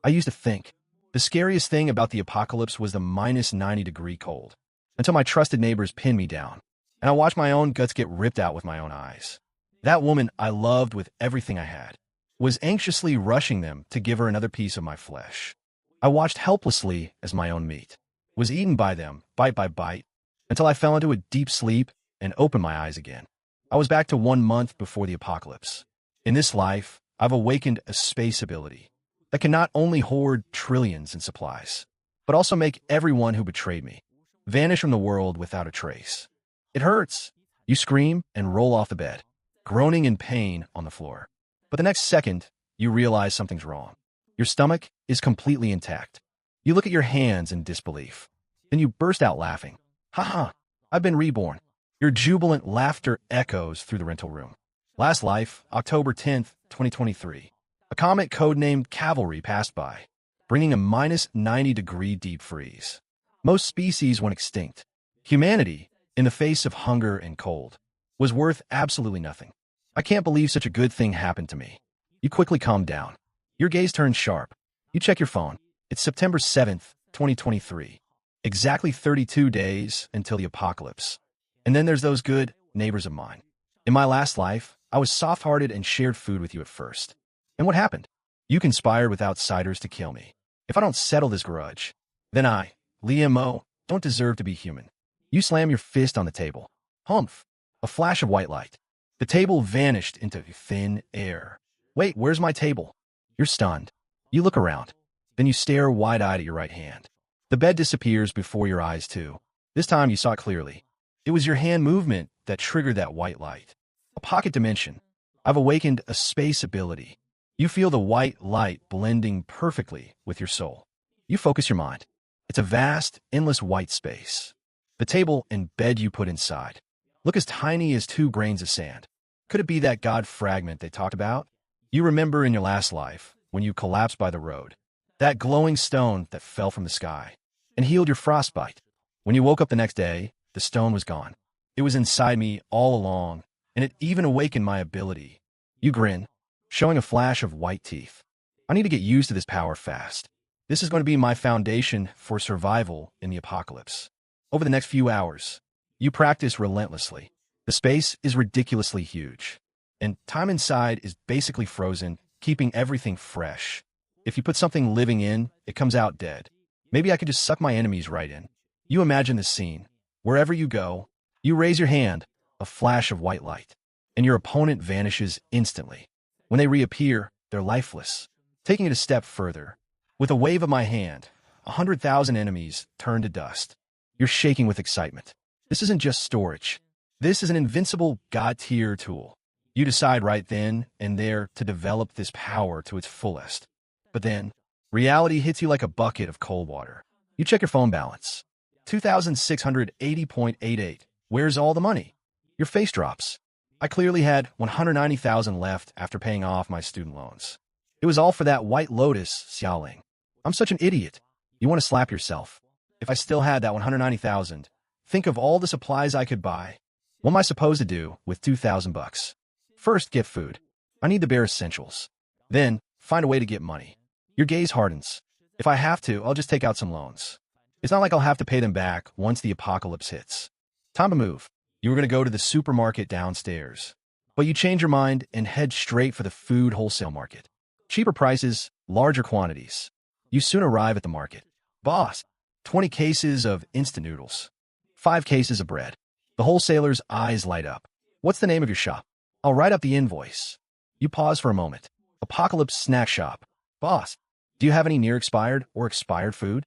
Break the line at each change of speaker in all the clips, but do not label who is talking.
I used to think the scariest thing about the apocalypse was the -90-degree cold, until my trusted neighbors pinned me down, and I watched my own guts get ripped out with my own eyes. That woman I loved with everything I had was anxiously rushing them to give her another piece of my flesh. I watched helplessly as my own meat was eaten by them, bite by bite, until I fell into a deep sleep and opened my eyes again. I was back to 1 month before the apocalypse. In this life, I've awakened a space ability that can not only hoard trillions in supplies, but also make everyone who betrayed me vanish from the world without a trace. It hurts. You scream and roll off the bed, groaning in pain on the floor. But the next second, you realize something's wrong. Your stomach is completely intact. You look at your hands in disbelief. Then you burst out laughing. Ha ha, I've been reborn. Your jubilant laughter echoes through the rental room. Last life, October 10th, 2023. A comet codenamed Cavalry passed by, bringing a -90-degree deep freeze. Most species went extinct. Humanity, in the face of hunger and cold, was worth absolutely nothing. I can't believe such a good thing happened to me. You quickly calm down. Your gaze turns sharp. You check your phone. It's September 7th, 2023. Exactly 32 days until the apocalypse. And then there's those good neighbors of mine. In my last life, I was soft-hearted and shared food with you at first. And what happened? You conspired with outsiders to kill me. If I don't settle this grudge, then I, Liam O, don't deserve to be human. You slam your fist on the table. Humph! A flash of white light. The table vanished into thin air. Wait, where's my table? You're stunned. You look around. Then you stare wide-eyed at your right hand. The bed disappears before your eyes, too. This time you saw it clearly. It was your hand movement that triggered that white light. A pocket dimension. I've awakened a space ability. You feel the white light blending perfectly with your soul. You focus your mind. It's a vast, endless white space. The table and bed you put inside look as tiny as 2 grains of sand. Could it be that God fragment they talked about? You remember in your last life, when you collapsed by the road, that glowing stone that fell from the sky and healed your frostbite. When you woke up the next day, the stone was gone. It was inside me all along, and it even awakened my ability. You grin, showing a flash of white teeth. I need to get used to this power fast. This is going to be my foundation for survival in the apocalypse. Over the next few hours, you practice relentlessly. The space is ridiculously huge, and time inside is basically frozen, keeping everything fresh. If you put something living in, it comes out dead. Maybe I could just suck my enemies right in. You imagine this scene. Wherever you go, you raise your hand, a flash of white light, and your opponent vanishes instantly. When they reappear, they're lifeless. Taking it a step further, with a wave of my hand, 100,000 enemies turn to dust. You're shaking with excitement. This isn't just storage. This is an invincible God-tier tool. You decide right then and there to develop this power to its fullest. But then, reality hits you like a bucket of cold water. You check your phone balance. 2,680.88. Where's all the money? Your face drops. I clearly had 190,000 left after paying off my student loans. It was all for that White Lotus, Xiaoling. I'm such an idiot. You want to slap yourself. If I still had that 190,000, think of all the supplies I could buy. What am I supposed to do with 2,000 bucks? First, get food. I need the bare essentials. Then, find a way to get money. Your gaze hardens. If I have to, I'll just take out some loans. It's not like I'll have to pay them back once the apocalypse hits. Time to move. You were going to go to the supermarket downstairs, but you change your mind and head straight for the food wholesale market. Cheaper prices, larger quantities. You soon arrive at the market. Boss, 20 cases of instant noodles. 5 cases of bread. The wholesaler's eyes light up. What's the name of your shop? I'll write up the invoice. You pause for a moment. Apocalypse Snack Shop. Boss, do you have any near expired or expired food?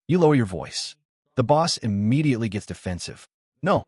You lower your voice. The boss immediately gets defensive. No,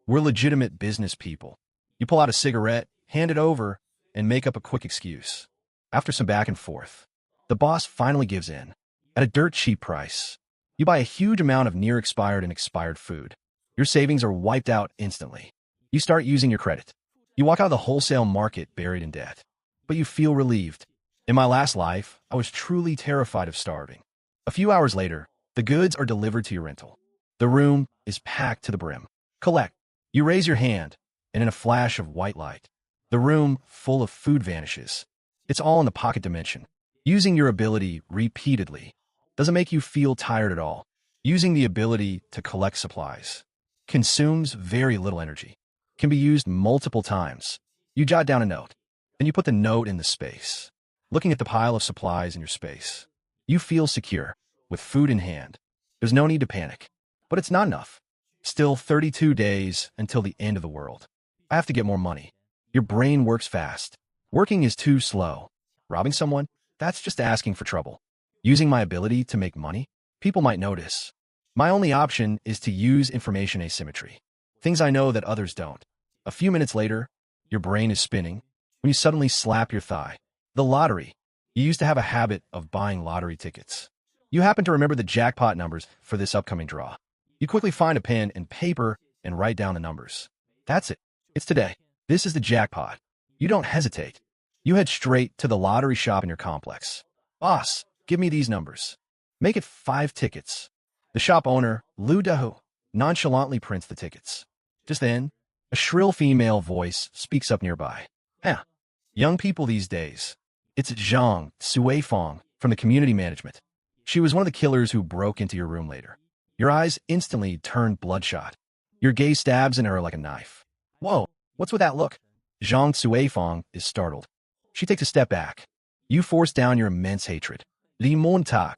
we're legitimate business people. You pull out a cigarette, hand it over, and make up a quick excuse. After some back and forth, the boss finally gives in. At a dirt cheap price, you buy a huge amount of near expired and expired food. Your savings are wiped out instantly. You start using your credit. You walk out of the wholesale market buried in debt. But you feel relieved. In my last life, I was truly terrified of starving. A few hours later, the goods are delivered to your rental. The room is packed to the brim. Collect. You raise your hand, and in a flash of white light, the room full of food vanishes. It's all in the pocket dimension. Using your ability repeatedly doesn't make you feel tired at all. Using the ability to collect supplies consumes very little energy. Can be used multiple times. You jot down a note, then you put the note in the space. Looking at the pile of supplies in your space, you feel secure, with food in hand. There's no need to panic. But it's not enough. Still 32 days until the end of the world. I have to get more money. Your brain works fast. Working is too slow. Robbing someone? That's just asking for trouble. Using my ability to make money? People might notice. My only option is to use information asymmetry. Things I know that others don't. A few minutes later, your brain is spinning when you suddenly slap your thigh. The lottery. You used to have a habit of buying lottery tickets. You happen to remember the jackpot numbers for this upcoming draw. You quickly find a pen and paper and write down the numbers. That's it. It's today. This is the jackpot. You don't hesitate. You head straight to the lottery shop in your complex. Boss, give me these numbers. Make it 5 tickets. The shop owner, Lu Dahu, nonchalantly prints the tickets. Just then, a shrill female voice speaks up nearby. Young people these days. It's Zhang Suifang from the community management. She was one of the killers who broke into your room later. Your eyes instantly turn bloodshot. Your gaze stabs in her like a knife. Whoa, what's with that look? Zhang Suifang is startled. She takes a step back. You force down your immense hatred. Li Montag.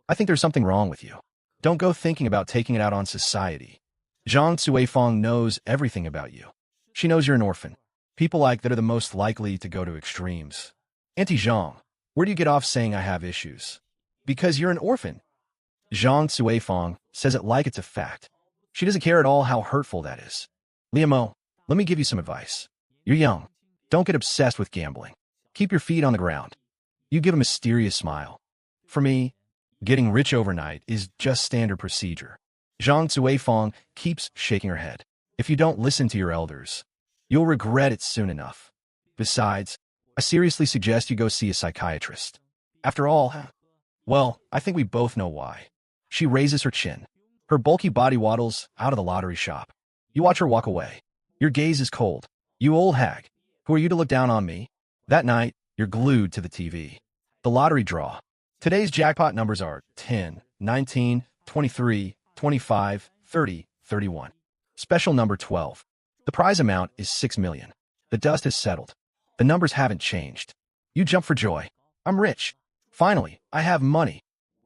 I think there's something wrong with you. Don't go thinking about taking it out on society. Zhang Suifang knows everything about you. She knows you're an orphan. People like that are the most likely to go to extremes. Auntie Zhang, where do you get off saying I have issues? Because you're an orphan. Zhang Suifang says it like it's a fact. She doesn't care at all how hurtful that is. Liamo, let me give you some advice. You're young. Don't get obsessed with gambling. Keep your feet on the ground. You give a mysterious smile. For me, getting rich overnight is just standard procedure. Zhang Suifang keeps shaking her head. If you don't listen to your elders, you'll regret it soon enough. Besides, I seriously suggest you go see a psychiatrist. After all, well, I think we both know why. She raises her chin. Her bulky body waddles out of the lottery shop. You watch her walk away. Your gaze is cold. You old hag. Who are you to look down on me? That night, you're glued to the TV. The lottery draw. Today's jackpot numbers are 10, 19, 23, 25, 30, 31. Special number 12. The prize amount is 6 million. The dust has settled. The numbers haven't changed. You jump for joy. I'm rich. Finally, I have money.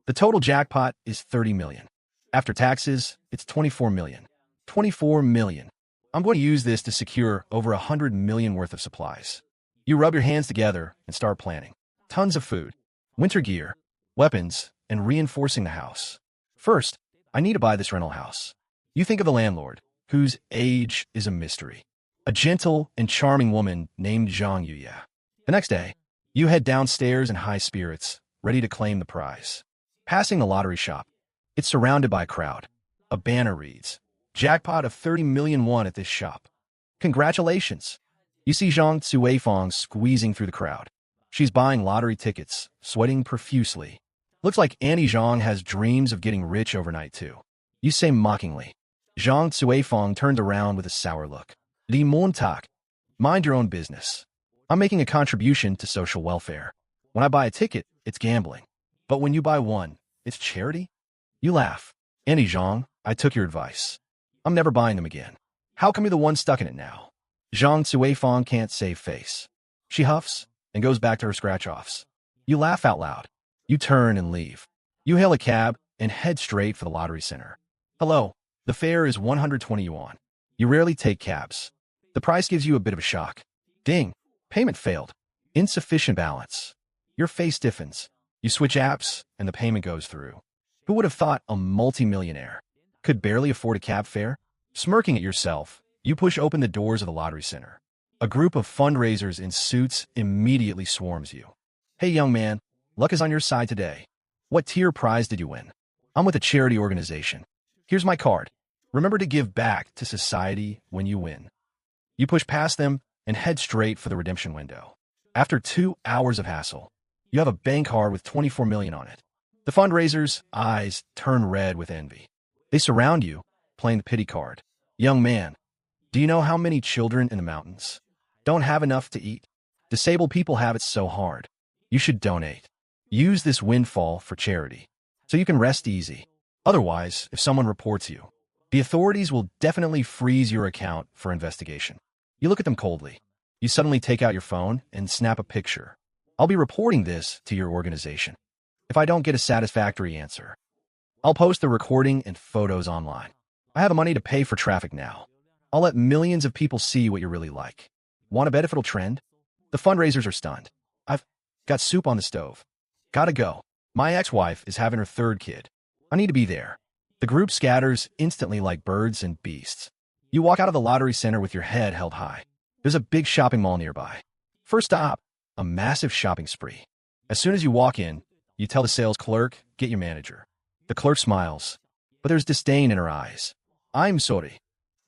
The total jackpot is 30 million. After taxes, it's 24 million. 24 million. I'm going to use this to secure over 100 million worth of supplies. You rub your hands together and start planning. Tons of food, winter gear, weapons, and reinforcing the house. First, I need to buy this rental house. You think of the landlord, whose age is a mystery. A gentle and charming woman named Zhang Yuya. The next day, you head downstairs in high spirits, ready to claim the prize. Passing the lottery shop, it's surrounded by a crowd. A banner reads, "Jackpot of 30 million won at this shop." Congratulations! You see Zhang Suifang squeezing through the crowd. She's buying lottery tickets, sweating profusely. Looks like Annie Zhang has dreams of getting rich overnight too. You say mockingly. Zhang Suifang turned around with a sour look. Li Montag. Mind your own business. I'm making a contribution to social welfare. When I buy a ticket, it's gambling. But when you buy one, it's charity? You laugh. Annie Zhang, I took your advice. I'm never buying them again. How come you're the one stuck in it now? Zhang Suifang can't save face. She huffs and goes back to her scratch-offs. You laugh out loud. You turn and leave. You hail a cab and head straight for the lottery center. Hello, the fare is 120 yuan. You rarely take cabs. The price gives you a bit of a shock. Ding, payment failed. Insufficient balance. Your face stiffens. You switch apps and the payment goes through. Who would have thought a multimillionaire could barely afford a cab fare? Smirking at yourself, you push open the doors of the lottery center. A group of fundraisers in suits immediately swarms you. Hey young man, luck is on your side today. What tier prize did you win? I'm with a charity organization. Here's my card. Remember to give back to society when you win. You push past them and head straight for the redemption window. After 2 hours of hassle, you have a bank card with 24 million on it. The fundraisers' eyes turn red with envy. They surround you, playing the pity card. Young man, do you know how many children in the mountains don't have enough to eat? Disabled people have it so hard. You should donate. Use this windfall for charity, so you can rest easy. Otherwise, if someone reports you, the authorities will definitely freeze your account for investigation. You look at them coldly. You suddenly take out your phone and snap a picture. I'll be reporting this to your organization. If I don't get a satisfactory answer, I'll post the recording and photos online. I have the money to pay for traffic now. I'll let millions of people see what you're really like. Want to bet if it'll trend? The fundraisers are stunned. I've got soup on the stove. Gotta go. My ex-wife is having her third kid. I need to be there. The group scatters instantly like birds and beasts. You walk out of the lottery center with your head held high. There's a big shopping mall nearby. First stop, a massive shopping spree. As soon as you walk in, you tell the sales clerk, get your manager. The clerk smiles, but there's disdain in her eyes. I'm sorry.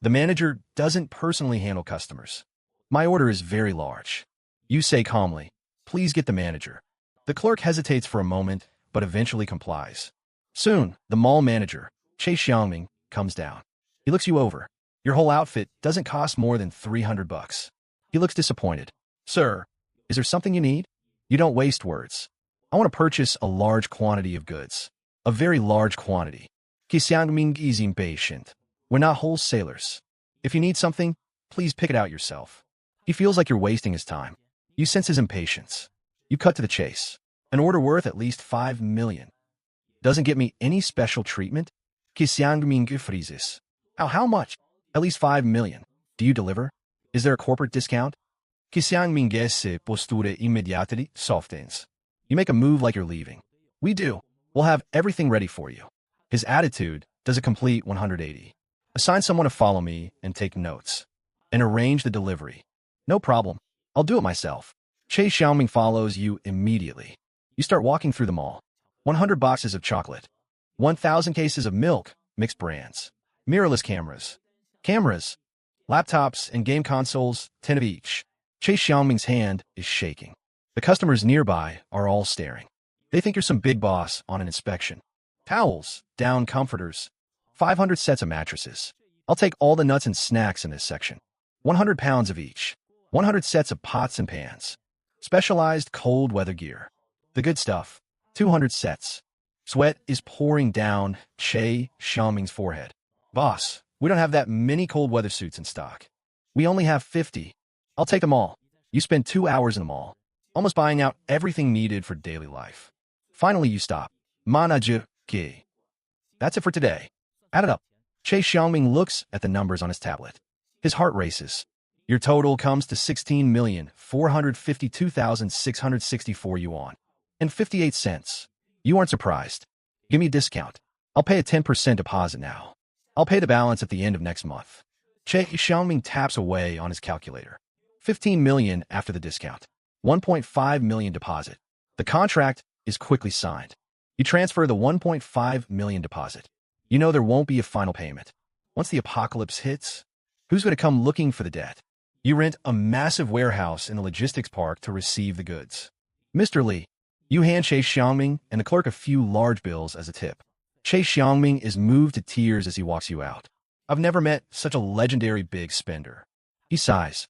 The manager doesn't personally handle customers. My order is very large. You say calmly, please get the manager. The clerk hesitates for a moment, but eventually complies. Soon, the mall manager, Che Xiaoming, comes down. He looks you over. Your whole outfit doesn't cost more than $300. He looks disappointed. Sir, is there something you need? You don't waste words. I want to purchase a large quantity of goods. A very large quantity. Xiaoming is impatient. We're not wholesalers. If you need something, please pick it out yourself. He feels like you're wasting his time. You sense his impatience. You cut to the chase. An order worth at least 5 million. Doesn't get me any special treatment? Xiaoming freezes. How much? At least 5 million. Do you deliver? Is there a corporate discount? Xiaoming se posture immediately softens. You make a move like you're leaving. We do. We'll have everything ready for you. His attitude does a complete 180. Assign someone to follow me and take notes. And arrange the delivery. No problem. I'll do it myself. Che Xiaoming follows you immediately. You start walking through the mall. 100 boxes of chocolate. 1,000 cases of milk, mixed brands. Mirrorless cameras, laptops, and game consoles, 10 of each. Che Xiaoming's hand is shaking. The customers nearby are all staring. They think you're some big boss on an inspection. Towels, down comforters, 500 sets of mattresses. I'll take all the nuts and snacks in this section. 100 pounds of each. 100 sets of pots and pans. Specialized cold weather gear. The good stuff. 200 sets. Sweat is pouring down Che Xiaoming's forehead. Boss, we don't have that many cold weather suits in stock. We only have 50. I'll take them all. You spend 2 hours in the mall, almost buying out everything needed for daily life. Finally, you stop. Manager, ge. That's it for today. Add it up. Che Xiaoming looks at the numbers on his tablet. His heart races. Your total comes to 16,452,664 yuan and 58 cents. You aren't surprised. Give me a discount. I'll pay a 10% deposit now. I'll pay the balance at the end of next month. Che Xiaoming taps away on his calculator. 15 million after the discount. 1.5 million deposit. The contract is quickly signed. You transfer the 1.5 million deposit. You know there won't be a final payment. Once the apocalypse hits, who's going to come looking for the debt? You rent a massive warehouse in the logistics park to receive the goods. Mr. Li, you hand Che Xiaoming and the clerk a few large bills as a tip. Che Xiaoming is moved to tears as he walks you out. I've never met such a legendary big spender. He sighs.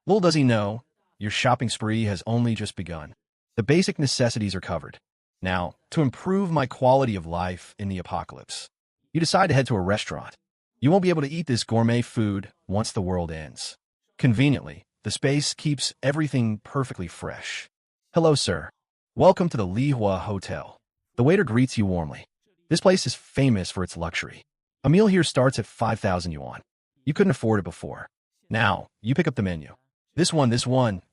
Little does he know, your shopping spree has only just begun. The basic necessities are covered. Now, to improve my quality of life in the apocalypse, you decide to head to a restaurant. You won't be able to eat this gourmet food once the world ends. Conveniently, the space keeps everything perfectly fresh. Hello, sir. Welcome to the Lihua Hotel. The waiter greets you warmly. This place is famous for its luxury. A meal here starts at 5,000 yuan. You couldn't afford it before. Now, you pick up the menu. This one,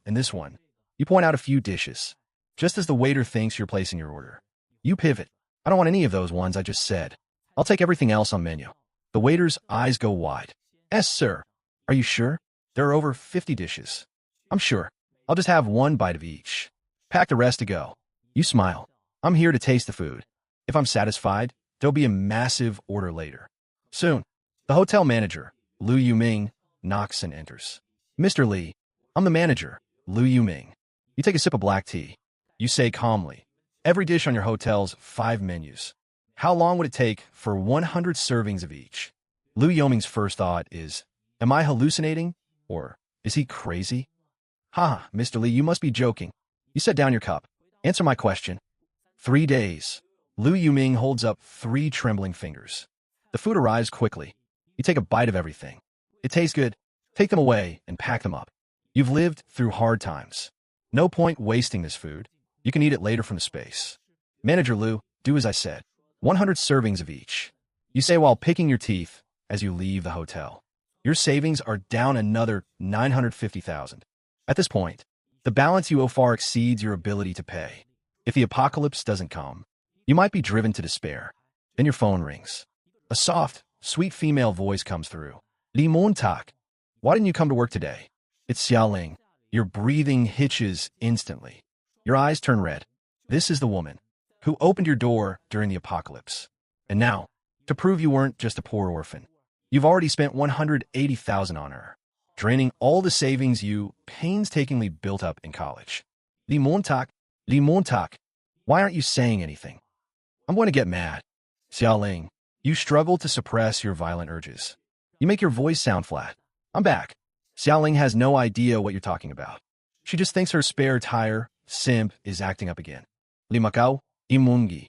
and this one. You point out a few dishes. Just as the waiter thinks you're placing your order. You pivot. I don't want any of those ones I just said. I'll take everything else on menu. The waiter's eyes go wide. Yes, sir. Are you sure? There are over 50 dishes. I'm sure. I'll just have one bite of each. Pack the rest to go. You smile. I'm here to taste the food. If I'm satisfied, there'll be a massive order later. Soon, the hotel manager, Lu Yuming, knocks and enters. Mr. Li, I'm the manager, Lu Yuming. You take a sip of black tea. You say calmly, every dish on your hotel's 5 menus. How long would it take for 100 servings of each? Lu Yuming's first thought is, am I hallucinating? Or is he crazy? Ha, Mr. Li, you must be joking. You set down your cup. Answer my question. 3 days. Lu Yuming holds up 3 trembling fingers. The food arrives quickly. You take a bite of everything. It tastes good. Take them away and pack them up. You've lived through hard times. No point wasting this food. You can eat it later from the space. Manager Lu, do as I said. 100 servings of each. You say while picking your teeth as you leave the hotel. Your savings are down another 950,000. At this point, the balance you owe far exceeds your ability to pay. If the apocalypse doesn't come, you might be driven to despair. Then your phone rings. A soft, sweet female voice comes through. Li Montag, why didn't you come to work today? It's Xiaoling. Your breathing hitches instantly. Your eyes turn red. This is the woman who opened your door during the apocalypse. And now, to prove you weren't just a poor orphan, you've already spent 180,000 on her, draining all the savings you painstakingly built up in college. Li Montag, why aren't you saying anything? I'm going to get mad. Xiaoling, you struggle to suppress your violent urges. You make your voice sound flat. I'm back. Xiaoling has no idea what you're talking about. She just thinks her spare tire, simp, is acting up again. Li Macau, Imungi.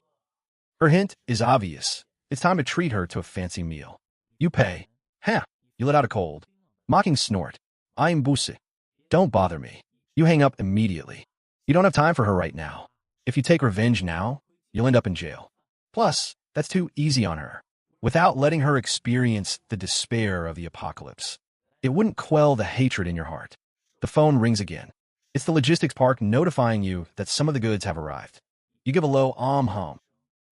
Her hint is obvious. It's time to treat her to a fancy meal. You pay. Ha! You let out a cold, mocking snort. I'm Busi. Don't bother me. You hang up immediately. You don't have time for her right now. If you take revenge now, you'll end up in jail. Plus, that's too easy on her. Without letting her experience the despair of the apocalypse, it wouldn't quell the hatred in your heart. The phone rings again. It's the logistics park notifying you that some of the goods have arrived. You give a low hum.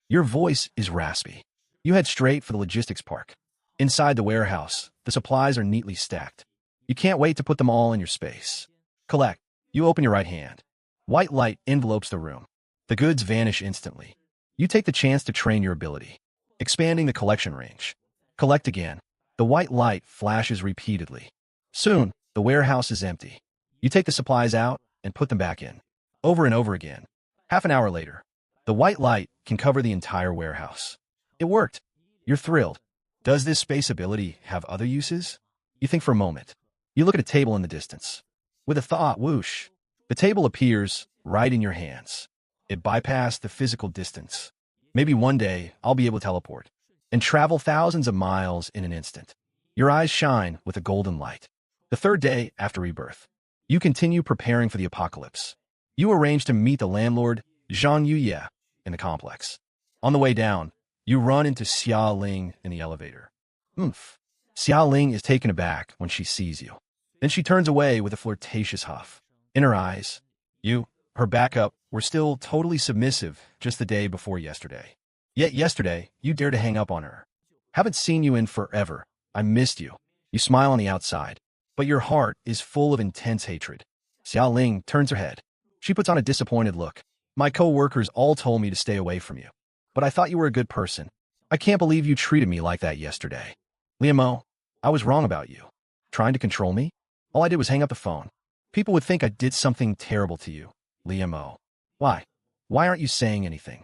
Your voice is raspy. You head straight for the logistics park. Inside the warehouse, the supplies are neatly stacked. You can't wait to put them all in your space. Collect. You open your right hand. White light envelopes the room. The goods vanish instantly. You take the chance to train your ability, expanding the collection range. Collect again. The white light flashes repeatedly. Soon, the warehouse is empty. You take the supplies out and put them back in. Over and over again. Half an hour later, the white light can cover the entire warehouse. It worked. You're thrilled. Does this space ability have other uses? You think for a moment. You look at a table in the distance. With a thought whoosh, the table appears right in your hands. It bypassed the physical distance. Maybe one day I'll be able to teleport and travel thousands of miles in an instant. Your eyes shine with a golden light. The 3rd day after Rebirth, you continue preparing for the apocalypse. You arrange to meet the landlord, Zhang Yuye, in the complex. On the way down, you run into Xia Ling in the elevator. Xia Ling is taken aback when she sees you. Then she turns away with a flirtatious huff. In her eyes, you, her backup, were still totally submissive just the day before yesterday. Yet yesterday, you dare to hang up on her. Haven't seen you in forever. I missed you. You smile on the outside, but your heart is full of intense hatred. Xia Ling turns her head. She puts on a disappointed look. My co-workers all told me to stay away from you, but I thought you were a good person. I can't believe you treated me like that yesterday. Liamo, I was wrong about you. Trying to control me? All I did was hang up the phone. People would think I did something terrible to you. Liamo. Why? Why aren't you saying anything?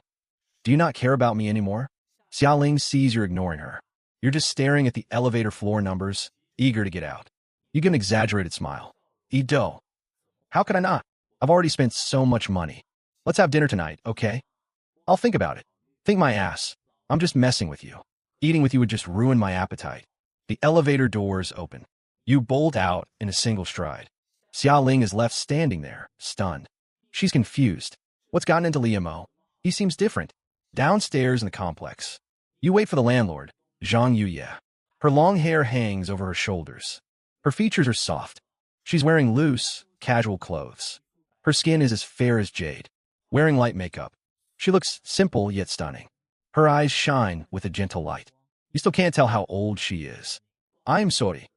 Do you not care about me anymore? Xia Ling sees you're ignoring her. You're just staring at the elevator floor numbers, eager to get out. You give an exaggerated smile. Ido. How could I not? I've already spent so much money. Let's have dinner tonight, okay? I'll think about it. Think my ass. I'm just messing with you. Eating with you would just ruin my appetite. The elevator doors open. You bolt out in a single stride. Xia Ling is left standing there, stunned. She's confused. What's gotten into Liamo? He seems different. Downstairs in the complex, you wait for the landlord, Zhang Yuye. Her long hair hangs over her shoulders. Her features are soft. She's wearing loose, casual clothes. Her skin is as fair as jade, wearing light makeup. She looks simple yet stunning. Her eyes shine with a gentle light. You still can't tell how old she is. I'm sorry.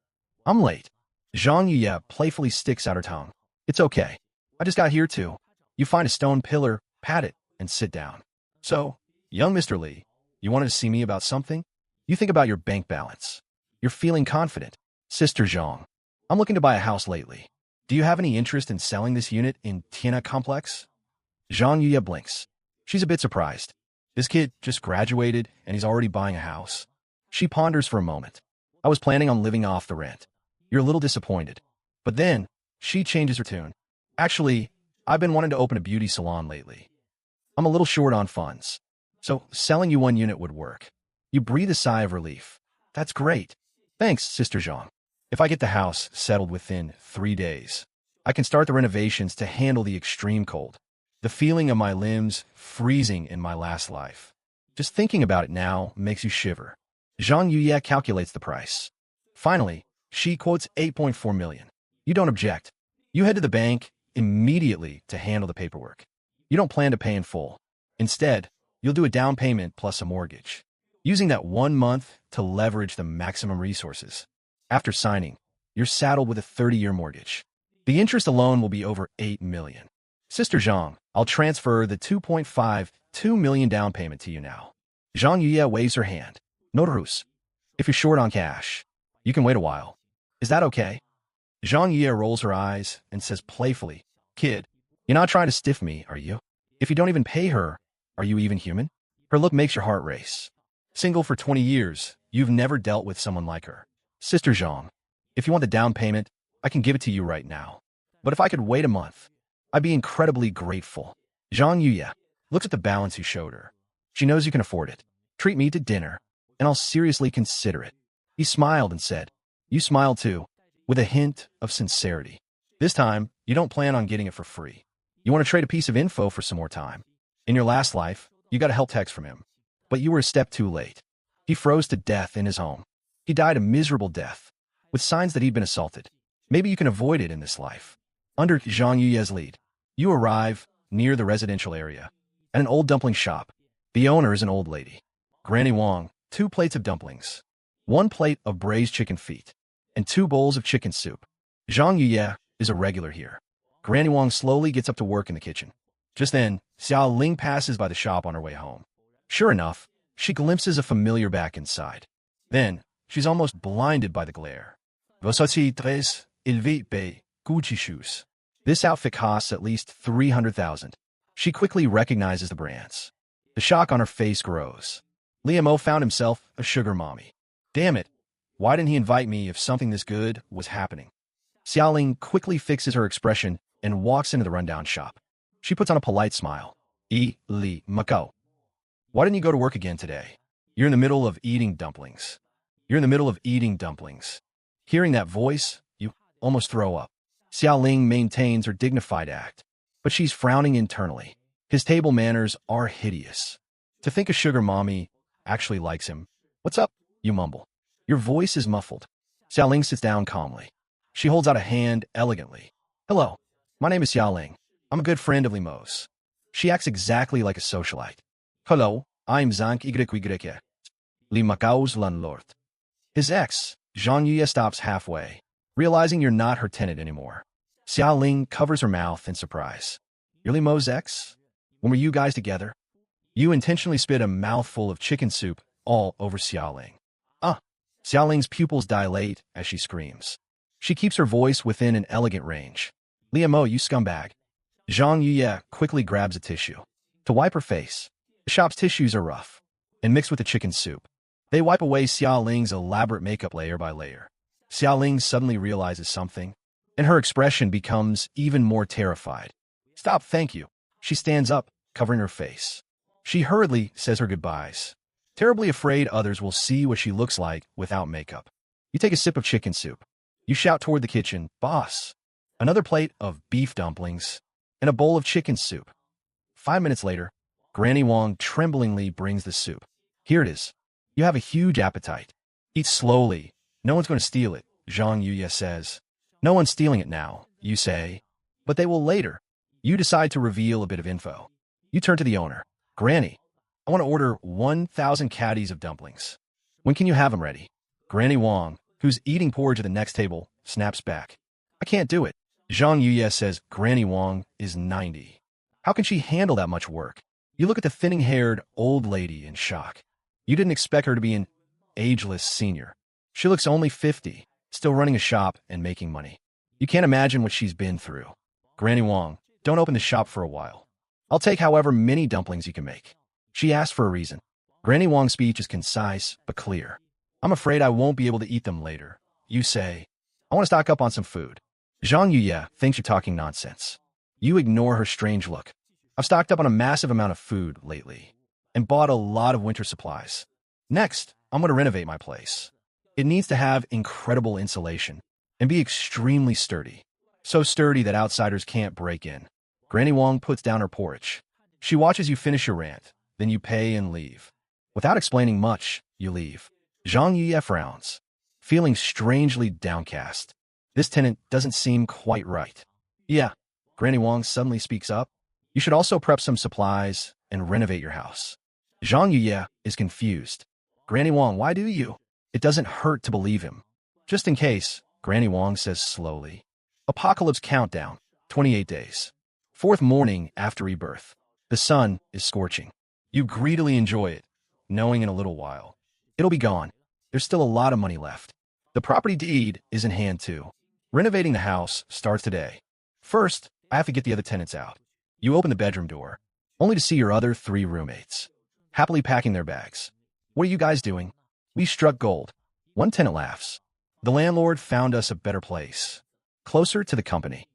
I'm late. Zhang Yuye playfully sticks out her tongue. It's okay. I just got here too. You find a stone pillar, pat it, and sit down. So, young Mr. Li, you wanted to see me about something? You think about your bank balance. You're feeling confident. Sister Zhang, I'm looking to buy a house lately. Do you have any interest in selling this unit in Tiana Complex? Zhang Yuye blinks. She's a bit surprised. This kid just graduated and he's already buying a house. She ponders for a moment. I was planning on living off the rent. You're a little disappointed. But then, she changes her tune. Actually, I've been wanting to open a beauty salon lately. I'm a little short on funds. So selling you 1 unit would work. You breathe a sigh of relief. That's great. Thanks, Sister Zhang. If I get the house settled within 3 days, I can start the renovations to handle the extreme cold. The feeling of my limbs freezing in my last life. Just thinking about it now makes you shiver. Zhang Yuye calculates the price. Finally, she quotes 8.4 million. You don't object. You head to the bank immediately to handle the paperwork. You don't plan to pay in full. Instead, you'll do a down payment plus a mortgage, using that 1 month to leverage the maximum resources. After signing, you're saddled with a 30-year mortgage. The interest alone will be over 8 million. Sister Zhang, I'll transfer the 2.52 million down payment to you now. Zhang Yuye waves her hand. Notarus, if you're short on cash, you can wait a while. Is that okay? Zhang Yuye rolls her eyes and says playfully, Kid, you're not trying to stiff me, are you? If you don't even pay her, are you even human? Her look makes your heart race. Single for 20 years, you've never dealt with someone like her. Sister Zhang, if you want the down payment, I can give it to you right now. But if I could wait a month, I'd be incredibly grateful. Zhang Yuye looks at the balance you showed her. She knows you can afford it. Treat me to dinner, and I'll seriously consider it. He smiled and said, You smiled too, with a hint of sincerity. This time, you don't plan on getting it for free. You want to trade a piece of info for some more time. In your last life, you got a help text from him. But you were a step too late. He froze to death in his home. He died a miserable death, with signs that he'd been assaulted. Maybe you can avoid it in this life. Under Zhang Yuye's lead, you arrive near the residential area, at an old dumpling shop. The owner is an old lady. Granny Wong, 2 plates of dumplings, 1 plate of braised chicken feet, and 2 bowls of chicken soup. Zhang Yuye is a regular here. Granny Wong slowly gets up to work in the kitchen. Just then, Xiao Ling passes by the shop on her way home. Sure enough, she glimpses a familiar back inside. Then, she's almost blinded by the glare. Vosoci tres, ilvi be, Gucci shoes. This outfit costs at least 300,000. She quickly recognizes the brands. The shock on her face grows. Liam found himself a sugar mommy. Damn it, why didn't he invite me if something this good was happening? Xiaoling quickly fixes her expression and walks into the rundown shop. She puts on a polite smile. Li Mako. Why didn't you go to work again today? You're in the middle of eating dumplings. You're in the middle of eating dumplings. Hearing that voice, you almost throw up. Xiaoling maintains her dignified act, but she's frowning internally. His table manners are hideous. To think a sugar mommy actually likes him. What's up? You mumble. Your voice is muffled. Xiaoling sits down calmly. She holds out a hand elegantly. Hello, my name is Xiaoling. I'm a good friend of Limo's. She acts exactly like a socialite. Hello, I'm Zhang Ygrek. Li Macao's landlord. His ex, Zhang Yuye, stops halfway, realizing you're not her tenant anymore. Xiaoling covers her mouth in surprise. You're Limo's ex? When were you guys together? You intentionally spit a mouthful of chicken soup all over Xiaoling. Xiaoling's pupils dilate as she screams. She keeps her voice within an elegant range. Liamo, you scumbag. Zhang Yuye quickly grabs a tissue to wipe her face. The shop's tissues are rough and mixed with the chicken soup. They wipe away Xiaoling's elaborate makeup layer by layer. Xiaoling suddenly realizes something, and her expression becomes even more terrified. Stop, thank you. She stands up, covering her face. She hurriedly says her goodbyes, terribly afraid others will see what she looks like without makeup. You take a sip of chicken soup. You shout toward the kitchen, Boss. Another plate of beef dumplings and a bowl of chicken soup. 5 minutes later, Granny Wong tremblingly brings the soup. Here it is. You have a huge appetite. Eat slowly. No one's going to steal it, Zhang Yuye says. No one's stealing it now, you say. But they will later. You decide to reveal a bit of info. You turn to the owner. Granny, I want to order 1,000 caddies of dumplings. When can you have them ready? Granny Wong, who's eating porridge at the next table, snaps back. I can't do it. Zhang Yuye says Granny Wong is 90. How can she handle that much work? You look at the thinning-haired old lady in shock. You didn't expect her to be an ageless senior. She looks only 50, still running a shop and making money. You can't imagine what she's been through. Granny Wong, don't open the shop for a while. I'll take however many dumplings you can make. She asked for a reason. Granny Wong's speech is concise but clear. I'm afraid I won't be able to eat them later. You say, I want to stock up on some food. Zhang Yuye thinks you're talking nonsense. You ignore her strange look. I've stocked up on a massive amount of food lately and bought a lot of winter supplies. Next, I'm going to renovate my place. It needs to have incredible insulation and be extremely sturdy. So sturdy that outsiders can't break in. Granny Wong puts down her porridge. She watches you finish your rant, then you pay and leave. Without explaining much, you leave. Zhang Yuye frowns, feeling strangely downcast. This tenant doesn't seem quite right. Yeah, Granny Wong suddenly speaks up. You should also prep some supplies and renovate your house. Zhang Yuye is confused. Granny Wong, why do you? It doesn't hurt to believe him. Just in case, Granny Wong says slowly. Apocalypse countdown, 28 days. Fourth morning after rebirth. The sun is scorching. You greedily enjoy it, knowing in a little while it'll be gone. There's still a lot of money left. The property deed is in hand too. Renovating the house starts today. First, I have to get the other tenants out. You open the bedroom door, only to see your other 3 roommates, happily packing their bags. What are you guys doing? We struck gold. One tenant laughs. The landlord found us a better place, closer to the company,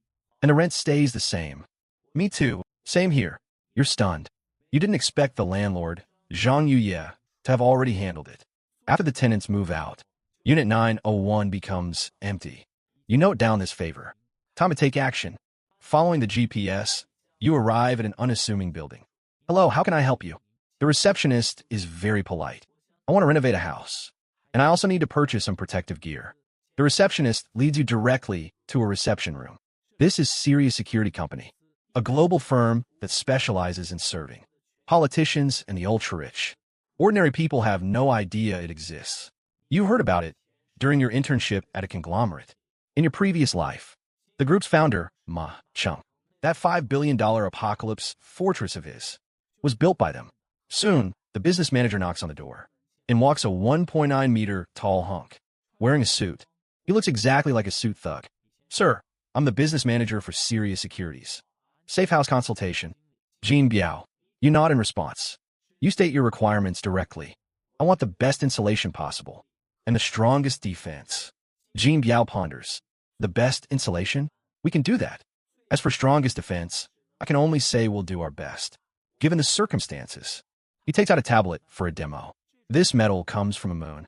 and the rent stays the same. Me too. Same here. You're stunned. You didn't expect the landlord, Zhang Yuye, to have already handled it. After the tenants move out, Unit 901 becomes empty. You note down this favor. Time to take action. Following the GPS, you arrive at an unassuming building. Hello, how can I help you? The receptionist is very polite. I want to renovate a house, and I also need to purchase some protective gear. The receptionist leads you directly to a reception room. This is Serious Security Company, a global firm that specializes in serving politicians and the ultra-rich. Ordinary people have no idea it exists. You heard about it during your internship at a conglomerate. In your previous life, the group's founder, Ma Chung, that $5 billion apocalypse fortress of his, was built by them. Soon, the business manager knocks on the door and walks a 1.9-meter tall hunk, wearing a suit. He looks exactly like a suit thug. Sir, I'm the business manager for Serious Securities. Safe house consultation. Jean Biao. You nod in response. You state your requirements directly. I want the best insulation possible and the strongest defense. Jean Biao ponders. The best insulation? We can do that. As for strongest defense, I can only say we'll do our best, given the circumstances. He takes out a tablet for a demo. This metal comes from a moon,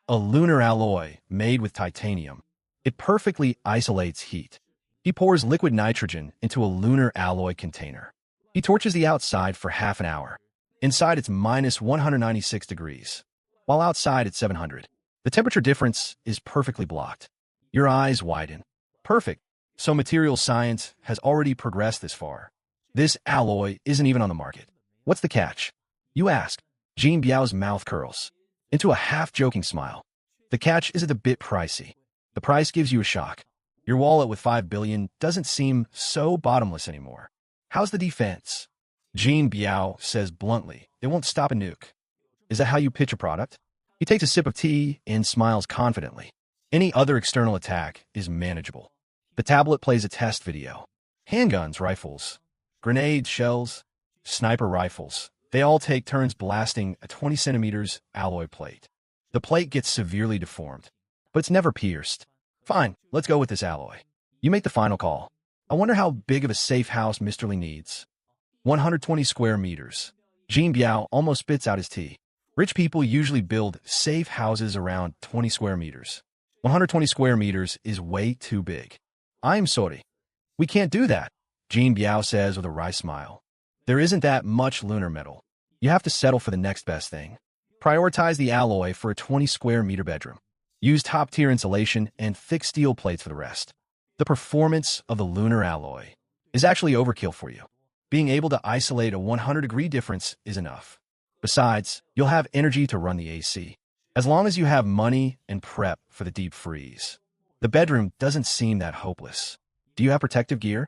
a lunar alloy made with titanium. It perfectly isolates heat. He pours liquid nitrogen into a lunar alloy container. He torches the outside for half an hour. Inside, it's minus 196 degrees, while outside it's 700. The temperature difference is perfectly blocked. Your eyes widen. Perfect. So material science has already progressed this far. This alloy isn't even on the market. What's the catch? You ask. Jean Biao's mouth curls into a half-joking smile. The catch is a bit pricey. The price gives you a shock. Your wallet with $5 billion doesn't seem so bottomless anymore. How's the defense? Jean Biao says bluntly, it won't stop a nuke. Is that how you pitch a product? He takes a sip of tea and smiles confidently. Any other external attack is manageable. The tablet plays a test video. Handguns, rifles, grenades, shells, sniper rifles. They all take turns blasting a 20 centimeters alloy plate. The plate gets severely deformed, but it's never pierced. Fine, let's go with this alloy. You make the final call. I wonder how big of a safe house Mr. Lee needs. 120 square meters. Jean Biao almost spits out his tea. Rich people usually build safe houses around 20 square meters. 120 square meters is way too big. I'm sorry. We can't do that, Jean Biao says with a wry smile. There isn't that much lunar metal. You have to settle for the next best thing. Prioritize the alloy for a 20 square meter bedroom. Use top-tier insulation and thick steel plates for the rest. The performance of the lunar alloy is actually overkill for you. Being able to isolate a 100-degree difference is enough. Besides, you'll have energy to run the AC, as long as you have money and prep for the deep freeze. The bedroom doesn't seem that hopeless. Do you have protective gear?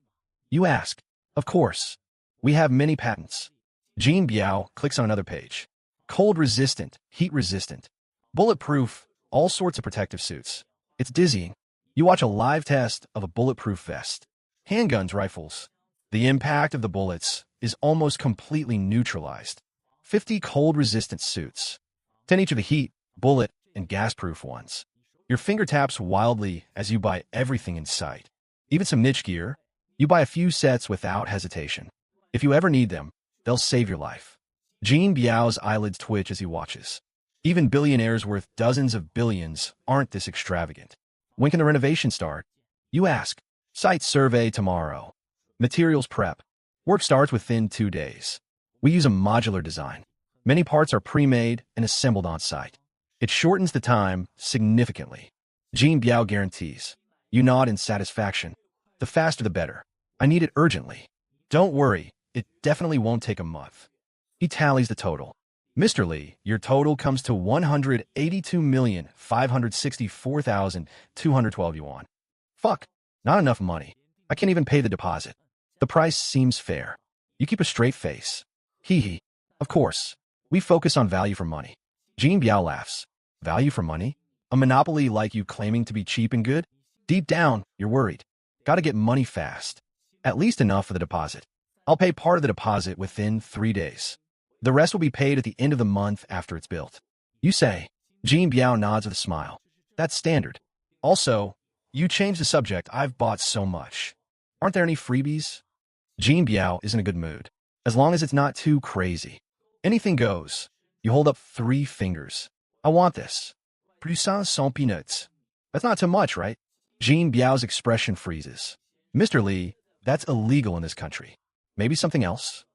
You ask. Of course. We have many patents. Jean Biao clicks on another page. Cold-resistant, heat-resistant, bulletproof, all sorts of protective suits. It's dizzying. You watch a live test of a bulletproof vest. Handguns, rifles. The impact of the bullets is almost completely neutralized. 50 cold-resistant suits. 10 each of the heat, bullet, and gas-proof ones. Your finger taps wildly as you buy everything in sight. Even some niche gear. You buy a few sets without hesitation. If you ever need them, they'll save your life. Jean Biao's eyelids twitch as he watches. Even billionaires worth dozens of billions aren't this extravagant. When can the renovation start? You ask. Site survey tomorrow. Materials prep. Work starts within 2 days. We use a modular design. Many parts are pre-made and assembled on site. It shortens the time significantly. Jean Biao guarantees. You nod in satisfaction. The faster the better. I need it urgently. Don't worry, it definitely won't take a month. He tallies the total. Mr. Lee, your total comes to 182,564,212 yuan. Fuck, not enough money. I can't even pay the deposit. The price seems fair. You keep a straight face. Hee hee. Of course. We focus on value for money. Jean Biao laughs. Value for money? A monopoly like you claiming to be cheap and good? Deep down, you're worried. Gotta get money fast. At least enough for the deposit. I'll pay part of the deposit within 3 days. The rest will be paid at the end of the month after it's built. You say. Jean Biao nods with a smile. That's standard. Also, you changed the subject. I've bought so much. Aren't there any freebies? Jean Biao is in a good mood. As long as it's not too crazy. Anything goes. You hold up 3 fingers. I want this. Puissance sans peanuts. That's not too much, right? Jean Biao's expression freezes. Mr. Lee, that's illegal in this country. Maybe something else?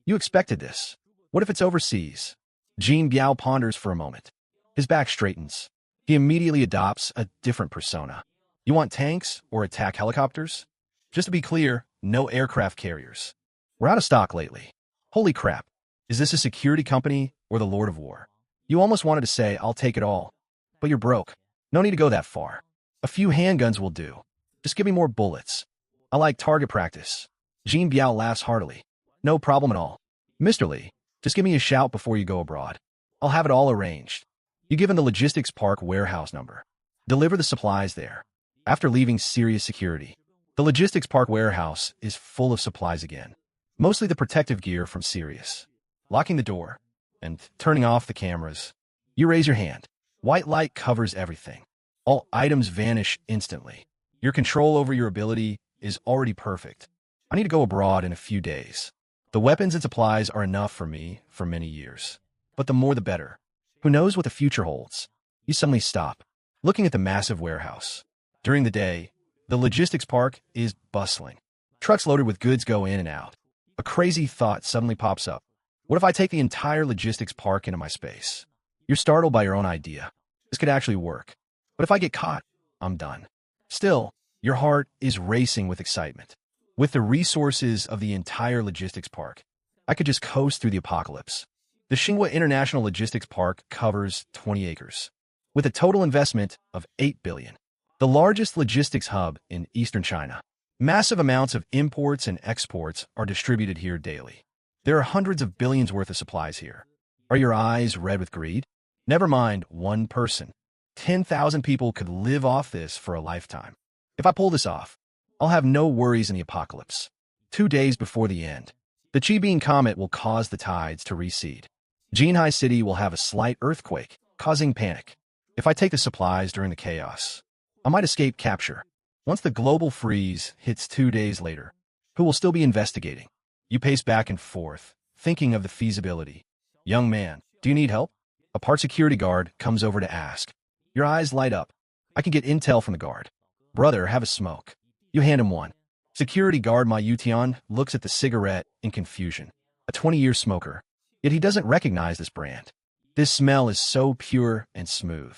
You expected this. What if it's overseas? Jean Biao ponders for a moment. His back straightens. He immediately adopts a different persona. You want tanks or attack helicopters? Just to be clear, no aircraft carriers. We're out of stock lately. Holy crap. Is this a security company or the Lord of War? You almost wanted to say, I'll take it all. But you're broke. No need to go that far. A few handguns will do. Just give me more bullets. I like target practice. Jean Biao laughs heartily. No problem at all. Mr. Lee, just give me a shout before you go abroad. I'll have it all arranged. You give him the logistics park warehouse number. Deliver the supplies there. After leaving serious security, the logistics park warehouse is full of supplies again. Mostly the protective gear from Sirius. Locking the door and turning off the cameras. You raise your hand. White light covers everything. All items vanish instantly. Your control over your ability is already perfect. I need to go abroad in a few days. The weapons and supplies are enough for me for many years. But the more the better. Who knows what the future holds? You suddenly stop, looking at the massive warehouse. During the day, the logistics park is bustling. Trucks loaded with goods go in and out. A crazy thought suddenly pops up. What if I take the entire logistics park into my space? You're startled by your own idea. This could actually work. But if I get caught, I'm done. Still, your heart is racing with excitement. With the resources of the entire logistics park, I could just coast through the apocalypse. The Xinhua International Logistics Park covers 20 acres, with a total investment of 8 billion. The largest logistics hub in eastern China. Massive amounts of imports and exports are distributed here daily. There are hundreds of billions worth of supplies here. Are your eyes red with greed? Never mind one person. 10,000 people could live off this for a lifetime. If I pull this off, I'll have no worries in the apocalypse. 2 days before the end, the Qibing comet will cause the tides to recede. Jinhai City will have a slight earthquake, causing panic. If I take the supplies during the chaos, I might escape capture. Once the global freeze hits 2 days later, who will still be investigating? You pace back and forth, thinking of the feasibility. Young man, do you need help? A part security guard comes over to ask. Your eyes light up. I can get intel from the guard. Brother, have a smoke. You hand him one. Security guard Ma Yutian looks at the cigarette in confusion. A 20-year smoker. Yet he doesn't recognize this brand. This smell is so pure and smooth.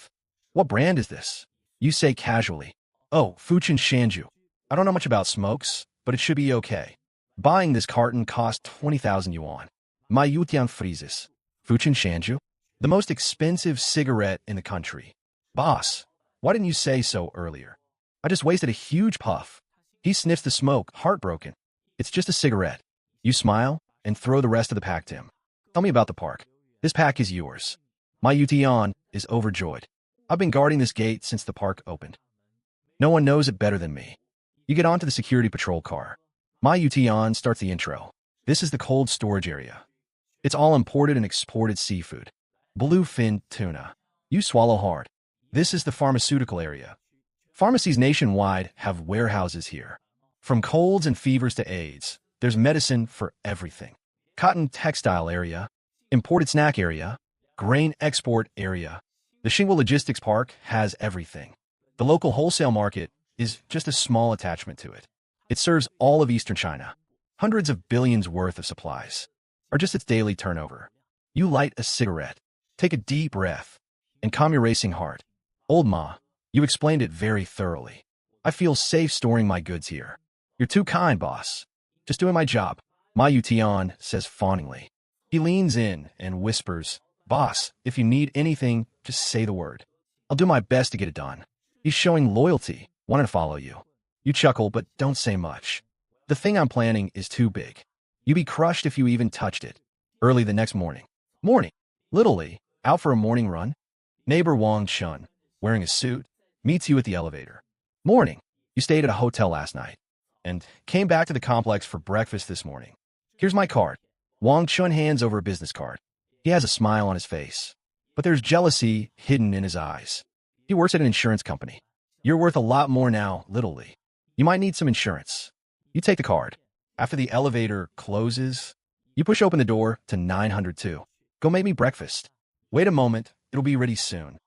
What brand is this? You say casually. Oh, Fuchin Shanju. I don't know much about smokes, but it should be okay. Buying this carton cost 20,000 yuan. Ma Yutian freezes. Fuchin Shanju? The most expensive cigarette in the country. Boss, why didn't you say so earlier? I just wasted a huge puff. He sniffs the smoke, heartbroken. It's just a cigarette. You smile and throw the rest of the pack to him. Tell me about the park. This pack is yours. Ma Yutian is overjoyed. I've been guarding this gate since the park opened. No one knows it better than me. You get onto the security patrol car. Ma Yutian starts the intro. This is the cold storage area. It's all imported and exported seafood. Bluefin tuna. You swallow hard. This is the pharmaceutical area. Pharmacies nationwide have warehouses here. From colds and fevers to AIDS, There's medicine for everything. Cotton textile area, imported snack area, grain export area. The Xinhua Logistics Park has everything. The local wholesale market is just a small attachment to it. It serves all of Eastern China. Hundreds of billions worth of supplies are just its daily turnover. You light a cigarette, take a deep breath, and calm your racing heart. Old Ma, you explained it very thoroughly. I feel safe storing my goods here. You're too kind, boss. Just doing my job. Ma Yutian says fawningly. He leans in and whispers, Boss, if you need anything, just say the word. I'll do my best to get it done. He's showing loyalty, wanting to follow you. You chuckle, but don't say much. The thing I'm planning is too big. You'd be crushed if you even touched it. Early the next morning. Morning. Literally, out for a morning run. Neighbor Wang Chun, wearing a suit, meets you at the elevator. Morning. You stayed at a hotel last night and came back to the complex for breakfast this morning. Here's my card. Wang Chun hands over a business card. He has a smile on his face, but there's jealousy hidden in his eyes. He works at an insurance company. You're worth a lot more now, literally. You might need some insurance. You take the card. After the elevator closes, you push open the door to 902. Go make me breakfast. Wait a moment, it'll be ready soon.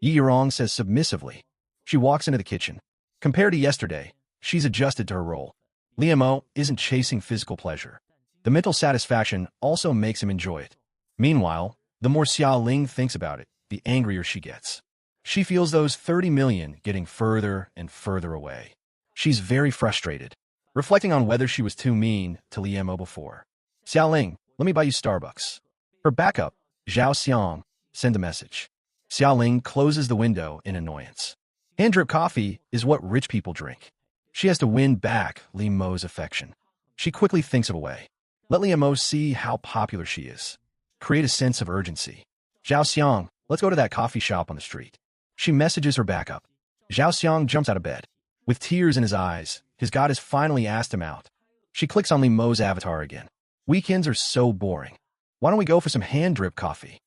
Yi Yirong says submissively. She walks into the kitchen. Compared to yesterday, she's adjusted to her role. Liamo isn't chasing physical pleasure. The mental satisfaction also makes him enjoy it. Meanwhile, the more Xia Ling thinks about it, the angrier she gets. She feels those 30 million getting further and further away. She's very frustrated, reflecting on whether she was too mean to Liamo before. Xia Ling, let me buy you Starbucks. Her backup, Zhao Xiang, send a message. Xia Ling closes the window in annoyance. Hand-drip coffee is what rich people drink. She has to win back Li Mo's affection. She quickly thinks of a way. Let Li Mo see how popular she is. Create a sense of urgency. Zhao Xiang, let's go to that coffee shop on the street. She messages her backup. Zhao Xiang jumps out of bed. With tears in his eyes, his god has finally asked him out. She clicks on Li Mo's avatar again. Weekends are so boring. Why don't we go for some hand-drip coffee?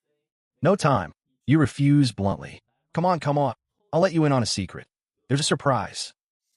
No time. You refuse bluntly. Come on, come on. I'll let you in on a secret. There's a surprise.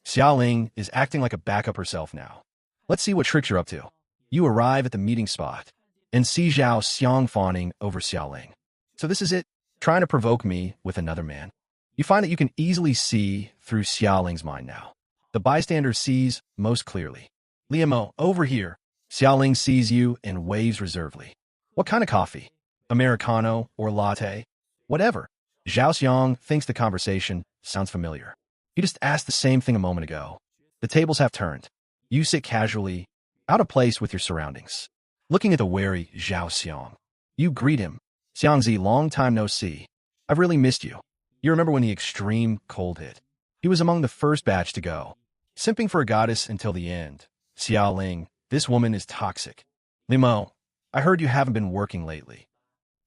Xia Ling is acting like a backup herself now. Let's see what tricks you're up to. You arrive at the meeting spot and see Zhao Xiang fawning over Xia Ling. So this is it? Trying to provoke me with another man? You find that you can easily see through Xia Ling's mind now. The bystander sees most clearly. Liamo, over here. Xia Ling sees you and waves reservedly. What kind of coffee? Americano or latte? Whatever. Zhao Xiang thinks the conversation sounds familiar. You just asked the same thing a moment ago. The tables have turned. You sit casually, out of place with your surroundings. Looking at the wary Zhao Xiang. You greet him. Xiangzi, long time no see. I've really missed you. You remember when the extreme cold hit? He was among the first batch to go. Simping for a goddess until the end. Xia Ling, this woman is toxic. Limo, I heard you haven't been working lately.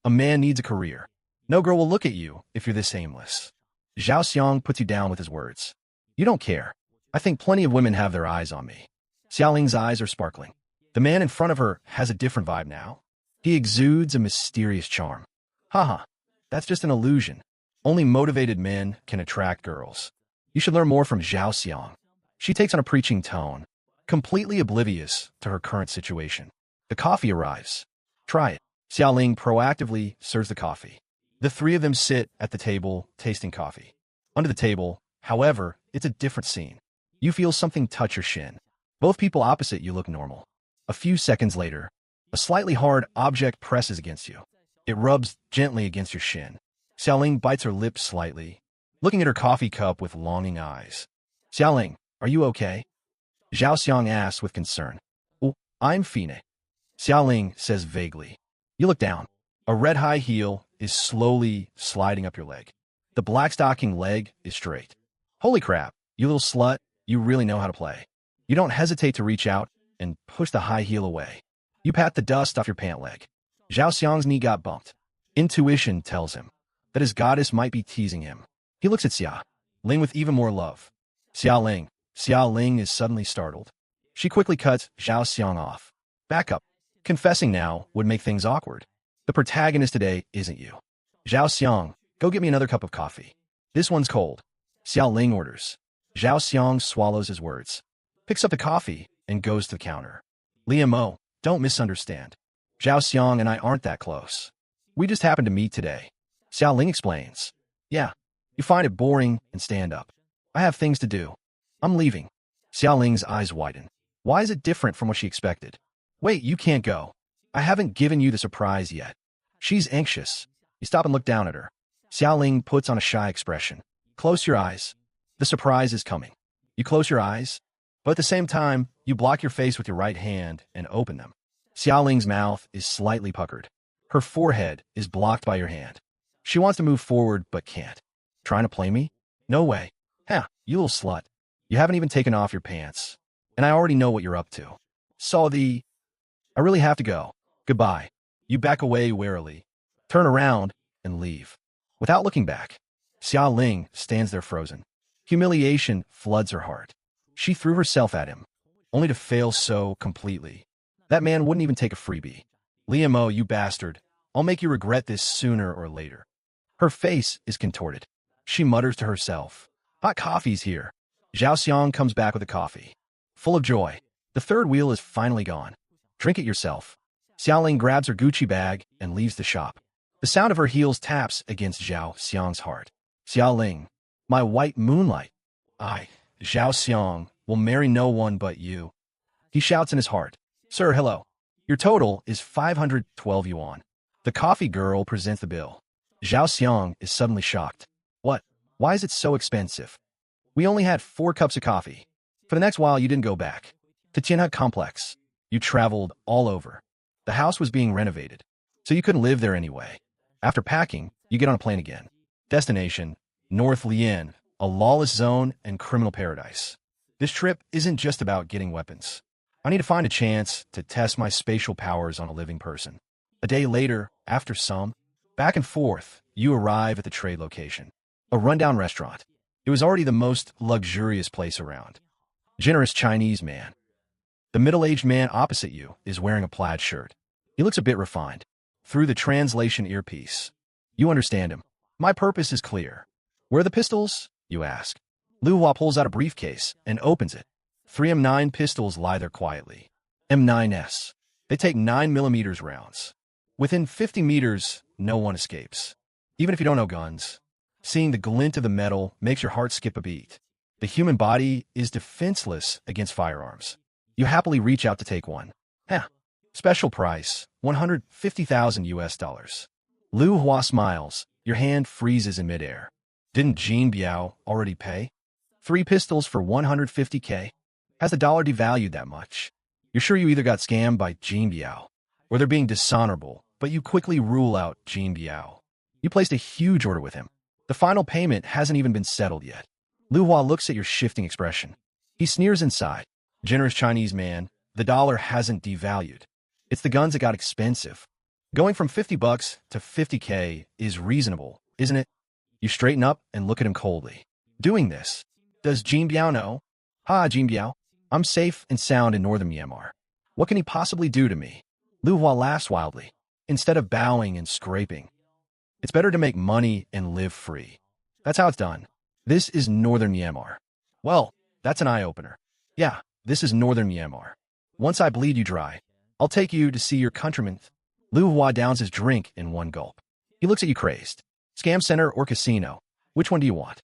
A man needs a career. No girl will look at you if you're this aimless. Zhao Xiang puts you down with his words. You don't care. I think plenty of women have their eyes on me. Xia Ling's eyes are sparkling. The man in front of her has a different vibe now. He exudes a mysterious charm. Haha, that's just an illusion. Only motivated men can attract girls. You should learn more from Zhao Xiang. She takes on a preaching tone, completely oblivious to her current situation. The coffee arrives. Try it. Xia Ling proactively serves the coffee. The three of them sit at the table, tasting coffee. Under the table, however, it's a different scene. You feel something touch your shin. Both people opposite you look normal. A few seconds later, a slightly hard object presses against you. It rubs gently against your shin. Xia Ling bites her lips slightly, looking at her coffee cup with longing eyes. Xia Ling, are you okay? Zhao Xiang asks with concern. Oh, I'm fine. Xia Ling says vaguely. You look down. A red high heel is slowly sliding up your leg. The black stocking leg is straight. Holy crap, you little slut, you really know how to play. You don't hesitate to reach out and push the high heel away. You pat the dust off your pant leg. Zhao Xiang's knee got bumped. Intuition tells him that his goddess might be teasing him. He looks at Xia Ling with even more love. Xia Ling is suddenly startled. She quickly cuts Zhao Xiang off. Back up. Confessing now would make things awkward. The protagonist today isn't you. Zhao Xiang, go get me another cup of coffee. This one's cold. Xia Ling orders. Zhao Xiang swallows his words, picks up the coffee, and goes to the counter. Liam, don't misunderstand. Zhao Xiang and I aren't that close. We just happened to meet today. Xiao Ling explains. Yeah, you find it boring and stand up. I have things to do. I'm leaving. Xiao Ling's eyes widen. Why is it different from what she expected? Wait, you can't go. I haven't given you the surprise yet. She's anxious. You stop and look down at her. Xiao Ling puts on a shy expression. Close your eyes. The surprise is coming. You close your eyes, but at the same time, you block your face with your right hand and open them. Xiao Ling's mouth is slightly puckered. Her forehead is blocked by your hand. She wants to move forward but can't. Trying to play me? No way. You little slut. You haven't even taken off your pants. And I already know what you're up to. I really have to go. Goodbye. You back away warily. Turn around and leave. Without looking back, Xiao Ling stands there frozen. Humiliation floods her heart. She threw herself at him, only to fail so completely. That man wouldn't even take a freebie. Liam, you bastard. I'll make you regret this sooner or later. Her face is contorted. She mutters to herself. Hot coffee's here. Zhao Xiang comes back with a coffee. Full of joy. The third wheel is finally gone. Drink it yourself. Xiao Ling grabs her Gucci bag and leaves the shop. The sound of her heels taps against Zhao Xiang's heart. Xiao Ling, my white moonlight. I, Zhao Xiang, will marry no one but you. He shouts in his heart. Sir, hello. Your total is 512 yuan. The coffee girl presents the bill. Zhao Xiang is suddenly shocked. What? Why is it so expensive? We only had 4 cups of coffee. For the next while, you didn't go back. To Tianhe Complex. You traveled all over. The house was being renovated, so you couldn't live there anyway. After packing, you get on a plane again. Destination, North Lian, a lawless zone and criminal paradise. This trip isn't just about getting weapons. I need to find a chance to test my spatial powers on a living person. A day later, after some back and forth, you arrive at the trade location. A rundown restaurant. It was already the most luxurious place around. Generous Chinese man. The middle-aged man opposite you is wearing a plaid shirt. He looks a bit refined. Through the translation earpiece, you understand him. My purpose is clear. Where are the pistols? You ask. Lu Hua pulls out a briefcase and opens it. 3 M9 pistols lie there quietly. M9s. They take 9mm rounds. Within 50 meters, no one escapes. Even if you don't know guns. Seeing the glint of the metal makes your heart skip a beat. The human body is defenseless against firearms. You happily reach out to take one. Special price, 150,000 US dollars. Lu Hua smiles. Your hand freezes in midair. Didn't Jin Biao already pay? 3 pistols for 150K? Has the dollar devalued that much? You're sure you either got scammed by Jin Biao, or they're being dishonorable, but you quickly rule out Jin Biao. You placed a huge order with him. The final payment hasn't even been settled yet. Lu Hua looks at your shifting expression. He sneers inside. Generous Chinese man, the dollar hasn't devalued. It's the guns that got expensive. Going from $50 to 50K is reasonable, isn't it? You straighten up and look at him coldly. Doing this. Does Jin Biao know? Jin Biao. I'm safe and sound in northern Myanmar. What can he possibly do to me? Lu Hua laughs wildly. Instead of bowing and scraping. It's better to make money and live free. That's how it's done. This is northern Myanmar. Well, that's an eye-opener. Yeah, this is northern Myanmar. Once I bleed you dry, I'll take you to see your countrymen. Lu Hua downs his drink in one gulp. He looks at you crazed. Scam center or casino? Which one do you want?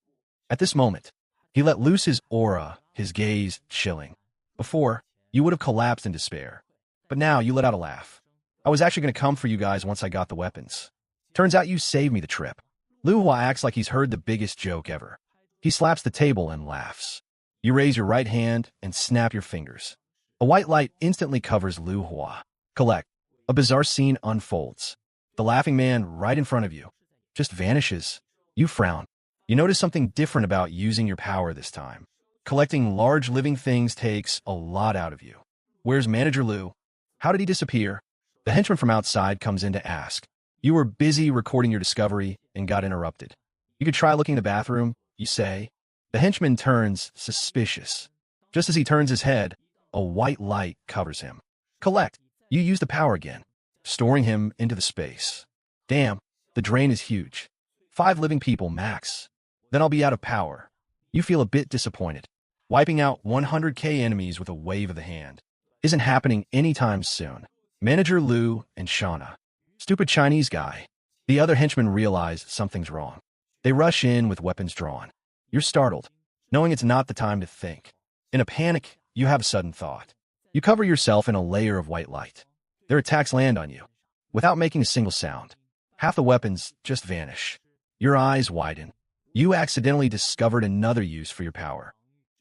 At this moment, he let loose his aura, his gaze chilling. Before, you would have collapsed in despair. But now you let out a laugh. I was actually going to come for you guys once I got the weapons. Turns out you saved me the trip. Lu Hua acts like he's heard the biggest joke ever. He slaps the table and laughs. You raise your right hand and snap your fingers. A white light instantly covers Lu Hua. Collect. A bizarre scene unfolds. The laughing man right in front of you just vanishes. You frown. You notice something different about using your power this time. Collecting large living things takes a lot out of you. Where's Manager Lu? How did he disappear? The henchman from outside comes in to ask. You were busy recording your discovery and got interrupted. You could try looking in the bathroom, you say. The henchman turns suspicious. Just as he turns his head, a white light covers him. Collect. You use the power again, storing him into the space. Damn, the drain is huge. 5 living people max. Then I'll be out of power. You feel a bit disappointed, wiping out 100K enemies with a wave of the hand. isn't happening anytime soon. Manager Lu and Shauna. Stupid Chinese guy. The other henchmen realize something's wrong. They rush in with weapons drawn. You're startled, knowing it's not the time to think. In a panic, you have a sudden thought. You cover yourself in a layer of white light. Their attacks land on you. Without making a single sound, half the weapons just vanish. Your eyes widen. You accidentally discovered another use for your power.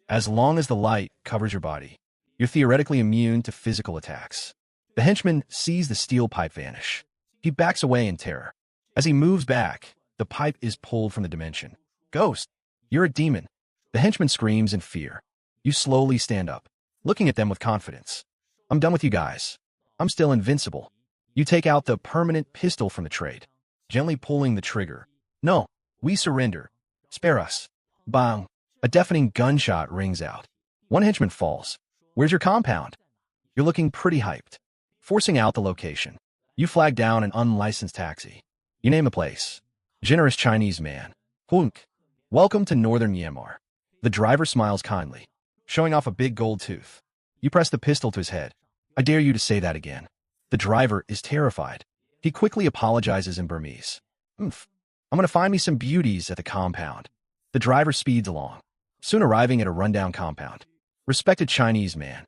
As long as the light covers your body, you're theoretically immune to physical attacks. The henchman sees the steel pipe vanish. He backs away in terror. As he moves back, the pipe is pulled from the dimension. Ghost, you're a demon. The henchman screams in fear. You slowly stand up, looking at them with confidence. I'm done with you guys. I'm still invincible. You take out the permanent pistol from the trade, gently pulling the trigger. No, we surrender. Spare us. Bang. A deafening gunshot rings out. One henchman falls. Where's your compound? You're looking pretty hyped. Forcing out the location, you flag down an unlicensed taxi. You name the place. Generous Chinese man. Hunk. Welcome to Northern Myanmar. The driver smiles kindly, showing off a big gold tooth. You press the pistol to his head. I dare you to say that again. The driver is terrified. He quickly apologizes in Burmese. I'm going to find me some beauties at the compound. The driver speeds along, soon arriving at a rundown compound. Respected Chinese man.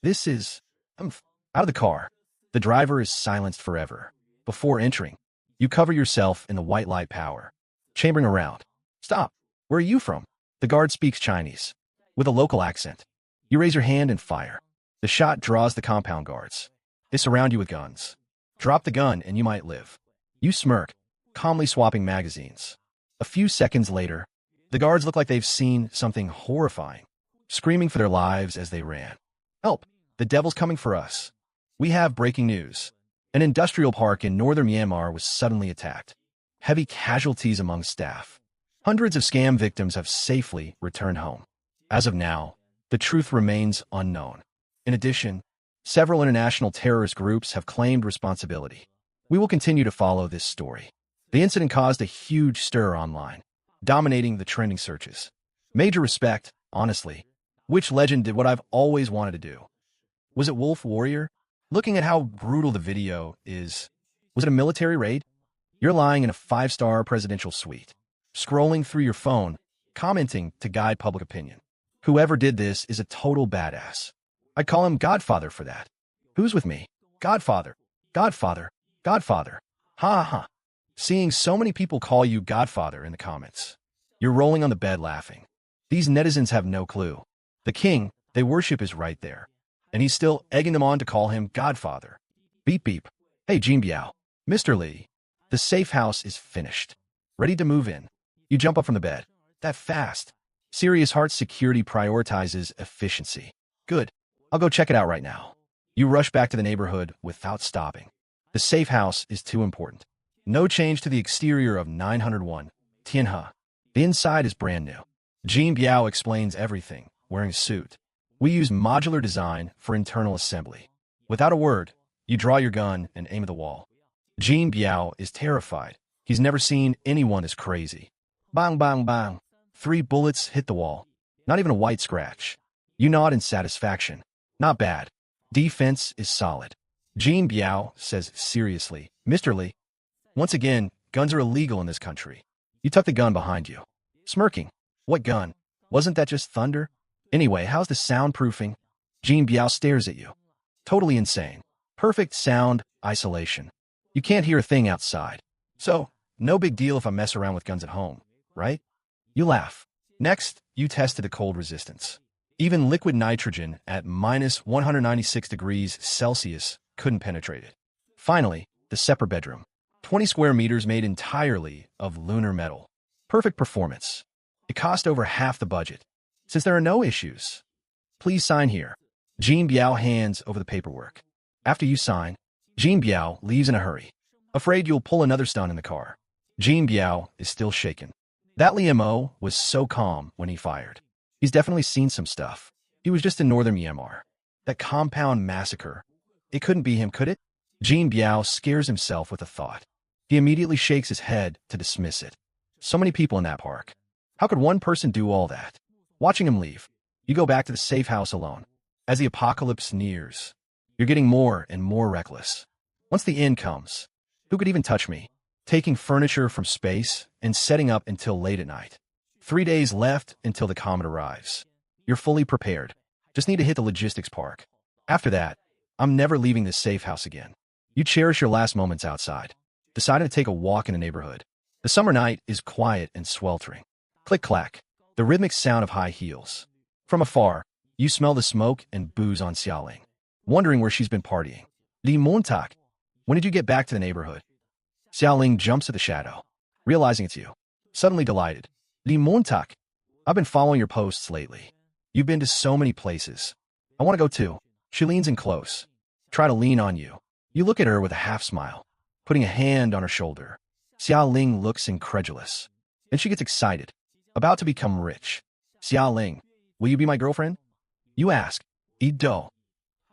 This is... out of the car. The driver is silenced forever. Before entering, you cover yourself in the white light power. Chambering around. Stop. Where are you from? The guard speaks Chinese, with a local accent. You raise your hand and fire. The shot draws the compound guards. They surround you with guns. Drop the gun and you might live. You smirk, calmly swapping magazines. A few seconds later, the guards look like they've seen something horrifying, screaming for their lives as they ran. Help! The devil's coming for us. We have breaking news. An industrial park in northern Myanmar was suddenly attacked. Heavy casualties among staff. Hundreds of scam victims have safely returned home. As of now, the truth remains unknown. In addition, several international terrorist groups have claimed responsibility. We will continue to follow this story. The incident caused a huge stir online, dominating the trending searches. Major respect, honestly. Which legend did what I've always wanted to do? Was it Wolf Warrior? Looking at how brutal the video is, was it a military raid? You're lying in a 5-star presidential suite, scrolling through your phone, commenting to guide public opinion. Whoever did this is a total badass. I'd call him Godfather for that. Who's with me? Godfather. Godfather. Godfather. Ha ha. Seeing so many people call you Godfather in the comments. You're rolling on the bed laughing. These netizens have no clue. The king they worship is right there, and he's still egging them on to call him Godfather. Beep beep. Hey Jean Biao. Mr. Lee. The safe house is finished. Ready to move in. You jump up from the bed. That fast. Serious Heart Security prioritizes efficiency. Good. I'll go check it out right now. You rush back to the neighborhood without stopping. The safe house is too important. No change to the exterior of 901 Tianhe. The inside is brand new. Jean Biao explains everything, wearing a suit. We use modular design for internal assembly. Without a word, you draw your gun and aim at the wall. Jean Biao is terrified. He's never seen anyone as crazy. Bang, bang, bang. 3 bullets hit the wall. Not even a white scratch. You nod in satisfaction. Not bad. Defense is solid. Jean Biao says seriously, Mr. Lee. Once again, guns are illegal in this country. You tuck the gun behind you. Smirking. What gun? Wasn't that just thunder? Anyway, how's the soundproofing? Jean Biao stares at you. Totally insane. Perfect sound isolation. You can't hear a thing outside. So, no big deal if I mess around with guns at home, right? You laugh. Next, you tested the cold resistance. Even liquid nitrogen at minus 196 degrees Celsius couldn't penetrate it. Finally, the separate bedroom. 20 square meters made entirely of lunar metal. Perfect performance. It cost over half the budget. Since there are no issues, please sign here. Jean Biao hands over the paperwork. After you sign, Jean Biao leaves in a hurry. Afraid you'll pull another stunt in the car. Jean Biao is still shaken. That Liamo was so calm when he fired. He's definitely seen some stuff. He was just in northern Myanmar. That compound massacre. It couldn't be him, could it? Jean Biao scares himself with a thought. He immediately shakes his head to dismiss it. So many people in that park. How could one person do all that? Watching him leave, you go back to the safe house alone. As the apocalypse nears, you're getting more and more reckless. Once the end comes, who could even touch me? Taking furniture from space and setting up until late at night. 3 days left until the comet arrives. You're fully prepared. Just need to hit the logistics park. After that, I'm never leaving this safe house again. You cherish your last moments outside. Decided to take a walk in the neighborhood. The summer night is quiet and sweltering. Click-clack, the rhythmic sound of high heels. From afar, you smell the smoke and booze on Xiaoling, wondering where she's been partying. Li Montag, when did you get back to the neighborhood? Xiaoling jumps at the shadow, realizing it's you. Suddenly delighted. Li Montag, I've been following your posts lately. You've been to so many places. I want to go too. She leans in close. Try to lean on you. You look at her with a half smile, putting a hand on her shoulder. Xiaoling looks incredulous. Then she gets excited, about to become rich. Xiaoling, will you be my girlfriend? You ask. Ido.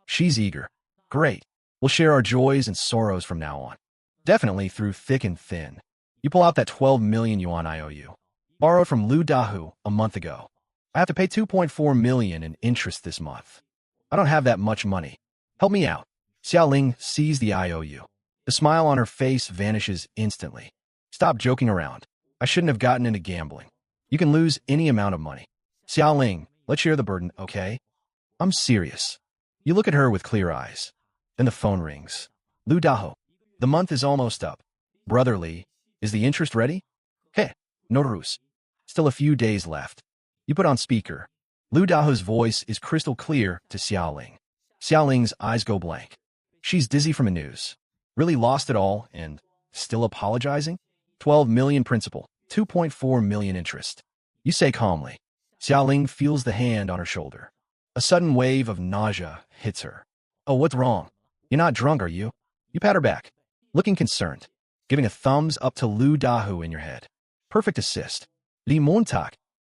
She's eager. Great. We'll share our joys and sorrows from now on. Definitely through thick and thin. You pull out that 12 million yuan IOU. Borrowed from Lu Dahu a month ago. I have to pay 2.4 million in interest this month. I don't have that much money. Help me out. Xiaoling sees the IOU. The smile on her face vanishes instantly. Stop joking around. I shouldn't have gotten into gambling. You can lose any amount of money. Xiaoling, let's share the burden, okay? I'm serious. You look at her with clear eyes. Then the phone rings. Lu Daho. The month is almost up. Brotherly, is the interest ready? Hey, Norus. Still a few days left. You put on speaker. Lu Daho's voice is crystal clear to Xiaoling. Xiaoling's eyes go blank. She's dizzy from the news. Really lost it all and still apologizing? 12 million principal, 2.4 million interest. You say calmly. Xiaoling feels the hand on her shoulder. A sudden wave of nausea hits her. Oh, what's wrong? You're not drunk, are you? You pat her back, looking concerned, giving a thumbs up to Lu Dahu in your head. Perfect assist. Li Montag.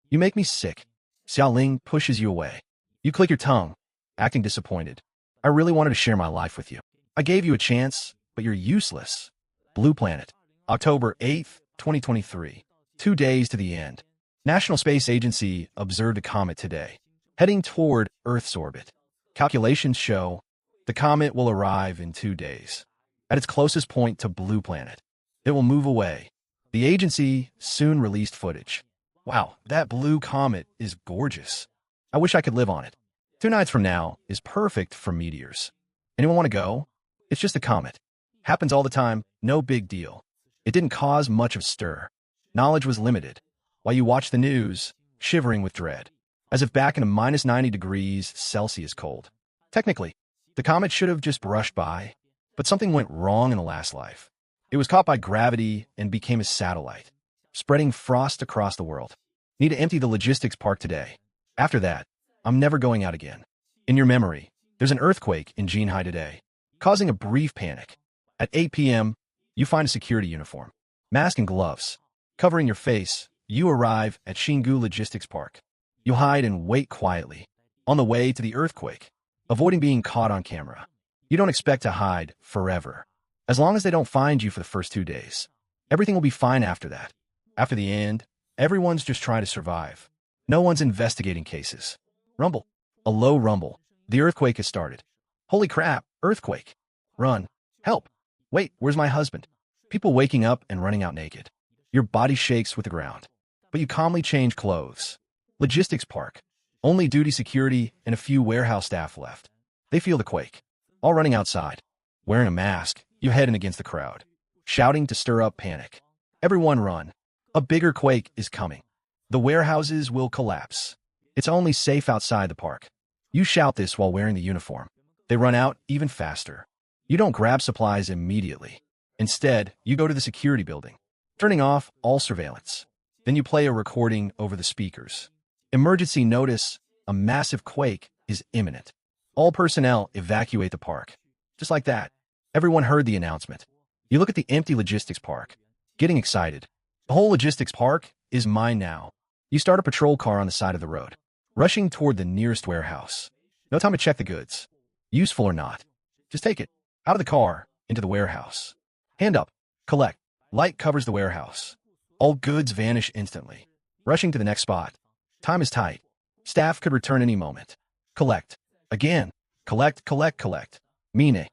You make me sick. Xiaoling pushes you away. You click your tongue, acting disappointed. I really wanted to share my life with you. I gave you a chance, but you're useless. Blue Planet. October 8th, 2023. 2 days to the end. National Space Agency observed a comet today, heading toward Earth's orbit. Calculations show the comet will arrive in 2 days. At its closest point to Blue Planet, it will move away. The agency soon released footage. Wow, that blue comet is gorgeous. I wish I could live on it. 2 nights from now is perfect for meteors. Anyone want to go? It's just a comet. Happens all the time, no big deal. It didn't cause much of stir. Knowledge was limited. While you watch the news, shivering with dread, as if back in a minus 90 degrees Celsius cold. Technically, the comet should have just brushed by, but something went wrong in the last life. It was caught by gravity and became a satellite, spreading frost across the world. Need to empty the logistics park today. After that, I'm never going out again. In your memory, there's an earthquake in Jinhai today, causing a brief panic. At 8 p.m., you find a security uniform, mask and gloves. Covering your face, you arrive at Xingu Logistics Park. You hide and wait quietly, on the way to the earthquake, avoiding being caught on camera. You don't expect to hide forever. As long as they don't find you for the first 2 days, everything will be fine after that. After the end, everyone's just trying to survive. No one's investigating cases. Rumble. A low rumble. The earthquake has started. Holy crap, earthquake. Run. Help. Wait, where's my husband? People waking up and running out naked. Your body shakes with the ground, but you calmly change clothes. Logistics park. Only duty security and a few warehouse staff left. They feel the quake. All running outside. Wearing a mask, you head in against the crowd, shouting to stir up panic. Everyone run. A bigger quake is coming. The warehouses will collapse. It's only safe outside the park. You shout this while wearing the uniform. They run out even faster. You don't grab supplies immediately. Instead, you go to the security building, turning off all surveillance. Then you play a recording over the speakers. Emergency notice, a massive quake is imminent. All personnel evacuate the park. Just like that, everyone heard the announcement. You look at the empty logistics park, getting excited. The whole logistics park is mine now. You start a patrol car on the side of the road, rushing toward the nearest warehouse. No time to check the goods, useful or not. Just take it, out of the car, into the warehouse. Hand up, collect. Light covers the warehouse. All goods vanish instantly. Rushing to the next spot. Time is tight. Staff could return any moment. Collect. Again. Collect, collect, collect. Mine.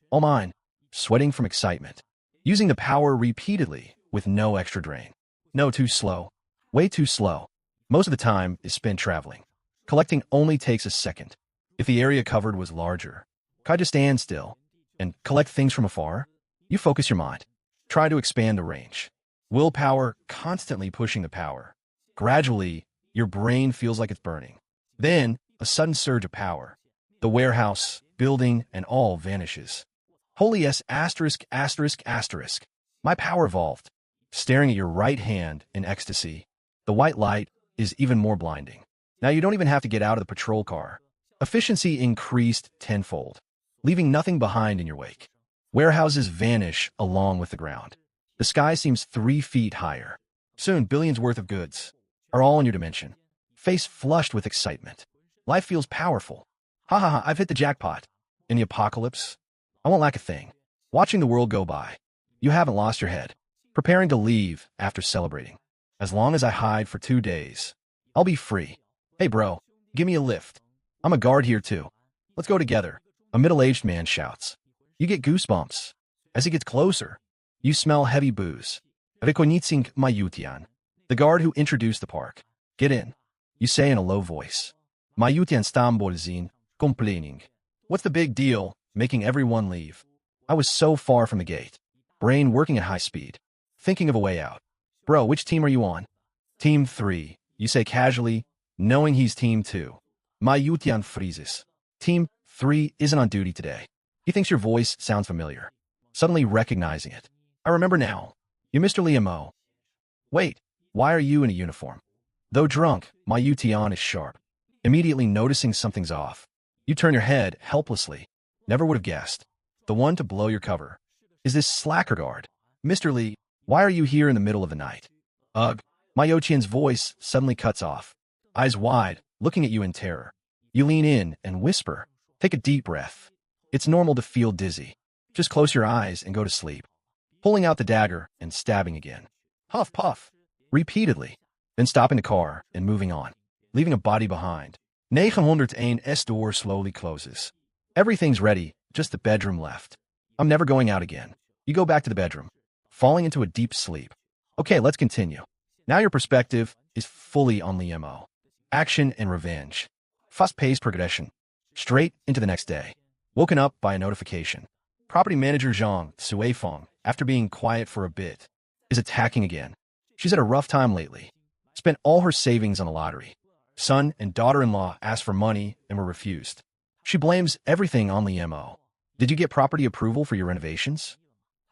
All mine. Sweating from excitement. Using the power repeatedly with no extra drain. No, too slow. Way too slow. Most of the time is spent traveling. Collecting only takes a second. If the area covered was larger, could I just stand still and collect things from afar? You focus your mind. Try to expand the range. Willpower constantly pushing the power. Gradually, your brain feels like it's burning. Then, a sudden surge of power. The warehouse, building, and all vanishes. Holy S asterisk asterisk asterisk. My power evolved. Staring at your right hand in ecstasy. The white light is even more blinding. Now you don't even have to get out of the patrol car. Efficiency increased tenfold, leaving nothing behind in your wake. Warehouses vanish along with the ground. The sky seems 3 feet higher. Soon, billions worth of goods are all in your dimension. Face flushed with excitement. Life feels powerful. Ha ha ha, I've hit the jackpot. In the apocalypse, I won't lack a thing. Watching the world go by. You haven't lost your head. Preparing to leave after celebrating. As long as I hide for 2 days, I'll be free. Hey bro, give me a lift. I'm a guard here too. Let's go together. A middle-aged man shouts. You get goosebumps. As he gets closer, you smell heavy booze. Rekonitsing Mayutian, the guard who introduced the park. Get in. You say in a low voice. Mayutian stambolzin, complaining. What's the big deal, making everyone leave? I was so far from the gate. Brain working at high speed. Thinking of a way out. Bro, which team are you on? Team 3, you say casually, knowing he's Team 2. Mayutian freezes. Team 3 isn't on duty today. He thinks your voice sounds familiar. Suddenly recognizing it. I remember now. You're Mr. Liamo. Wait, why are you in a uniform? Though drunk, Mayutian is sharp. Immediately noticing something's off. You turn your head helplessly. Never would have guessed. The one to blow your cover. Is this slacker guard? Mr. Lee, why are you here in the middle of the night? Ugh. Mayutian's voice suddenly cuts off. Eyes wide, looking at you in terror. You lean in and whisper. Take a deep breath. It's normal to feel dizzy. Just close your eyes and go to sleep. Pulling out the dagger and stabbing again. Huff, puff. Repeatedly. Then stopping the car and moving on. Leaving a body behind. 901's door slowly closes. Everything's ready, just the bedroom left. I'm never going out again. You go back to the bedroom. Falling into a deep sleep. Okay, let's continue. Now your perspective is fully on Liamo. Action and revenge. Fast-paced progression. Straight into the next day. Woken up by a notification. Property manager Zhang Suifeng, after being quiet for a bit, is attacking again. She's had a rough time lately. Spent all her savings on the lottery. Son and daughter-in-law asked for money and were refused. She blames everything on Liamo. Did you get property approval for your renovations?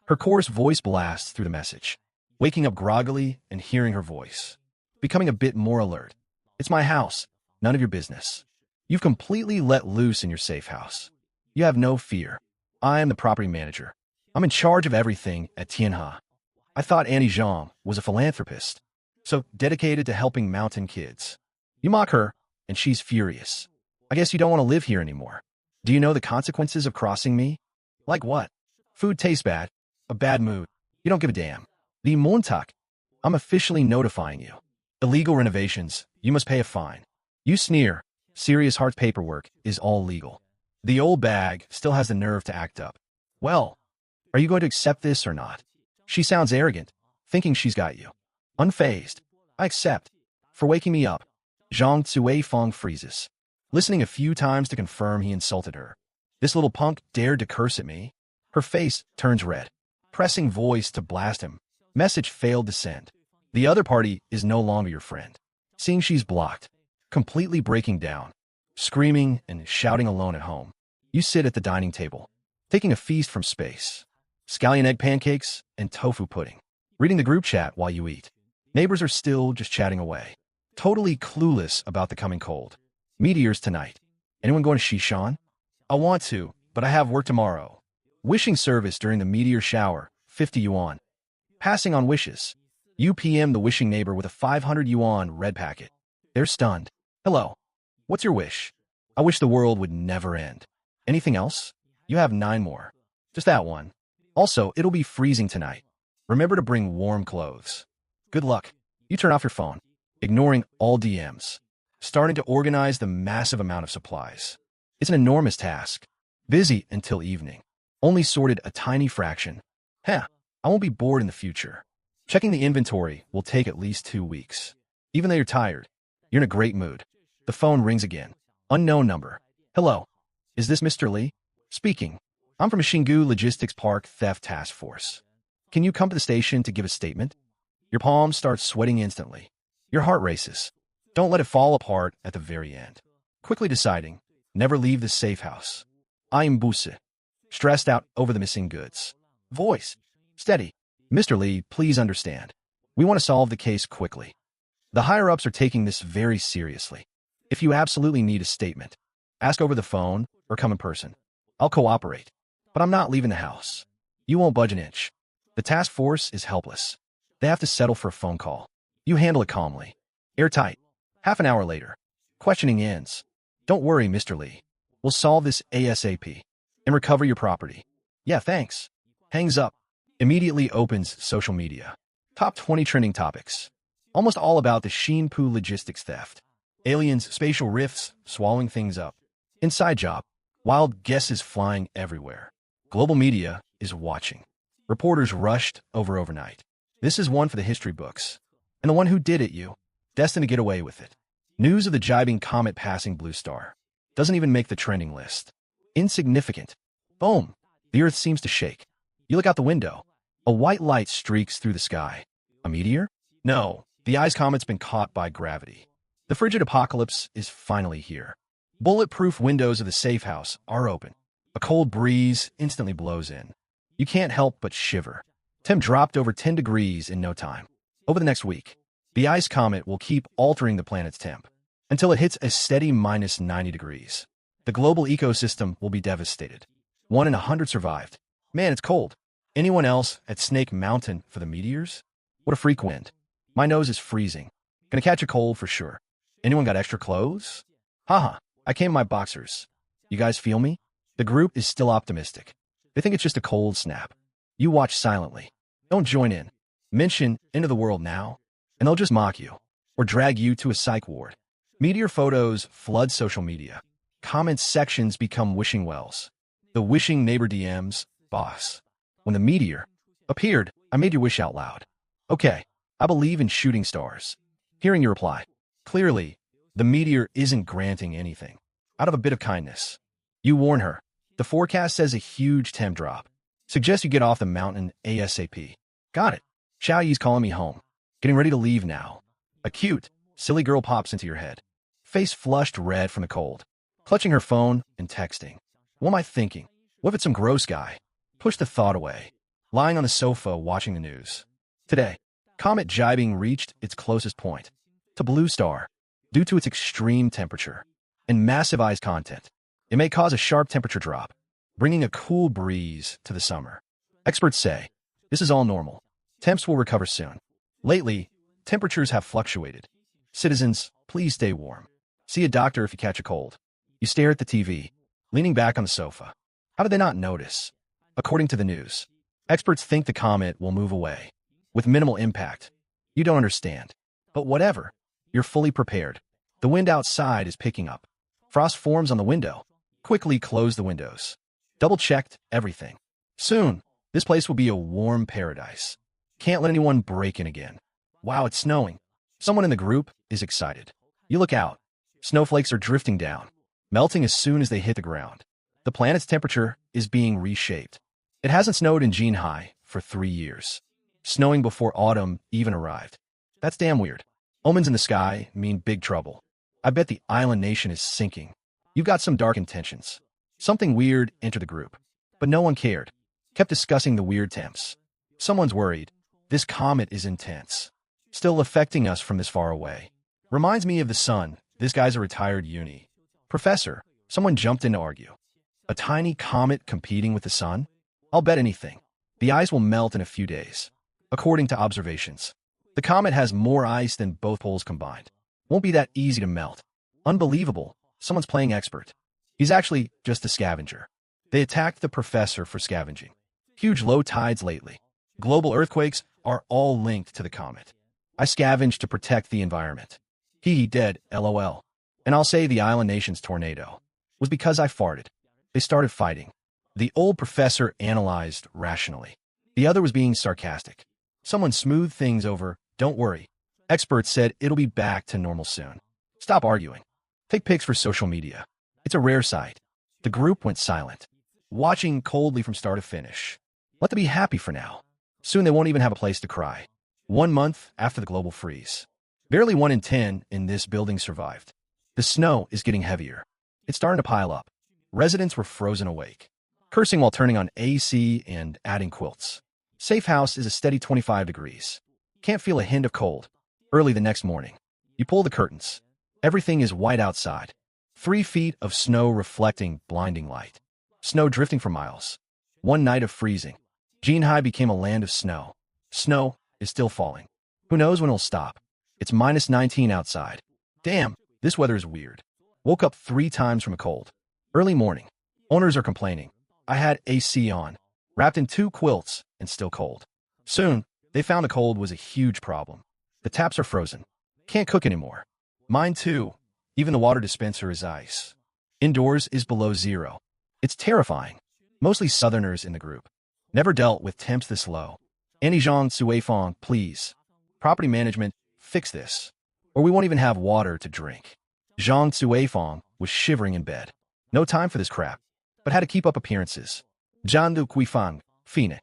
Her coarse voice blasts through the message. Waking up groggily and hearing her voice. Becoming a bit more alert. It's my house. None of your business. You've completely let loose in your safe house. You have no fear. I am the property manager. I'm in charge of everything at Tianhe. I thought Annie Zhang was a philanthropist, so dedicated to helping mountain kids. You mock her, and she's furious. I guess you don't want to live here anymore. Do you know the consequences of crossing me? Like what? Food tastes bad. A bad mood. You don't give a damn. The Montag. I'm officially notifying you. Illegal renovations. You must pay a fine. You sneer. Serious heart paperwork is all legal. The old bag still has the nerve to act up. Well, are you going to accept this or not? She sounds arrogant, thinking she's got you. Unfazed. I accept. For waking me up. Zhang Suifeng freezes. Listening a few times to confirm he insulted her. This little punk dared to curse at me. Her face turns red. Pressing voice to blast him. Message failed to send. The other party is no longer your friend. Seeing she's blocked. Completely breaking down. Screaming and shouting alone at home. You sit at the dining table. Taking a feast from space. Scallion egg pancakes and tofu pudding. Reading the group chat while you eat. Neighbors are still just chatting away. Totally clueless about the coming cold. Meteors tonight. Anyone going to Shishan? I want to, but I have work tomorrow. Wishing service during the meteor shower, 50 yuan. Passing on wishes. You PM the wishing neighbor with a 500 yuan red packet. They're stunned. Hello. What's your wish? I wish the world would never end. Anything else? You have 9 more. Just that one. Also, it'll be freezing tonight. Remember to bring warm clothes. Good luck. You turn off your phone. Ignoring all DMs. Starting to organize the massive amount of supplies. It's an enormous task. Busy until evening. Only sorted a tiny fraction. Heh, I won't be bored in the future. Checking the inventory will take at least 2 weeks. Even though you're tired, you're in a great mood. The phone rings again. Unknown number. Hello. Is this Mr. Lee? Speaking. I'm from Xingu Logistics Park Theft Task Force. Can you come to the station to give a statement? Your palms start sweating instantly. Your heart races. Don't let it fall apart at the very end. Quickly deciding, never leave the safe house. I am Buse. Stressed out over the missing goods. Voice. Steady. Mr. Lee, please understand. We want to solve the case quickly. The higher-ups are taking this very seriously. If you absolutely need a statement, ask over the phone or come in person. I'll cooperate. But I'm not leaving the house. You won't budge an inch. The task force is helpless. They have to settle for a phone call. You handle it calmly. Airtight. Half an hour later. Questioning ends. Don't worry, Mr. Lee. We'll solve this ASAP. And recover your property. Yeah, thanks. Hangs up. Immediately opens social media. Top 20 trending topics. Almost all about the Xinpu logistics theft. Aliens, spatial rifts, swallowing things up. Inside job. Wild guesses flying everywhere. Global media is watching. Reporters rushed over overnight. This is one for the history books. And the one who did it, you. Destined to get away with it. News of the jibing comet passing blue star. Doesn't even make the trending list. Insignificant. Boom. The earth seems to shake. You look out the window. A white light streaks through the sky. A meteor? No. The ice comet's been caught by gravity. The frigid apocalypse is finally here. Bulletproof windows of the safe house are open. A cold breeze instantly blows in. You can't help but shiver. Temp dropped over 10 degrees in no time. Over the next week, the ice comet will keep altering the planet's temp until it hits a steady minus 90 degrees. The global ecosystem will be devastated. 1 in 100 survived. Man, it's cold. Anyone else at Snake Mountain for the meteors? What a freak wind. My nose is freezing. Gonna catch a cold for sure. Anyone got extra clothes? Haha, I came in my boxers. You guys feel me? The group is still optimistic. They think it's just a cold snap. You watch silently. Don't join in. Mention End of the World now, and they'll just mock you or drag you to a psych ward. Meteor photos flood social media. Comment sections become wishing wells. The wishing neighbor DMs, boss. When the meteor appeared, I made your wish out loud. Okay, I believe in shooting stars. Hearing your reply. Clearly, the meteor isn't granting anything. Out of a bit of kindness. You warn her. The forecast says a huge temp drop. Suggest you get off the mountain ASAP. Got it. Xiao Yi's calling me home. Getting ready to leave now. A cute, silly girl pops into your head. Face flushed red from the cold. Clutching her phone and texting. What am I thinking? What if it's some gross guy? Push the thought away. Lying on the sofa watching the news. Today, comet jibing reached its closest point. To blue star. Due to its extreme temperature and massive ice content, it may cause a sharp temperature drop, bringing a cool breeze to the summer. Experts say, this is all normal. Temps will recover soon. Lately, temperatures have fluctuated. Citizens, please stay warm. See a doctor if you catch a cold. You stare at the TV, leaning back on the sofa. How did they not notice? According to the news, experts think the comet will move away, with minimal impact. You don't understand. But whatever, you're fully prepared. The wind outside is picking up. Frost forms on the window. Quickly close the windows. Double-checked everything. Soon, this place will be a warm paradise. Can't let anyone break in again. Wow, it's snowing. Someone in the group is excited. You look out. Snowflakes are drifting down, melting as soon as they hit the ground. The planet's temperature is being reshaped. It hasn't snowed in Jinhai for 3 years. Snowing before autumn even arrived. That's damn weird. Omens in the sky mean big trouble. I bet the island nation is sinking. You've got some dark intentions. Something weird entered the group. But no one cared. Kept discussing the weird temps. Someone's worried. This comet is intense. Still affecting us from this far away. Reminds me of the sun. This guy's a retired uni professor. Someone jumped in to argue. A tiny comet competing with the sun? I'll bet anything. The ice will melt in a few days. According to observations, the comet has more ice than both poles combined. Won't be that easy to melt. Unbelievable. Someone's playing expert. He's actually just a scavenger. They attacked the professor for scavenging. Huge low tides lately. Global earthquakes are all linked to the comet. I scavenged to protect the environment. He dead, LOL. And I'll say the island nation's tornado. was because I farted. They started fighting. The old professor analyzed rationally. The other was being sarcastic. Someone smoothed things over. Don't worry. Experts said it'll be back to normal soon. Stop arguing. Take pics for social media. It's a rare sight. The group went silent, watching coldly from start to finish. Let them be happy for now. Soon they won't even have a place to cry. 1 month after the global freeze. Barely 1 in 10 in this building survived. The snow is getting heavier. It's starting to pile up. Residents were frozen awake, cursing while turning on AC and adding quilts. Safe house is a steady 25 degrees. Can't feel a hint of cold. Early the next morning, you pull the curtains. Everything is white outside. 3 feet of snow reflecting blinding light. Snow drifting for miles. One night of freezing. Jinhai became a land of snow. Snow is still falling. Who knows when it'll stop? It's minus 19 outside. Damn, this weather is weird. Woke up 3 times from a cold. Early morning. Owners are complaining. I had AC on, wrapped in 2 quilts, and still cold. Soon, they found the cold was a huge problem. The taps are frozen. Can't cook anymore. Mine too. Even the water dispenser is ice. Indoors is below 0. It's terrifying. Mostly southerners in the group. Never dealt with temps this low. Anijong Suifong, please. Property management, fix this. Or we won't even have water to drink. Zhang Suifong was shivering in bed. No time for this crap, but had to keep up appearances. Zhan Du Kuifang, Fine.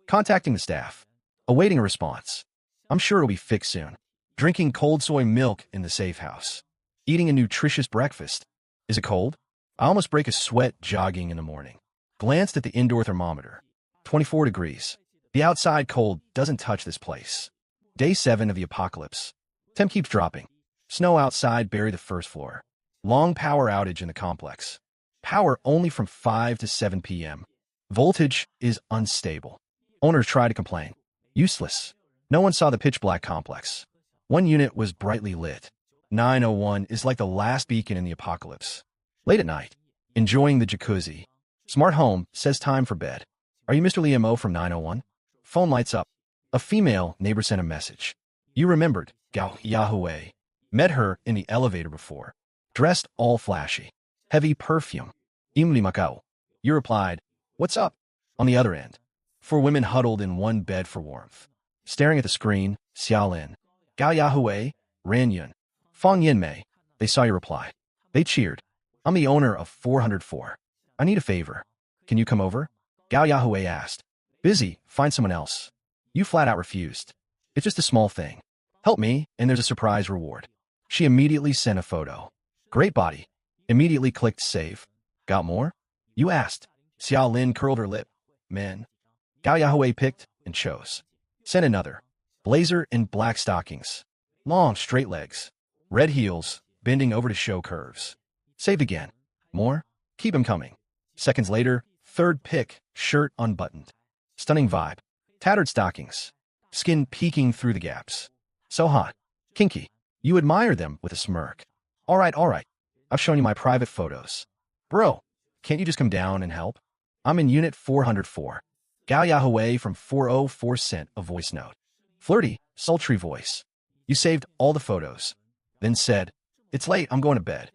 Contacting the staff. Awaiting a response. I'm sure it'll be fixed soon. Drinking cold soy milk in the safe house. Eating a nutritious breakfast. Is it cold? I almost break a sweat jogging in the morning. Glanced at the indoor thermometer. 24 degrees. The outside cold doesn't touch this place. Day 7 of the apocalypse. Temp keeps dropping. Snow outside buried the first floor. Long power outage in the complex. Power only from 5 to 7 p.m. Voltage is unstable. Owners try to complain. Useless. No one saw the pitch black complex. One unit was brightly lit. 901 is like the last beacon in the apocalypse. Late at night. Enjoying the jacuzzi. Smart home says time for bed. Are you Mr. Liamo from 901? Phone lights up. A female neighbor sent a message. You remembered, Gao Yahweh. Met her in the elevator before. Dressed all flashy. Heavy perfume. Imli Macau. You replied, what's up? On the other end. 4 women huddled in one bed for warmth. Staring at the screen, Xiaolin. Gao Yahweh, Ran Yun. Fong Yinmei. They saw your reply. They cheered. I'm the owner of 404. I need a favor. Can you come over? Gao Yahweh asked. Busy, find someone else. You flat out refused. It's just a small thing. Help me, and there's a surprise reward. She immediately sent a photo. Great body. Immediately clicked save. Got more? You asked. Xiao Lin curled her lip. Men. Gao Yahweh picked and chose. Sent another. Blazer and black stockings. Long, straight legs. Red heels, bending over to show curves. Saved again. More? Keep 'em coming. Seconds later, third pick, shirt unbuttoned. Stunning vibe. Tattered stockings. Skin peeking through the gaps. So hot. Kinky. You admire them with a smirk. All right. I've shown you my private photos. Bro, can't you just come down and help? I'm in unit 404. Gao Yahweh from 404 sent a voice note. Flirty, sultry voice. You saved all the photos. Then said, it's late, I'm going to bed.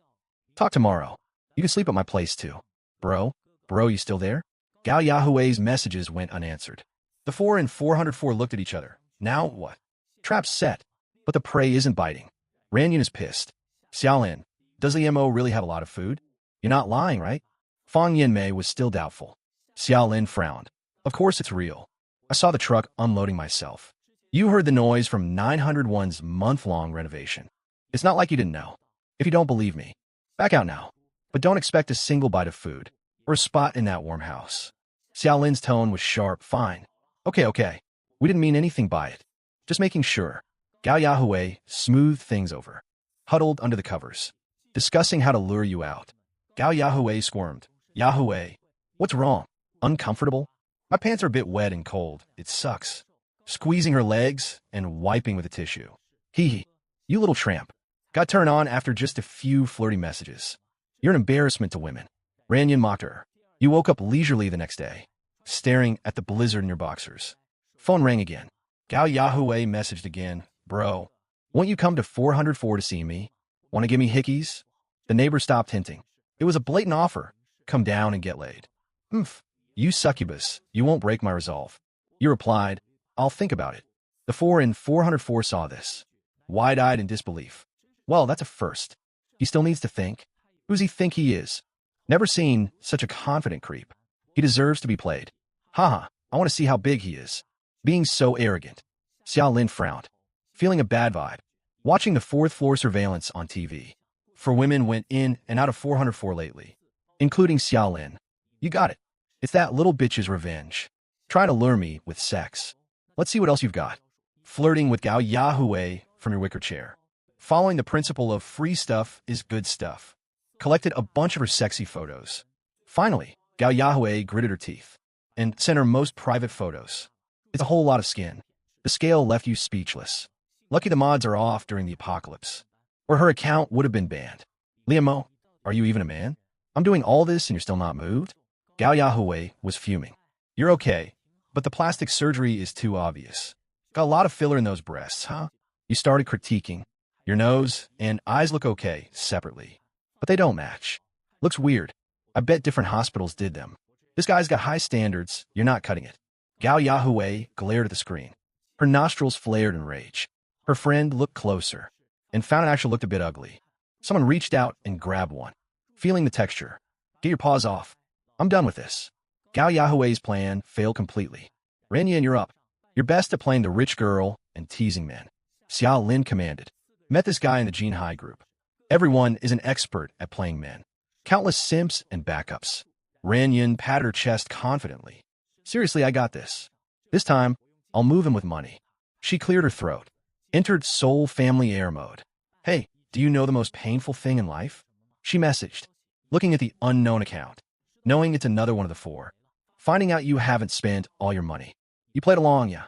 Talk tomorrow. You can sleep at my place too. Bro, you still there? Gao Yahweh's messages went unanswered. The 4 and 404 looked at each other. Now what? Trap's set. But the prey isn't biting. Ranyun is pissed. Xiaolin, does the MO really have a lot of food? You're not lying, right? Fong Yinmei was still doubtful. Xiaolin frowned. Of course it's real. I saw the truck unloading myself. You heard the noise from 901's month-long renovation. It's not like you didn't know. If you don't believe me, back out now. But don't expect a single bite of food or a spot in that warm house. Xiaolin's tone was sharp. Fine. Okay. We didn't mean anything by it. Just making sure. Gao Yahweh smoothed things over. Huddled under the covers. Discussing how to lure you out. Gao Yahweh squirmed. Yahweh, what's wrong? Uncomfortable? My pants are a bit wet and cold. It sucks. Squeezing her legs and wiping with a tissue. Hee. You little tramp. Got turned on after just a few flirty messages. You're an embarrassment to women. Ranyun mocked her. You woke up leisurely the next day, staring at the blizzard in your boxers. Phone rang again. Gao Yahweh messaged again. Bro, won't you come to 404 to see me? Want to give me hickeys? The neighbor stopped hinting. It was a blatant offer. Come down and get laid. Oomph. You succubus, you won't break my resolve. You replied, I'll think about it. The 4 in 404 saw this, wide-eyed in disbelief. Well, that's a first. He still needs to think. Who's he think he is? Never seen such a confident creep. He deserves to be played. Haha, I want to see how big he is. Being so arrogant. Xiao Lin frowned, feeling a bad vibe. Watching the 4th floor surveillance on TV. 4 women went in and out of 404 lately, including Xiao Lin. You got it. It's that little bitch's revenge. Trying to lure me with sex. Let's see what else you've got. Flirting with Gao Yahweh from your wicker chair. Following the principle of free stuff is good stuff. Collected a bunch of her sexy photos. Finally, Gao Yahweh gritted her teeth and sent her most private photos. It's a whole lot of skin. The scale left you speechless. Lucky the mods are off during the apocalypse, or her account would have been banned. Liamo, are you even a man? I'm doing all this and you're still not moved? Gao Yahweh was fuming. You're okay, but the plastic surgery is too obvious. Got a lot of filler in those breasts, huh? You started critiquing. Your nose and eyes look okay separately, but they don't match. Looks weird. I bet different hospitals did them. This guy's got high standards. You're not cutting it. Gao Yahweh glared at the screen. Her nostrils flared in rage. Her friend looked closer and found it actually looked a bit ugly. Someone reached out and grabbed one, feeling the texture. Get your paws off. I'm done with this. Gao Yahweh's plan failed completely. Ranyan, you're up. You're best at playing the rich girl and teasing men. Xiao Lin commanded. Met this guy in the Jinhai group. Everyone is an expert at playing men. Countless simps and backups. Ranyan patted her chest confidently. Seriously, I got this. This time, I'll move him with money. She cleared her throat. Entered Soul Family Air mode. Hey, do you know the most painful thing in life? She messaged, looking at the unknown account, knowing it's another one of the 4. Finding out you haven't spent all your money. You played along, yeah.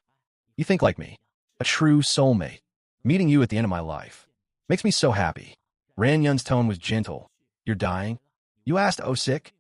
You think like me. A true soulmate. Meeting you at the end of my life. Makes me so happy. Ranyun's tone was gentle. You're dying? You asked, oh sick?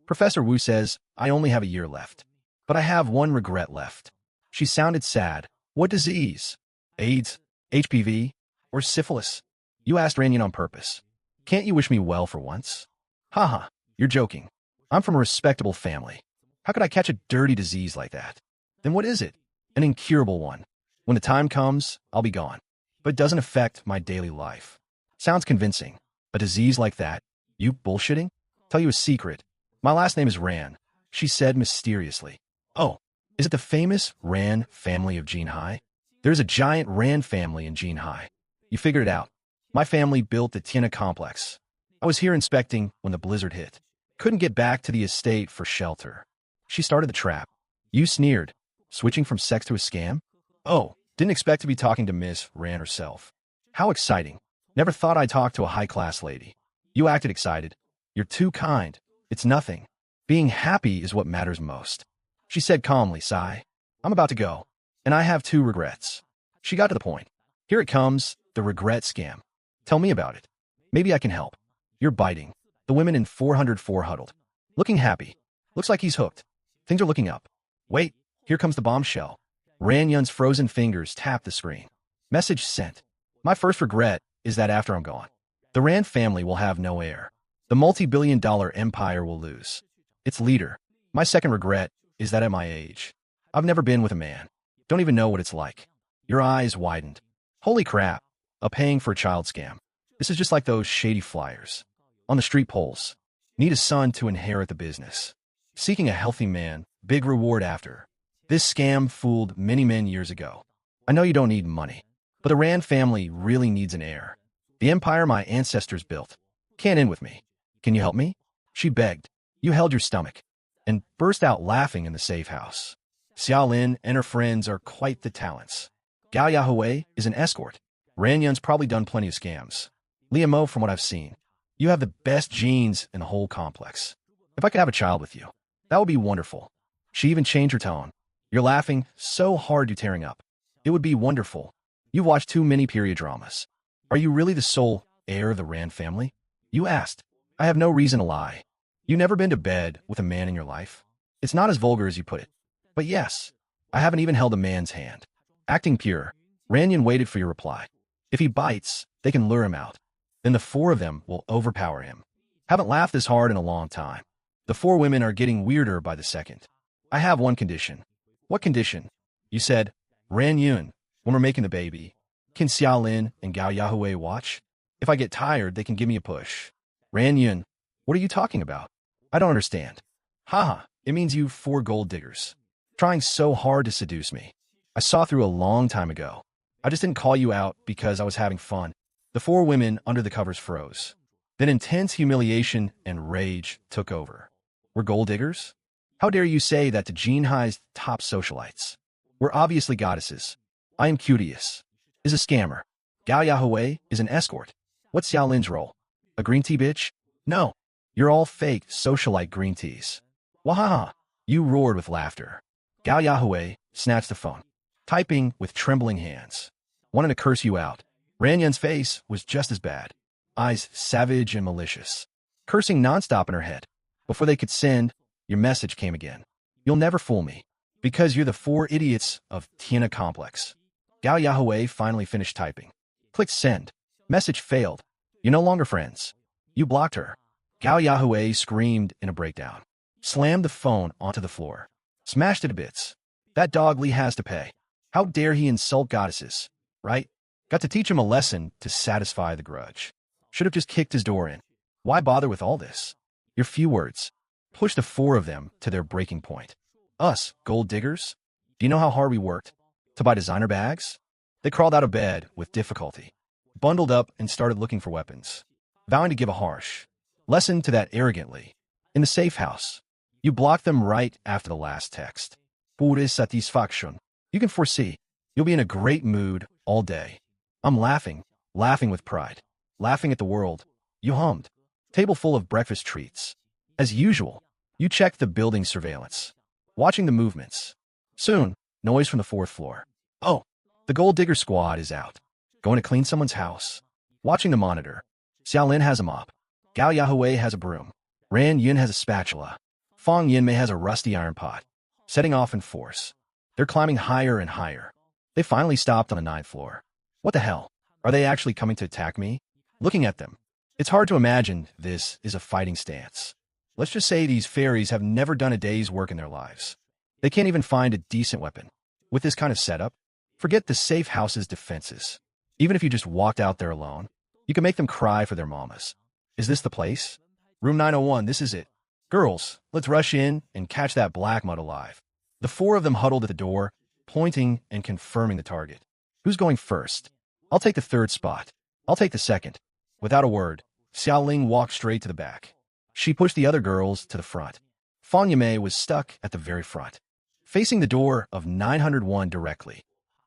Professor Wu says, I only have a year left. But I have one regret left. She sounded sad. What disease? AIDS? HPV? Or syphilis? You asked Ranyun on purpose. Can't you wish me well for once? Haha, you're joking. I'm from a respectable family. How could I catch a dirty disease like that? Then what is it? An incurable one. When the time comes, I'll be gone. But it doesn't affect my daily life. Sounds convincing. A disease like that? You bullshitting? Tell you a secret. My last name is Ran, she said mysteriously. Oh, is it the famous Ran family of Jinhai? There's a giant Ran family in Jinhai. You figured it out. My family built the Tiana complex. I was here inspecting when the blizzard hit. Couldn't get back to the estate for shelter. She started the trap. You sneered. Switching from sex to a scam? Oh, didn't expect to be talking to Miss Ran herself. How exciting. Never thought I'd talk to a high-class lady. You acted excited. You're too kind. It's nothing. Being happy is what matters most. She said calmly, sigh. I'm about to go, and I have 2 regrets. She got to the point. Here it comes, the regret scam. Tell me about it. Maybe I can help. You're biting. The women in 404 huddled. Looking happy. Looks like he's hooked. Things are looking up. Wait, here comes the bombshell. Ranyun's frozen fingers tapped the screen. Message sent. My first regret is that after I'm gone, the Rand family will have no heir. The multi-billion-dollar empire will lose its leader. My second regret is that at my age, I've never been with a man. Don't even know what it's like. Your eyes widened. Holy crap. A paying for a child scam. This is just like those shady flyers on the street poles. Need a son to inherit the business. Seeking a healthy man, big reward after. This scam fooled many men years ago. I know you don't need money, but the Rand family really needs an heir. The empire my ancestors built can't end with me. Can you help me? She begged. You held your stomach and burst out laughing in the safe house. Xiao Lin and her friends are quite the talents. Gao Yahweh is an escort. Ranyun's probably done plenty of scams. Liamo, from what I've seen, you have the best genes in the whole complex. If I could have a child with you, that would be wonderful. She even changed her tone. You're laughing so hard you're tearing up. It would be wonderful. You've watched too many period dramas. Are you really the sole heir of the Rand family? You asked. I have no reason to lie. You never been to bed with a man in your life? It's not as vulgar as you put it. But yes, I haven't even held a man's hand. Acting pure, Ranyun waited for your reply. If he bites, they can lure him out. Then the 4 of them will overpower him. Haven't laughed this hard in a long time. The four women are getting weirder by the second. I have one condition. What condition? You said, Ran Yun, when we're making the baby. Can Xiao Lin and Gao Yahui watch? If I get tired, they can give me a push. Ran Yun, what are you talking about? I don't understand. Haha, it means you four gold diggers. Trying so hard to seduce me. I saw through a long time ago. I just didn't call you out because I was having fun. The four women under the covers froze. Then intense humiliation and rage took over. We're gold diggers? How dare you say that to Jinhai's top socialites? We're obviously goddesses. I am curious. Is a scammer. Gao Yahui is an escort. What's Xiao Lin's role? A green tea bitch? No. You're all fake socialite green teas. Wahaha. You roared with laughter. Gao Yahui snatched the phone, typing with trembling hands. Wanted to curse you out. Ran Yun's face was just as bad. Eyes savage and malicious. Cursing nonstop in her head. Before they could send, your message came again. You'll never fool me. Because you're the four idiots of Tiana Complex. Gao Yahui finally finished typing. Clicked send. Message failed. You're no longer friends. You blocked her. Gao Yahui screamed in a breakdown. Slammed the phone onto the floor. Smashed it to bits. That dog Lee has to pay. How dare he insult goddesses, right? Got to teach him a lesson to satisfy the grudge. Should have just kicked his door in. Why bother with all this? Your few words. Pushed the four of them to their breaking point. Us, gold diggers? Do you know how hard we worked? To buy designer bags? They crawled out of bed with difficulty. Bundled up and started looking for weapons. Vowing to give a harsh lesson to that arrogantly. In the safe house. You blocked them right after the last text. Pure satisfaction. You can foresee. You'll be in a great mood all day. I'm laughing with pride. Laughing at the world. You hummed. Table full of breakfast treats. As usual, you checked the building surveillance. Watching the movements. Soon, noise from the fourth floor. Oh, the gold digger squad is out. Going to clean someone's house. Watching the monitor. Xiao Lin has a mop. Gao Yahui has a broom. Ran Yun has a spatula. Fong Yinmei has a rusty iron pot. Setting off in force. They're climbing higher and higher. They finally stopped on the ninth floor. What the hell? Are they actually coming to attack me? Looking at them, it's hard to imagine this is a fighting stance. Let's just say these fairies have never done a day's work in their lives. They can't even find a decent weapon. With this kind of setup, forget the safe house's defenses. Even if you just walked out there alone, you can make them cry for their mamas. Is this the place? Room 901, this is it. Girls, let's rush in and catch that black mud alive. The four of them huddled at the door, pointing and confirming the target. Who's going first? I'll take the third spot. I'll take the second. Without a word, Xiao Ling walked straight to the back. She pushed the other girls to the front. Fong Yimei was stuck at the very front, facing the door of 901 directly.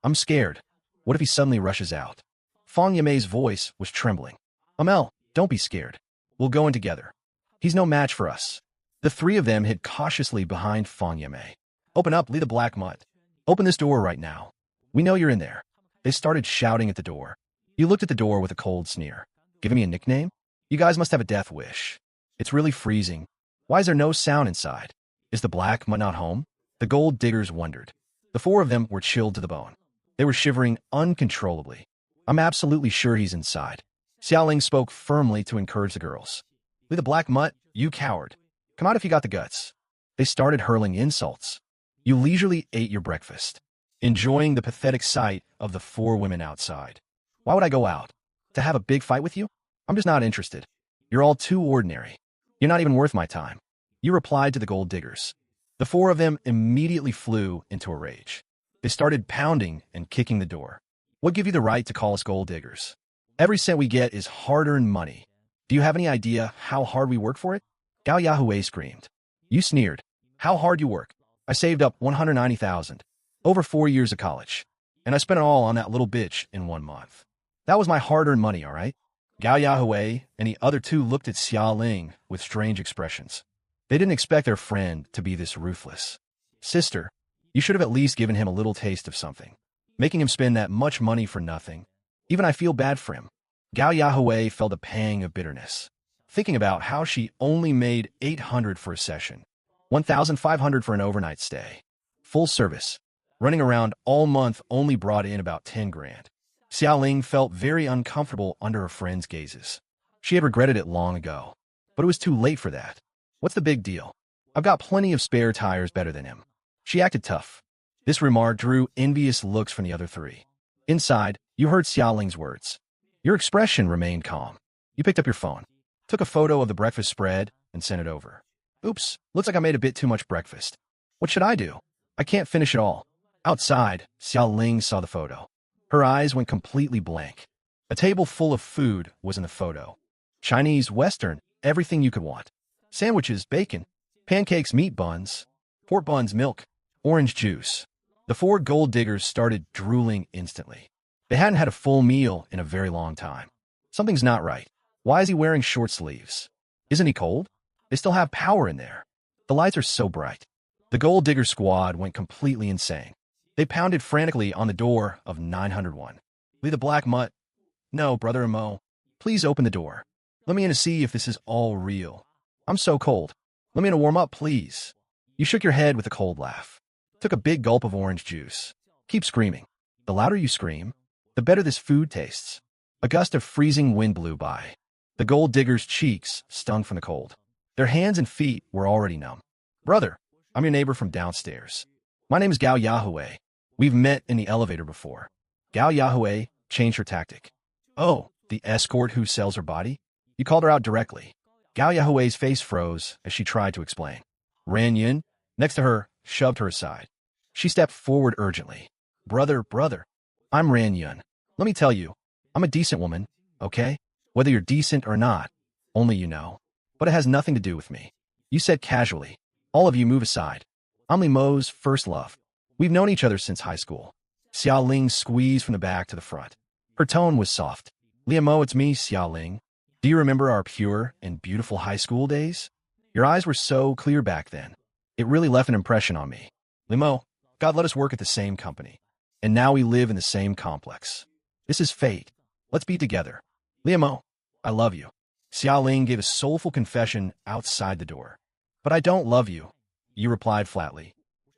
I'm scared. What if he suddenly rushes out? Fong Yimei's voice was trembling. Amel, don't be scared. We'll go in together. He's no match for us. The three of them hid cautiously behind Fong Yimei. Open up, Lee the Black Mud. Open this door right now. We know you're in there. They started shouting at the door. You looked at the door with a cold sneer. Giving me a nickname? You guys must have a death wish. It's really freezing. Why is there no sound inside? Is the Black Mud not home? The gold diggers wondered. The four of them were chilled to the bone. They were shivering uncontrollably. I'm absolutely sure he's inside. Xiao Ling spoke firmly to encourage the girls. Lee the Black Mutt, you coward. Come out if you got the guts. They started hurling insults. You leisurely ate your breakfast, enjoying the pathetic sight of the four women outside. Why would I go out? To have a big fight with you? I'm just not interested. You're all too ordinary. You're not even worth my time. You replied to the gold diggers. The four of them immediately flew into a rage. They started pounding and kicking the door. What give you the right to call us gold diggers? Every cent we get is hard-earned money. Do you have any idea how hard we work for it? Gao Yahui screamed. You sneered. How hard you work. I saved up $190,000. Over 4 years of college. And I spent it all on that little bitch in 1 month. That was my hard-earned money, all right? Gao Yahui and the other two looked at Xiao Ling with strange expressions. They didn't expect their friend to be this ruthless. Sister, you should have at least given him a little taste of something. Making him spend that much money for nothing. Even I feel bad for him. Gao Yahui felt a pang of bitterness, thinking about how she only made $800 for a session, $1,500 for an overnight stay. Full service, running around all month only brought in about 10 grand. Xiao Ling felt very uncomfortable under her friend's gazes. She had regretted it long ago. But it was too late for that. What's the big deal? I've got plenty of spare tires better than him. She acted tough. This remark drew envious looks from the other three. Inside, you heard Xiaoling's words. Your expression remained calm. You picked up your phone, took a photo of the breakfast spread, and sent it over. Oops, looks like I made a bit too much breakfast. What should I do? I can't finish it all. Outside, Xiaoling saw the photo. Her eyes went completely blank. A table full of food was in the photo. Chinese, Western, everything you could want. Sandwiches, bacon, pancakes, meat buns, pork buns, milk, orange juice. The four gold diggers started drooling instantly. They hadn't had a full meal in a very long time. Something's not right. Why is he wearing short sleeves? Isn't he cold? They still have power in there. The lights are so bright. The gold digger squad went completely insane. They pounded frantically on the door of 901. Lee the Black Mutt. No, Brother Mo. Please open the door. Let me in to see if this is all real. I'm so cold. Let me in to warm up, please. You shook your head with a cold laugh. Took a big gulp of orange juice. Keep screaming. The louder you scream, the better this food tastes. A gust of freezing wind blew by. The gold diggers' cheeks stung from the cold. Their hands and feet were already numb. Brother, I'm your neighbor from downstairs. My name is Gao Yahweh. We've met in the elevator before. Gao Yahweh changed her tactic. Oh, the escort who sells her body? You called her out directly. Gao Yahweh's face froze as she tried to explain. Ran Yin, next to her, shoved her aside. She stepped forward urgently. Brother, I'm Ran Yun. Let me tell you, I'm a decent woman, okay? Whether you're decent or not, only you know. But it has nothing to do with me. You said casually. All of you move aside. I'm Li Mo's first love. We've known each other since high school. Xiaoling squeezed from the back to the front. Her tone was soft. Li Mo, it's me, Xiaoling. Do you remember our pure and beautiful high school days? Your eyes were so clear back then. It really left an impression on me. Li Mo, God let us work at the same company. And now we live in the same complex. This is fate. Let's be together. Li Mo, I love you. Xiaoling gave a soulful confession outside the door. But I don't love you, you replied flatly.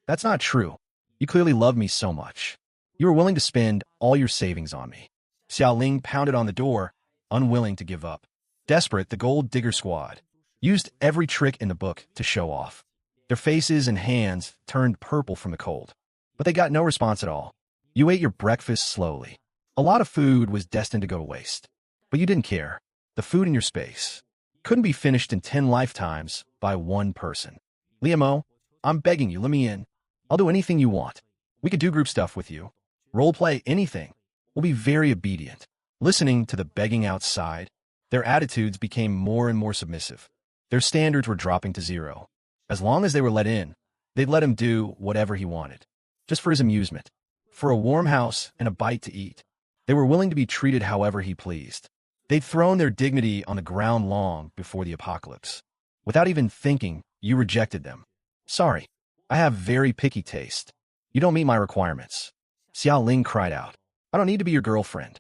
That's not true. You clearly love me so much. You were willing to spend all your savings on me. Xiaoling pounded on the door, unwilling to give up. Desperate, the gold digger squad used every trick in the book to show off. Their faces and hands turned purple from the cold. But they got no response at all. You ate your breakfast slowly. A lot of food was destined to go to waste. But you didn't care. The food in your space couldn't be finished in 10 lifetimes by one person. Li Mo, I'm begging you, let me in. I'll do anything you want. We could do group stuff with you. Roleplay, anything. We'll be very obedient. Listening to the begging outside, their attitudes became more and more submissive. Their standards were dropping to zero. As long as they were let in, they'd let him do whatever he wanted. Just for his amusement. For a warm house and a bite to eat. They were willing to be treated however he pleased. They'd thrown their dignity on the ground long before the apocalypse. Without even thinking, you rejected them. Sorry, I have very picky taste. You don't meet my requirements. Xiaoling cried out. I don't need to be your girlfriend.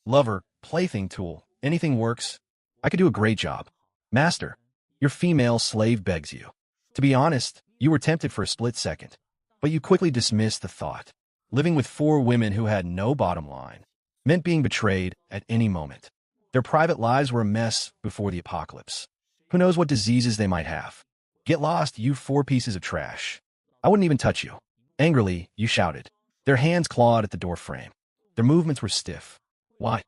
Lover, plaything tool, anything works. I could do a great job. Master, your female slave begs you. To be honest, you were tempted for a split second. But you quickly dismissed the thought. Living with 4 women who had no bottom line meant being betrayed at any moment. Their private lives were a mess before the apocalypse. Who knows what diseases they might have. Get lost, you 4 pieces of trash. I wouldn't even touch you. Angrily, you shouted. Their hands clawed at the door frame. Their movements were stiff. Why?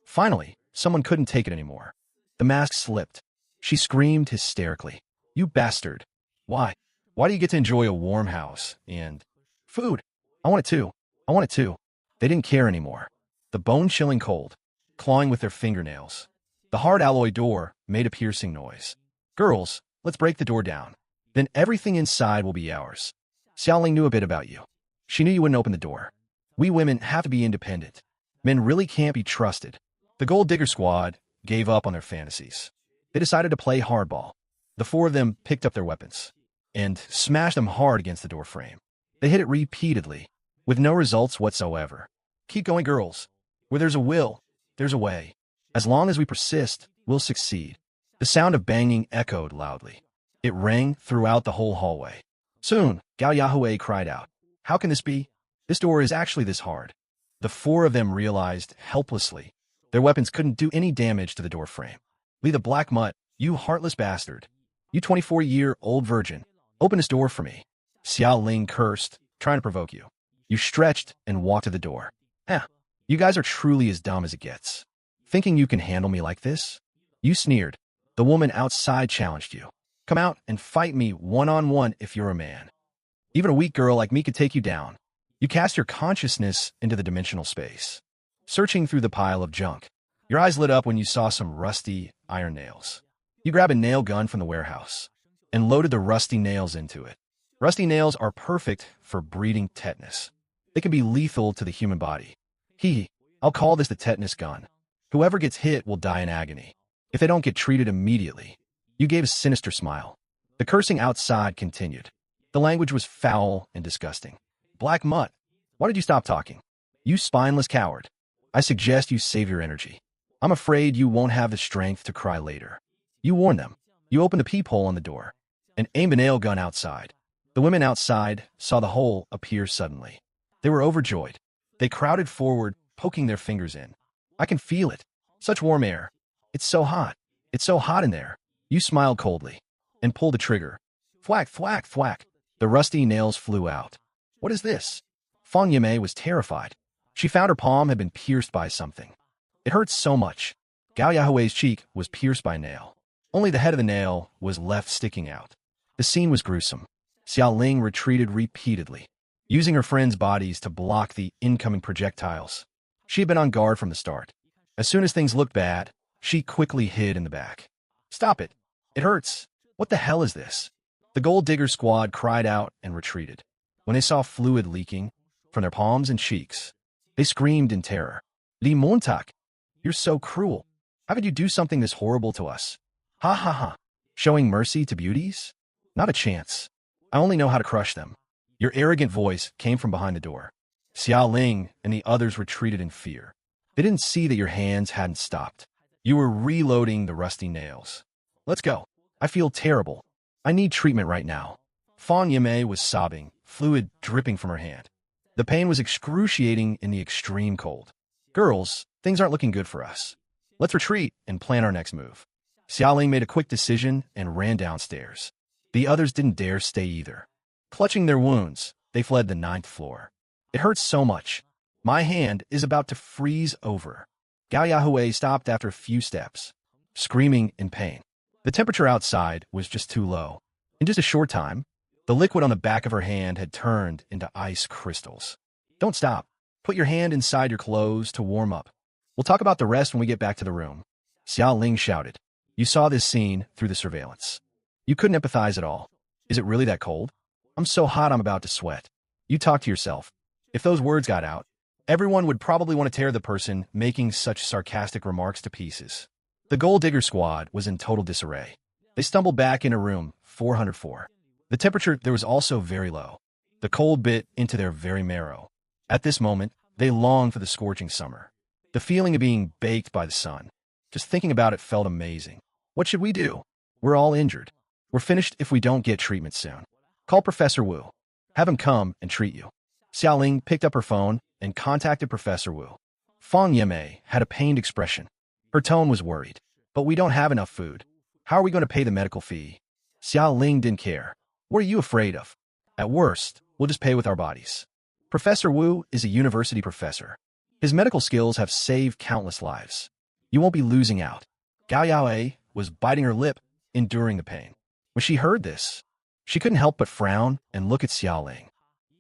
Finally, someone couldn't take it anymore. The mask slipped. She screamed hysterically. You bastard. Why? Why do you get to enjoy a warm house and food? I want it too. They didn't care anymore. The bone-chilling cold, clawing with their fingernails. The hard alloy door made a piercing noise. Girls, let's break the door down. Then everything inside will be ours. Xiaoling knew a bit about you. She knew you wouldn't open the door. We women have to be independent. Men really can't be trusted. The gold digger squad gave up on their fantasies. They decided to play hardball. The 4 of them picked up their weapons and smashed them hard against the door frame. They hit it repeatedly, with no results whatsoever. Keep going, girls. Where there's a will, there's a way. As long as we persist, we'll succeed. The sound of banging echoed loudly. It rang throughout the whole hallway. Soon, Gao Yahweh cried out. How can this be? This door is actually this hard. The 4 of them realized helplessly their weapons couldn't do any damage to the door frame. Lee the Black Mutt, You heartless bastard. You 24-year-old virgin. Open this door for me. Xiao Ling cursed, trying to provoke you. You stretched and walked to the door. You guys are truly as dumb as it gets. Thinking you can handle me like this? You sneered. The woman outside challenged you. Come out and fight me one-on-one if you're a man. Even a weak girl like me could take you down. You cast your consciousness into the dimensional space, searching through the pile of junk. Your eyes lit up when you saw some rusty iron nails. You grabbed a nail gun from the warehouse and loaded the rusty nails into it. Rusty nails are perfect for breeding tetanus. They can be lethal to the human body. I'll call this the tetanus gun. Whoever gets hit will die in agony if they don't get treated immediately. You gave a sinister smile. The cursing outside continued. The language was foul and disgusting. Black mutt, why did you stop talking? You spineless coward. I suggest you save your energy. I'm afraid you won't have the strength to cry later. You warned them. You opened a peephole on the door and aimed a nail gun outside. The women outside saw the hole appear suddenly. They were overjoyed. They crowded forward, poking their fingers in. I can feel it. Such warm air. It's so hot. It's so hot in there. You smiled coldly and pulled the trigger. Thwack, thwack, thwack. The rusty nails flew out. What is this? Fang Yimei was terrified. She found her palm had been pierced by something. It hurt so much. Gao Yahui's cheek was pierced by a nail. Only the head of the nail was left sticking out. The scene was gruesome. Xiao Ling retreated repeatedly, using her friends' bodies to block the incoming projectiles. She had been on guard from the start. As soon as things looked bad, she quickly hid in the back. Stop it. It hurts. What the hell is this? The gold digger squad cried out and retreated. When they saw fluid leaking from their palms and cheeks, they screamed in terror. Li Montak, you're so cruel. How could you do something this horrible to us? Ha ha ha. Showing mercy to beauties? Not a chance. I only know how to crush them. Your arrogant voice came from behind the door. Xiao Ling and the others retreated in fear. They didn't see that your hands hadn't stopped. You were reloading the rusty nails. Let's go. I feel terrible. I need treatment right now. Fang Yimei was sobbing, fluid dripping from her hand. The pain was excruciating in the extreme cold. Girls, things aren't looking good for us. Let's retreat and plan our next move. Xiao Ling made a quick decision and ran downstairs. The others didn't dare stay either. Clutching their wounds, they fled the 9th floor. It hurts so much. My hand is about to freeze over. Gao Yahui stopped after a few steps, screaming in pain. The temperature outside was just too low. In just a short time, the liquid on the back of her hand had turned into ice crystals. Don't stop. Put your hand inside your clothes to warm up. We'll talk about the rest when we get back to the room. Xiao Ling shouted. You saw this scene through the surveillance. You couldn't empathize at all. Is it really that cold? I'm so hot I'm about to sweat. You talk to yourself. If those words got out, everyone would probably want to tear the person making such sarcastic remarks to pieces. The Gold Digger squad was in total disarray. They stumbled back into room 404. The temperature there was also very low. The cold bit into their very marrow. At this moment, they longed for the scorching summer. The feeling of being baked by the sun. Just thinking about it felt amazing. What should we do? We're all injured. We're finished if we don't get treatment soon. Call Professor Wu. Have him come and treat you. Xiao Ling picked up her phone and contacted Professor Wu. Fang Yimei had a pained expression. Her tone was worried. But we don't have enough food. How are we going to pay the medical fee? Xiao Ling didn't care. What are you afraid of? At worst, we'll just pay with our bodies. Professor Wu is a university professor. His medical skills have saved countless lives. You won't be losing out. Gao Yaoe was biting her lip, enduring the pain. When she heard this, she couldn't help but frown and look at Xiao Ling.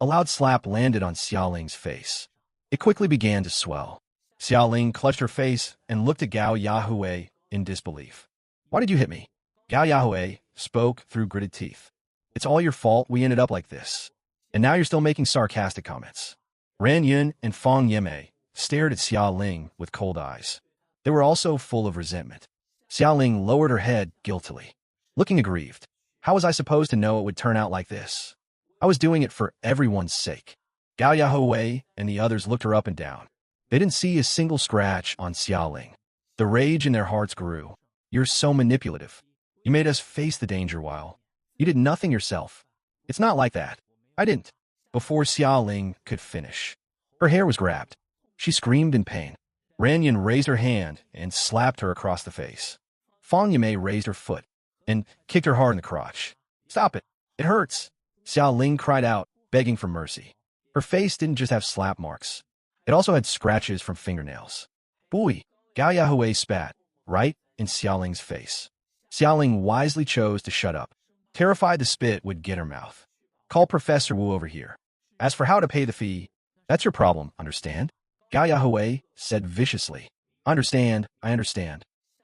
A loud slap landed on Xiao Ling's face. It quickly began to swell. Xiao Ling clutched her face and looked at Gao Yahue in disbelief. Why did you hit me? Gao Yahue spoke through gritted teeth. It's all your fault we ended up like this. And now you're still making sarcastic comments. Ran Yun and Fang Yimei stared at Xiao Ling with cold eyes. They were also full of resentment. Xiao Ling lowered her head guiltily, looking aggrieved. How was I supposed to know it would turn out like this? I was doing it for everyone's sake. Gao Yahue and the others looked her up and down. They didn't see a single scratch on Xiao Ling. The rage in their hearts grew. You're so manipulative. You made us face the danger while you did nothing yourself. It's not like that. I didn't. Before Xiao Ling could finish, her hair was grabbed. She screamed in pain. Ranyan raised her hand and slapped her across the face. Fang Yimei raised her foot and kicked her hard in the crotch. Stop it. It hurts. Xiao Ling cried out, begging for mercy. Her face didn't just have slap marks. It also had scratches from fingernails. Boy, Gao Yahui spat, right in Xiao Ling's face. Xiao Ling wisely chose to shut up, terrified the spit would get her mouth. Call Professor Wu over here. As for how to pay the fee, that's your problem, understand? Gao Yahui said viciously. I understand.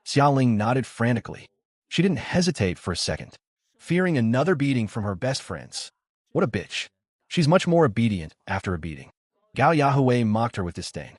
Xiao Ling nodded frantically. She didn't hesitate for a second, fearing another beating from her best friends. What a bitch. She's much more obedient after a beating. Gao Yahui mocked her with disdain,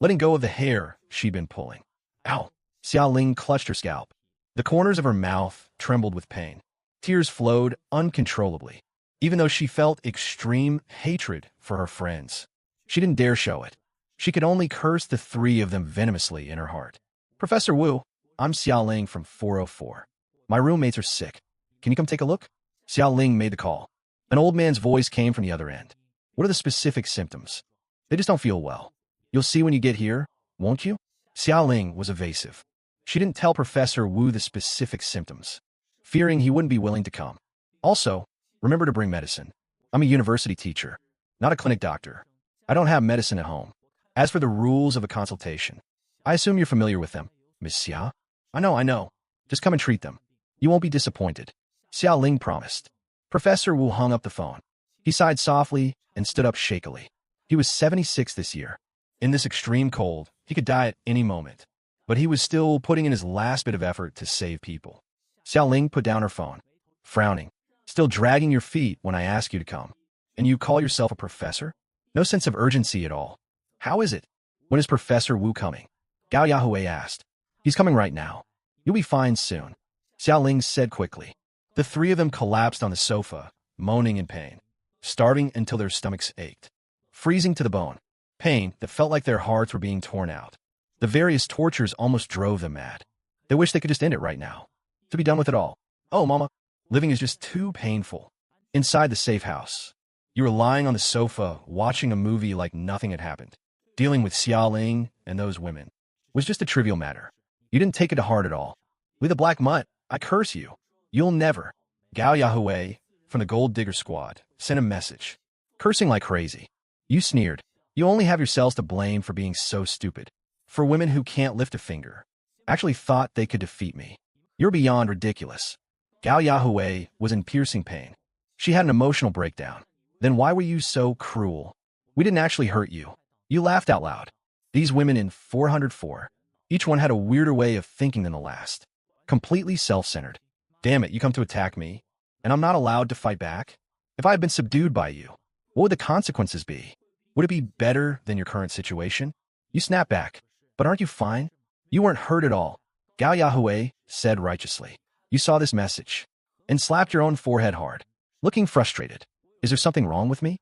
letting go of the hair she'd been pulling. Ow! Xiao Ling clutched her scalp. The corners of her mouth trembled with pain. Tears flowed uncontrollably, even though she felt extreme hatred for her friends. She didn't dare show it. She could only curse the three of them venomously in her heart. Professor Wu, I'm Xiao Ling from 404. My roommates are sick. Can you come take a look? Xiao Ling made the call. An old man's voice came from the other end. What are the specific symptoms? They just don't feel well. You'll see when you get here, won't you? Xiao Ling was evasive. She didn't tell Professor Wu the specific symptoms, fearing he wouldn't be willing to come. Also, remember to bring medicine. I'm a university teacher, not a clinic doctor. I don't have medicine at home. As for the rules of a consultation, I assume you're familiar with them, Miss Xia? I know. Just come and treat them. You won't be disappointed. Xiao Ling promised. Professor Wu hung up the phone. He sighed softly and stood up shakily. He was 76 this year. In this extreme cold, he could die at any moment. But he was still putting in his last bit of effort to save people. Xiao Ling put down her phone, frowning. Still dragging your feet when I ask you to come. And you call yourself a professor? No sense of urgency at all. How is it? When is Professor Wu coming? Gao Yahui asked. He's coming right now. You'll be fine soon, Xiao Ling said quickly. The three of them collapsed on the sofa, moaning in pain, starving until their stomachs ached, freezing to the bone, pain that felt like their hearts were being torn out. The various tortures almost drove them mad. They wished they could just end it right now, to be done with it all. Oh, Mama, living is just too painful. Inside the safe house, you were lying on the sofa, watching a movie like nothing had happened. Dealing with Xiao Ling and those women was just a trivial matter. You didn't take it to heart at all. With a black mutt, I curse you. You'll never. Gao Yahui, from the Gold Digger Squad, sent a message, cursing like crazy. You sneered. You only have yourselves to blame for being so stupid. For women who can't lift a finger, actually thought they could defeat me. You're beyond ridiculous. Gao Yahui was in piercing pain. She had an emotional breakdown. Then why were you so cruel? We didn't actually hurt you. You laughed out loud. These women in 404, each one had a weirder way of thinking than the last. Completely self-centered. Damn it, you come to attack me, and I'm not allowed to fight back? If I had been subdued by you, what would the consequences be? Would it be better than your current situation? You snap back. But aren't you fine? You weren't hurt at all, Gao Yahui said righteously. You saw this message and slapped your own forehead hard, looking frustrated. Is there something wrong with me?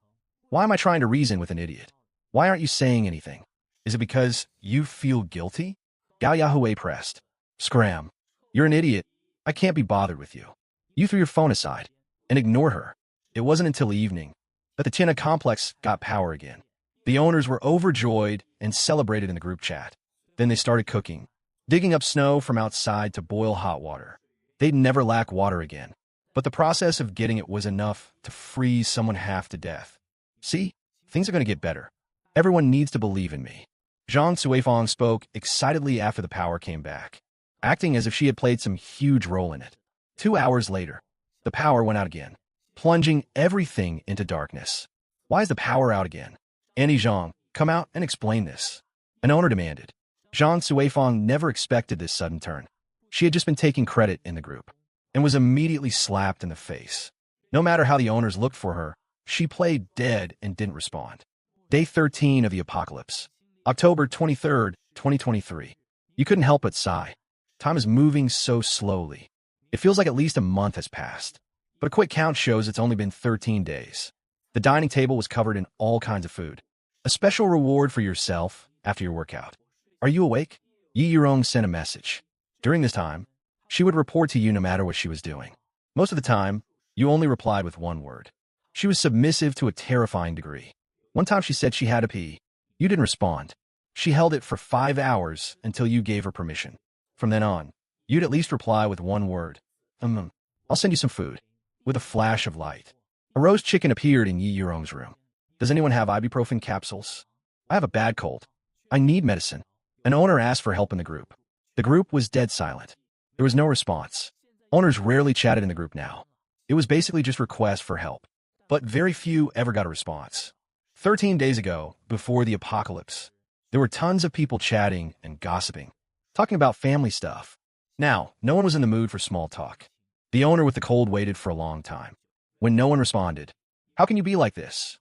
Why am I trying to reason with an idiot? Why aren't you saying anything? Is it because you feel guilty? Gao Yahui pressed. Scram. You're an idiot. I can't be bothered with you. You threw your phone aside and ignored her. It wasn't until evening that the Tina complex got power again. The owners were overjoyed and celebrated in the group chat. Then they started cooking, digging up snow from outside to boil hot water. They'd never lack water again. But the process of getting it was enough to freeze someone half to death. See, things are going to get better. Everyone needs to believe in me. Zhang Suifang spoke excitedly after the power came back, acting as if she had played some huge role in it. 2 hours later, the power went out again, plunging everything into darkness. Why is the power out again? Annie Zhang, come out and explain this. An owner demanded. Zhang Suifang never expected this sudden turn. She had just been taking credit in the group and was immediately slapped in the face. No matter how the owners looked for her, she played dead and didn't respond. Day 13 of the apocalypse. October 23rd, 2023. You couldn't help but sigh. Time is moving so slowly. It feels like at least a month has passed. But a quick count shows it's only been 13 days. The dining table was covered in all kinds of food. A special reward for yourself after your workout. Are you awake? Yi Yirong sent a message. During this time, she would report to you no matter what she was doing. Most of the time, you only replied with one word. She was submissive to a terrifying degree. One time she said she had to pee. You didn't respond. She held it for 5 hours until you gave her permission. From then on, you'd at least reply with one word. I'll send you some food. With a flash of light, a roast chicken appeared in Yi Yurong's room. Does anyone have ibuprofen capsules? I have a bad cold. I need medicine. An owner asked for help in the group. The group was dead silent. There was no response. Owners rarely chatted in the group now. It was basically just requests for help. But very few ever got a response. 13 days ago, before the apocalypse, there were tons of people chatting and gossiping, talking about family stuff. Now, no one was in the mood for small talk. The owner with the cold waited for a long time. When no one responded, "How can you be like this?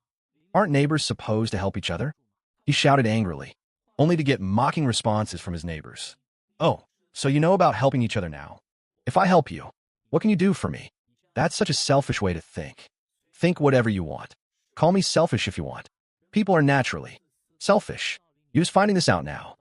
Aren't neighbors supposed to help each other?" He shouted angrily, only to get mocking responses from his neighbors. "Oh, so you know about helping each other now? If I help you, what can you do for me?" That's such a selfish way to think. Think whatever you want. Call me selfish if you want. People are naturally selfish. You're just finding this out now.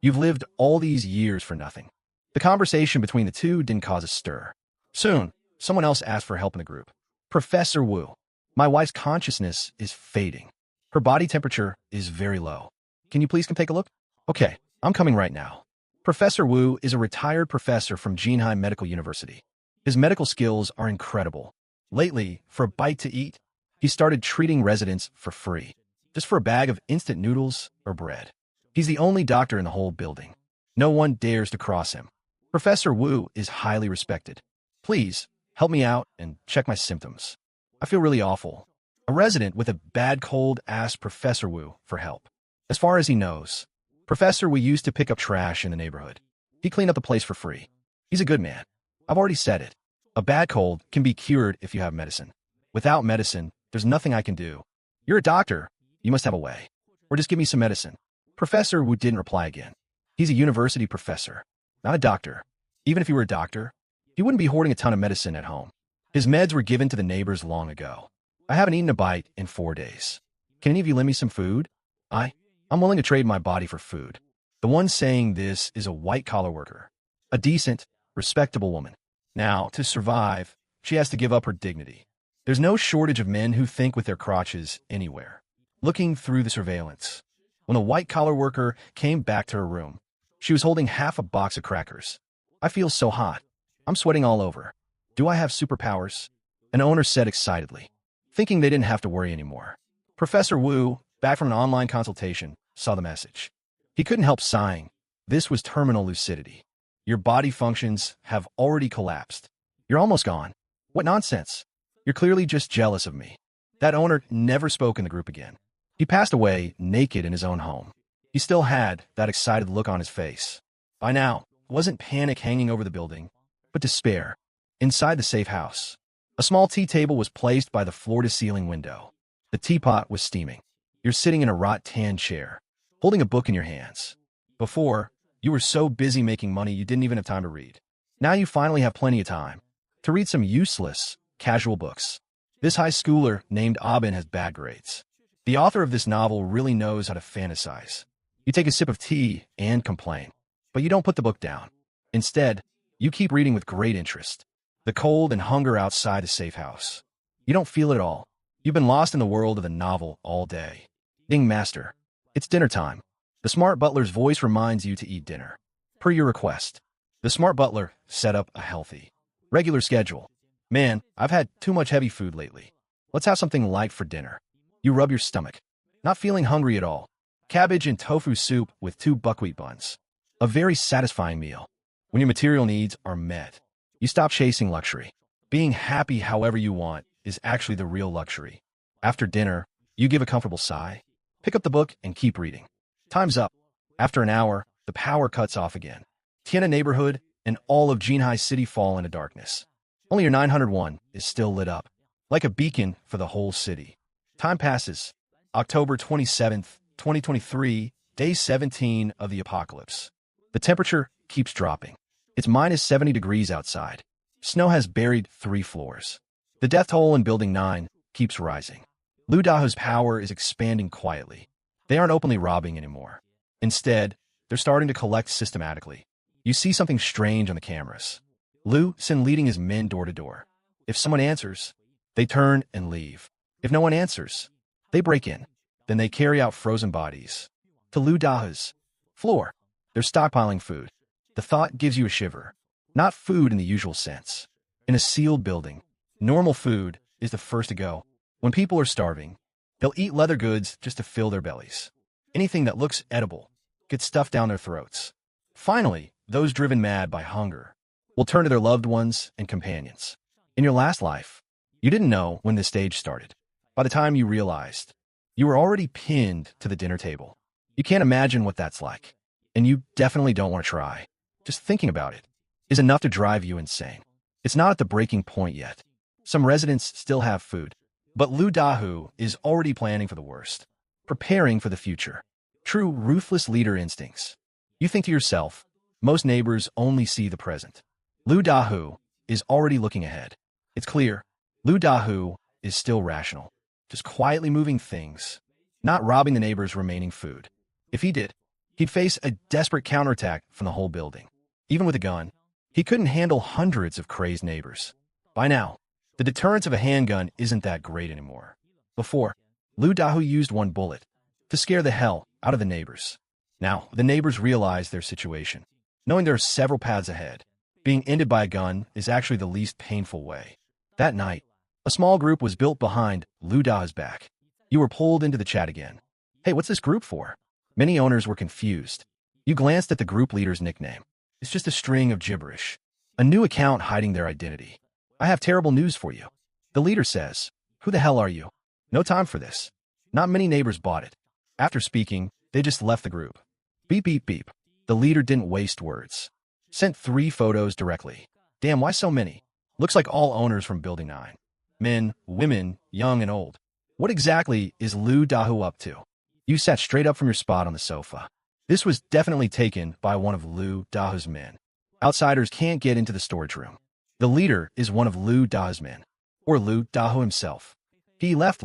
You've lived all these years for nothing. The conversation between the two didn't cause a stir. Soon, someone else asked for help in the group. "Professor Wu, my wife's consciousness is fading. Her body temperature is very low. Can you please come take a look?" "Okay, I'm coming right now." Professor Wu is a retired professor from Jinhai Medical University. His medical skills are incredible. Lately, for a bite to eat, he started treating residents for free, just for a bag of instant noodles or bread. He's the only doctor in the whole building. No one dares to cross him. Professor Wu is highly respected. "Please, help me out and check my symptoms. I feel really awful." A resident with a bad cold asked Professor Wu for help. As far as he knows, Professor Wu used to pick up trash in the neighborhood. He cleaned up the place for free. He's a good man. I've already said it. A bad cold can be cured if you have medicine. Without medicine, there's nothing I can do. You're a doctor. You must have a way. Or just give me some medicine. Professor Wu didn't reply again. He's a university professor, not a doctor. Even if he were a doctor, he wouldn't be hoarding a ton of medicine at home. His meds were given to the neighbors long ago. "I haven't eaten a bite in 4 days. Can any of you lend me some food? I'm willing to trade my body for food." The one saying this is a white-collar worker, a decent, respectable woman. Now, to survive, she has to give up her dignity. There's no shortage of men who think with their crotches anywhere. Looking through the surveillance, when the white-collar worker came back to her room, she was holding half a box of crackers. "I feel so hot. I'm sweating all over. Do I have superpowers?" An owner said excitedly, thinking they didn't have to worry anymore. Professor Wu, back from an online consultation, saw the message. He couldn't help sighing. This was terminal lucidity. Your body functions have already collapsed. You're almost gone. What nonsense. You're clearly just jealous of me. That owner never spoke in the group again. He passed away naked in his own home. He still had that excited look on his face. By now, it wasn't panic hanging over the building, but despair. Inside the safe house, a small tea table was placed by the floor-to-ceiling window. The teapot was steaming. You're sitting in a wrought-tan chair, holding a book in your hands. Before, you were so busy making money you didn't even have time to read. Now you finally have plenty of time to read some useless, casual books. This high schooler named Abin has bad grades. The author of this novel really knows how to fantasize. You take a sip of tea and complain, but you don't put the book down. Instead, you keep reading with great interest. The cold and hunger outside the safe house. You don't feel it at all. You've been lost in the world of the novel all day. "Ding, master. It's dinner time." The smart butler's voice reminds you to eat dinner. Per your request. The smart butler set up a healthy, regular schedule. "Man, I've had too much heavy food lately. Let's have something light for dinner." You rub your stomach, not feeling hungry at all. Cabbage and tofu soup with 2 buckwheat buns. A very satisfying meal. When your material needs are met, you stop chasing luxury. Being happy however you want is actually the real luxury. After dinner, you give a comfortable sigh, pick up the book, and keep reading. Time's up. After an hour, the power cuts off again. Tiana neighborhood and all of Jinhai City fall into darkness. Only your 901 is still lit up, like a beacon for the whole city. Time passes. October 27th, 2023, day 17 of the apocalypse. The temperature keeps dropping. It's minus 70 degrees outside. Snow has buried 3 floors. The death toll in Building 9 keeps rising. Lu Dahu's power is expanding quietly. They aren't openly robbing anymore. Instead, they're starting to collect systematically. You see something strange on the cameras. Lu Sin leading his men door to door. If someone answers, they turn and leave. If no one answers, they break in. Then they carry out frozen bodies to Lu Dahu's floor. They're stockpiling food. The thought gives you a shiver. Not food in the usual sense. In a sealed building, normal food is the first to go. When people are starving, they'll eat leather goods just to fill their bellies. Anything that looks edible gets stuffed down their throats. Finally, those driven mad by hunger will turn to their loved ones and companions. In your last life, you didn't know when this stage started. By the time you realized, you were already pinned to the dinner table. You can't imagine what that's like, and you definitely don't want to try. Just thinking about it is enough to drive you insane. It's not at the breaking point yet. Some residents still have food, but Lu Dahu is already planning for the worst, preparing for the future. True ruthless leader instincts. You think to yourself, most neighbors only see the present. Lu Dahu is already looking ahead. It's clear, Lu Dahu is still rational, just quietly moving things, not robbing the neighbors' remaining food. If he did, he'd face a desperate counterattack from the whole building. Even with a gun, he couldn't handle hundreds of crazed neighbors. By now, the deterrence of a handgun isn't that great anymore. Before, Lu Dahu used one bullet to scare the hell out of the neighbors. Now, the neighbors realize their situation, knowing there are several paths ahead. Being ended by a gun is actually the least painful way. That night, a small group was built behind Lu Dahu's back. You were pulled into the chat again. Hey, what's this group for? Many owners were confused. You glanced at the group leader's nickname. It's just a string of gibberish. A new account hiding their identity. I have terrible news for you. The leader says, who the hell are you? No time for this. Not many neighbors bought it. After speaking, they just left the group. Beep, beep, beep. The leader didn't waste words. Sent 3 photos directly. Damn, why so many? Looks like all owners from Building 9. Men, women, young and old. What exactly is Lu Dahu up to? You sat straight up from your spot on the sofa. This was definitely taken by one of Lu Dahu's men. Outsiders can't get into the storage room. The leader is one of Lu Dahu's men, or Lu Dahu himself. He left.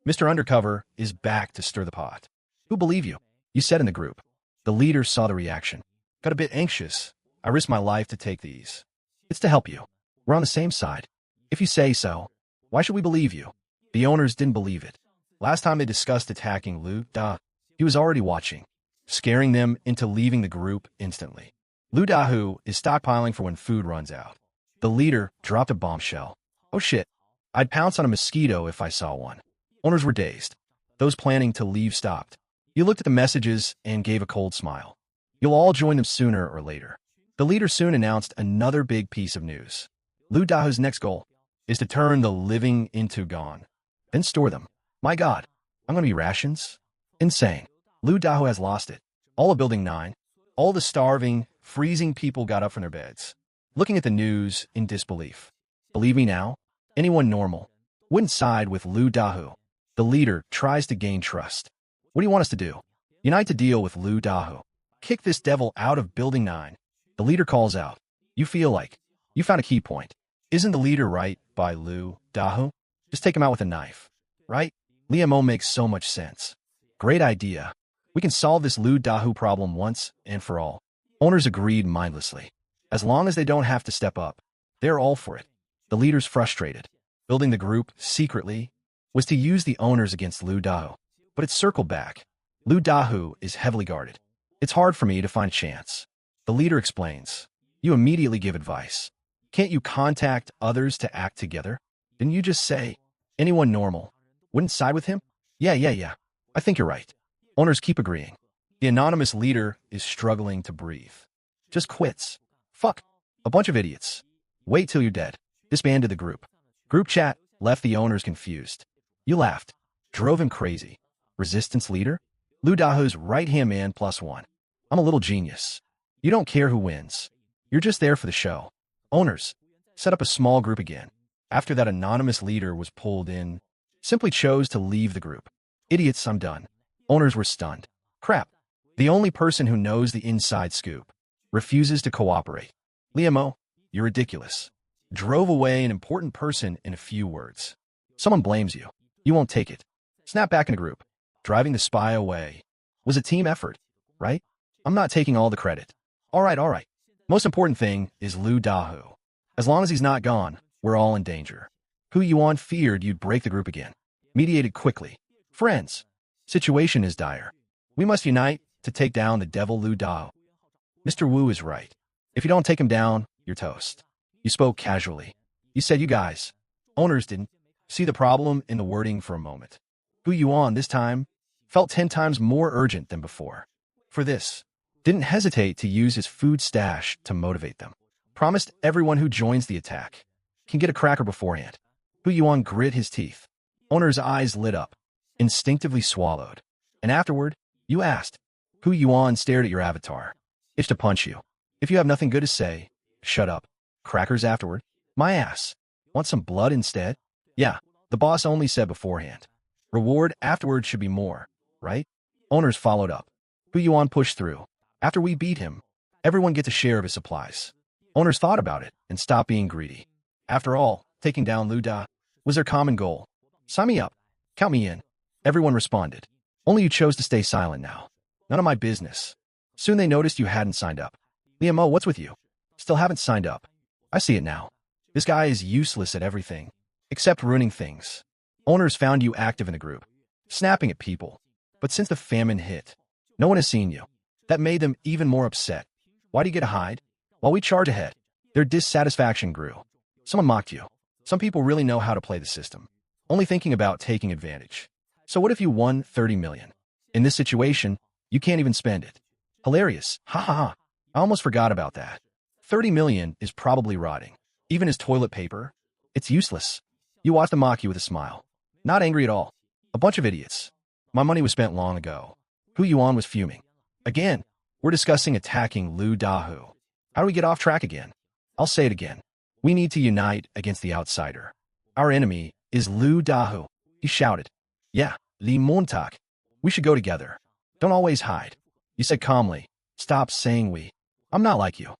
Mr. Undercover is back to stir the pot. Who believe you? You said in the group. The leader saw the reaction. Got a bit anxious. I risked my life to take these. It's to help you. We're on the same side. If you say so, why should we believe you? The owners didn't believe it. Last time they discussed attacking Lu Dahu, he was already watching, scaring them into leaving the group instantly. Lu Dahu is stockpiling for when food runs out. The leader dropped a bombshell. Oh shit. I'd pounce on a mosquito if I saw one. Owners were dazed. Those planning to leave stopped. You looked at the messages and gave a cold smile. You'll all join them sooner or later. The leader soon announced another big piece of news. Lu Dahu's next goal is to turn the living into gone, then store them. My God, I'm going to be rations? Insane. Lu Dahu has lost it. All of Building 9, all the starving, freezing people got up from their beds, looking at the news in disbelief. Believe me now, anyone normal wouldn't side with Lu Dahu. The leader tries to gain trust. What do you want us to do? Unite to deal with Lu Dahu. Kick this devil out of Building 9. The leader calls out. You feel like you found a key point. Isn't the leader right by Lu Dahu? Just take him out with a knife, right? Liamo makes so much sense. Great idea. We can solve this Lu Dahu problem once and for all. Owners agreed mindlessly. As long as they don't have to step up, they're all for it. The leader's frustrated. Building the group secretly was to use the owners against Lu Dahu, but it's circled back. Lu Dahu is heavily guarded. It's hard for me to find a chance. The leader explains. You immediately give advice. Can't you contact others to act together? Didn't you just say anyone normal wouldn't side with him? Yeah. I think you're right. Owners keep agreeing. The anonymous leader is struggling to breathe. Just quits. Fuck. A bunch of idiots. Wait till you're dead. Disbanded the group. Group chat left the owners confused. You laughed. Drove him crazy. Resistance leader? Lu Dahu's right-hand man +1. I'm a little genius. You don't care who wins. You're just there for the show. Owners set up a small group again. After that anonymous leader was pulled in, simply chose to leave the group. Idiots, I'm done. Owners were stunned. Crap. The only person who knows the inside scoop refuses to cooperate. Liamo, you're ridiculous. Drove away an important person in a few words. Someone blames you. You won't take it. Snap back in a group. Driving the spy away was a team effort, right? I'm not taking all the credit. All right. Most important thing is Lu Dahu. As long as he's not gone, we're all in danger. Hu Yuan feared you'd break the group again. Mediated quickly. Friends, situation is dire. We must unite to take down the devil Lu Dahu. Mr. Wu is right. If you don't take him down, You're toast. You spoke casually. You said you guys. Owners didn't see the problem in the wording for a moment. Hu Yuan this time felt 10 times more urgent than before. For this, didn't hesitate to use his food stash to motivate them. Promised everyone who joins the attack can get a cracker beforehand. Hu Yuan grit his teeth. Owner's eyes lit up, instinctively swallowed. And afterward, you asked. Hu Yuan stared at your avatar. Itched to punch you. If you have nothing good to say, shut up. Crackers afterward? My ass. Want some blood instead? Yeah, the boss only said beforehand. Reward afterward should be more, right? Owners followed up. Hu Yuan pushed through. After we beat him, everyone gets a share of his supplies. Owners thought about it and stopped being greedy. After all, taking down Lu Da was their common goal. Sign me up. Count me in. Everyone responded. Only you chose to stay silent now. None of my business. Soon they noticed you hadn't signed up. Liam, what's with you? Still haven't signed up. I see it now. This guy is useless at everything, except ruining things. Owners found you active in the group, snapping at people. But since the famine hit, no one has seen you. That made them even more upset. Why do you get to hide? While we charge ahead, their dissatisfaction grew. Someone mocked you. Some people really know how to play the system, only thinking about taking advantage. So what if you won 30 million? In this situation, you can't even spend it. Hilarious. Ha ha ha. I almost forgot about that. 30 million is probably rotting. Even as toilet paper, it's useless. You watch them mock you with a smile. Not angry at all. A bunch of idiots. My money was spent long ago. Hu Yuan was fuming. Again, we're discussing attacking Lu Dahu. How do we get off track again? I'll say it again. We need to unite against the outsider. Our enemy is Lu Dahu. He shouted. Yeah, Li Montak. We should go together. Don't always hide. You said calmly. Stop saying we. I'm not like you.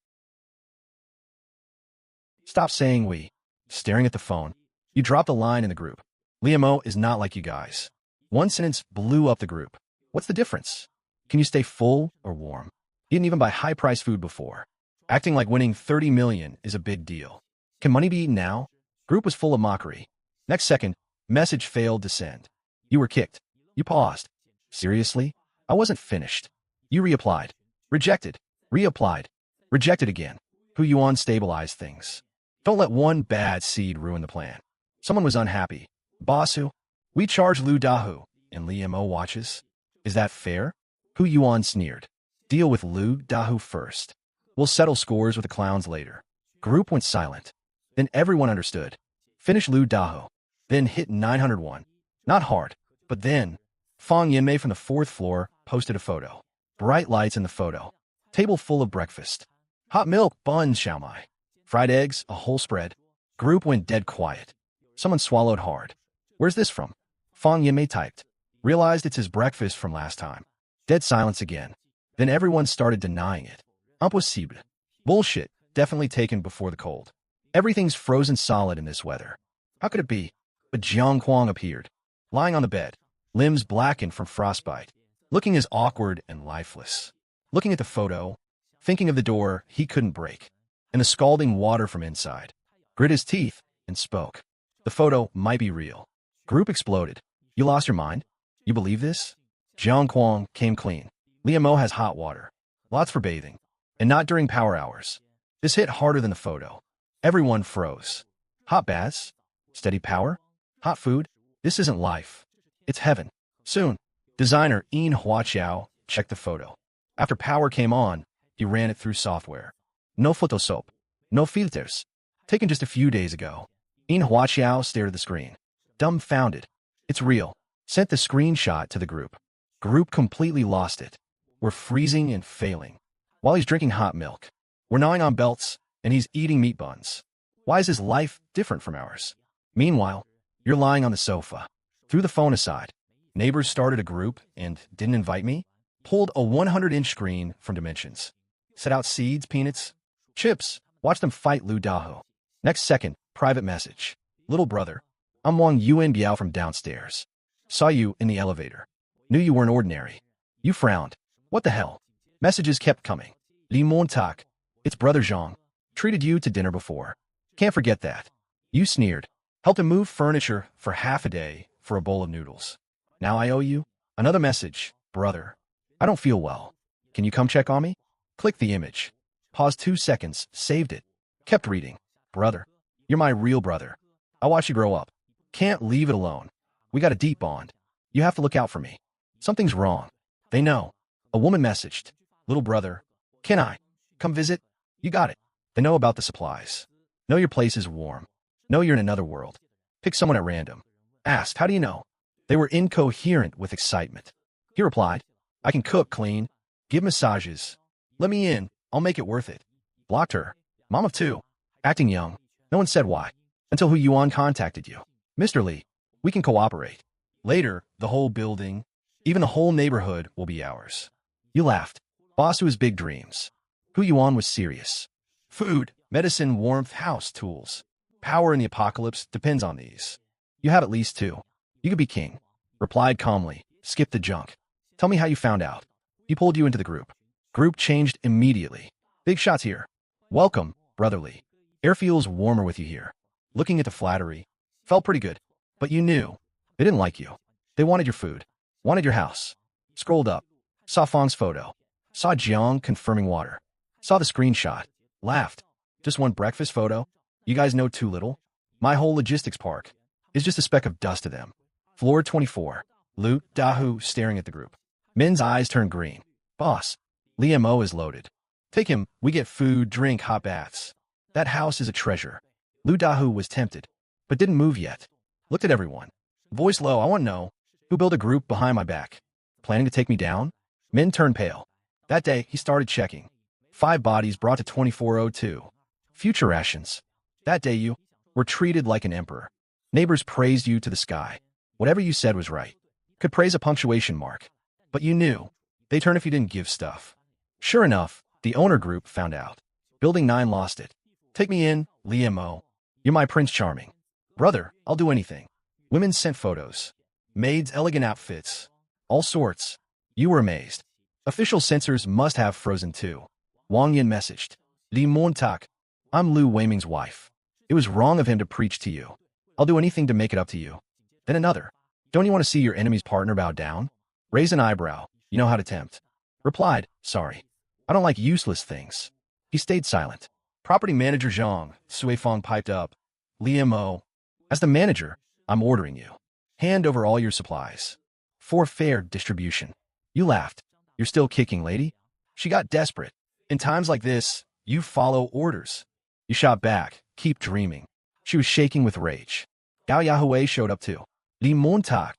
Stop saying we. Staring at the phone, you dropped the line in the group. Liam is not like you guys. One sentence blew up the group. What's the difference? Can you stay full or warm? He didn't even buy high-priced food before. Acting like winning 30 million is a big deal. Can money be eaten now? Group was full of mockery. Next second, message failed to send. You were kicked. You paused. Seriously? I wasn't finished. You reapplied. Rejected. Reapplied. Rejected again. Hu Yuan stabilized things. Don't let one bad seed ruin the plan. Someone was unhappy. Boss who? We charge Lu Dahu, and Liam watches. Is that fair? Hu Yuan sneered. Deal with Lu Dahu first. We'll settle scores with the clowns later. Group went silent. Then everyone understood. Finish Lu Dahu. Then hit 901. Not hard, but then Fang Yinmei from the 4th floor posted a photo. Bright lights in the photo. Table full of breakfast. Hot milk, buns, xiaomai. Fried eggs, a whole spread. Group went dead quiet. Someone swallowed hard. Where's this from? Fang Yinmei typed. Realized it's his breakfast from last time. Dead silence again. Then everyone started denying it. Impossible. Bullshit, definitely taken before the cold. Everything's frozen solid in this weather. How could it be? But Jiang Kuang appeared. Lying on the bed, limbs blackened from frostbite. Looking as awkward and lifeless. Looking at the photo, thinking of the door he couldn't break. And the scalding water from inside. Grit his teeth and spoke. The photo might be real. Group exploded. You lost your mind? You believe this? Jiang Kuang came clean. Liam has hot water. Lots for bathing. And not during power hours. This hit harder than the photo. Everyone froze. Hot baths? Steady power? Hot food? This isn't life. It's heaven. Soon, designer Yin Huaqiao checked the photo. After power came on, he ran it through software. No Photoshop. No filters. Taken just a few days ago. Yin Huaqiao stared at the screen. Dumbfounded. It's real. Sent the screenshot to the group. Group completely lost it. We're freezing and failing. While he's drinking hot milk. We're gnawing on belts, and he's eating meat buns. Why is his life different from ours? Meanwhile, you're lying on the sofa. Threw the phone aside. Neighbors started a group and didn't invite me. Pulled a 100-inch screen from Dimensions. Set out seeds, peanuts, chips. Watch them fight Lu Dahu. Next second, private message. Little brother, I'm Wang Yuan Biao from downstairs. Saw you in the elevator. Knew you weren't ordinary. You frowned. What the hell? Messages kept coming. Li Montak. It's brother Zhang. Treated you to dinner before. Can't forget that. You sneered. Helped him move furniture for half a day for a bowl of noodles. Now I owe you. Another message. Brother. I don't feel well. Can you come check on me? Click the image. Pause 2 seconds. Saved it. Kept reading. Brother, you're my real brother. I watched you grow up. Can't leave it alone. We got a deep bond. You have to look out for me. Something's wrong. They know. A woman messaged. Little brother, can I come visit? You got it. They know about the supplies. Know your place is warm. Know you're in another world. Pick someone at random. Asked, how do you know? They were incoherent with excitement. He replied, I can cook, clean, give massages. Let me in. I'll make it worth it. Blocked her. Mom of two. Acting young. No one said why. Until Hu Yuan contacted you. Mr. Lee, we can cooperate. Later, the whole building, even the whole neighborhood will be ours. You laughed. Boss who has big dreams. Hu Yuan was serious. Food, medicine, warmth, house, tools. Power in the apocalypse depends on these. You have at least two. You could be king. Replied calmly. Skip the junk. Tell me how you found out. He pulled you into the group. Group changed immediately. Big shots here. Welcome, brotherly. Air feels warmer with you here. Looking at the flattery. Felt pretty good. But you knew. They didn't like you. They wanted your food. Wanted your house. Scrolled up. Saw Fong's photo. Saw Jiang confirming water. Saw the screenshot. Laughed. Just one breakfast photo? You guys know too little? My whole logistics park is just a speck of dust to them. Floor 24. Lu Dahu staring at the group. Min's eyes turn green. Boss, Li Mo is loaded. Take him. We get food, drink, hot baths. That house is a treasure. Lu Dahu was tempted, but didn't move yet. Looked at everyone. Voice low, I want to know, who built a group behind my back? Planning to take me down? Min turned pale. That day, he started checking. 5 bodies brought to 2402. Future rations. That day you were treated like an emperor. Neighbors praised you to the sky. Whatever you said was right. Could praise a punctuation mark. But you knew. They turn if you didn't give stuff. Sure enough, the owner group found out. Building 9 lost it. Take me in, Li Mo. You're my Prince Charming. Brother, I'll do anything. Women sent photos. Maids' elegant outfits. All sorts. You were amazed. Official censors must have frozen too. Wang Yin messaged. Li Montak. I'm Lu Weiming's wife. It was wrong of him to preach to you. I'll do anything to make it up to you. Then another. Don't you want to see your enemy's partner bow down? Raise an eyebrow. You know how to tempt. Replied, sorry. I don't like useless things. He stayed silent. Property manager Zhang, Sui Fong piped up. Li Mo. As the manager, I'm ordering you. Hand over all your supplies. For fair distribution. You laughed. You're still kicking, lady? She got desperate. In times like this, you follow orders. You shot back. Keep dreaming. She was shaking with rage. Gao Yahweh showed up too. Li Montak.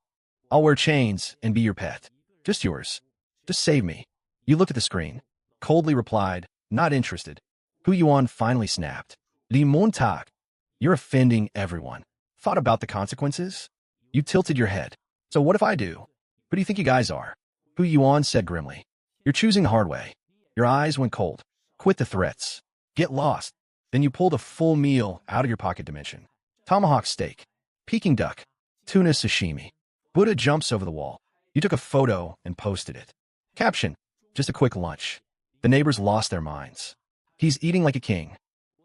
I'll wear chains and be your pet. Just yours. Just save me. You looked at the screen. Coldly replied, not interested. Hu Yuan finally snapped. Li Montak. You're offending everyone. Thought about the consequences? You tilted your head. So what if I do? Who do you think you guys are? Hu Yuan said grimly. You're choosing the hard way. Your eyes went cold. Quit the threats. Get lost. Then you pulled a full meal out of your pocket dimension. Tomahawk steak. Peking duck. Tuna sashimi. Buddha jumps over the wall. You took a photo and posted it. Caption. Just a quick lunch. The neighbors lost their minds. He's eating like a king.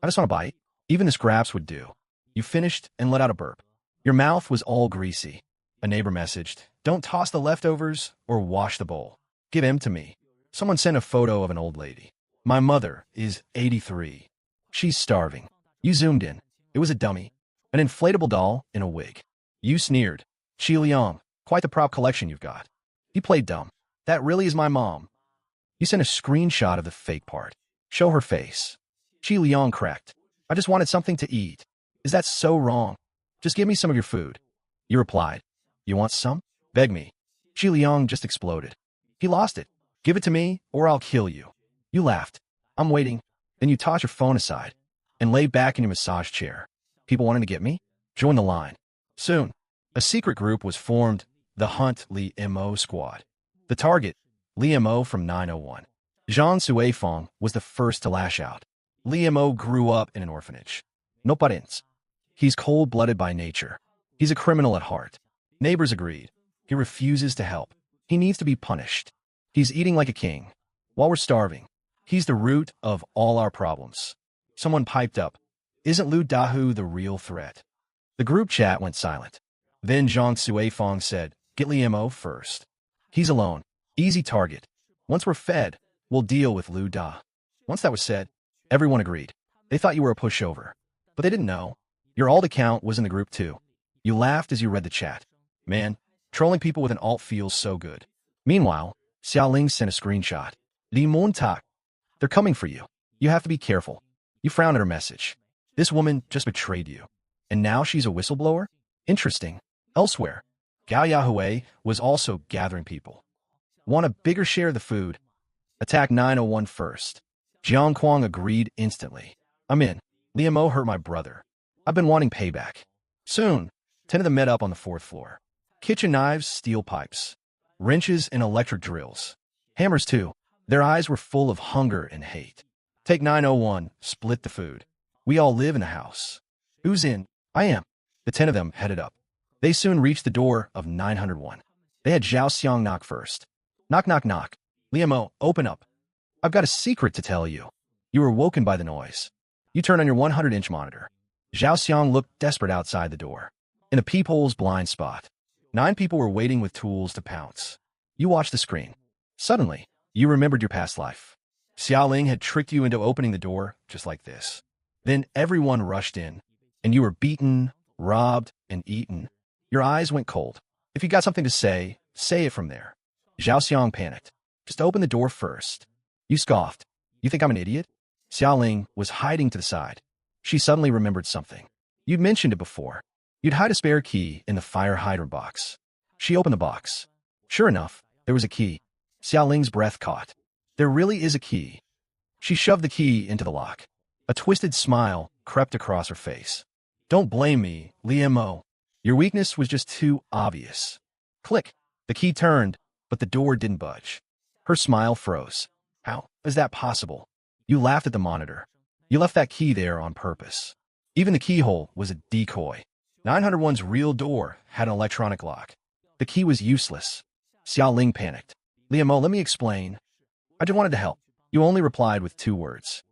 I just want a bite. Even the scraps would do. You finished and let out a burp. Your mouth was all greasy. A neighbor messaged, don't toss the leftovers or wash the bowl. Give them to me. Someone sent a photo of an old lady. My mother is 83. She's starving. You zoomed in. It was a dummy. An inflatable doll in a wig. You sneered. Xi Liang, quite the prop collection you've got. You played dumb. That really is my mom. You sent a screenshot of the fake part. Show her face. Xi Liang cracked. I just wanted something to eat. Is that so wrong? Just give me some of your food. You replied. You want some? Beg me. Xi Liang just exploded. He lost it. Give it to me or I'll kill you. You laughed. I'm waiting. Then you toss your phone aside and lay back in your massage chair. People wanting to get me? Join the line. Soon, a secret group was formed, the Hunt Li Mo Squad. The target, Li Mo from 901. Zhang Suifeng was the first to lash out. Li Mo grew up in an orphanage. No parents. He's cold-blooded by nature. He's a criminal at heart. Neighbors agreed. He refuses to help. He needs to be punished. He's eating like a king. While we're starving. He's the root of all our problems. Someone piped up. Isn't Lu Dahu the real threat? The group chat went silent. Then Zhang Suifeng said, get Li Mo first. He's alone. Easy target. Once we're fed, we'll deal with Lu Da. Once that was said, everyone agreed. They thought you were a pushover, but they didn't know. Your alt account was in the group too. You laughed as you read the chat. Man, trolling people with an alt feels so good. Meanwhile, Xiaoling sent a screenshot. Li Montak. They're coming for you. You have to be careful. You frowned at her message. This woman just betrayed you. And now she's a whistleblower? Interesting. Elsewhere, Gao Yahweh was also gathering people. Want a bigger share of the food? Attack 901 first. Jiang Kuang agreed instantly. I'm in. Liamo hurt my brother. I've been wanting payback. Soon, 10 of them met up on the 4th floor. Kitchen knives, steel pipes, wrenches, and electric drills. Hammers, too. Their eyes were full of hunger and hate. Take 901, split the food. We all live in a house. Who's in? I am. The 10 of them headed up. They soon reached the door of 901. They had Zhao Xiang knock first. Knock, knock, knock. Liamo, open up. I've got a secret to tell you. You were woken by the noise. You turned on your 100-inch monitor. Zhao Xiang looked desperate outside the door. In a peephole's blind spot, 9 people were waiting with tools to pounce. You watched the screen. Suddenly, you remembered your past life. Xiaoling had tricked you into opening the door just like this. Then everyone rushed in, and you were beaten, robbed, and eaten. Your eyes went cold. If you got something to say it from there. Zhao Xiang panicked. Just open the door first. You scoffed. You think I'm an idiot? Xiaoling was hiding to the side. She suddenly remembered something. You'd mentioned it before. You'd hide a spare key in the fire hydrant box. She opened the box. Sure enough, there was a key. Xiaoling's breath caught. There really is a key. She shoved the key into the lock. A twisted smile crept across her face. Don't blame me, Liamo. Your weakness was just too obvious. Click. The key turned, but the door didn't budge. Her smile froze. How is that possible? You laughed at the monitor. You left that key there on purpose. Even the keyhole was a decoy. 901's real door had an electronic lock. The key was useless. Xiaoling panicked. Liamo, let me explain. I just wanted to help. You only replied with 2 words.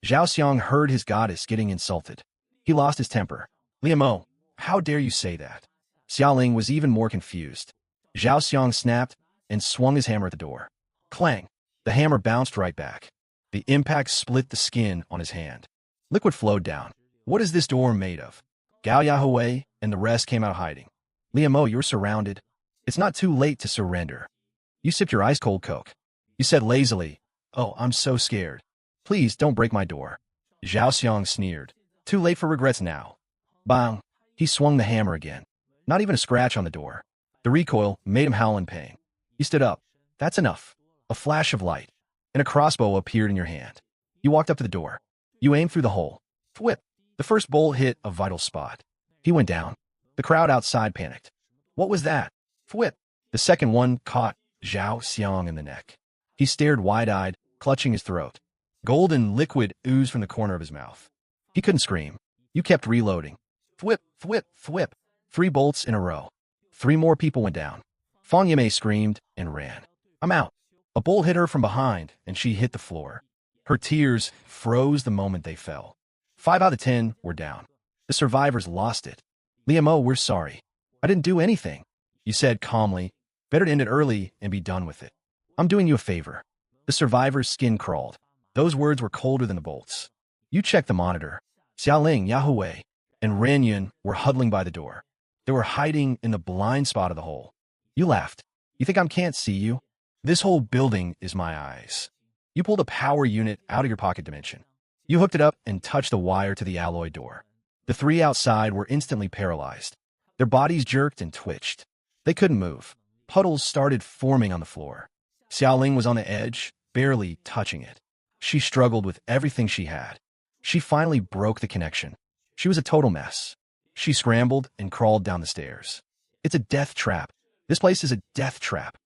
Zhao Xiang heard his goddess getting insulted. He lost his temper. Liamo, how dare you say that? Xiaoling was even more confused. Zhao Xiang snapped and swung his hammer at the door. Clang! The hammer bounced right back. The impact split the skin on his hand. Liquid flowed down. What is this door made of? Gao Yahweh and the rest came out hiding. Liamo, you're surrounded. It's not too late to surrender. You sipped your ice-cold Coke. You said lazily, oh, I'm so scared. Please don't break my door. Zhao Xiang sneered. Too late for regrets now. Bang! He swung the hammer again. Not even a scratch on the door. The recoil made him howl in pain. He stood up. That's enough. A flash of light, and a crossbow appeared in your hand. You walked up to the door. You aimed through the hole. Whip! The first bolt hit a vital spot. He went down. The crowd outside panicked. What was that? Whip! The second one caught Zhao Xiang in the neck. He stared wide-eyed, clutching his throat. Golden liquid oozed from the corner of his mouth. He couldn't scream. You kept reloading. Thwip, thwip, thwip. 3 bolts in a row. 3 more people went down. Fang Yimei screamed and ran. I'm out. A bolt hit her from behind, and she hit the floor. Her tears froze the moment they fell. 5 out of 10 were down. The survivors lost it. Liamo, we're sorry. I didn't do anything. You said calmly, better to end it early and be done with it. I'm doing you a favor. The survivor's skin crawled. Those words were colder than the bolts. You checked the monitor. Xiaoling, Yahweh, and Ranyun were huddling by the door. They were hiding in the blind spot of the hole. You laughed. You think I can't see you? This whole building is my eyes. You pulled a power unit out of your pocket dimension. You hooked it up and touched the wire to the alloy door. The 3 outside were instantly paralyzed. Their bodies jerked and twitched. They couldn't move. Puddles started forming on the floor. Xiaoling was on the edge, barely touching it. She struggled with everything she had. She finally broke the connection. She was a total mess. She scrambled and crawled down the stairs. It's a death trap. This place is a death trap.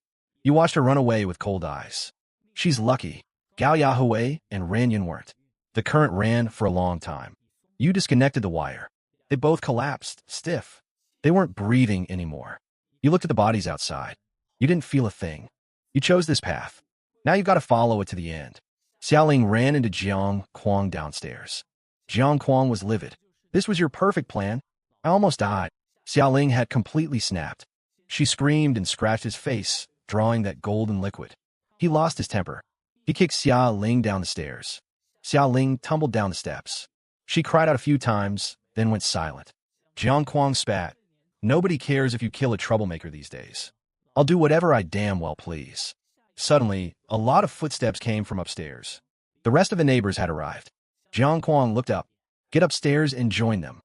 You watched her run away with cold eyes. She's lucky. Gao Yahweh and Ranyun weren't. The current ran for a long time. You disconnected the wire. They both collapsed, stiff. They weren't breathing anymore. You looked at the bodies outside. You didn't feel a thing. You chose this path. Now you've got to follow it to the end. Xiaoling ran into Jiang Kuang downstairs. Jiang Kuang was livid. This was your perfect plan. I almost died. Xiaoling had completely snapped. She screamed and scratched his face, drawing that golden liquid. He lost his temper. He kicked Xiaoling down the stairs. Xiaoling tumbled down the steps. She cried out a few times, then went silent. Jiang Kuang spat. Nobody cares if you kill a troublemaker these days. I'll do whatever I damn well please. Suddenly, a lot of footsteps came from upstairs. The rest of the neighbors had arrived. Jiang Kuang looked up. Get upstairs and join them.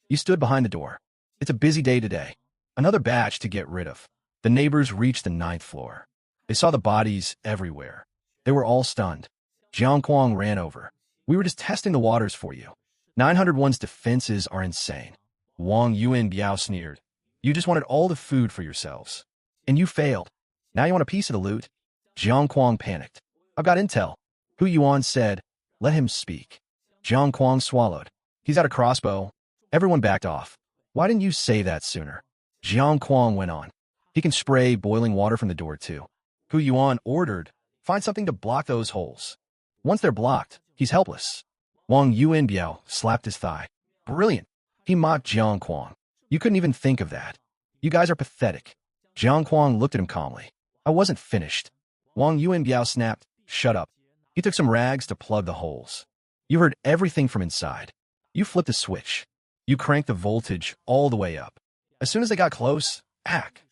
You stood behind the door. It's a busy day today. Another batch to get rid of. The neighbors reached the 9th floor. They saw the bodies everywhere. They were all stunned. Jiang Kuang ran over. We were just testing the waters for you. 901's defenses are insane. Wang Yuan Biao sneered. You just wanted all the food for yourselves. And you failed. Now you want a piece of the loot? Jiang Kuang panicked. I've got intel. Hu Yuan said, let him speak. Jiang Kuang swallowed. He's got a crossbow. Everyone backed off. Why didn't you say that sooner? Jiang Kuang went on. He can spray boiling water from the door too. Hu Yuan ordered, find something to block those holes. Once they're blocked, he's helpless. Wang Yuanbiao slapped his thigh. Brilliant. He mocked Jiang Kuang. You couldn't even think of that. You guys are pathetic. Jiang Kuang looked at him calmly. I wasn't finished. Wang Yuanbiao snapped, shut up. He took some rags to plug the holes. You heard everything from inside. You flipped a switch. You cranked the voltage all the way up. As soon as they got close,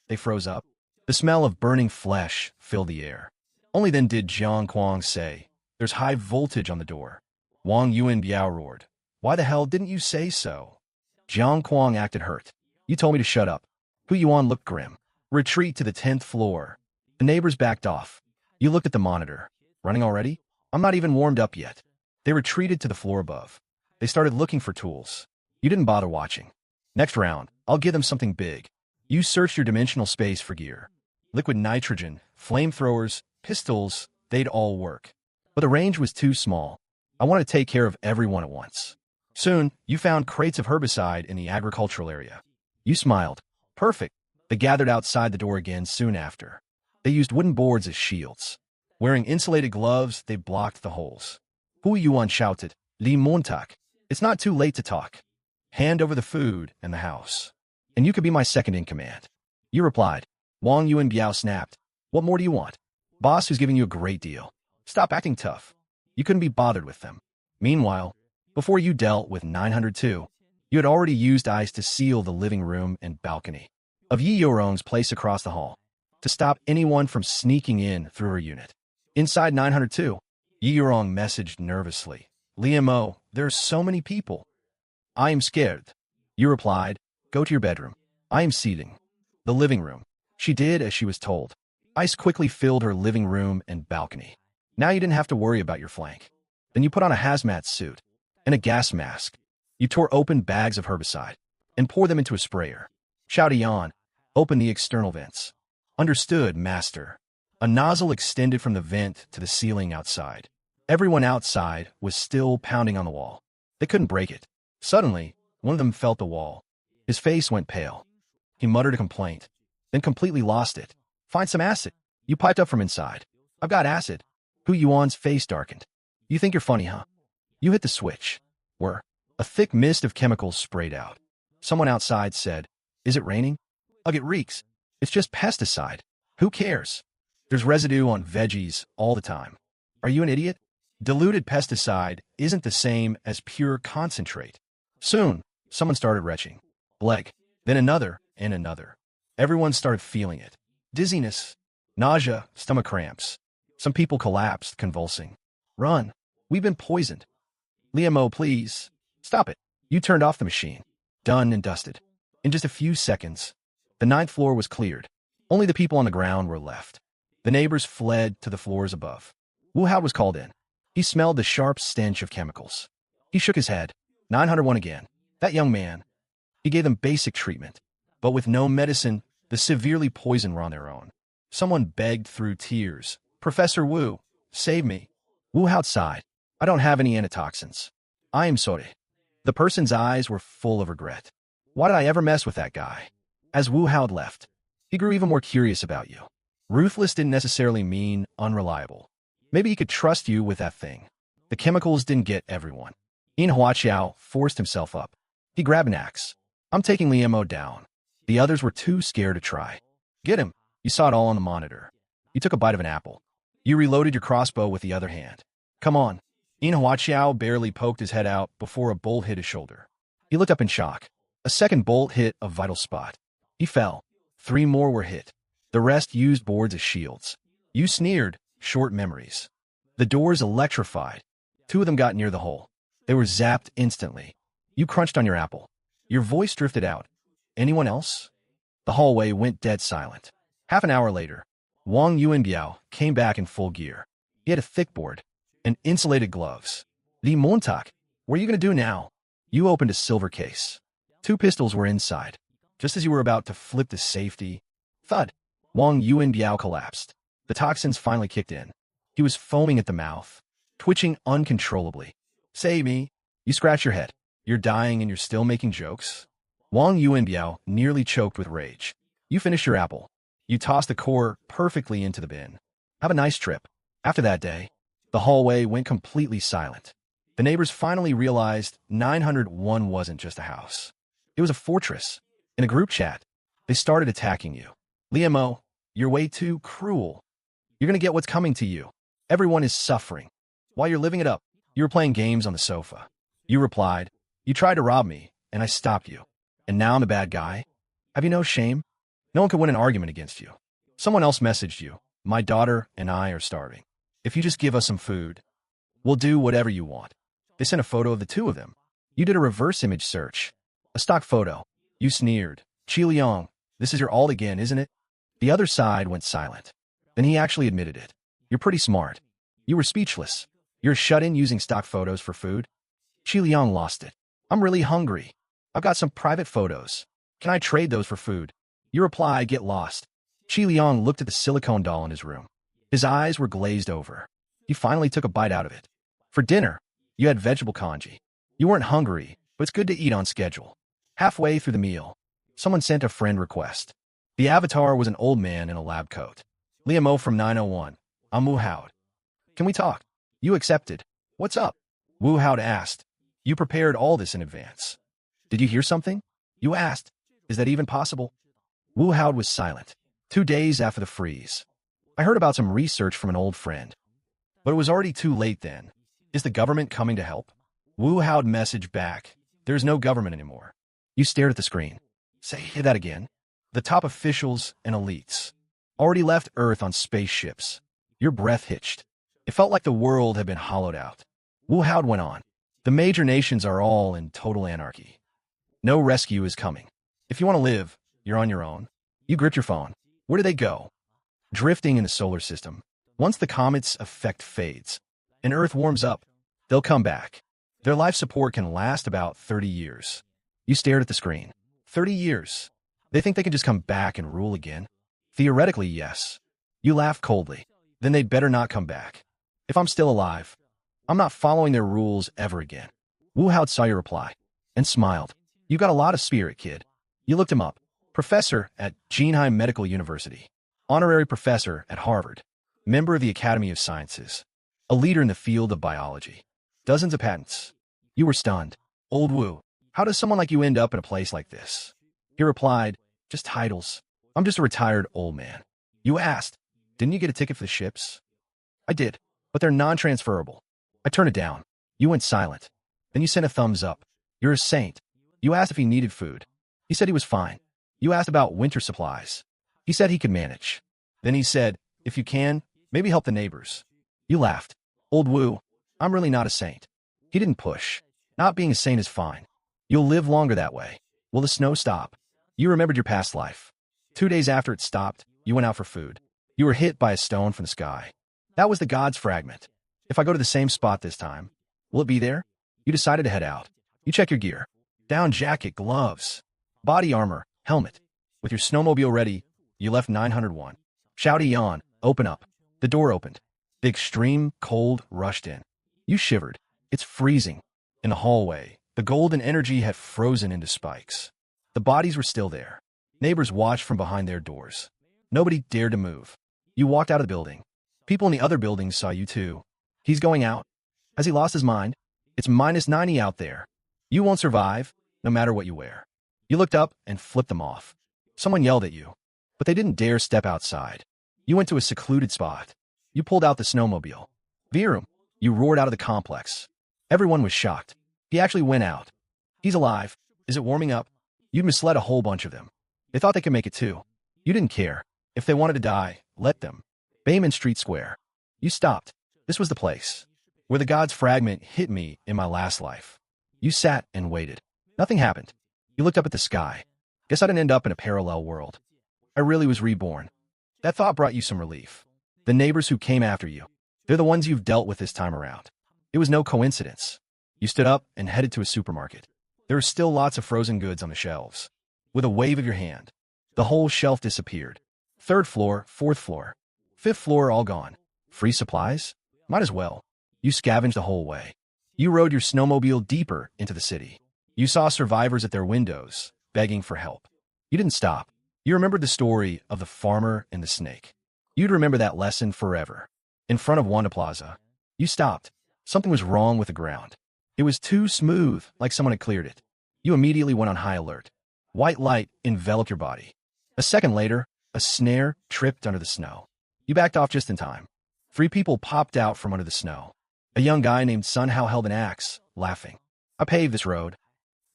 they froze up. The smell of burning flesh filled the air. Only then did Jiang Kuang say, there's high voltage on the door. Wang Yuanbiao roared. Why the hell didn't you say so? Jiang Kuang acted hurt. You told me to shut up. Hu Yuan looked grim. Retreat to the 10th floor. The neighbors backed off. You looked at the monitor. Running already? I'm not even warmed up yet. They retreated to the floor above. They started looking for tools. You didn't bother watching. Next round, I'll give them something big. You searched your dimensional space for gear. Liquid nitrogen, flamethrowers, pistols, they'd all work. But the range was too small. I wanted to take care of everyone at once. Soon, you found crates of herbicide in the agricultural area. You smiled. Perfect. They gathered outside the door again soon after. They used wooden boards as shields. Wearing insulated gloves, they blocked the holes. Hu Yuan shouted, Li Montak, it's not too late to talk. Hand over the food and the house. And you could be my second in command. You replied. Wang Yuanbiao snapped. What more do you want? Boss who's giving you a great deal. Stop acting tough. You couldn't be bothered with them. Meanwhile, before you dealt with 902, you had already used ice to seal the living room and balcony of Yi Yorong's place across the hall to stop anyone from sneaking in through her unit. Inside 902, Yi Yorong messaged nervously. Liamo, there are so many people. I am scared. You replied, go to your bedroom. I am seating. The living room. She did as she was told. Ice quickly filled her living room and balcony. Now you didn't have to worry about your flank. Then you put on a hazmat suit and a gas mask. You tore open bags of herbicide and poured them into a sprayer. Shao Dian, open the external vents. Understood, master. A nozzle extended from the vent to the ceiling outside. Everyone outside was still pounding on the wall. They couldn't break it. Suddenly, one of them felt the wall. His face went pale. He muttered a complaint, then completely lost it. Find some acid. You piped up from inside. I've got acid. Hu Yuan's face darkened. You think you're funny, huh? You hit the switch. A thick mist of chemicals sprayed out. Someone outside said, is it raining? Ugh, it reeks. It's just pesticide. Who cares? There's residue on veggies all the time. Are you an idiot? Diluted pesticide isn't the same as pure concentrate. Soon, someone started retching. Bleg. Then another and another. Everyone started feeling it. Dizziness, nausea, stomach cramps. Some people collapsed, convulsing. Run. We've been poisoned. Liamo, please. Stop it. You turned off the machine. Done and dusted. In just a few seconds, the 9th floor was cleared. Only the people on the ground were left. The neighbors fled to the floors above. Wu Hao was called in. He smelled the sharp stench of chemicals. He shook his head. 901 again. That young man. He gave them basic treatment. But with no medicine, the severely poisoned were on their own. Someone begged through tears. Professor Wu, save me. Wu Hao sighed. I don't have any antitoxins. I am sorry. The person's eyes were full of regret. Why did I ever mess with that guy? As Wu Hao had he grew even more curious about you. Ruthless didn't necessarily mean unreliable. Maybe he could trust you with that thing. The chemicals didn't get everyone. In Huaqiao forced himself up. He grabbed an axe. I'm taking Liamo down. The others were too scared to try. Get him. You saw it all on the monitor. You took a bite of an apple. You reloaded your crossbow with the other hand. Come on. Xiao barely poked his head out before a bolt hit his shoulder. He looked up in shock. A second bolt hit a vital spot. He fell. 3 more were hit. The rest used boards as shields. You sneered, short memories. The doors electrified. 2 of them got near the hole. They were zapped instantly. You crunched on your apple. Your voice drifted out. Anyone else? The hallway went dead silent. Half an hour later, Wang Yuanbiao came back in full gear. He had a thick board and insulated gloves. Li Montauk, what are you going to do now? You opened a silver case. 2 pistols were inside. Just as you were about to flip the safety, thud, Wang Yuanbiao collapsed. The toxins finally kicked in. He was foaming at the mouth, twitching uncontrollably. Save me. You scratch your head. You're dying and you're still making jokes? Wang Yuanbiao nearly choked with rage. You finished your apple. You tossed the core perfectly into the bin. Have a nice trip. After that day, the hallway went completely silent. The neighbors finally realized 901 wasn't just a house. It was a fortress. In a group chat, they started attacking you. Liamo, you're way too cruel. You're going to get what's coming to you. Everyone is suffering. While you're living it up, you were playing games on the sofa. You replied, you tried to rob me, and I stopped you. And now I'm the bad guy? Have you no shame? No one could win an argument against you. Someone else messaged you, my daughter and I are starving. If you just give us some food, we'll do whatever you want. They sent a photo of the 2 of them. You did a reverse image search. A stock photo. You sneered. Qi Liang, this is your alt again, isn't it? The other side went silent. Then he actually admitted it. You're pretty smart. You were speechless. You're shut in using stock photos for food? Qi Liang lost it. I'm really hungry. I've got some private photos. Can I trade those for food? You reply, get lost. Qi Liang looked at the silicone doll in his room. His eyes were glazed over. He finally took a bite out of it. For dinner, you had vegetable congee. You weren't hungry, but it's good to eat on schedule. Halfway through the meal, someone sent a friend request. The avatar was an old man in a lab coat. Liamo from 901. I'm Wu Haod. Can we talk? You accepted. What's up? Wu Haod asked. You prepared all this in advance. Did you hear something? You asked. Is that even possible? Wu Haod was silent. 2 days after the freeze. I heard about some research from an old friend. But it was already too late then. Is the government coming to help? Wu Haod messaged back. There's no government anymore. You stared at the screen. Say that again. The top officials and elites already left Earth on spaceships. Your breath hitched. It felt like the world had been hollowed out. Wu Haod went on. The major nations are all in total anarchy. No rescue is coming. If you want to live, you're on your own. You gripped your phone. Where do they go? Drifting in the solar system. Once the comet's effect fades and Earth warms up, they'll come back. Their life support can last about 30 years. You stared at the screen. 30 years. They think they can just come back and rule again? Theoretically, yes. You laughed coldly. Then they'd better not come back. If I'm still alive, I'm not following their rules ever again. Wu Haod saw your reply and smiled. You got a lot of spirit, kid. You looked him up. Professor at Genheim Medical University. Honorary professor at Harvard. Member of the Academy of Sciences. A leader in the field of biology. Dozens of patents. You were stunned. Old Wu, how does someone like you end up in a place like this? He replied, just titles. I'm just a retired old man. You asked, didn't you get a ticket for the ships? I did, but they're non-transferable. I turned it down. You went silent. Then you sent a thumbs up. You're a saint. You asked if he needed food. He said he was fine. You asked about winter supplies. He said he could manage. Then he said, if you can, maybe help the neighbors. You laughed. Old Wu, I'm really not a saint. He didn't push. Not being a saint is fine. You'll live longer that way. Will the snow stop? You remembered your past life. 2 days after it stopped, you went out for food. You were hit by a stone from the sky. That was the god's fragment. If I go to the same spot this time, will it be there? You decided to head out. You check your gear. Down jacket, gloves, body armor, helmet. With your snowmobile ready, you left 901. Shouty yawn, open up. The door opened. The extreme cold rushed in. You shivered. It's freezing. In the hallway, the golden energy had frozen into spikes. The bodies were still there. Neighbors watched from behind their doors. Nobody dared to move. You walked out of the building. People in the other buildings saw you too. He's going out. Has he lost his mind? It's minus 90 out there. You won't survive, no matter what you wear. You looked up and flipped them off. Someone yelled at you, but they didn't dare step outside. You went to a secluded spot. You pulled out the snowmobile. Virum, You roared out of the complex. Everyone was shocked. He actually went out. He's alive. Is it warming up? You'd misled a whole bunch of them. They thought they could make it too. You didn't care. If they wanted to die, let them. Bayman Street Square. You stopped. This was the place where the god's fragment hit me in my last life. You sat and waited. Nothing happened. You looked up at the sky. Guess I didn't end up in a parallel world. I really was reborn. That thought brought you some relief. The neighbors who came after you, they're the ones you've dealt with this time around. It was no coincidence. You stood up and headed to a supermarket. There were still lots of frozen goods on the shelves. With a wave of your hand, the whole shelf disappeared. 3rd floor, 4th floor, 5th floor all gone. Free supplies? Might as well. You scavenged the whole way. You rode your snowmobile deeper into the city. You saw survivors at their windows, begging for help. You didn't stop. You remembered the story of the farmer and the snake. You'd remember that lesson forever. In front of Wanda Plaza, you stopped. Something was wrong with the ground. It was too smooth, like someone had cleared it. You immediately went on high alert. White light enveloped your body. A second later, a snare tripped under the snow. You backed off just in time. 3 people popped out from under the snow. A young guy named Sun Hao held an axe, laughing. I paved this road,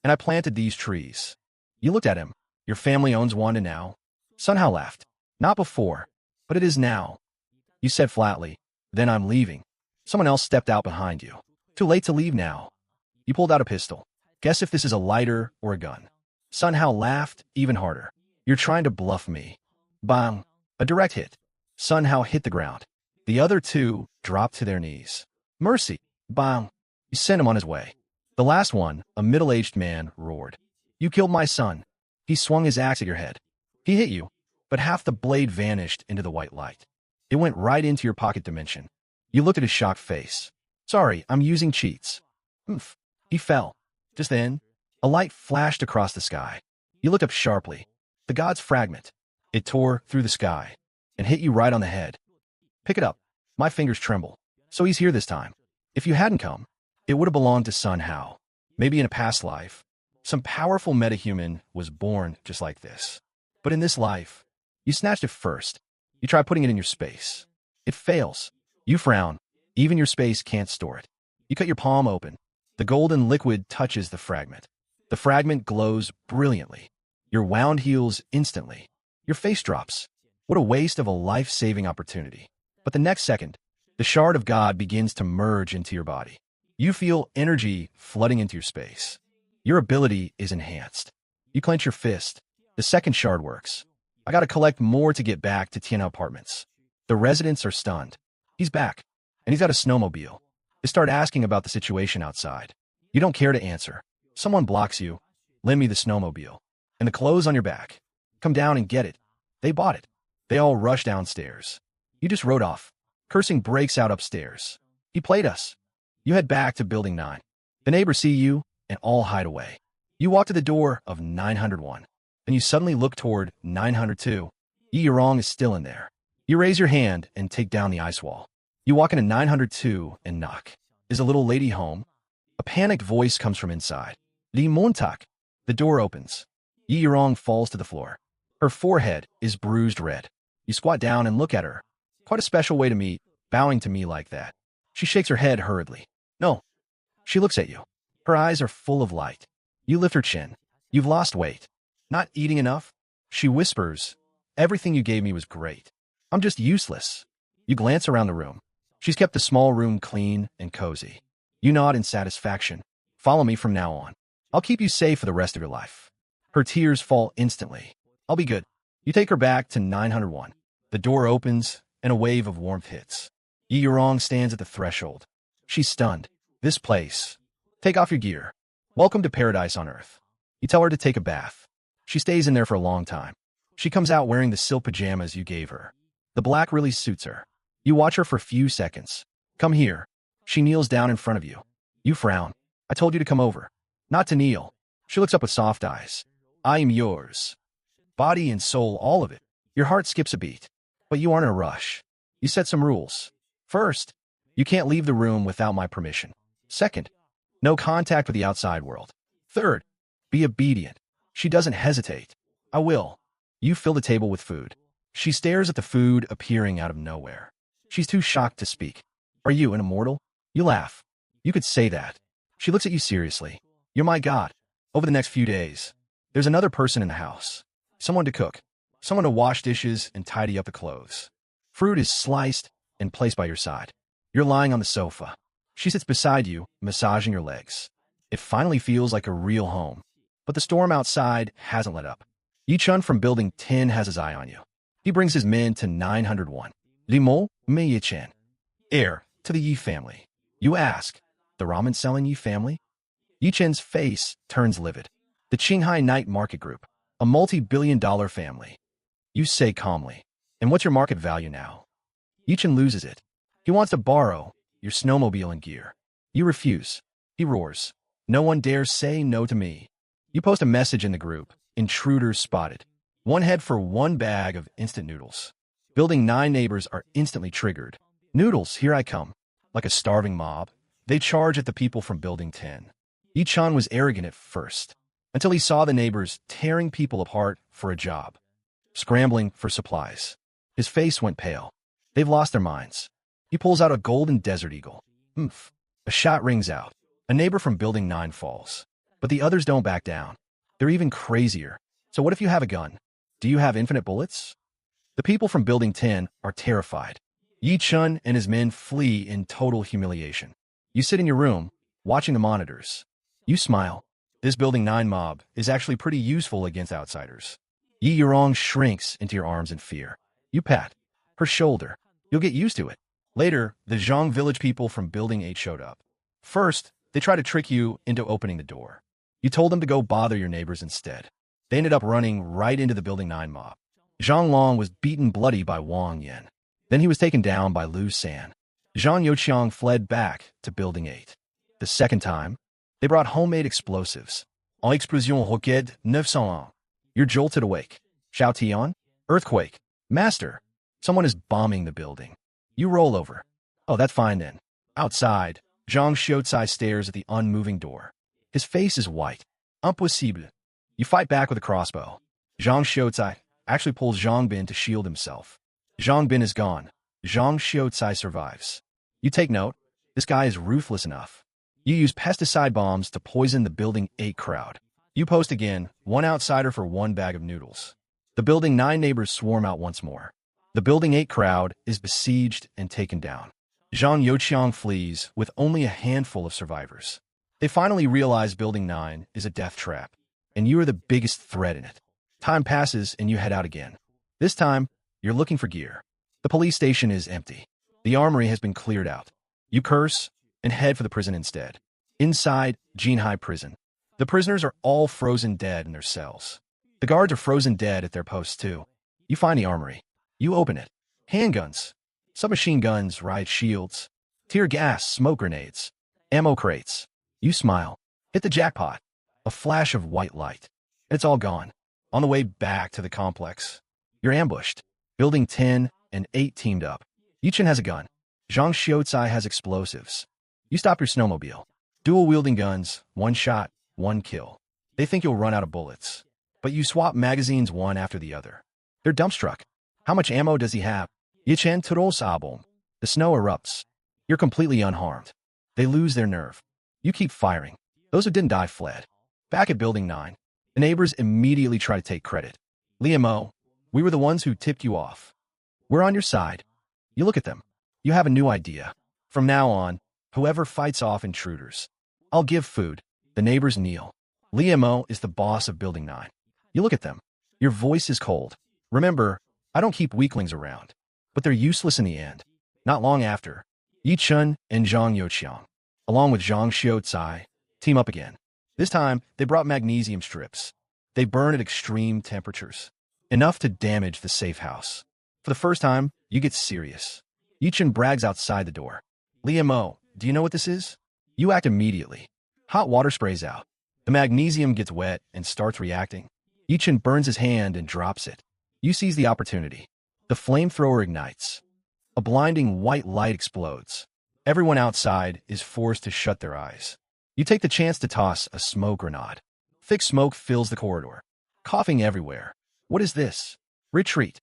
and I planted these trees. You looked at him. Your family owns Wanda now. Sun Hao laughed. Not before, but it is now. You said flatly, then I'm leaving. Someone else stepped out behind you. Too late to leave now. You pulled out a pistol. Guess if this is a lighter or a gun. Sun Hao laughed even harder. You're trying to bluff me. Bang. A direct hit. Sun Hao hit the ground. The other 2 dropped to their knees. Mercy. Bang. You sent him on his way. The last one, a middle-aged man, roared. You killed my son. He swung his axe at your head. He hit you, but half the blade vanished into the white light. It went right into your pocket dimension. You looked at his shocked face. Sorry, I'm using cheats. Oomph. He fell. Just then, a light flashed across the sky. You looked up sharply. The god's fragment. It tore through the sky and hit you right on the head. Pick it up. My fingers tremble. So he's here this time. If you hadn't come, it would have belonged to Sun Hao. Maybe in a past life, some powerful metahuman was born just like this. But in this life, you snatched it first. You try putting it in your space. It fails. You frown. Even your space can't store it. You cut your palm open. The golden liquid touches the fragment. The fragment glows brilliantly. Your wound heals instantly. Your face drops. What a waste of a life-saving opportunity. But the next second, the shard of God begins to merge into your body. You feel energy flooding into your space. Your ability is enhanced. You clench your fist. The second shard works. I gotta collect more to get back to Tiana Apartments. The residents are stunned. He's back, and he's got a snowmobile. They start asking about the situation outside. You don't care to answer. Someone blocks you. Lend me the snowmobile. And the clothes on your back. Come down and get it. They bought it. They all rush downstairs. You just rode off. Cursing breaks out upstairs. He played us. You head back to Building 9. The neighbors see you and all hide away. You walk to the door of 901, and you suddenly look toward 902. Yi Yurong is still in there. You raise your hand and take down the ice wall. You walk into 902 and knock. Is a little lady home? A panicked voice comes from inside. Li Montak. The door opens. Yi Yurong falls to the floor. Her forehead is bruised red. You squat down and look at her. Quite a special way to meet, bowing to me like that. She shakes her head hurriedly. No. She looks at you. Her eyes are full of light. You lift her chin. You've lost weight. Not eating enough? She whispers. Everything you gave me was great. I'm just useless. You glance around the room. She's kept the small room clean and cozy. You nod in satisfaction. Follow me from now on. I'll keep you safe for the rest of your life. Her tears fall instantly. I'll be good. You take her back to 901. The door opens, and a wave of warmth hits. Yi Yurong stands at the threshold. She's stunned. This place. Take off your gear. Welcome to paradise on earth. You tell her to take a bath. She stays in there for a long time. She comes out wearing the silk pajamas you gave her. The black really suits her. You watch her for a few seconds. Come here. She kneels down in front of you. You frown. I told you to come over. Not to kneel. She looks up with soft eyes. I am yours. Body and soul, all of it. Your heart skips a beat. But you aren't in a rush. You set some rules. First, you can't leave the room without my permission. Second, no contact with the outside world. Third, be obedient. She doesn't hesitate. I will. You fill the table with food. She stares at the food appearing out of nowhere. She's too shocked to speak. Are you an immortal? You laugh. You could say that. She looks at you seriously. You're my god. Over the next few days, there's another person in the house. Someone to cook. Someone to wash dishes and tidy up the clothes. Fruit is sliced and placed by your side. You're lying on the sofa. She sits beside you, massaging your legs. It finally feels like a real home. But the storm outside hasn't let up. Yi-chun from Building 10 has his eye on you. He brings his men to 901. Limo, me Yi-chan. Heir to the Yi family. You ask, the ramen-selling Yi family? Yi-chan's face turns livid. The Qinghai Night Market Group, a multi-billion-dollar family. You say calmly, and what's your market value now? Yi-chan loses it. He wants to borrow your snowmobile and gear. You refuse. He roars. No one dares say no to me. You post a message in the group. Intruders spotted. One head for one bag of instant noodles. Building 9 neighbors are instantly triggered. Noodles, here I come. Like a starving mob, they charge at the people from Building 10. Yi-chan was arrogant at first, until he saw the neighbors tearing people apart for a job, scrambling for supplies. His face went pale. They've lost their minds. He pulls out a golden desert eagle. Oomph. A shot rings out. A neighbor from Building 9 falls. But the others don't back down. They're even crazier. So what if you have a gun? Do you have infinite bullets? The people from Building 10 are terrified. Yi-chun and his men flee in total humiliation. You sit in your room, watching the monitors. You smile. This Building 9 mob is actually pretty useful against outsiders. Yi Yurong shrinks into your arms in fear. You pat her shoulder. You'll get used to it. Later, the Zhang village people from Building 8 showed up. First, they tried to trick you into opening the door. You told them to go bother your neighbors instead. They ended up running right into the Building 9 mob. Zhang Long was beaten bloody by Wang Yin. Then he was taken down by Lu San. Zhang Youqiang fled back to Building 8. The second time, they brought homemade explosives. En explosion roquette 901. You're jolted awake. Xiao Tian? Earthquake. Master. Someone is bombing the building. You roll over. Oh, that's fine then. Outside, Zhang Xiaocai stares at the unmoving door. His face is white. Impossible. You fight back with a crossbow. Zhang Xiaocai actually pulls Zhang Bin to shield himself. Zhang Bin is gone. Zhang Xiaocai survives. You take note. This guy is ruthless enough. You use pesticide bombs to poison the Building 8 crowd. You post again, one outsider for one bag of noodles. The Building 9 neighbors swarm out once more. The Building 8 crowd is besieged and taken down. Zhang Youqiang flees with only a handful of survivors. They finally realize Building 9 is a death trap, and you are the biggest threat in it. Time passes and you head out again. This time, you're looking for gear. The police station is empty. The armory has been cleared out. You curse and head for the prison instead. Inside Jinhai Prison, the prisoners are all frozen dead in their cells. The guards are frozen dead at their posts too. You find the armory. You open it. Handguns, submachine guns, riot shields, tear gas, smoke grenades, ammo crates. You smile. Hit the jackpot. A flash of white light. It's all gone. On the way back to the complex, you're ambushed. Building 10 and 8 teamed up. Yi-chan has a gun. Zhang Xiaocai has explosives. You stop your snowmobile. Dual-wielding guns, one shot, one kill. They think you'll run out of bullets. But you swap magazines one after the other. They're dumbstruck. How much ammo does he have? Yi-chan turos album. The snow erupts. You're completely unharmed. They lose their nerve. You keep firing. Those who didn't die fled. Back at Building 9, the neighbors immediately try to take credit. Liamo, we were the ones who tipped you off. We're on your side. You look at them. You have a new idea. From now on, whoever fights off intruders, I'll give food. The neighbors kneel. Liamo is the boss of Building 9. You look at them. Your voice is cold. Remember, I don't keep weaklings around, but they're useless in the end. Not long after, Yi-chun and Zhang Youqiang, along with Zhang Xiaocai, team up again. This time, they brought magnesium strips. They burn at extreme temperatures, enough to damage the safe house. For the first time, you get serious. Yi-chun brags outside the door. Liamo, do you know what this is? You act immediately. Hot water sprays out. The magnesium gets wet and starts reacting. Yi-chun burns his hand and drops it. You seize the opportunity. The flamethrower ignites. A blinding white light explodes. Everyone outside is forced to shut their eyes. You take the chance to toss a smoke grenade. Thick smoke fills the corridor. Coughing everywhere. What is this? Retreat.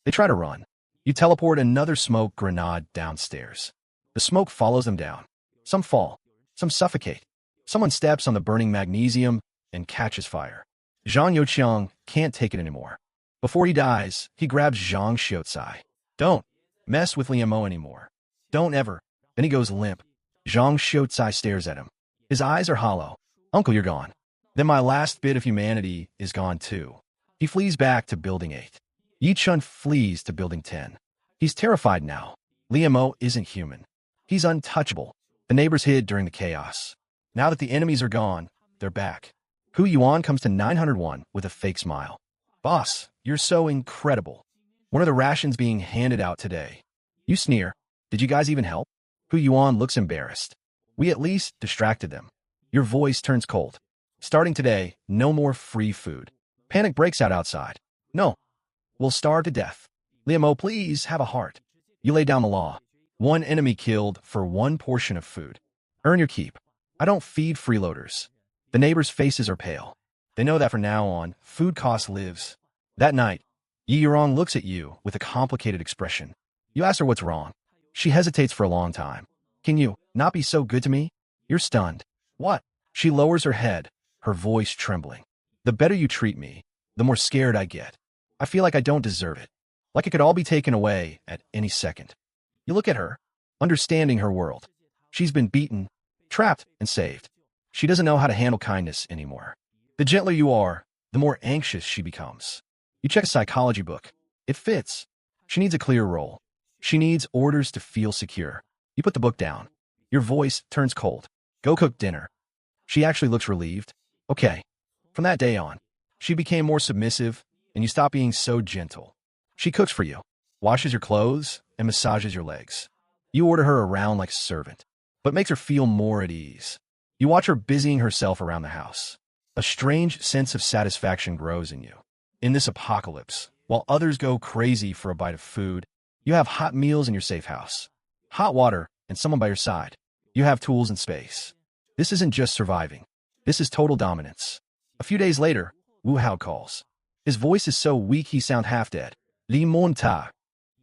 They try to run. You teleport another smoke grenade downstairs. The smoke follows them down. Some fall. Some suffocate. Someone steps on the burning magnesium and catches fire. Zhang Youqiang can't take it anymore. Before he dies, he grabs Zhang Xiaocai. Don't mess with Liu Mo anymore. Don't ever. Then he goes limp. Zhang Xiaocai stares at him. His eyes are hollow. Uncle, you're gone. Then my last bit of humanity is gone too. He flees back to Building 8. Yi Chun flees to Building 10. He's terrified now. Liu Mo isn't human. He's untouchable. The neighbors hid during the chaos. Now that the enemies are gone, they're back. Hu Yuan comes to 901 with a fake smile. Boss, you're so incredible. When are the rations being handed out today? You sneer. Did you guys even help? Hu Yuan looks embarrassed. We at least distracted them. Your voice turns cold. Starting today, no more free food. Panic breaks out outside. No. We'll starve to death. Liu Mo, please have a heart. You lay down the law. One enemy killed for one portion of food. Earn your keep. I don't feed freeloaders. The neighbors' faces are pale. They know that from now on, food cost lives. That night, Yi Yurong looks at you with a complicated expression. You ask her what's wrong. She hesitates for a long time. Can you not be so good to me? You're stunned. What? She lowers her head, her voice trembling. The better you treat me, the more scared I get. I feel like I don't deserve it. Like it could all be taken away at any second. You look at her, understanding her world. She's been beaten, trapped, and saved. She doesn't know how to handle kindness anymore. The gentler you are, the more anxious she becomes. You check a psychology book. It fits. She needs a clear role. She needs orders to feel secure. You put the book down. Your voice turns cold. Go cook dinner. She actually looks relieved. Okay. From that day on, she became more submissive, and you stop being so gentle. She cooks for you, washes your clothes, and massages your legs. You order her around like a servant, but makes her feel more at ease. You watch her busying herself around the house. A strange sense of satisfaction grows in you. In this apocalypse, while others go crazy for a bite of food, you have hot meals in your safe house, hot water, and someone by your side. You have tools and space. This isn't just surviving. This is total dominance. A few days later, Wu Hao calls. His voice is so weak he sounds half dead. Li Mon Ta.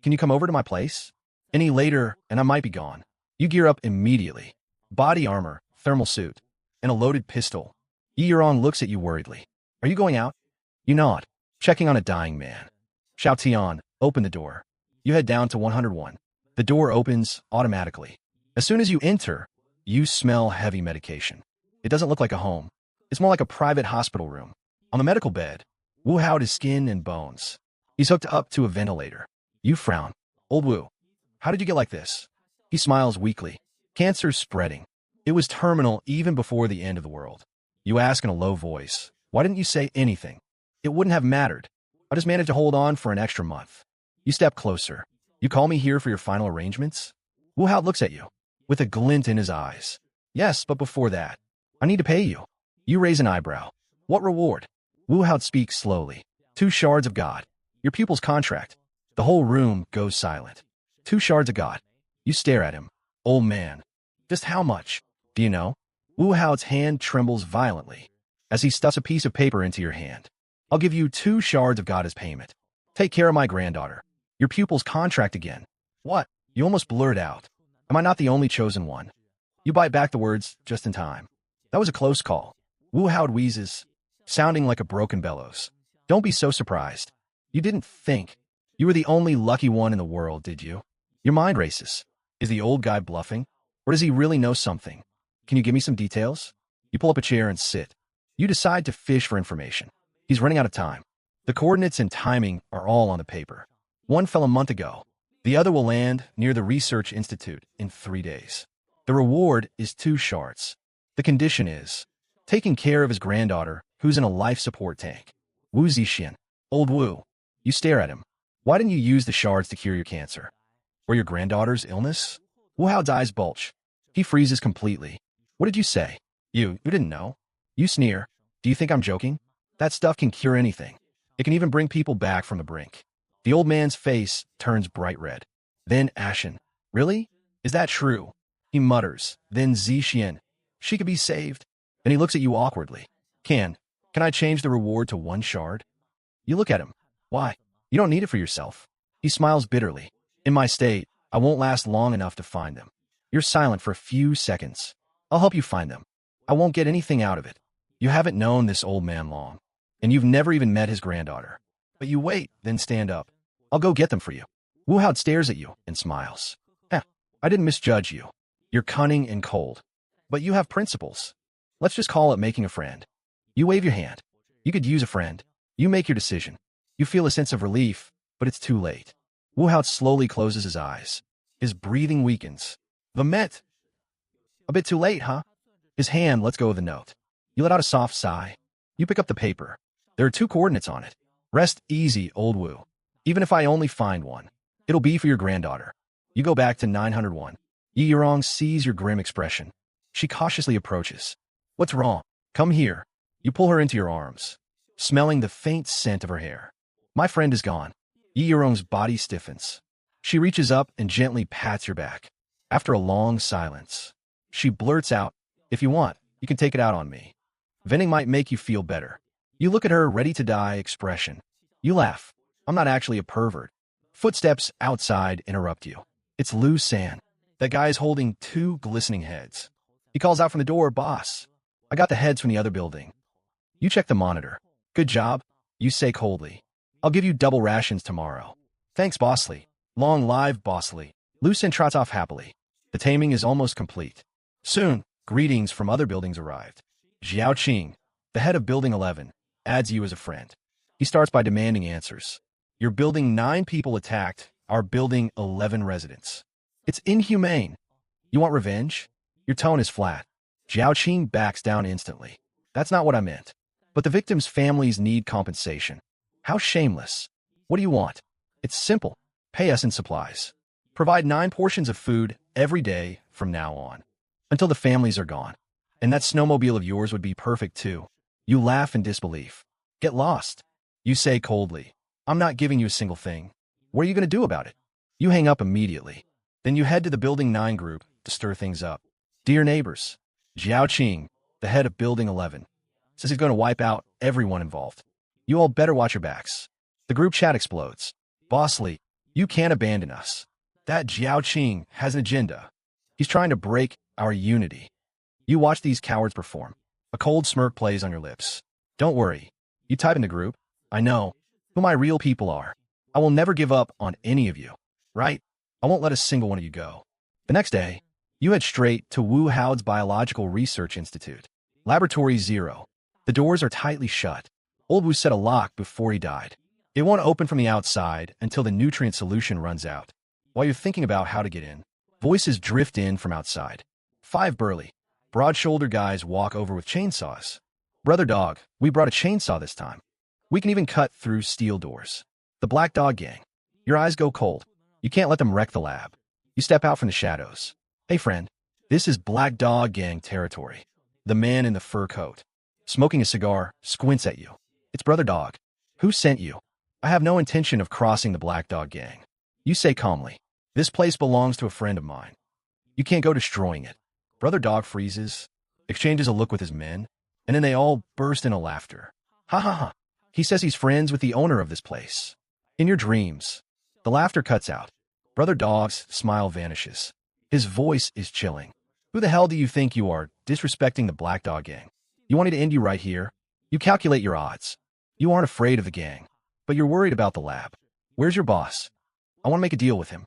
Can you come over to my place? Any later, and I might be gone. You gear up immediately. Body armor, thermal suit, and a loaded pistol. Yi Yurong looks at you worriedly. Are you going out? You nod, checking on a dying man. Xiao Tian, open the door. You head down to 101. The door opens automatically. As soon as you enter, you smell heavy medication. It doesn't look like a home. It's more like a private hospital room. On the medical bed, Wu Hao is skin and bones. He's hooked up to a ventilator. You frown. Old Wu, how did you get like this? He smiles weakly. Cancer's spreading. It was terminal even before the end of the world. You ask in a low voice, why didn't you say anything? It wouldn't have mattered. I just managed to hold on for an extra month. You step closer. You call me here for your final arrangements? Wu Hao looks at you, with a glint in his eyes. Yes, but before that, I need to pay you. You raise an eyebrow. What reward? Wu Hao speaks slowly. 2 shards of God. Your pupil's contract. The whole room goes silent. 2 shards of God. You stare at him. Old man. Just how much? Do you know? Wu Hao's hand trembles violently as he stuffs a piece of paper into your hand. I'll give you 2 shards of God as payment. Take care of my granddaughter. Your pupil's contract again. What? You almost blurt out. Am I not the only chosen one? You bite back the words just in time. That was a close call. Wu Hao wheezes, sounding like a broken bellows. Don't be so surprised. You didn't think. You were the only lucky one in the world, did you? Your mind races. Is the old guy bluffing? Or does he really know something? Can you give me some details? You pull up a chair and sit. You decide to fish for information. He's running out of time. The coordinates and timing are all on the paper. One fell a month ago. The other will land near the Research Institute in 3 days. The reward is 2 shards. The condition is taking care of his granddaughter, who's in a life support tank. Wu Zixian. Old Wu. You stare at him. Why didn't you use the shards to cure your cancer? Or your granddaughter's illness? Wu Hao's eyes bulge. He freezes completely. What did you say? You didn't know. You sneer. Do you think I'm joking? That stuff can cure anything. It can even bring people back from the brink. The old man's face turns bright red. Then ashen. Really? Is that true? He mutters. Then Zixian. She could be saved. Then he looks at you awkwardly. Can I change the reward to 1 shard? You look at him. Why? You don't need it for yourself. He smiles bitterly. In my state, I won't last long enough to find them. You're silent for a few seconds. I'll help you find them. I won't get anything out of it. You haven't known this old man long, and you've never even met his granddaughter. But you wait, then stand up. I'll go get them for you. Wu Hao stares at you and smiles. I didn't misjudge you. You're cunning and cold. But you have principles. Let's just call it making a friend. You wave your hand. You could use a friend. You make your decision. You feel a sense of relief, but it's too late. Wu Hao slowly closes his eyes. His breathing weakens. The Met. A bit too late, huh? His hand lets go of the note. You let out a soft sigh. You pick up the paper. There are 2 coordinates on it. Rest easy, old Wu. Even if I only find one, it'll be for your granddaughter. You go back to 901. Yi Yurong sees your grim expression. She cautiously approaches. What's wrong? Come here. You pull her into your arms, smelling the faint scent of her hair. My friend is gone. Yi Yurong's body stiffens. She reaches up and gently pats your back. After a long silence, she blurts out, if you want, you can take it out on me. Venting might make you feel better. You look at her ready-to-die expression. You laugh. I'm not actually a pervert. Footsteps outside interrupt you. It's Lu San. That guy is holding 2 glistening heads. He calls out from the door, Boss. I got the heads from the other building. You check the monitor. Good job, you say coldly. I'll give you double rations tomorrow. Thanks, Bossly. Long live, Bossly. Lu San trots off happily. The taming is almost complete. Soon, greetings from other buildings arrived. Xiao Qing, the head of Building 11, adds you as a friend. He starts by demanding answers. Your Building 9 people attacked our Building 11 residents. It's inhumane. You want revenge? Your tone is flat. Xiao Qing backs down instantly. That's not what I meant. But the victims' families need compensation. How shameless. What do you want? It's simple. Pay us in supplies. Provide 9 portions of food every day from now on, until the families are gone. And that snowmobile of yours would be perfect too. You laugh in disbelief. Get lost. You say coldly, I'm not giving you a single thing. What are you going to do about it? You hang up immediately. Then you head to the Building 9 group to stir things up. Dear neighbors, Xiao Qing, the head of Building 11, says he's going to wipe out everyone involved. You all better watch your backs. The group chat explodes. Bossly, you can't abandon us. That Xiao Qing has an agenda. He's trying to break our unity. You watch these cowards perform. A cold smirk plays on your lips. Don't worry. You type in the group. I know who my real people are. I will never give up on any of you. Right? I won't let a single one of you go. The next day, you head straight to Wu Hao's Biological Research Institute. Laboratory 0. The doors are tightly shut. Old Wu set a lock before he died. It won't open from the outside until the nutrient solution runs out. While you're thinking about how to get in, voices drift in from outside. 5 burly, broad-shouldered guys walk over with chainsaws. Brother Dog, we brought a chainsaw this time. We can even cut through steel doors. The Black Dog Gang. Your eyes go cold. You can't let them wreck the lab. You step out from the shadows. Hey friend, this is Black Dog Gang territory. The man in the fur coat, smoking a cigar, squints at you. It's Brother Dog. Who sent you? I have no intention of crossing the Black Dog Gang. You say calmly, this place belongs to a friend of mine. You can't go destroying it. Brother Dog freezes, exchanges a look with his men, and then they all burst into laughter. Ha ha ha. He says he's friends with the owner of this place. In your dreams, the laughter cuts out. Brother Dog's smile vanishes. His voice is chilling. Who the hell do you think you are, disrespecting the Black Dog Gang? You want me to end you right here? You calculate your odds. You aren't afraid of the gang, but you're worried about the lab. Where's your boss? I want to make a deal with him.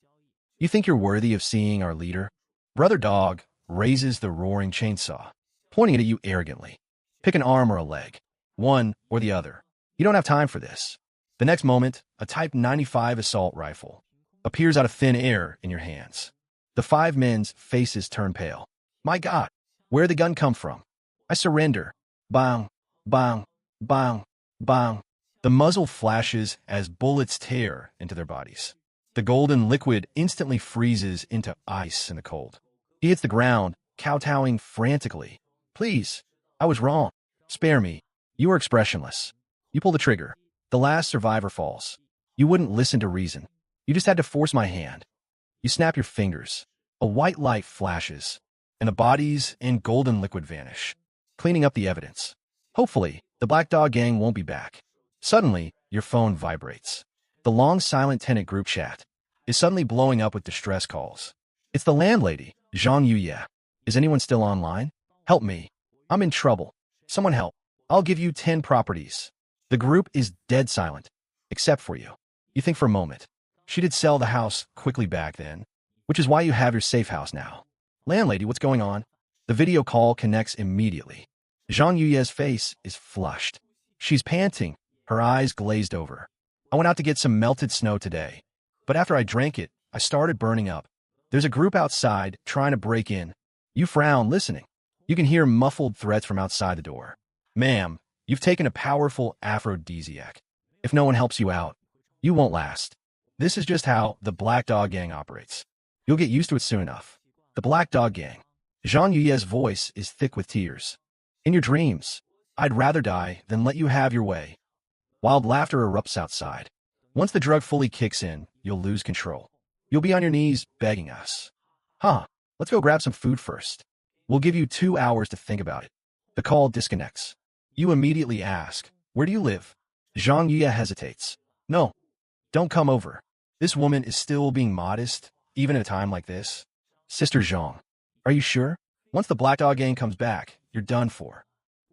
You think you're worthy of seeing our leader? Brother Dog raises the roaring chainsaw, pointing it at you arrogantly. Pick an arm or a leg. One or the other. You don't have time for this. The next moment, a Type 95 assault rifle appears out of thin air in your hands. The 5 men's faces turn pale. My God, where'd the gun come from? I surrender. Bang, bang, bang, bang. The muzzle flashes as bullets tear into their bodies. The golden liquid instantly freezes into ice in the cold. He hits the ground, kowtowing frantically. Please, I was wrong. Spare me. You are expressionless. You pull the trigger. The last survivor falls. You wouldn't listen to reason. You just had to force my hand. You snap your fingers. A white light flashes, and the bodies in golden liquid vanish, cleaning up the evidence. Hopefully, the Black Dog Gang won't be back. Suddenly, your phone vibrates. The long silent tenant group chat is suddenly blowing up with distress calls. It's the landlady, Zhang Yuye. Is anyone still online? Help me. I'm in trouble. Someone help. I'll give you 10 properties. The group is dead silent, except for you. You think for a moment. She did sell the house quickly back then, which is why you have your safe house now. Landlady, what's going on? The video call connects immediately. Zhang Yuye's face is flushed. She's panting, her eyes glazed over. I went out to get some melted snow today, but after I drank it, I started burning up. There's a group outside trying to break in. You frown, listening. You can hear muffled threats from outside the door. Ma'am, you've taken a powerful aphrodisiac. If no one helps you out, you won't last. This is just how the Black Dog Gang operates. You'll get used to it soon enough. The Black Dog Gang. Zhang Yuye's voice is thick with tears. In your dreams, I'd rather die than let you have your way. Wild laughter erupts outside. Once the drug fully kicks in, you'll lose control. You'll be on your knees begging us. Let's go grab some food first. We'll give you 2 hours to think about it. The call disconnects. You immediately ask, where do you live? Zhang Yuye hesitates. No, don't come over. This woman is still being modest, even at a time like this. Sister Zhang, are you sure? Once the Black Dog Gang comes back, you're done for.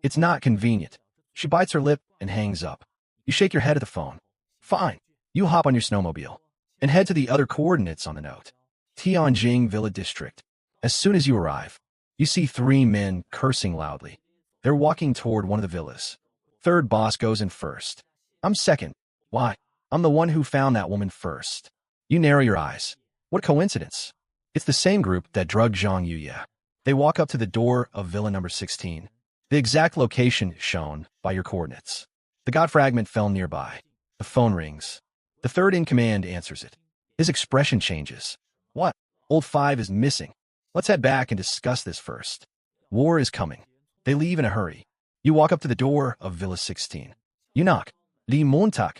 It's not convenient. She bites her lip and hangs up. You shake your head at the phone. Fine. You hop on your snowmobile and head to the other coordinates on the note. Tianjing Villa District. As soon as you arrive, you see 3 men cursing loudly. They're walking toward one of the villas. Third boss goes in first. I'm second. Why? I'm the one who found that woman first. You narrow your eyes. What coincidence? It's the same group that drugged Zhang Yuye. They walk up to the door of villa number 16. The exact location shown by your coordinates. The god fragment fell nearby. The phone rings. The third in command answers it. His expression changes. What? Old 5 is missing. Let's head back and discuss this first. War is coming. They leave in a hurry. You walk up to the door of Villa 16. You knock. Li Montak.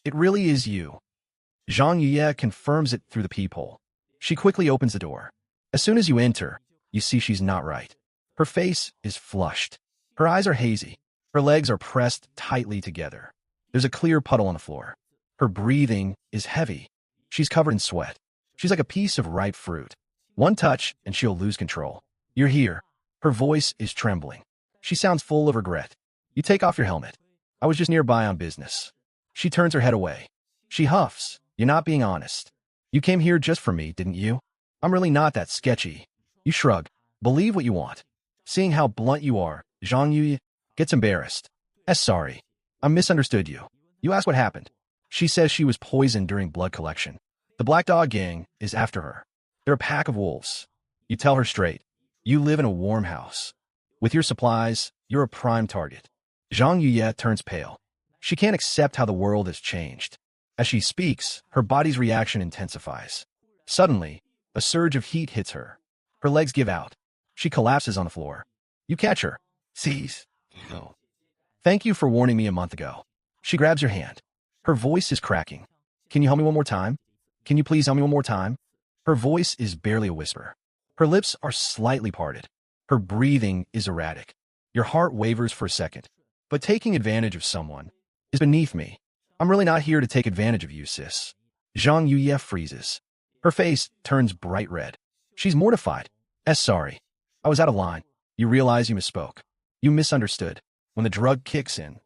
It really is you. Zhang Yuye confirms it through the peephole. She quickly opens the door. As soon as you enter, you see she's not right. Her face is flushed. Her eyes are hazy. Her legs are pressed tightly together. There's a clear puddle on the floor. Her breathing is heavy. She's covered in sweat. She's like a piece of ripe fruit. One touch and she'll lose control. You're here. Her voice is trembling. She sounds full of regret. You take off your helmet. I was just nearby on business. She turns her head away. She huffs. You're not being honest. You came here just for me, didn't you? I'm really not that sketchy. You shrug. Believe what you want. Seeing how blunt you are, Zhang Yuye gets embarrassed. Sorry. I misunderstood you. You asked what happened. She says she was poisoned during blood collection. The Black Dog Gang is after her. They're a pack of wolves. You tell her straight. You live in a warm house. With your supplies, you're a prime target. Zhang Yuye turns pale. She can't accept how the world has changed. As she speaks, her body's reaction intensifies. Suddenly, a surge of heat hits her. Her legs give out. She collapses on the floor. You catch her. Seize. No. Thank you for warning me a month ago. She grabs your hand. Her voice is cracking. Can you help me one more time? Can you please help me one more time? Her voice is barely a whisper. Her lips are slightly parted. Her breathing is erratic. Your heart wavers for a second. But taking advantage of someone is beneath me. I'm really not here to take advantage of you, sis. Zhang Yuye freezes. Her face turns bright red. She's mortified. Sorry. I was out of line. You realize you misspoke. You misunderstood. When the drug kicks in,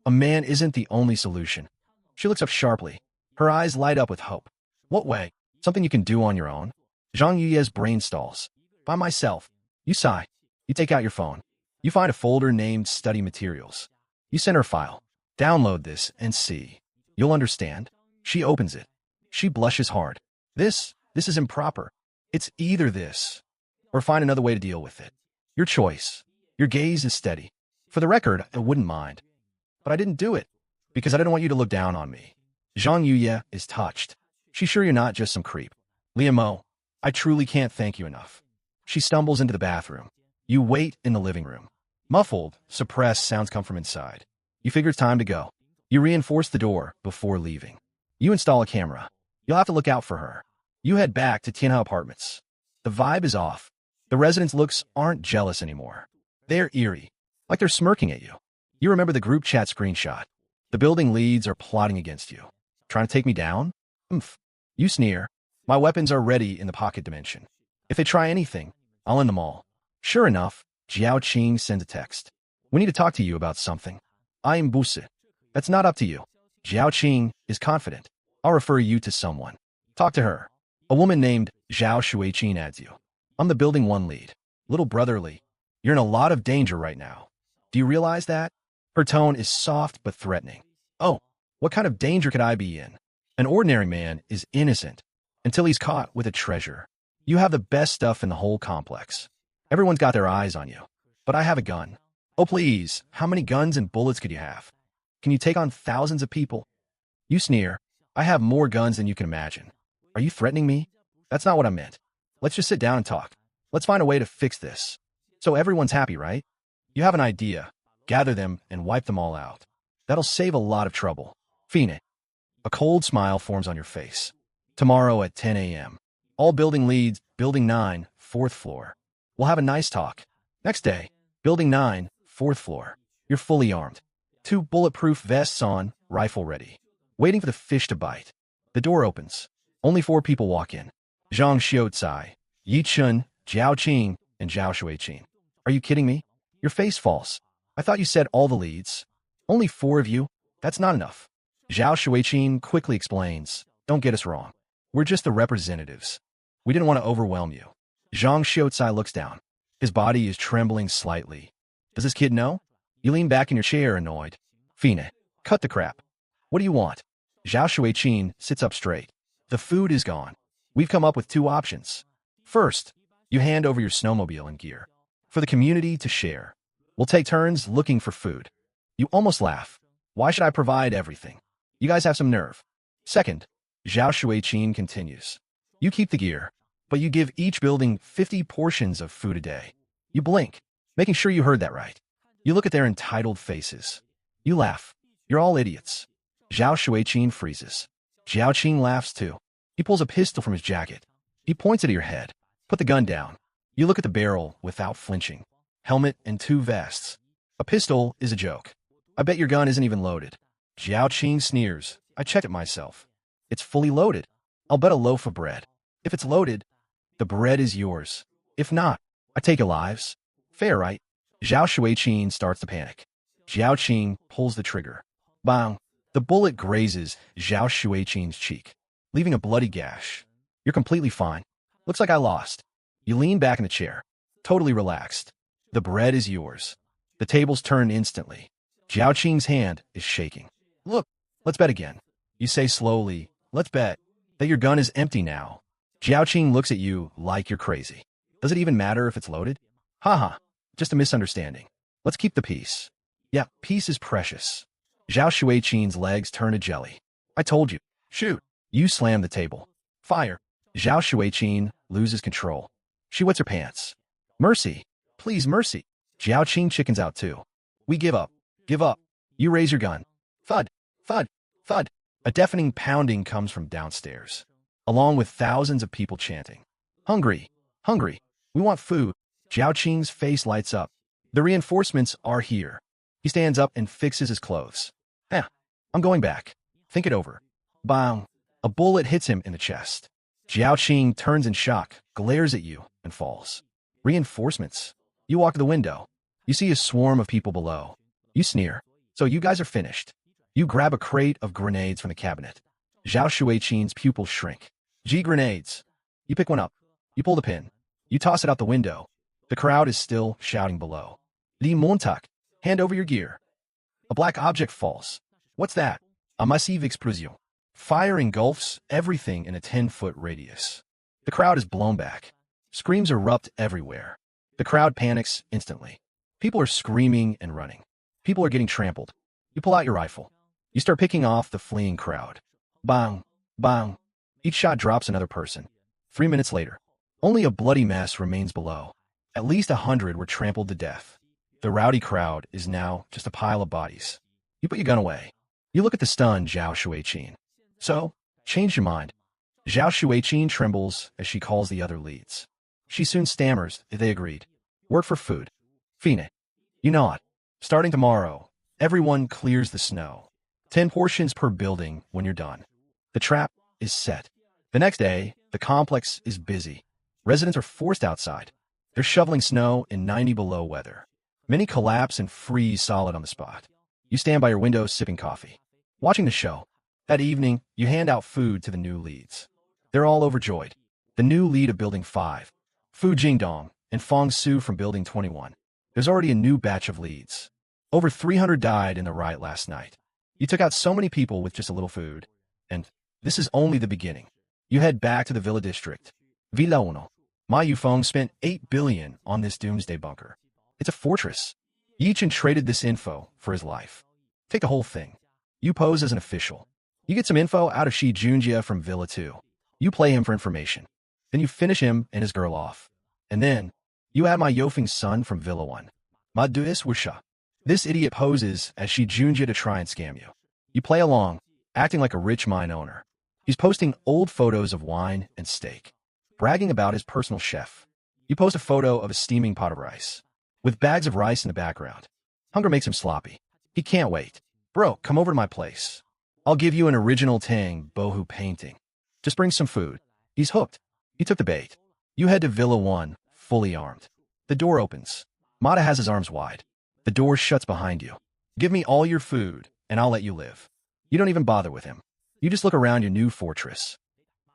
a man isn't the only solution. She looks up sharply. Her eyes light up with hope. What way? Something you can do on your own? Zhang Yuye's brain stalls. By myself. You sigh. You take out your phone. You find a folder named Study Materials. You send her a file. Download this and see. You'll understand. She opens it. She blushes hard. This is improper. It's either this, or find another way to deal with it. Your choice. Your gaze is steady. For the record, I wouldn't mind. But I didn't do it, because I didn't want you to look down on me. Zhang Yuye is touched. She's sure you're not just some creep. Liamo, I truly can't thank you enough. She stumbles into the bathroom. You wait in the living room. Muffled, suppressed sounds come from inside. You figure it's time to go. You reinforce the door before leaving. You install a camera. You'll have to look out for her. You head back to Tianha Apartments. The vibe is off. The residents' looks aren't jealous anymore. They're eerie, like they're smirking at you. You remember the group chat screenshot. The building leads are plotting against you. Trying to take me down? Oomph. You sneer. My weapons are ready in the pocket dimension. If they try anything, I'll end them all. Sure enough, Jiao Qing sends a text. We need to talk to you about something. I am Busi. That's not up to you. Jiao Qing is confident. I'll refer you to someone. Talk to her. A woman named Zhao Shuiqin adds you. I'm the building 1 lead. Little brotherly. You're in a lot of danger right now. Do you realize that? Her tone is soft but threatening. Oh, what kind of danger could I be in? An ordinary man is innocent until he's caught with a treasure. You have the best stuff in the whole complex. Everyone's got their eyes on you. But I have a gun. Oh please, how many guns and bullets could you have? Can you take on thousands of people? You sneer. I have more guns than you can imagine. Are you threatening me? That's not what I meant. Let's just sit down and talk. Let's find a way to fix this. So everyone's happy, right? You have an idea. Gather them and wipe them all out. That'll save a lot of trouble. Phoenix. A cold smile forms on your face. Tomorrow at 10 a.m. All building leads, Building 9, 4th floor. We'll have a nice talk. Next day, Building 9, 4th floor. You're fully armed. 2 bulletproof vests on, rifle ready. Waiting for the fish to bite. The door opens. Only 4 people walk in. Zhang Xiaocai, Yi Chun, Jiao Qing, and Zhao Shuiqin. Are you kidding me? Your face falls. I thought you said all the leads. Only 4 of you? That's not enough. Zhao Shuiqin quickly explains. Don't get us wrong. We're just the representatives. We didn't want to overwhelm you. Zhang Xiaocai looks down. His body is trembling slightly. Does this kid know? You lean back in your chair, annoyed. Phoenix, cut the crap. What do you want? Zhao Shuiqin sits up straight. The food is gone. We've come up with 2 options. First, you hand over your snowmobile and gear. For the community to share. We'll take turns looking for food. You almost laugh. Why should I provide everything? You guys have some nerve. Second, Zhao Shuiqin continues. You keep the gear, but you give each building 50 portions of food a day. You blink, making sure you heard that right. You look at their entitled faces. You laugh. You're all idiots. Zhao Shuiqin freezes. Jiao Qing laughs too. He pulls a pistol from his jacket. He points it at your head. Put the gun down. You look at the barrel without flinching. Helmet and 2 vests. A pistol is a joke. I bet your gun isn't even loaded. Jiao Qing sneers. I checked it myself. It's fully loaded. I'll bet a loaf of bread. If it's loaded, the bread is yours. If not, I take your lives. Fair, right? Zhao Shuiqin starts to panic. Jiao Qing pulls the trigger. Bang! The bullet grazes Zhao Shuiqin's cheek, leaving a bloody gash. You're completely fine. Looks like I lost. You lean back in the chair, totally relaxed. The bread is yours. The tables turn instantly. Jiao Qing's hand is shaking. Look, let's bet again. You say slowly, let's bet that your gun is empty now. Jiao Qing looks at you like you're crazy. Does it even matter if it's loaded? Haha, just a misunderstanding. Let's keep the peace. Yeah, peace is precious. Zhao Shuiqin's legs turn to jelly. I told you. Shoot. You slam the table. Fire. Zhao Shuiqin loses control. She wets her pants. Mercy. Please, mercy. Jiao Qing chickens out too. We give up. Give up. You raise your gun. Thud. Thud. Thud. A deafening pounding comes from downstairs, along with thousands of people chanting. Hungry. Hungry. We want food. Jiao Qing's face lights up. The reinforcements are here. He stands up and fixes his clothes. I'm going back. Think it over. Bang. A bullet hits him in the chest. Jiao Qing turns in shock, glares at you, and falls. Reinforcements. You walk to the window. You see a swarm of people below. You sneer. So you guys are finished. You grab a crate of grenades from the cabinet. Zhao Shuiqin's pupils shrink. Grenades. You pick one up. You pull the pin. You toss it out the window. The crowd is still shouting below. Li Montauk, hand over your gear. A black object falls. What's that? A massive explosion. Fire engulfs everything in a 10-foot radius. The crowd is blown back. Screams erupt everywhere. The crowd panics instantly. People are screaming and running. People are getting trampled. You pull out your rifle. You start picking off the fleeing crowd. Bang, bang. Each shot drops another person. 3 minutes later, only a bloody mess remains below. At least 100 were trampled to death. The rowdy crowd is now just a pile of bodies. You put your gun away. You look at the stunned Zhao Shuiqin. So, change your mind. Zhao Shuiqin trembles as she calls the other leads. She soon stammers if they agreed. Work for food. Phoenix. You nod. Starting tomorrow, everyone clears the snow. 10 portions per building when you're done. The trap is set. The next day, the complex is busy. Residents are forced outside. They're shoveling snow in 90 below weather. Many collapse and freeze solid on the spot. You stand by your window sipping coffee, watching the show. That evening, you hand out food to the new leads. They're all overjoyed. The new lead of Building 5, Fu Jingdong, and Fong Su from Building 21. There's already a new batch of leads. Over 300 died in the riot last night. You took out so many people with just a little food. And this is only the beginning. You head back to the Villa District. Villa Uno. Ma Yufeng spent 8 billion on this doomsday bunker. It's a fortress. Yichin traded this info for his life. Take the whole thing. You pose as an official. You get some info out of Shi Junjia from Villa 2. You play him for information. Then you finish him and his girl off. And then, you add my Yofeng's son from Villa 1. Ma Duis Wursha. This idiot poses as Shi Junjia to try and scam you. You play along, acting like a rich mine owner. He's posting old photos of wine and steak, bragging about his personal chef. You post a photo of a steaming pot of rice, with bags of rice in the background. Hunger makes him sloppy. He can't wait. Bro, come over to my place. I'll give you an original Tang bohu painting. Just bring some food. He's hooked. You took the bait. You head to Villa 1, fully armed. The door opens. Mata has his arms wide. The door shuts behind you. Give me all your food, and I'll let you live. You don't even bother with him. You just look around your new fortress.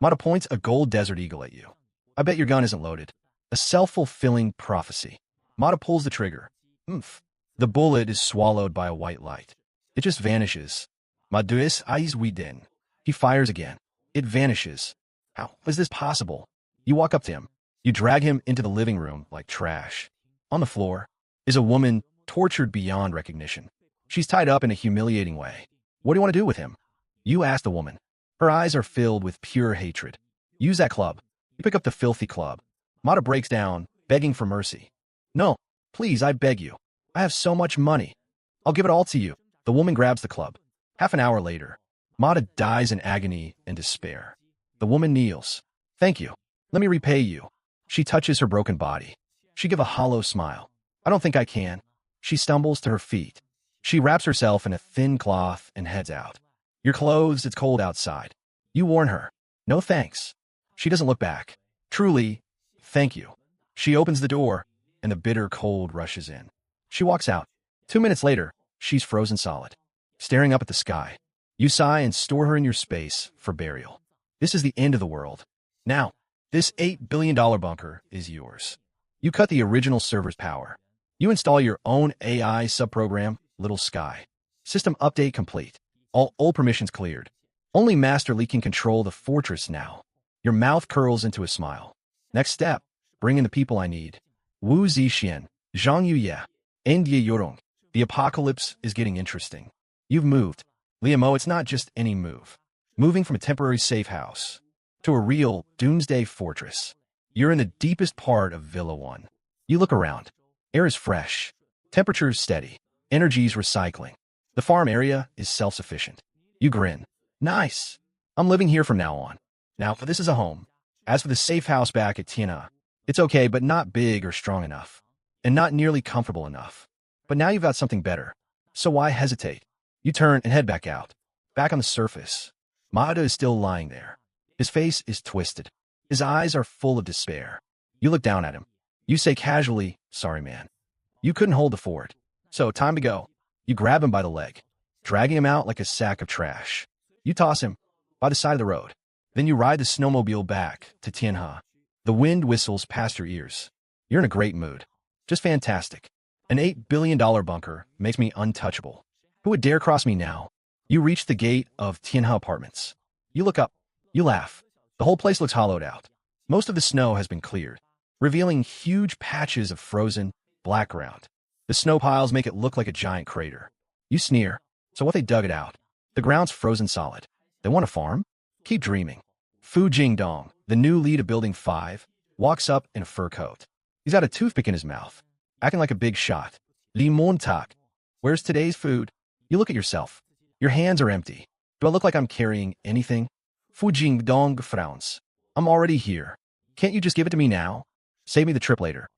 Mata points a gold desert eagle at you. I bet your gun isn't loaded. A self-fulfilling prophecy. Mata pulls the trigger. Oomph. The bullet is swallowed by a white light. It just vanishes. Maduis eyes Widen. He fires again. It vanishes. How is this possible? You walk up to him. You drag him into the living room like trash. On the floor is a woman tortured beyond recognition. She's tied up in a humiliating way. What do you want to do with him? You ask the woman. Her eyes are filled with pure hatred. Use that club. You pick up the filthy club. Mata breaks down, begging for mercy. No, please, I beg you. I have so much money. I'll give it all to you. The woman grabs the club. Half an hour later, Mata dies in agony and despair. The woman kneels. Thank you. Let me repay you. She touches her broken body. She gives a hollow smile. I don't think I can. She stumbles to her feet. She wraps herself in a thin cloth and heads out. You're clothed, it's cold outside. You warn her. No thanks. She doesn't look back. Truly, thank you. She opens the door, and the bitter cold rushes in. She walks out. 2 minutes later, she's frozen solid, staring up at the sky. You sigh and store her in your space for burial. This is the end of the world. Now, this $8 billion bunker is yours. You cut the original server's power. You install your own AI subprogram, Little Sky. System update complete. All old permissions cleared. Only Master Li can control the fortress now. Your mouth curls into a smile. Next step, bring in the people I need. Wu Zixian, Zhang Yuye, and Ye Yorong. The apocalypse is getting interesting. You've moved. Liamo, it's not just any move. Moving from a temporary safe house to a real doomsday fortress. You're in the deepest part of Villa 1. You look around. Air is fresh. Temperature is steady. Energy's recycling. The farm area is self-sufficient. You grin. Nice. I'm living here from now on. Now, this is a home. As for the safe house back at Tiana, it's okay, but not big or strong enough. And not nearly comfortable enough. But now you've got something better. So why hesitate? You turn and head back out. Back on the surface. Mata is still lying there. His face is twisted. His eyes are full of despair. You look down at him. You say casually, sorry, man. You couldn't hold the fort. So, time to go. You grab him by the leg, dragging him out like a sack of trash. You toss him by the side of the road. Then you ride the snowmobile back to Tianhe. The wind whistles past your ears. You're in a great mood. Just fantastic. An $8 billion bunker makes me untouchable. Who would dare cross me now? You reach the gate of Tianhe Apartments. You look up. You laugh. The whole place looks hollowed out. Most of the snow has been cleared, revealing huge patches of frozen, black ground. The snow piles make it look like a giant crater. You sneer. So what, they dug it out? The ground's frozen solid. They want a farm? Keep dreaming. Fu Jingdong, the new lead of Building 5, walks up in a fur coat. He's got a toothpick in his mouth, acting like a big shot. Li Montag. Where's today's food? You look at yourself. Your hands are empty. Do I look like I'm carrying anything? Fu Jingdong frowns. I'm already here. Can't you just give it to me now? Save me the trip later.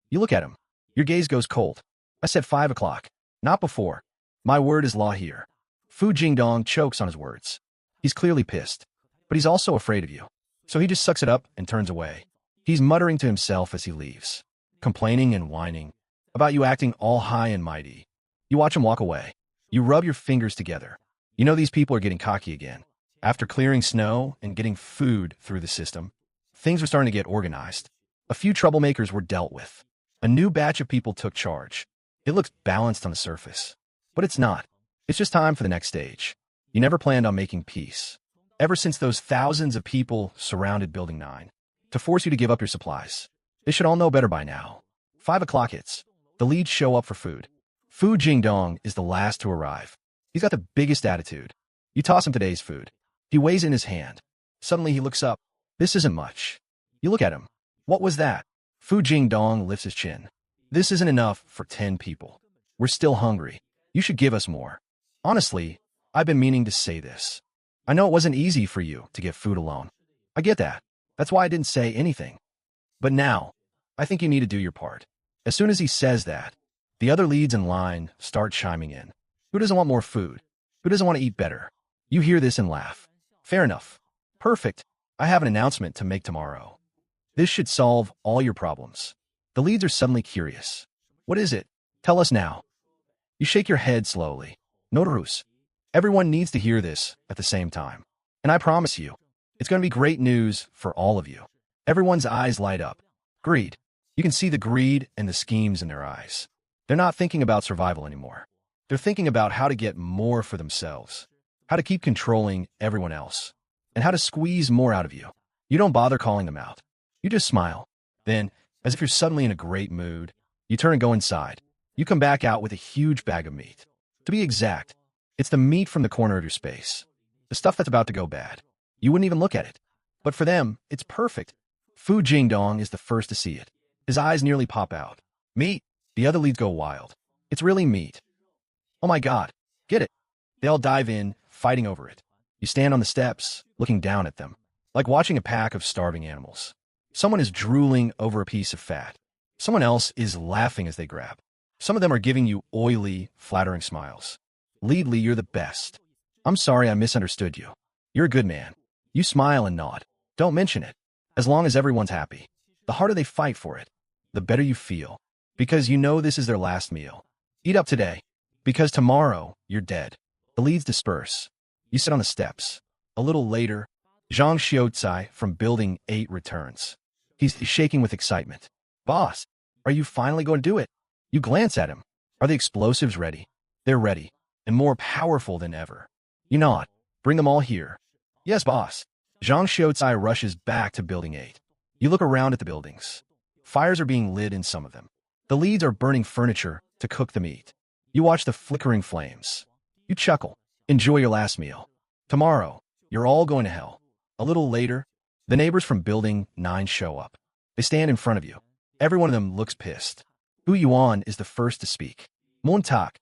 You look at him. Your gaze goes cold. I said 5 o'clock. Not before. My word is law here. Fu Jingdong chokes on his words. He's clearly pissed. But he's also afraid of you. So he just sucks it up and turns away. He's muttering to himself as he leaves, complaining and whining about you acting all high and mighty. You watch him walk away. You rub your fingers together. You know these people are getting cocky again. After clearing snow and getting food through the system, things were starting to get organized. A few troublemakers were dealt with. A new batch of people took charge. It looks balanced on the surface, but it's not. It's just time for the next stage. You never planned on making peace. Ever since those thousands of people surrounded Building 9 to force you to give up your supplies. They should all know better by now. 5 o'clock hits. The leads show up for food. Fu Jingdong is the last to arrive. He's got the biggest attitude. You toss him today's food. He weighs it in his hand. Suddenly he looks up. This isn't much. You look at him. What was that? Fu Jingdong lifts his chin. This isn't enough for 10 people. We're still hungry. You should give us more. Honestly, I've been meaning to say this. I know it wasn't easy for you to get food alone. I get that. That's why I didn't say anything. But now, I think you need to do your part. As soon as he says that, the other leads in line start chiming in. Who doesn't want more food? Who doesn't want to eat better? You hear this and laugh. Fair enough. Perfect. I have an announcement to make tomorrow. This should solve all your problems. The leads are suddenly curious. What is it? Tell us now. You shake your head slowly. Notarus. Everyone needs to hear this at the same time. And I promise you, it's going to be great news for all of you. Everyone's eyes light up. Greed. You can see the greed and the schemes in their eyes. They're not thinking about survival anymore. They're thinking about how to get more for themselves, how to keep controlling everyone else, and how to squeeze more out of you. You don't bother calling them out. You just smile. Then, as if you're suddenly in a great mood, you turn and go inside. You come back out with a huge bag of meat. To be exact, it's the meat from the corner of your space. The stuff that's about to go bad. You wouldn't even look at it. But for them, it's perfect. Fu Jingdong is the first to see it. His eyes nearly pop out. Meat. The other leads go wild. It's really meat. Oh my God. Get it. They all dive in, fighting over it. You stand on the steps, looking down at them, like watching a pack of starving animals. Someone is drooling over a piece of fat. Someone else is laughing as they grab. Some of them are giving you oily, flattering smiles. Leadly, you're the best. I'm sorry I misunderstood you. You're a good man. You smile and nod. Don't mention it. As long as everyone's happy. The harder they fight for it, the better you feel. Because you know this is their last meal. Eat up today. Because tomorrow, you're dead. The leads disperse. You sit on the steps. A little later, Zhang Xiaocai from Building 8 returns. He's shaking with excitement. Boss, are you finally going to do it? You glance at him. Are the explosives ready? They're ready, and more powerful than ever. You nod. Bring them all here. Yes, boss. Zhang Xiaocai rushes back to Building 8. You look around at the buildings. Fires are being lit in some of them. The leads are burning furniture to cook the meat. You watch the flickering flames. You chuckle. Enjoy your last meal. Tomorrow, you're all going to hell. A little later, the neighbors from Building 9 show up. They stand in front of you. Every one of them looks pissed. Hu Yuan is the first to speak. Montak,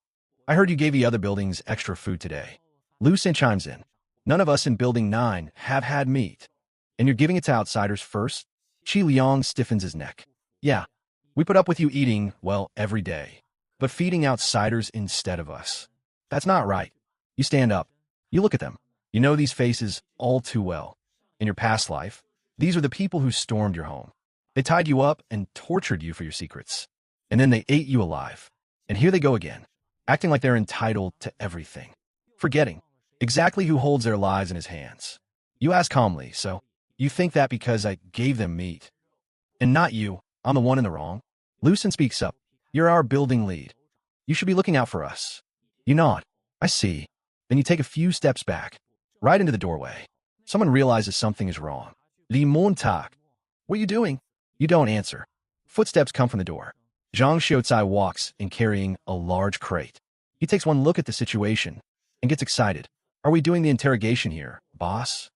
I heard you gave the other buildings extra food today. Lu Sin chimes in. None of us in Building 9 have had meat. And you're giving it to outsiders first? Qi Liang stiffens his neck. Yeah, we put up with you eating, well, every day. But feeding outsiders instead of us. That's not right. You stand up. You look at them. You know these faces all too well. In your past life, these are the people who stormed your home. They tied you up and tortured you for your secrets. And then they ate you alive. And here they go again, acting like they're entitled to everything. Forgetting exactly who holds their lives in his hands. You ask calmly, so you think that because I gave them meat, and not you, I'm the one in the wrong? Lucen speaks up. You're our building lead. You should be looking out for us. You nod. I see. Then you take a few steps back, right into the doorway. Someone realizes something is wrong. Li Montak. What are you doing? You don't answer. Footsteps come from the door. Zhang Xiaocai walks in carrying a large crate. He takes one look at the situation and gets excited. Are we doing the interrogation here, boss?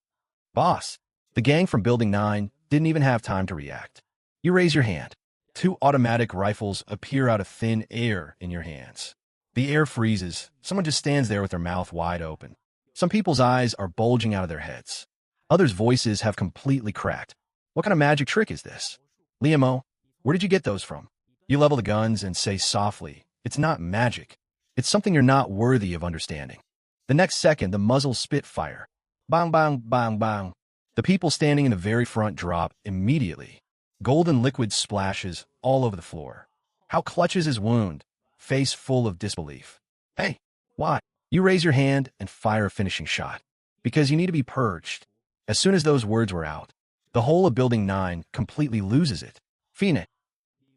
Boss. The gang from Building 9 didn't even have time to react. You raise your hand. 2 automatic rifles appear out of thin air in your hands. The air freezes. Someone just stands there with their mouth wide open. Some people's eyes are bulging out of their heads. Others' voices have completely cracked. What kind of magic trick is this? Liamo, where did you get those from? You level the guns and say softly, it's not magic. It's something you're not worthy of understanding. The next second, the muzzles spit fire. Bang, bang, bang, bang. The people standing in the very front drop immediately. Golden liquid splashes all over the floor. Hao clutches his wound, face full of disbelief. Hey, why? You raise your hand and fire a finishing shot. Because you need to be purged. As soon as those words were out, the whole of Building 9 completely loses it. Phoenix.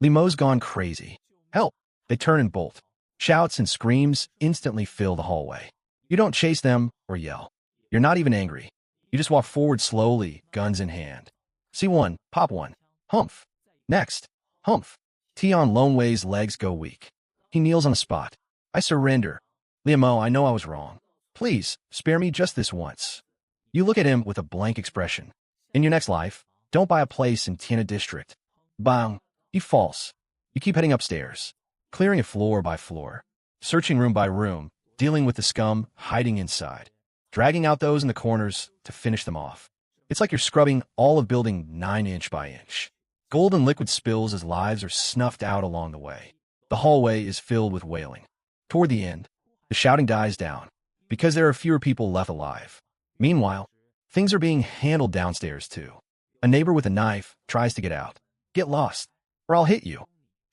Limo's gone crazy. Help! They turn and bolt. Shouts and screams instantly fill the hallway. You don't chase them or yell. You're not even angry. You just walk forward slowly, guns in hand. See one, pop one. Humph. Next. Humph. Tion Loneway's legs go weak. He kneels on the spot. I surrender. Limo, I know I was wrong. Please, spare me just this once. You look at him with a blank expression. In your next life, don't buy a place in Tiana District. Bang. He falls. You keep heading upstairs, clearing it floor by floor, searching room by room, dealing with the scum hiding inside, dragging out those in the corners to finish them off. It's like you're scrubbing all of Building 9 inch by inch. Golden liquid spills as lives are snuffed out along the way. The hallway is filled with wailing. Toward the end, the shouting dies down, because there are fewer people left alive. Meanwhile, things are being handled downstairs too. A neighbor with a knife tries to get out. Get lost, or I'll hit you.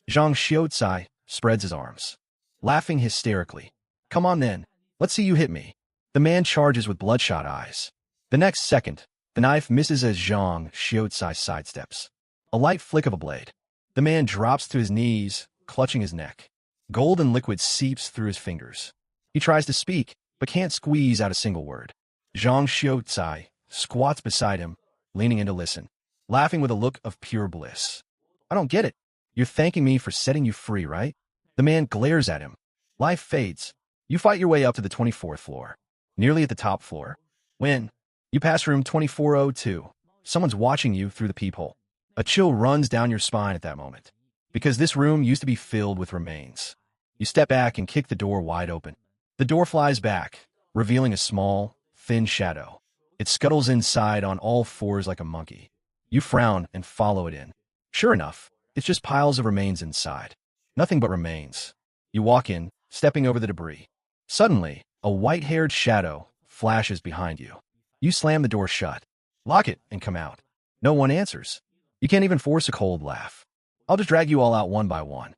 Zhang Xiaotsai spreads his arms, laughing hysterically. Come on then, let's see you hit me. The man charges with bloodshot eyes. The next second, the knife misses as Zhang Xiaotsai sidesteps. A light flick of a blade. The man drops to his knees, clutching his neck. Golden liquid seeps through his fingers. He tries to speak, but can't squeeze out a single word. Zhang Xiaotsai squats beside him, leaning in to listen, laughing with a look of pure bliss. I don't get it. You're thanking me for setting you free, right? The man glares at him. Life fades. You fight your way up to the 24th floor, nearly at the top floor. When you pass room 2402, someone's watching you through the peephole. A chill runs down your spine at that moment, because this room used to be filled with remains. You step back and kick the door wide open. The door flies back, revealing a small, thin shadow. It scuttles inside on all fours like a monkey. You frown and follow it in. Sure enough, it's just piles of remains inside. Nothing but remains. You walk in, stepping over the debris. Suddenly, a white-haired shadow flashes behind you. You slam the door shut, lock it, and come out. No one answers. You can't even force a cold laugh. I'll just drag you all out one by one.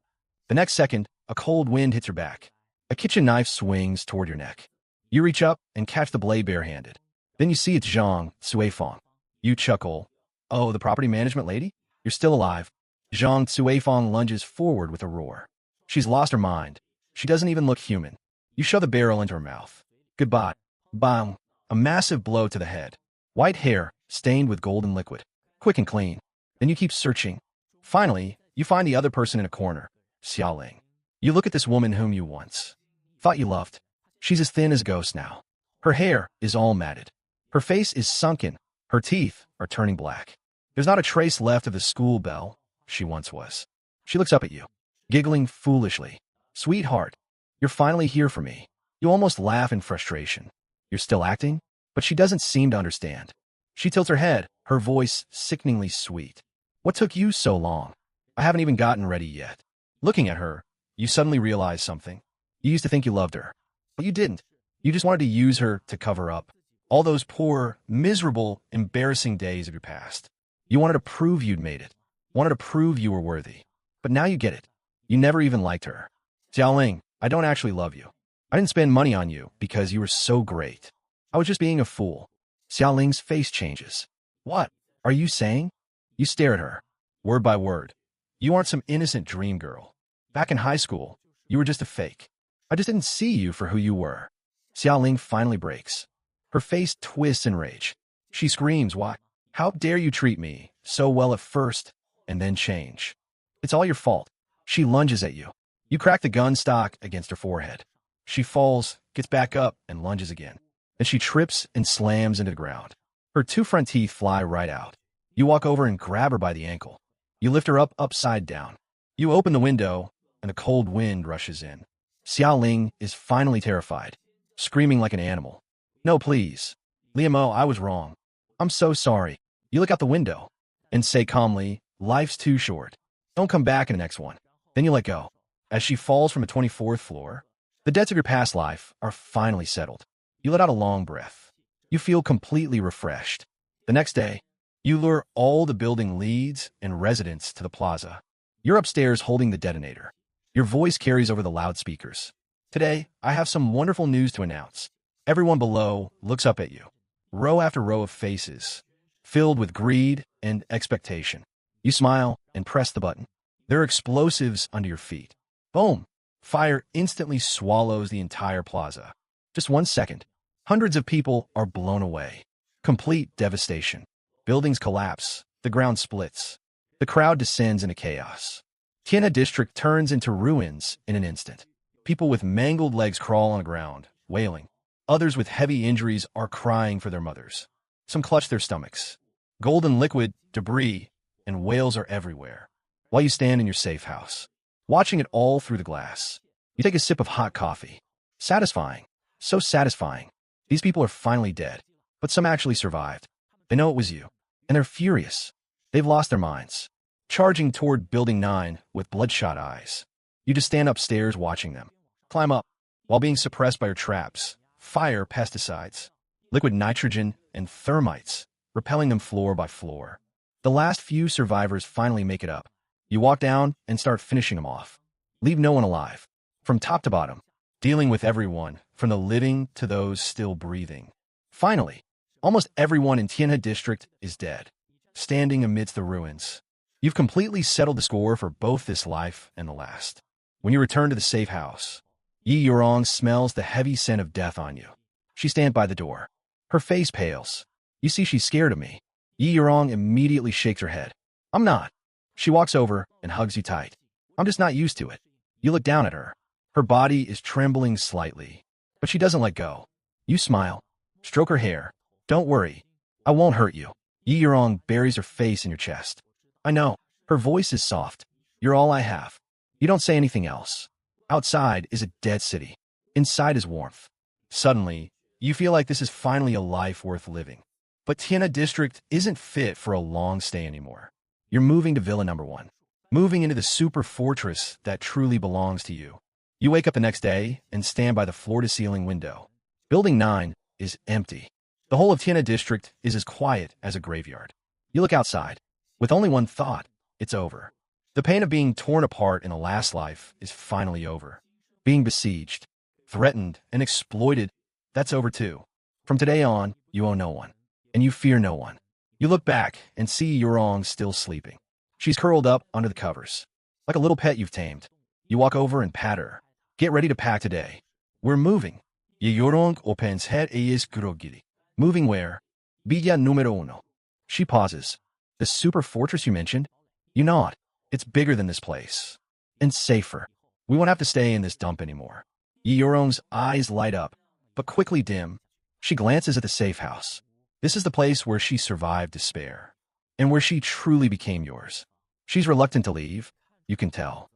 The next second, a cold wind hits your back. A kitchen knife swings toward your neck. You reach up and catch the blade barehanded. Then you see it's Zhang Cuifeng. You chuckle. Oh, the property management lady? You're still alive. Zhang Cuifeng lunges forward with a roar. She's lost her mind. She doesn't even look human. You shove the barrel into her mouth. Goodbye. Bang. A massive blow to the head. White hair, stained with golden liquid. Quick and clean. Then you keep searching. Finally, you find the other person in a corner. Xiaoling. You look at this woman whom you once thought you loved. She's as thin as a ghost now. Her hair is all matted. Her face is sunken. Her teeth are turning black. There's not a trace left of the school belle she once was. She looks up at you, giggling foolishly. Sweetheart, you're finally here for me. You almost laugh in frustration. You're still acting? But she doesn't seem to understand. She tilts her head, her voice sickeningly sweet. What took you so long? I haven't even gotten ready yet. Looking at her, you suddenly realize something. You used to think you loved her, but you didn't. You just wanted to use her to cover up all those poor, miserable, embarrassing days of your past. You wanted to prove you'd made it. Wanted to prove you were worthy. But now you get it. You never even liked her. Xiaoling, I don't actually love you. I didn't spend money on you because you were so great. I was just being a fool. Xiaoling's face changes. What are you saying? You stare at her, word by word. You aren't some innocent dream girl. Back in high school, you were just a fake. I just didn't see you for who you were. Xiaoling finally breaks. Her face twists in rage. She screams, "What? How dare you treat me so well at first and then change? It's all your fault." She lunges at you. You crack the gun stock against her forehead. She falls, gets back up, and lunges again. Then she trips and slams into the ground. Her two front teeth fly right out. You walk over and grab her by the ankle. You lift her up upside down. You open the window, and a cold wind rushes in. Xiaoling is finally terrified, screaming like an animal. No, please. Liamo, I was wrong. I'm so sorry. You look out the window and say calmly, life's too short. Don't come back in the next one. Then you let go. As she falls from a 24th floor, the debts of your past life are finally settled. You let out a long breath. You feel completely refreshed. The next day, You lure all the building leads and residents to the plaza. You're upstairs holding the detonator. Your voice carries over the loudspeakers. Today, I have some wonderful news to announce. Everyone below looks up at you. Row after row of faces, filled with greed and expectation. You smile and press the button. There are explosives under your feet. Boom! Fire instantly swallows the entire plaza. Just 1 second. Hundreds of people are blown away. Complete devastation. Buildings collapse. The ground splits. The crowd descends into chaos. Tianhe district turns into ruins in an instant. People with mangled legs crawl on the ground, wailing. Others with heavy injuries are crying for their mothers. Some clutch their stomachs. Golden liquid, debris, and wails are everywhere. While you stand in your safe house, watching it all through the glass, you take a sip of hot coffee. Satisfying. So satisfying. These people are finally dead, but some actually survived. They know it was you, and they're furious. They've lost their minds. Charging toward Building 9 with bloodshot eyes. You just stand upstairs watching them. Climb up, while being suppressed by your traps, fire, pesticides, liquid nitrogen, and thermites, repelling them floor by floor. The last few survivors finally make it up. You walk down and start finishing them off. Leave no one alive. From top to bottom, dealing with everyone, from the living to those still breathing. Finally, almost everyone in Tianhe district is dead, standing amidst the ruins. You've completely settled the score for both this life and the last. When you return to the safe house, Yi Yurong smells the heavy scent of death on you. She stands by the door. Her face pales. You see she's scared of me. Yi Yurong immediately shakes her head. I'm not. She walks over and hugs you tight. I'm just not used to it. You look down at her. Her body is trembling slightly, but she doesn't let go. You smile. Stroke her hair. Don't worry. I won't hurt you. Yi Yurong buries her face in your chest. I know. Her voice is soft. You're all I have. You don't say anything else. Outside is a dead city. Inside is warmth. Suddenly, you feel like this is finally a life worth living. But Tianhe district isn't fit for a long stay anymore. You're moving to Villa Number 1. Moving into the super fortress that truly belongs to you. You wake up the next day and stand by the floor-to-ceiling window. Building 9 is empty. The whole of Tianhe district is as quiet as a graveyard. You look outside. With only one thought, it's over. The pain of being torn apart in a last life is finally over. Being besieged, threatened, and exploited, that's over too. From today on, you owe no one. And you fear no one. You look back and see Yurong still sleeping. She's curled up under the covers, like a little pet you've tamed. You walk over and pat her. Get ready to pack today. We're moving. Yurong opens head is groggy. Moving where? Villa numero uno. She pauses. The super fortress you mentioned? You nod. It's bigger than this place. And safer. We won't have to stay in this dump anymore. Yurong's eyes light up, but quickly dim. She glances at the safe house. This is the place where she survived despair, and where she truly became yours. She's reluctant to leave, you can tell.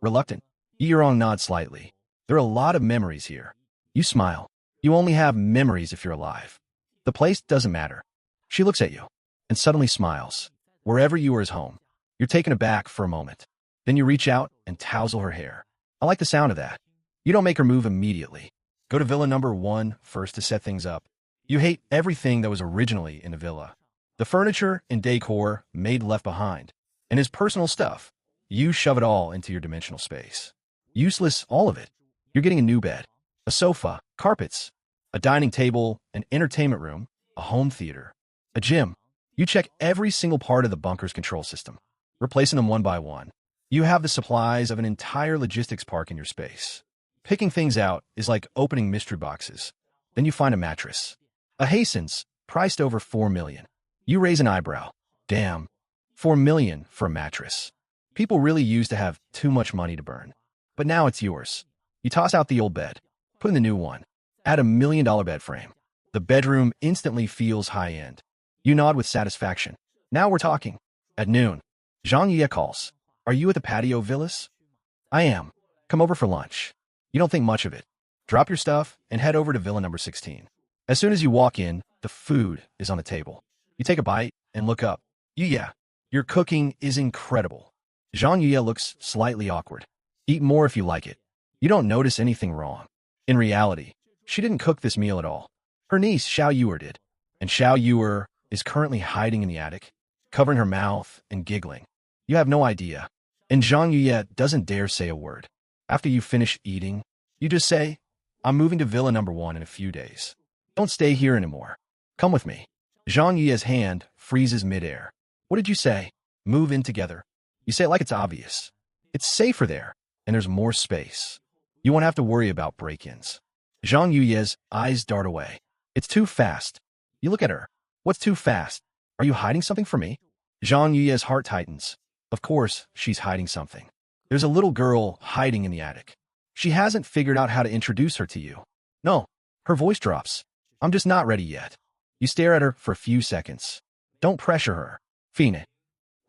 Reluctant. Yurong nods slightly. There are a lot of memories here. You smile. You only have memories if you're alive. The place doesn't matter. She looks at you, and suddenly smiles. Wherever you are is home. You're taken aback for a moment. Then you reach out and tousle her hair. I like the sound of that. You don't make her move immediately. Go to Villa Number 1 first to set things up. You hate everything that was originally in the villa. The furniture and decor Maid left behind, and his personal stuff. You shove it all into your dimensional space. Useless, all of it. You're getting a new bed, a sofa, carpets, a dining table, an entertainment room, a home theater, a gym. You check every single part of the bunker's control system, replacing them one by one. You have the supplies of an entire logistics park in your space. Picking things out is like opening mystery boxes. Then you find a mattress. A Hastings, priced over $4 million. You raise an eyebrow. Damn, $4 million for a mattress. People really used to have too much money to burn. But now it's yours. You toss out the old bed. Put in the new one. Add a $1 million bed frame. The bedroom instantly feels high-end. You nod with satisfaction. Now we're talking. At noon, Zhang Ye calls. Are you at the patio villas? I am. Come over for lunch. You don't think much of it. Drop your stuff and head over to Villa Number 16. As soon as you walk in, the food is on the table. You take a bite and look up. Yeah, your cooking is incredible. Zhang Ye looks slightly awkward. Eat more if you like it. You don't notice anything wrong. In reality, she didn't cook this meal at all. Her niece, Xiao Yuer, did. And Xiao Yuer is currently hiding in the attic, covering her mouth and giggling. You have no idea. And Zhang Yuye doesn't dare say a word. After you finish eating, you just say, I'm moving to Villa number 1 in a few days. Don't stay here anymore. Come with me. Zhang Yuye's hand freezes midair. What did you say? Move in together. You say it like it's obvious. It's safer there, and there's more space. You won't have to worry about break-ins. Zhang Yuye's eyes dart away. It's too fast. You look at her. What's too fast? Are you hiding something from me? Zhang Yuye's heart tightens. Of course, she's hiding something. There's a little girl hiding in the attic. She hasn't figured out how to introduce her to you. No, her voice drops. I'm just not ready yet. You stare at her for a few seconds. Don't pressure her. Fine.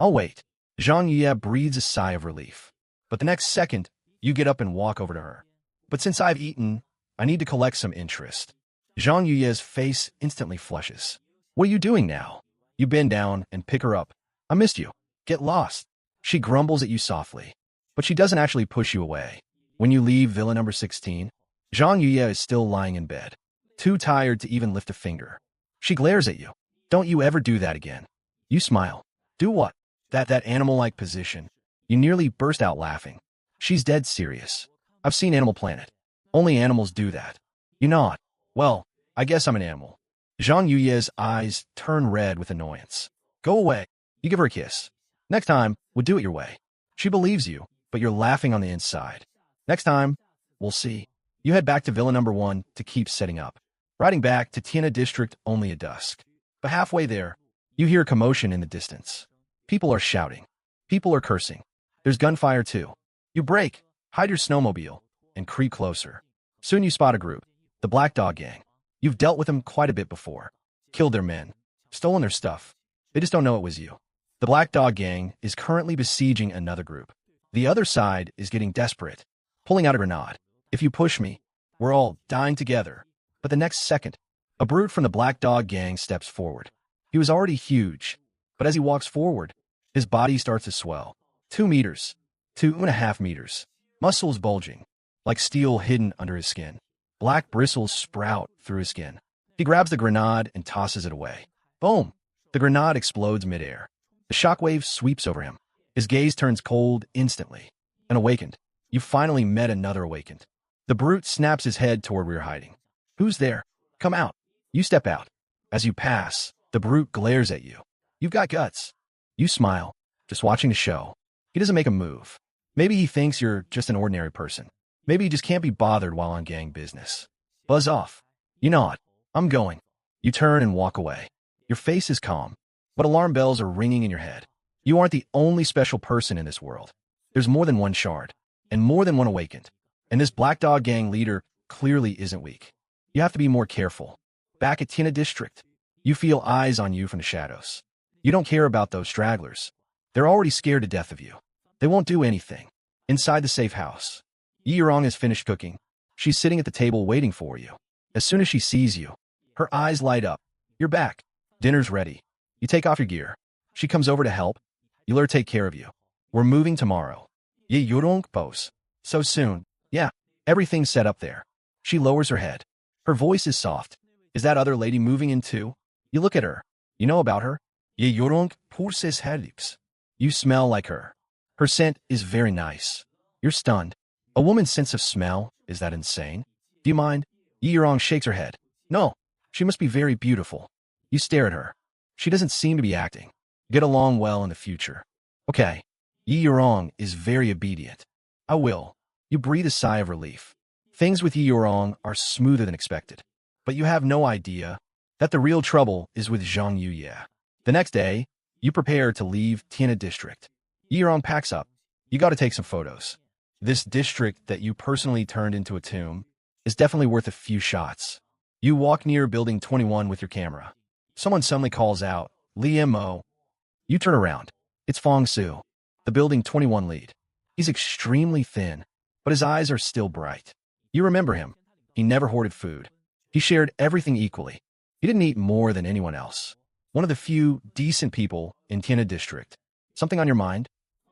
I'll wait. Zhang Yuye breathes a sigh of relief. But the next second, you get up and walk over to her. But since I've eaten, I need to collect some interest. Zhang Yuye's face instantly flushes. What are you doing now? You bend down and pick her up. I missed you. Get lost. She grumbles at you softly. But she doesn't actually push you away. When you leave Villa number 16, Zhang Yuye is still lying in bed, too tired to even lift a finger. She glares at you. Don't you ever do that again. You smile. Do what? That animal-like position. You nearly burst out laughing. She's dead serious. I've seen Animal Planet. Only animals do that. You nod. Well, I guess I'm an animal. Zhang Yuye's eyes turn red with annoyance. Go away. You give her a kiss. Next time, we'll do it your way. She believes you, but you're laughing on the inside. Next time, we'll see. You head back to Villa number 1 to keep setting up. Riding back to Tiana District only at dusk. But halfway there, you hear commotion in the distance. People are shouting. People are cursing. There's gunfire too. You brake, hide your snowmobile, and creep closer. Soon you spot a group, the Black Dog Gang. You've dealt with them quite a bit before. Killed their men. Stolen their stuff. They just don't know it was you. The Black Dog Gang is currently besieging another group. The other side is getting desperate, pulling out a grenade. If you push me, we're all dying together. But the next second, a brute from the Black Dog Gang steps forward. He was already huge, but as he walks forward, his body starts to swell. 2 meters, 2.5 meters, muscles bulging, like steel hidden under his skin. Black bristles sprout through his skin. He grabs the grenade and tosses it away. Boom! The grenade explodes midair. The shockwave sweeps over him. His gaze turns cold instantly. And awakened. You finally met another awakened. The brute snaps his head toward where you're hiding. Who's there? Come out. You step out. As you pass, the brute glares at you. You've got guts. You smile, just watching the show. He doesn't make a move. Maybe he thinks you're just an ordinary person. Maybe he just can't be bothered while on gang business. Buzz off. You nod. I'm going. You turn and walk away. Your face is calm, but alarm bells are ringing in your head. You aren't the only special person in this world. There's more than one shard, and more than one awakened. And this Black Dog Gang leader clearly isn't weak. You have to be more careful. Back at Tiana District, you feel eyes on you from the shadows. You don't care about those stragglers. They're already scared to death of you. They won't do anything. Inside the safe house, Yi Yurong has finished cooking. She's sitting at the table waiting for you. As soon as she sees you, her eyes light up. You're back. Dinner's ready. You take off your gear. She comes over to help. You let her take care of you. We're moving tomorrow. Yi Yurong pose. So soon. Yeah, everything's set up there. She lowers her head. Her voice is soft. Is that other lady moving in too? You look at her. You know about her. Ye Yorong Purses Herips. You smell like her. Her scent is very nice. You're stunned. A woman's sense of smell? Is that insane? Do you mind? Yi Yurong shakes her head. No, she must be very beautiful. You stare at her. She doesn't seem to be acting. Get along well in the future. Okay. Yi Yurong is very obedient. I will. You breathe a sigh of relief. Things with Yi Yurong are smoother than expected. But you have no idea that the real trouble is with Zhang Yuye. The next day, you prepare to leave Tiana District. Yi Yurong packs up. You got to take some photos. This district that you personally turned into a tomb is definitely worth a few shots. You walk near Building 21 with your camera. Someone suddenly calls out, Li Mo. You turn around. It's Fong Su, the Building 21 lead. He's extremely thin, but his eyes are still bright. You remember him. He never hoarded food. He shared everything equally. He didn't eat more than anyone else. One of the few decent people in Tiana District. Something on your mind?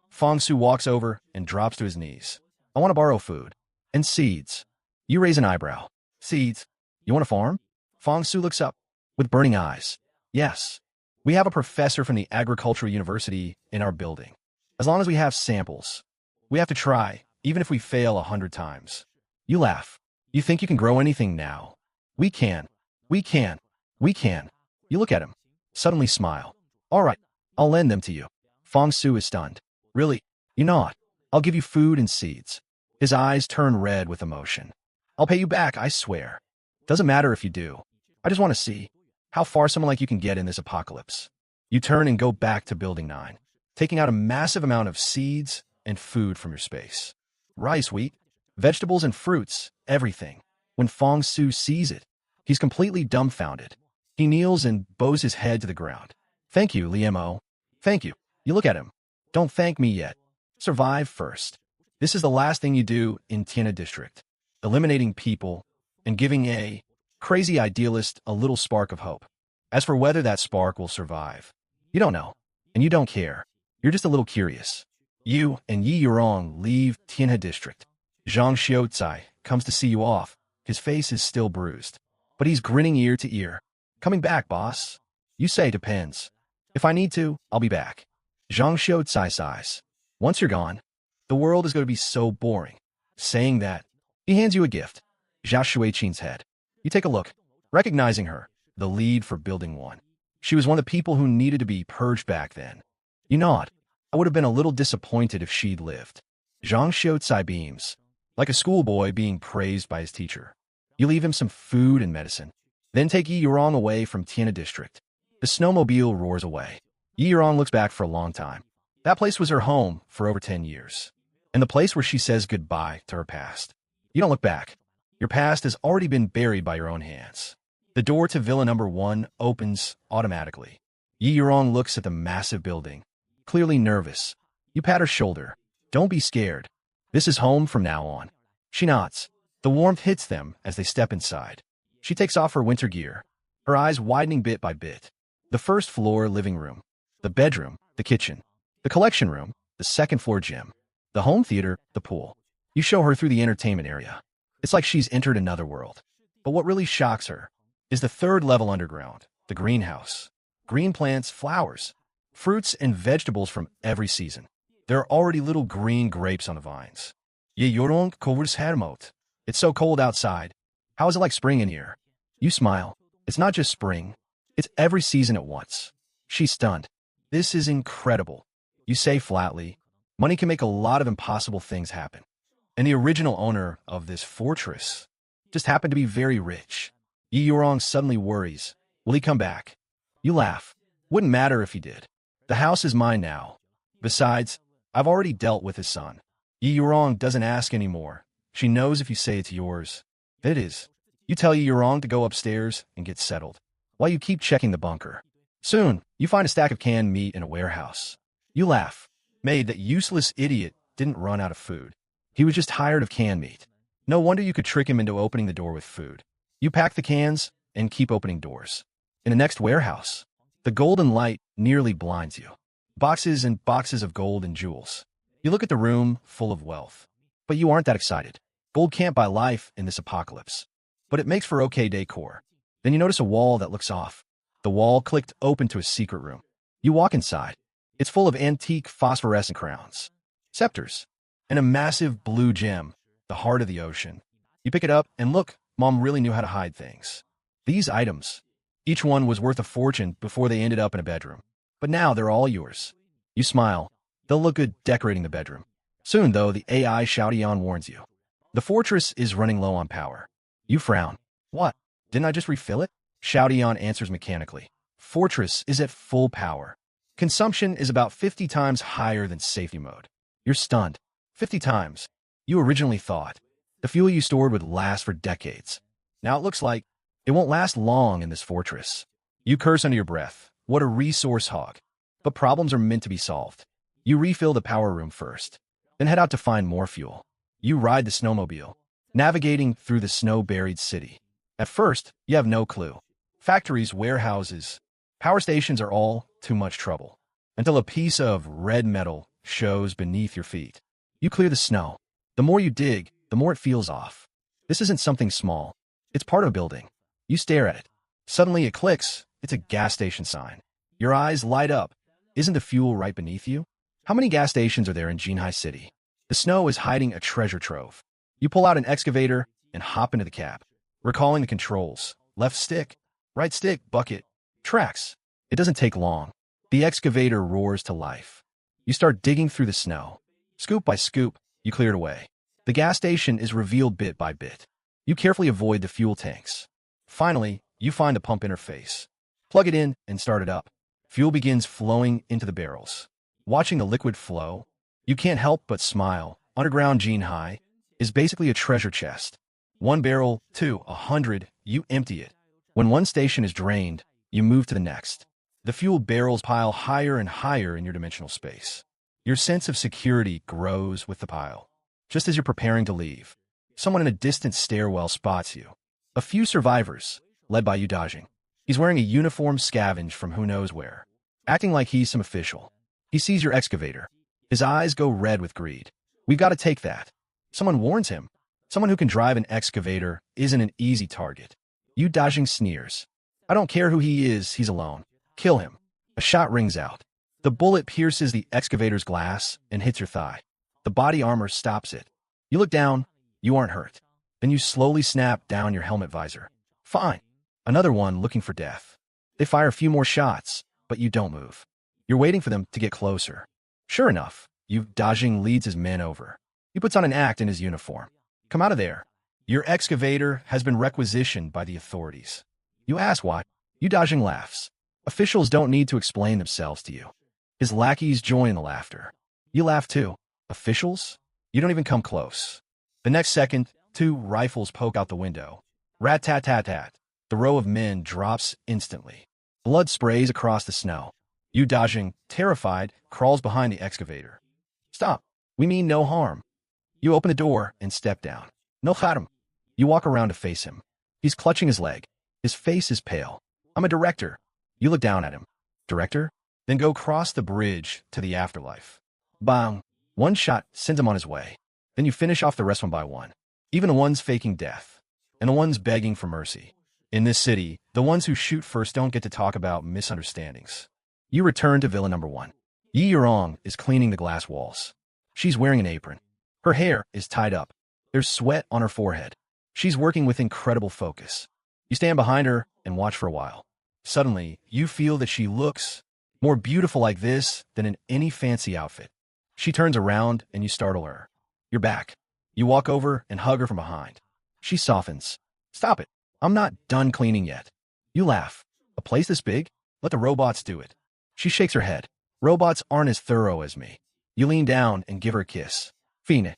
Fong Su walks over and drops to his knees. I want to borrow food. And seeds. You raise an eyebrow. Seeds? You want to farm? Fong Su looks up with burning eyes. Yes. We have a professor from the agricultural university in our building. As long as we have samples, we have to try, even if we fail 100 times. You laugh. You think you can grow anything now? We can. We can. We can. You look at him. Suddenly smile. All right, I'll lend them to you. Fong Su is stunned. Really? You not? I'll give you food and seeds. His eyes turn red with emotion. I'll pay you back, I swear. Doesn't matter if you do. I just want to see how far someone like you can get in this apocalypse. You turn and go back to Building 9, taking out a massive amount of seeds and food from your space. Rice, wheat, vegetables and fruits, everything. When Fong Su sees it, he's completely dumbfounded. He kneels and bows his head to the ground. Thank you, Liemo. Thank you. You look at him. Don't thank me yet. Survive first. This is the last thing you do in Tiana District. Eliminating people and giving a crazy idealist a little spark of hope. As for whether that spark will survive, you don't know, and you don't care. You're just a little curious. You and Yi Yurong leave Tianhe District. Zhang Xiaocai comes to see you off. His face is still bruised, but he's grinning ear to ear. Coming back, boss. You say depends. If I need to, I'll be back. Zhang Xiaocai sighs. Once you're gone, the world is going to be so boring. Saying that, he hands you a gift. Zhao Shuiqin's head. You take a look, recognizing her, the lead for Building 1. She was one of the people who needed to be purged back then. You nod. I would have been a little disappointed if she'd lived. Zhang Xiaocai beams, like a schoolboy being praised by his teacher. You leave him some food and medicine, then take Yi Yurong away from Tiana District. The snowmobile roars away. Yi Yurong looks back for a long time. That place was her home for over 10 years, and the place where she says goodbye to her past. You don't look back. Your past has already been buried by your own hands. The door to Villa Number 1 opens automatically. Yi Yurong looks at the massive building, clearly nervous. You pat her shoulder. Don't be scared. This is home from now on. She nods. The warmth hits them as they step inside. She takes off her winter gear, her eyes widening bit by bit. The first floor living room, the bedroom, the kitchen, the collection room, the second floor gym, the home theater, the pool. You show her through the entertainment area. It's like she's entered another world. But what really shocks her is the third level underground, the greenhouse. Green plants, flowers, fruits, and vegetables from every season. There are already little green grapes on the vines. Ye yorong covers hermot. It's so cold outside. How is it like spring in here? You smile. It's not just spring. It's every season at once. She's stunned. This is incredible. You say flatly, money can make a lot of impossible things happen. And the original owner of this fortress just happened to be very rich. Yi Yurong suddenly worries. Will he come back? You laugh. Wouldn't matter if he did. The house is mine now. Besides, I've already dealt with his son. Yi Yurong doesn't ask anymore. She knows if you say it's yours. It is. You tell Yi Yurong to go upstairs and get settled, while you keep checking the bunker. Soon, you find a stack of canned meat in a warehouse. You laugh. Maid, that useless idiot didn't run out of food. He was just tired of canned meat. No wonder you could trick him into opening the door with food. You pack the cans and keep opening doors. In the next warehouse, the golden light nearly blinds you. Boxes and boxes of gold and jewels. You look at the room full of wealth. But you aren't that excited. Gold can't buy life in this apocalypse. But it makes for okay decor. Then you notice a wall that looks off. The wall clicked open to a secret room. You walk inside. It's full of antique phosphorescent crowns, scepters, and a massive blue gem, the heart of the ocean. You pick it up and look, Mom really knew how to hide things. These items, each one was worth a fortune before they ended up in a bedroom. But now they're all yours. You smile. They'll look good decorating the bedroom. Soon, though, the AI Shoudian warns you. The fortress is running low on power. You frown. What? Didn't I just refill it? Shoudian answers mechanically. Fortress is at full power. Consumption is about 50 times higher than safety mode. You're stunned. 50 times. You originally thought the fuel you stored would last for decades. Now it looks like it won't last long in this fortress. You curse under your breath. What a resource hog. But problems are meant to be solved. You refill the power room first, then head out to find more fuel. You ride the snowmobile, navigating through the snow-buried city. At first, you have no clue. Factories, warehouses, power stations are all too much trouble, until a piece of red metal shows beneath your feet. You clear the snow. The more you dig, the more it feels off. This isn't something small. It's part of a building. You stare at it. Suddenly it clicks. It's a gas station sign. Your eyes light up. Isn't the fuel right beneath you? How many gas stations are there in Jinhai City? The snow is hiding a treasure trove. You pull out an excavator and hop into the cab, recalling the controls. Left stick, right stick, bucket, tracks. It doesn't take long. The excavator roars to life. You start digging through the snow. Scoop by scoop, you clear it away. The gas station is revealed bit by bit. You carefully avoid the fuel tanks. Finally, you find the pump interface. Plug it in and start it up. Fuel begins flowing into the barrels. Watching the liquid flow, you can't help but smile. Underground Jinhai is basically a treasure chest. 1 barrel, 2, 100, you empty it. When one station is drained, you move to the next. The fuel barrels pile higher and higher in your dimensional space. Your sense of security grows with the pile. Just as you're preparing to leave, someone in a distant stairwell spots you. A few survivors, led by you dodging. He's wearing a uniform scavenge from who knows where, acting like he's some official. He sees your excavator. His eyes go red with greed. We've got to take that. Someone warns him. Someone who can drive an excavator isn't an easy target. You dodging sneers. I don't care who he is, he's alone. Kill him. A shot rings out. The bullet pierces the excavator's glass and hits your thigh. The body armor stops it. You look down. You aren't hurt. Then you slowly snap down your helmet visor. Fine. Another one looking for death. They fire a few more shots, but you don't move. You're waiting for them to get closer. Sure enough, you dodging leads his men over. He puts on an act in his uniform. Come out of there. Your excavator has been requisitioned by the authorities. You ask why. You dodging laughs. Officials don't need to explain themselves to you. His lackeys join the laughter. You laugh too. Officials? You don't even come close. The next second, 2 rifles poke out the window. Rat-tat-tat-tat. The row of men drops instantly. Blood sprays across the snow. You dodging, terrified, crawls behind the excavator. Stop. We mean no harm. You open the door and step down. No harm. You walk around to face him. He's clutching his leg. His face is pale. I'm a director. You look down at him. Director? Then go cross the bridge to the afterlife. Bang. One shot sends him on his way. Then you finish off the rest one by one. Even the ones faking death. And the ones begging for mercy. In this city, the ones who shoot first don't get to talk about misunderstandings. You return to Villa number 1. Yi Yurong is cleaning the glass walls. She's wearing an apron. Her hair is tied up. There's sweat on her forehead. She's working with incredible focus. You stand behind her and watch for a while. Suddenly, you feel that she looks more beautiful like this than in any fancy outfit. She turns around and you startle her. You're back. You walk over and hug her from behind. She softens. Stop it. I'm not done cleaning yet. You laugh. A place this big? Let the robots do it. She shakes her head. Robots aren't as thorough as me. You lean down and give her a kiss. Fine.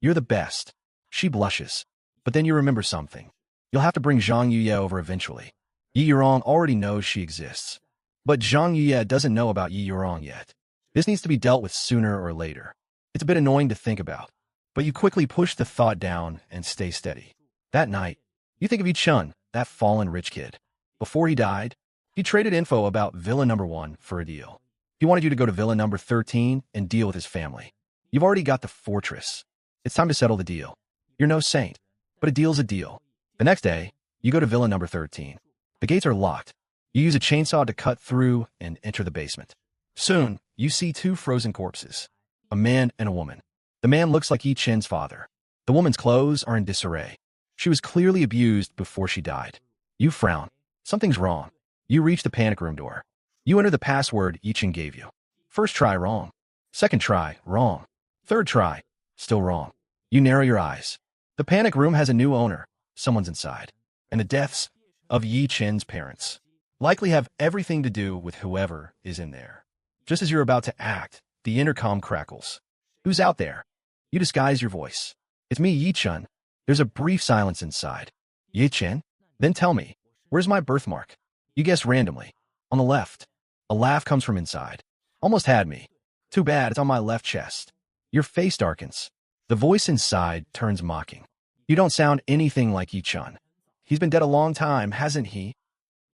You're the best. She blushes. But then you remember something. You'll have to bring Zhang Yuye over eventually. Yi Yurong already knows she exists. But Zhang Yuye doesn't know about Yi Yurong yet. This needs to be dealt with sooner or later. It's a bit annoying to think about. But you quickly push the thought down and stay steady. That night, you think of Yi Chun, that fallen rich kid. Before he died, he traded info about Villa number 1 for a deal. He wanted you to go to Villa number 13 and deal with his family. You've already got the fortress. It's time to settle the deal. You're no saint, but a deal's a deal. The next day, you go to Villa number 13. The gates are locked. You use a chainsaw to cut through and enter the basement. Soon, you see 2 frozen corpses. A man and a woman. The man looks like Yi Chen's father. The woman's clothes are in disarray. She was clearly abused before she died. You frown. Something's wrong. You reach the panic room door. You enter the password Yi Chen gave you. First try, wrong. Second try, wrong. Third try, still wrong. You narrow your eyes. The panic room has a new owner. Someone's inside. And the deaths of Yi Chen's parents likely have everything to do with whoever is in there. Just as you're about to act, the intercom crackles. Who's out there? You disguise your voice. It's me, Yi Chun. There's a brief silence inside. Yi Chen? Then tell me, where's my birthmark? You guess randomly. On the left. A laugh comes from inside. Almost had me. Too bad, it's on my left chest. Your face darkens. The voice inside turns mocking. You don't sound anything like Yi Chun. He's been dead a long time, hasn't he?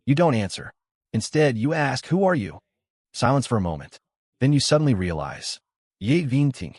You don't answer. Instead, you ask, who are you? Silence for a moment. Then you suddenly realize. Ye Vinting.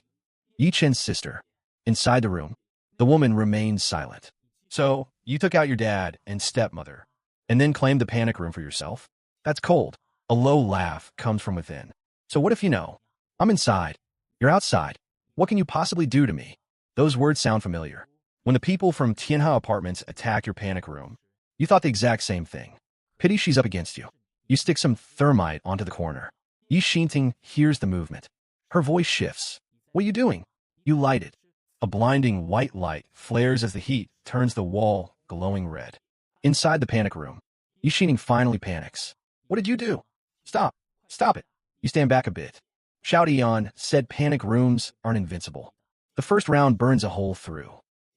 Yi Chen's sister. Inside the room. The woman remains silent. So, you took out your dad and stepmother, and then claimed the panic room for yourself? That's cold. A low laugh comes from within. So what if you know? I'm inside. You're outside. What can you possibly do to me? Those words sound familiar. When the people from Tianha Apartments attack your panic room, you thought the exact same thing. Pity she's up against you. You stick some thermite onto the corner. Yi Xinting hears the movement. Her voice shifts. What are you doing? You light it. A blinding white light flares as the heat turns the wall glowing red. Inside the panic room, Yi Xinting finally panics. What did you do? Stop. Stop it. You stand back a bit. Shout Eon said panic rooms aren't invincible. The first round burns a hole through.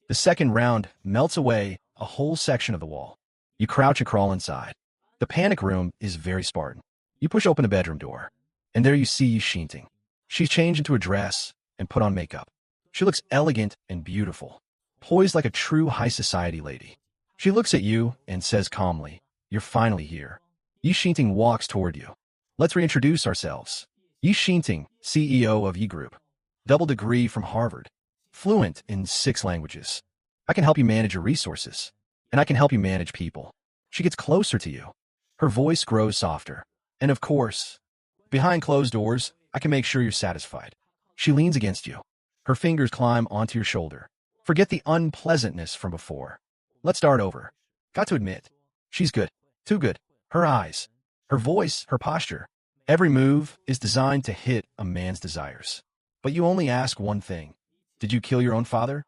The second round melts away a whole section of the wall. You crouch and crawl inside. The panic room is very Spartan. You push open a bedroom door, and there you see Yi Xinting. She's changed into a dress and put on makeup. She looks elegant and beautiful, poised like a true high society lady. She looks at you and says calmly, "You're finally here." Yi Xinting walks toward you. Let's reintroduce ourselves. Yi Xinting, CEO of Yi Group. Double degree from Harvard. Fluent in 6 languages. I can help you manage your resources, and I can help you manage people. She gets closer to you. Her voice grows softer. And of course, behind closed doors, I can make sure you're satisfied. She leans against you. Her fingers climb onto your shoulder. Forget the unpleasantness from before. Let's start over. Got to admit, she's good. Too good. Her eyes, her voice, her posture. Every move is designed to hit a man's desires. But you only ask one thing. Did you kill your own father?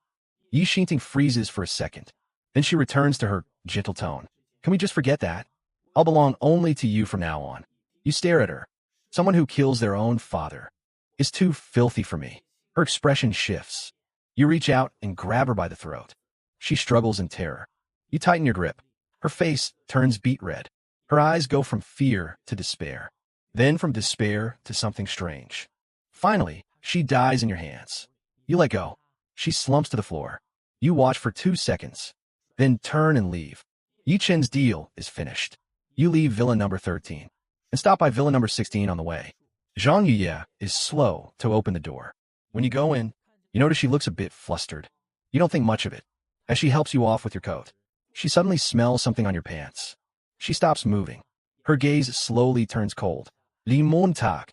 Yi Xinting freezes for a second. Then she returns to her gentle tone. Can we just forget that? I'll belong only to you from now on. You stare at her. Someone who kills their own father is too filthy for me. Her expression shifts. You reach out and grab her by the throat. She struggles in terror. You tighten your grip. Her face turns beet red. Her eyes go from fear to despair. Then from despair to something strange. Finally, she dies in your hands. You let go. She slumps to the floor. You watch for 2 seconds, then turn and leave. Yi Chen's deal is finished. You leave villa number 13 and stop by villa number 16 on the way. Zhang Yuye is slow to open the door. When you go in, you notice she looks a bit flustered. You don't think much of it. As she helps you off with your coat, she suddenly smells something on your pants. She stops moving. Her gaze slowly turns cold. Li Montag.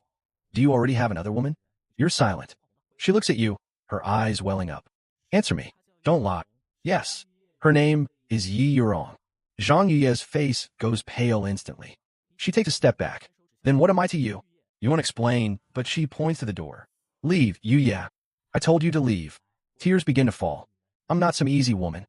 Do you already have another woman? You're silent. She looks at you, her eyes welling up. Answer me. Don't lie. Yes. Her name is Yi Yurong. Zhang Yuye's face goes pale instantly. She takes a step back. Then what am I to you? You won't explain, but she points to the door. Leave, Yuye. I told you to leave. Tears begin to fall. I'm not some easy woman,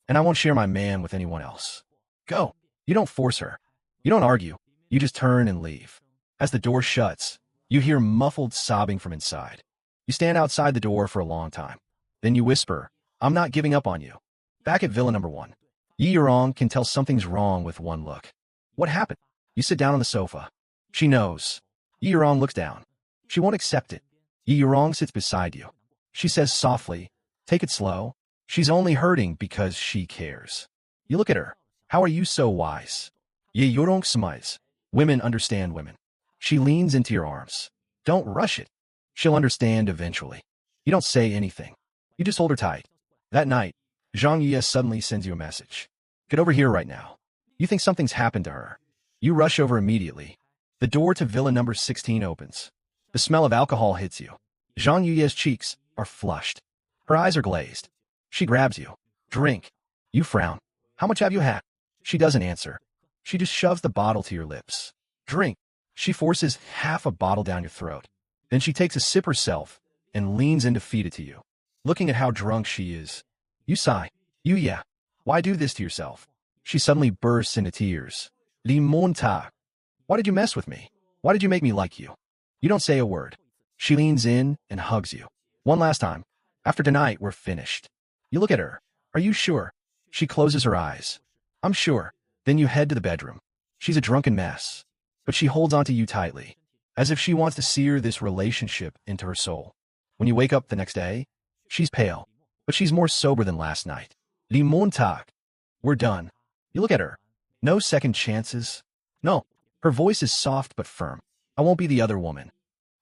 and I won't share my man with anyone else. Go. You don't force her. You don't argue. You just turn and leave. As the door shuts, you hear muffled sobbing from inside. You stand outside the door for a long time. Then you whisper, I'm not giving up on you. Back at villa number 1. Yi Yurong can tell something's wrong with one look. What happened? You sit down on the sofa. She knows. Yi Yurong looks down. She won't accept it. Yi Yurong sits beside you. She says softly, take it slow. She's only hurting because she cares. You look at her. How are you so wise? Yi Yurong smiles. Women understand women. She leans into your arms. Don't rush it. She'll understand eventually. You don't say anything. You just hold her tight. That night, Zhang Yuye suddenly sends you a message. Get over here right now. You think something's happened to her. You rush over immediately. The door to villa number 16 opens. The smell of alcohol hits you. Zhang Yuye's cheeks are flushed. Her eyes are glazed. She grabs you. Drink. You frown. How much have you had? She doesn't answer. She just shoves the bottle to your lips. Drink. She forces half a bottle down your throat. Then she takes a sip herself and leans in to feed it to you. Looking at how drunk she is, you sigh. Yeah. Why do this to yourself? She suddenly bursts into tears. Li Montag. Why did you mess with me? Why did you make me like you? You don't say a word. She leans in and hugs you. One last time. After tonight, we're finished. You look at her. Are you sure? She closes her eyes. I'm sure. Then you head to the bedroom. She's a drunken mess, but she holds onto you tightly, as if she wants to sear this relationship into her soul. When you wake up the next day, she's pale, but she's more sober than last night. Li Montag. We're done. You look at her. No second chances. No. Her voice is soft but firm. I won't be the other woman.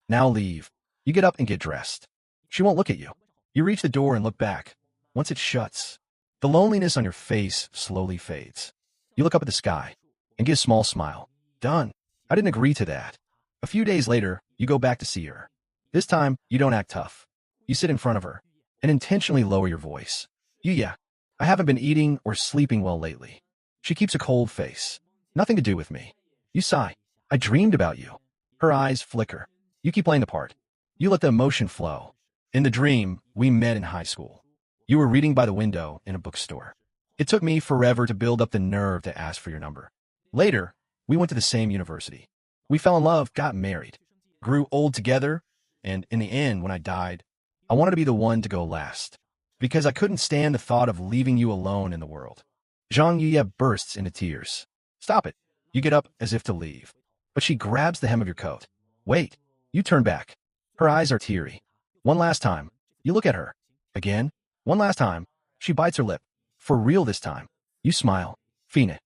Now leave. You get up and get dressed. She won't look at you. You reach the door and look back. Once it shuts, the loneliness on your face slowly fades. You look up at the sky and give a small smile. Done. I didn't agree to that. A few days later, you go back to see her. This time, you don't act tough. You sit in front of her and intentionally lower your voice. Yeah, I haven't been eating or sleeping well lately. She keeps a cold face. Nothing to do with me. You sigh. I dreamed about you. Her eyes flicker. You keep playing the part. You let the emotion flow. In the dream, we met in high school. You were reading by the window in a bookstore. It took me forever to build up the nerve to ask for your number. Later, we went to the same university. We fell in love, got married, grew old together, and in the end, when I died, I wanted to be the one to go last, because I couldn't stand the thought of leaving you alone in the world. Zhang Yuye bursts into tears. Stop it. You get up as if to leave. But she grabs the hem of your coat. Wait. You turn back. Her eyes are teary. One last time. You look at her. Again. One last time. She bites her lip. For real this time. You smile. Fina.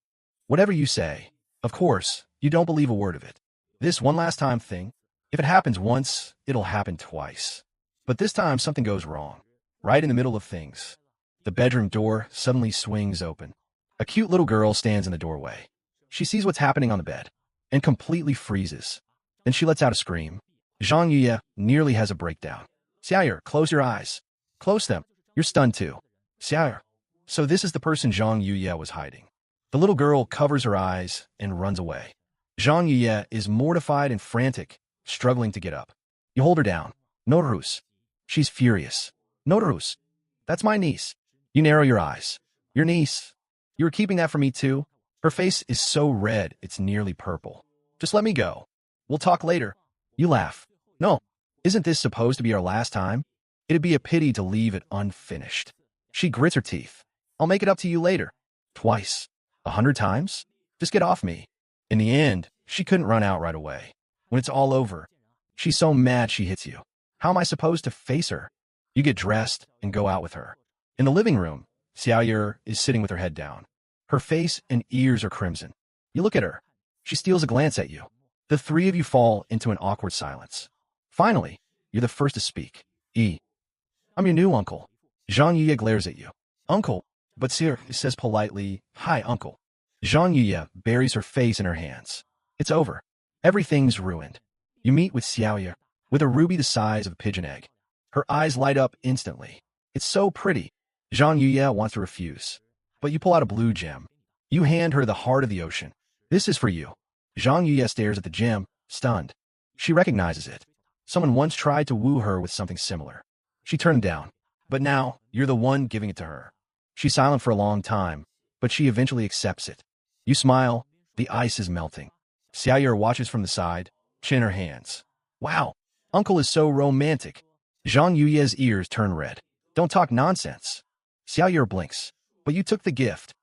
Whatever you say. Of course, you don't believe a word of it. This one last time thing, if it happens once, it'll happen twice. But this time something goes wrong. Right in the middle of things. The bedroom door suddenly swings open. A cute little girl stands in the doorway. She sees what's happening on the bed and completely freezes. Then she lets out a scream. Zhang Yuye nearly has a breakdown. Xiaoyer, close your eyes. Close them. You're stunned too. Xiaoyer. So this is the person Zhang Yuye was hiding. The little girl covers her eyes and runs away. Zhang Yuye is mortified and frantic, struggling to get up. You hold her down. Notarus. She's furious. Notarus. That's my niece. You narrow your eyes. Your niece. You were keeping that from me too? Her face is so red, it's nearly purple. Just let me go. We'll talk later. You laugh. No. Isn't this supposed to be our last time? It'd be a pity to leave it unfinished. She grits her teeth. I'll make it up to you later. Twice. 100 times? Just get off me. In the end, she couldn't run out right away. When it's all over, she's so mad she hits you. How am I supposed to face her? You get dressed and go out with her. In the living room, Xiaoyer is sitting with her head down. Her face and ears are crimson. You look at her. She steals a glance at you. The three of you fall into an awkward silence. Finally, you're the first to speak. I'm your new uncle. Zhang Yuye glares at you. Uncle, but Sir says politely, Hi, uncle. Zhang Yuye buries her face in her hands. It's over. Everything's ruined. You meet with Xiaoyer, with a ruby the size of a pigeon egg. Her eyes light up instantly. It's so pretty. Zhang Yuye wants to refuse. But you pull out a blue gem. You hand her the heart of the ocean. This is for you. Zhang Yuye stares at the gem, stunned. She recognizes it. Someone once tried to woo her with something similar. She turned down. But now, you're the one giving it to her. She's silent for a long time, but she eventually accepts it. You smile. The ice is melting. Xiaoyer watches from the side, chin her hands. Wow, uncle is so romantic. Zhang Yuye's ears turn red. Don't talk nonsense. Xiaoyer blinks. But you took the gift.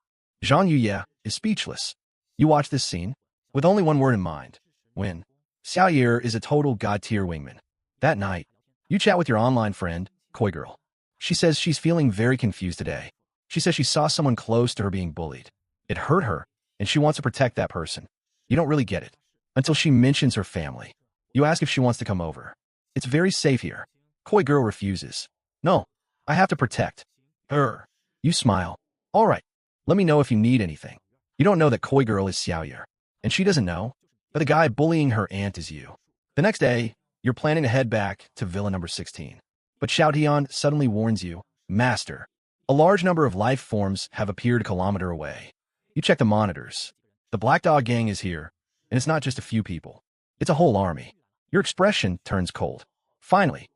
Zhang Yuye is speechless. You watch this scene with only one word in mind. When. Xiaoyer is a total god-tier wingman. That night, you chat with your online friend, Koi Girl. She says she's feeling very confused today. She says she saw someone close to her being bullied. It hurt her, and she wants to protect that person. You don't really get it until she mentions her family. You ask if she wants to come over. It's very safe here. Koi Girl refuses. No, I have to protect her. You smile. All right, let me know if you need anything. You don't know that Koi Girl is Xiaoyer, and she doesn't know, but the guy bullying her aunt is you. The next day, you're planning to head back to Villa number 16. But Xiao Tian suddenly warns you, Master, a large number of life forms have appeared a kilometer away. You check the monitors. The Black Dog Gang is here, and it's not just a few people. It's a whole army. Your expression turns cold. Finally,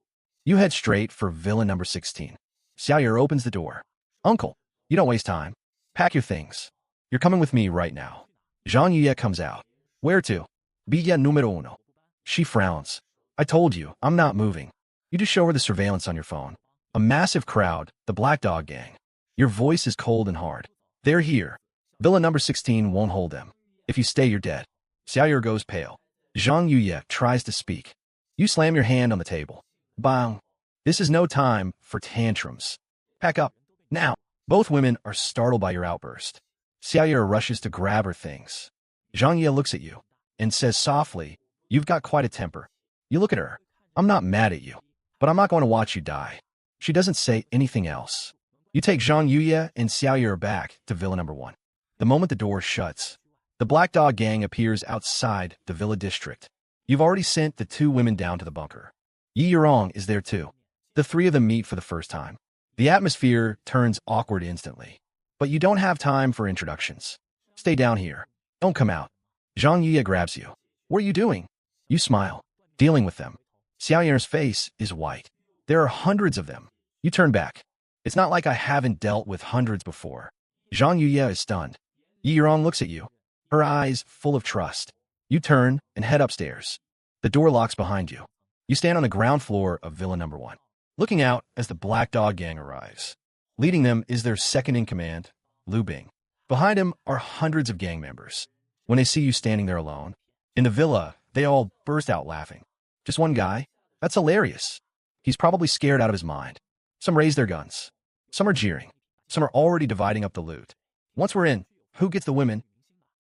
you head straight for Villa number 16. Xiaoyer opens the door. Uncle, you don't waste time. Pack your things. You're coming with me right now. Zhang Yuye comes out. Where to? Villa número uno. She frowns. I told you, I'm not moving. You just show her the surveillance on your phone. A massive crowd, the Black Dog Gang. Your voice is cold and hard. They're here. Villa number 16 won't hold them. If you stay, you're dead. Xiaoyer goes pale. Zhang Yuye tries to speak. You slam your hand on the table. Bang. This is no time for tantrums. Pack up. Now. Both women are startled by your outburst. Xiaoyer rushes to grab her things. Zhang Yuye looks at you and says softly, You've got quite a temper. You look at her. I'm not mad at you, but I'm not going to watch you die. She doesn't say anything else. You take Zhang Yuye and Xiaoyer back to Villa number 1. The moment the door shuts, The Black Dog gang appears outside the Villa district. You've already sent the 2 women down to the bunker. Yi Yurong is there too. The 3 of them meet for the first time. The atmosphere turns awkward instantly. But you don't have time for introductions. Stay down here. Don't come out. Zhang Yi grabs you. What are you doing? You smile. Dealing with them. Xiao Yan's face is white. There are hundreds of them. You turn back. It's not like I haven't dealt with hundreds before. Zhang Yuye is stunned. Yi Yurong looks at you, her eyes full of trust. You turn and head upstairs. The door locks behind you. You stand on the ground floor of Villa Number 1, looking out as the Black Dog gang arrives. Leading them is their second-in-command, Lu Bing. Behind him are hundreds of gang members. When they see you standing there alone, in the villa, they all burst out laughing. Just one guy? That's hilarious. He's probably scared out of his mind. Some raise their guns. Some are jeering. Some are already dividing up the loot. Once we're in, who gets the women?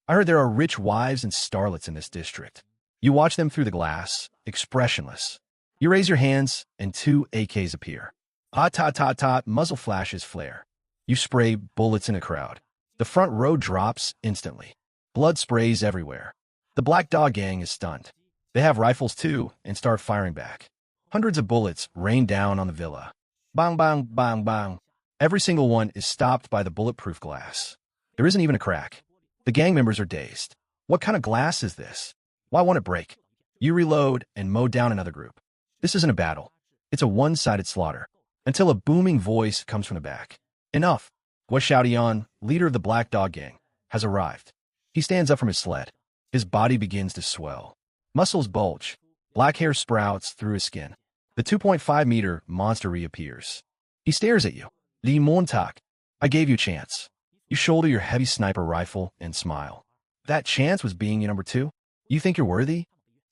I heard there are rich wives and starlets in this district. You watch them through the glass, expressionless. You raise your hands, and 2 AKs appear. Tot, muzzle flashes flare. You spray bullets in a crowd. The front row drops instantly. Blood sprays everywhere. The Black Dog gang is stunned. They have rifles too, and start firing back. Hundreds of bullets rain down on the villa. Bang, bang, bang, bang. Every single one is stopped by the bulletproof glass. There isn't even a crack. The gang members are dazed. What kind of glass is this? Why won't it break? You reload and mow down another group. This isn't a battle. It's a one-sided slaughter. Until a booming voice comes from the back. Enough. Guo Xiaotian, leader of the Black Dog gang, has arrived. He stands up from his sled. His body begins to swell. Muscles bulge. Black hair sprouts through his skin. The 2.5-meter monster reappears. He stares at you. Li Montak, I gave you a chance. You shoulder your heavy sniper rifle and smile. That chance was being your number 2? You think you're worthy?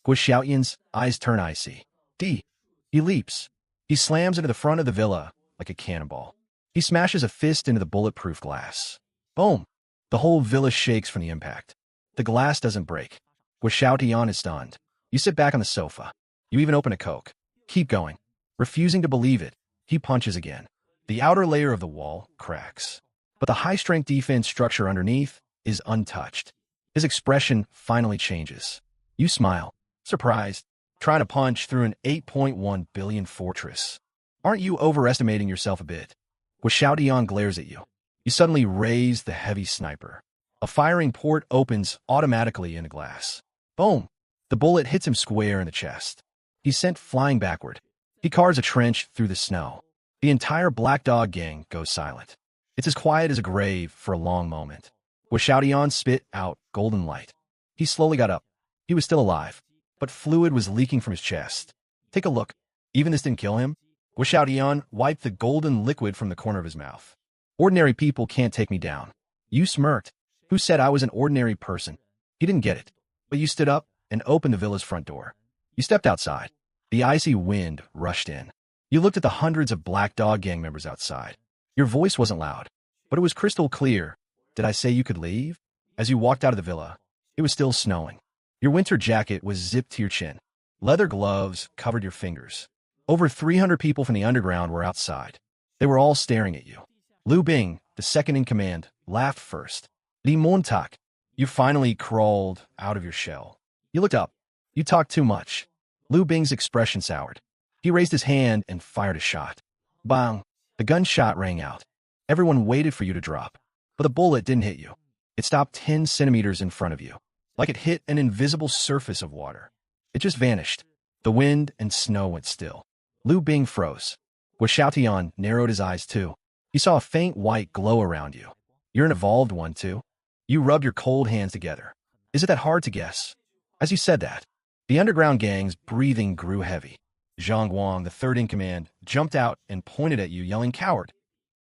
Guo Xiaotian's eyes turn icy. D. He leaps. He slams into the front of the villa like a cannonball. He smashes a fist into the bulletproof glass. Boom! The whole villa shakes from the impact. The glass doesn't break. Guo Xiaotian is stunned. You sit back on the sofa. You even open a Coke. Keep going. Refusing to believe it, he punches again. The outer layer of the wall cracks. But the high-strength defense structure underneath is untouched. His expression finally changes. You smile, surprised, trying to punch through an 8.1 billion fortress. Aren't you overestimating yourself a bit? Guo Xiaotian glares at you. You suddenly raise the heavy sniper. A firing port opens automatically in the glass. Boom! The bullet hits him square in the chest. He's sent flying backward. He carves a trench through the snow. The entire Black Dog gang goes silent. It's as quiet as a grave for a long moment. Guo Xiaotian spit out golden light. He slowly got up. He was still alive, but fluid was leaking from his chest. Take a look. Even this didn't kill him. Guo Xiaotian wiped the golden liquid from the corner of his mouth. Ordinary people can't take me down. You smirked. Who said I was an ordinary person? He didn't get it. But you stood up and opened the villa's front door. You stepped outside. The icy wind rushed in. You looked at the hundreds of Black Dog gang members outside. Your voice wasn't loud, but it was crystal clear. Did I say you could leave? As you walked out of the villa, it was still snowing. Your winter jacket was zipped to your chin. Leather gloves covered your fingers. Over 300 people from the underground were outside. They were all staring at you. Lu Bing, the second-in-command, laughed first. Li Montak, you finally crawled out of your shell. You looked up. You talked too much. Lu Bing's expression soured. He raised his hand and fired a shot. Bang! The gunshot rang out. Everyone waited for you to drop. But the bullet didn't hit you. It stopped 10 centimeters in front of you, like it hit an invisible surface of water. It just vanished. The wind and snow went still. Lu Bing froze. Guo Xiaotian narrowed his eyes too. He saw a faint white glow around you. You're an evolved one too. You rubbed your cold hands together. Is it that hard to guess? As you said that, the underground gang's breathing grew heavy. Zhang Guang, the third-in-command, jumped out and pointed at you, yelling, "Coward!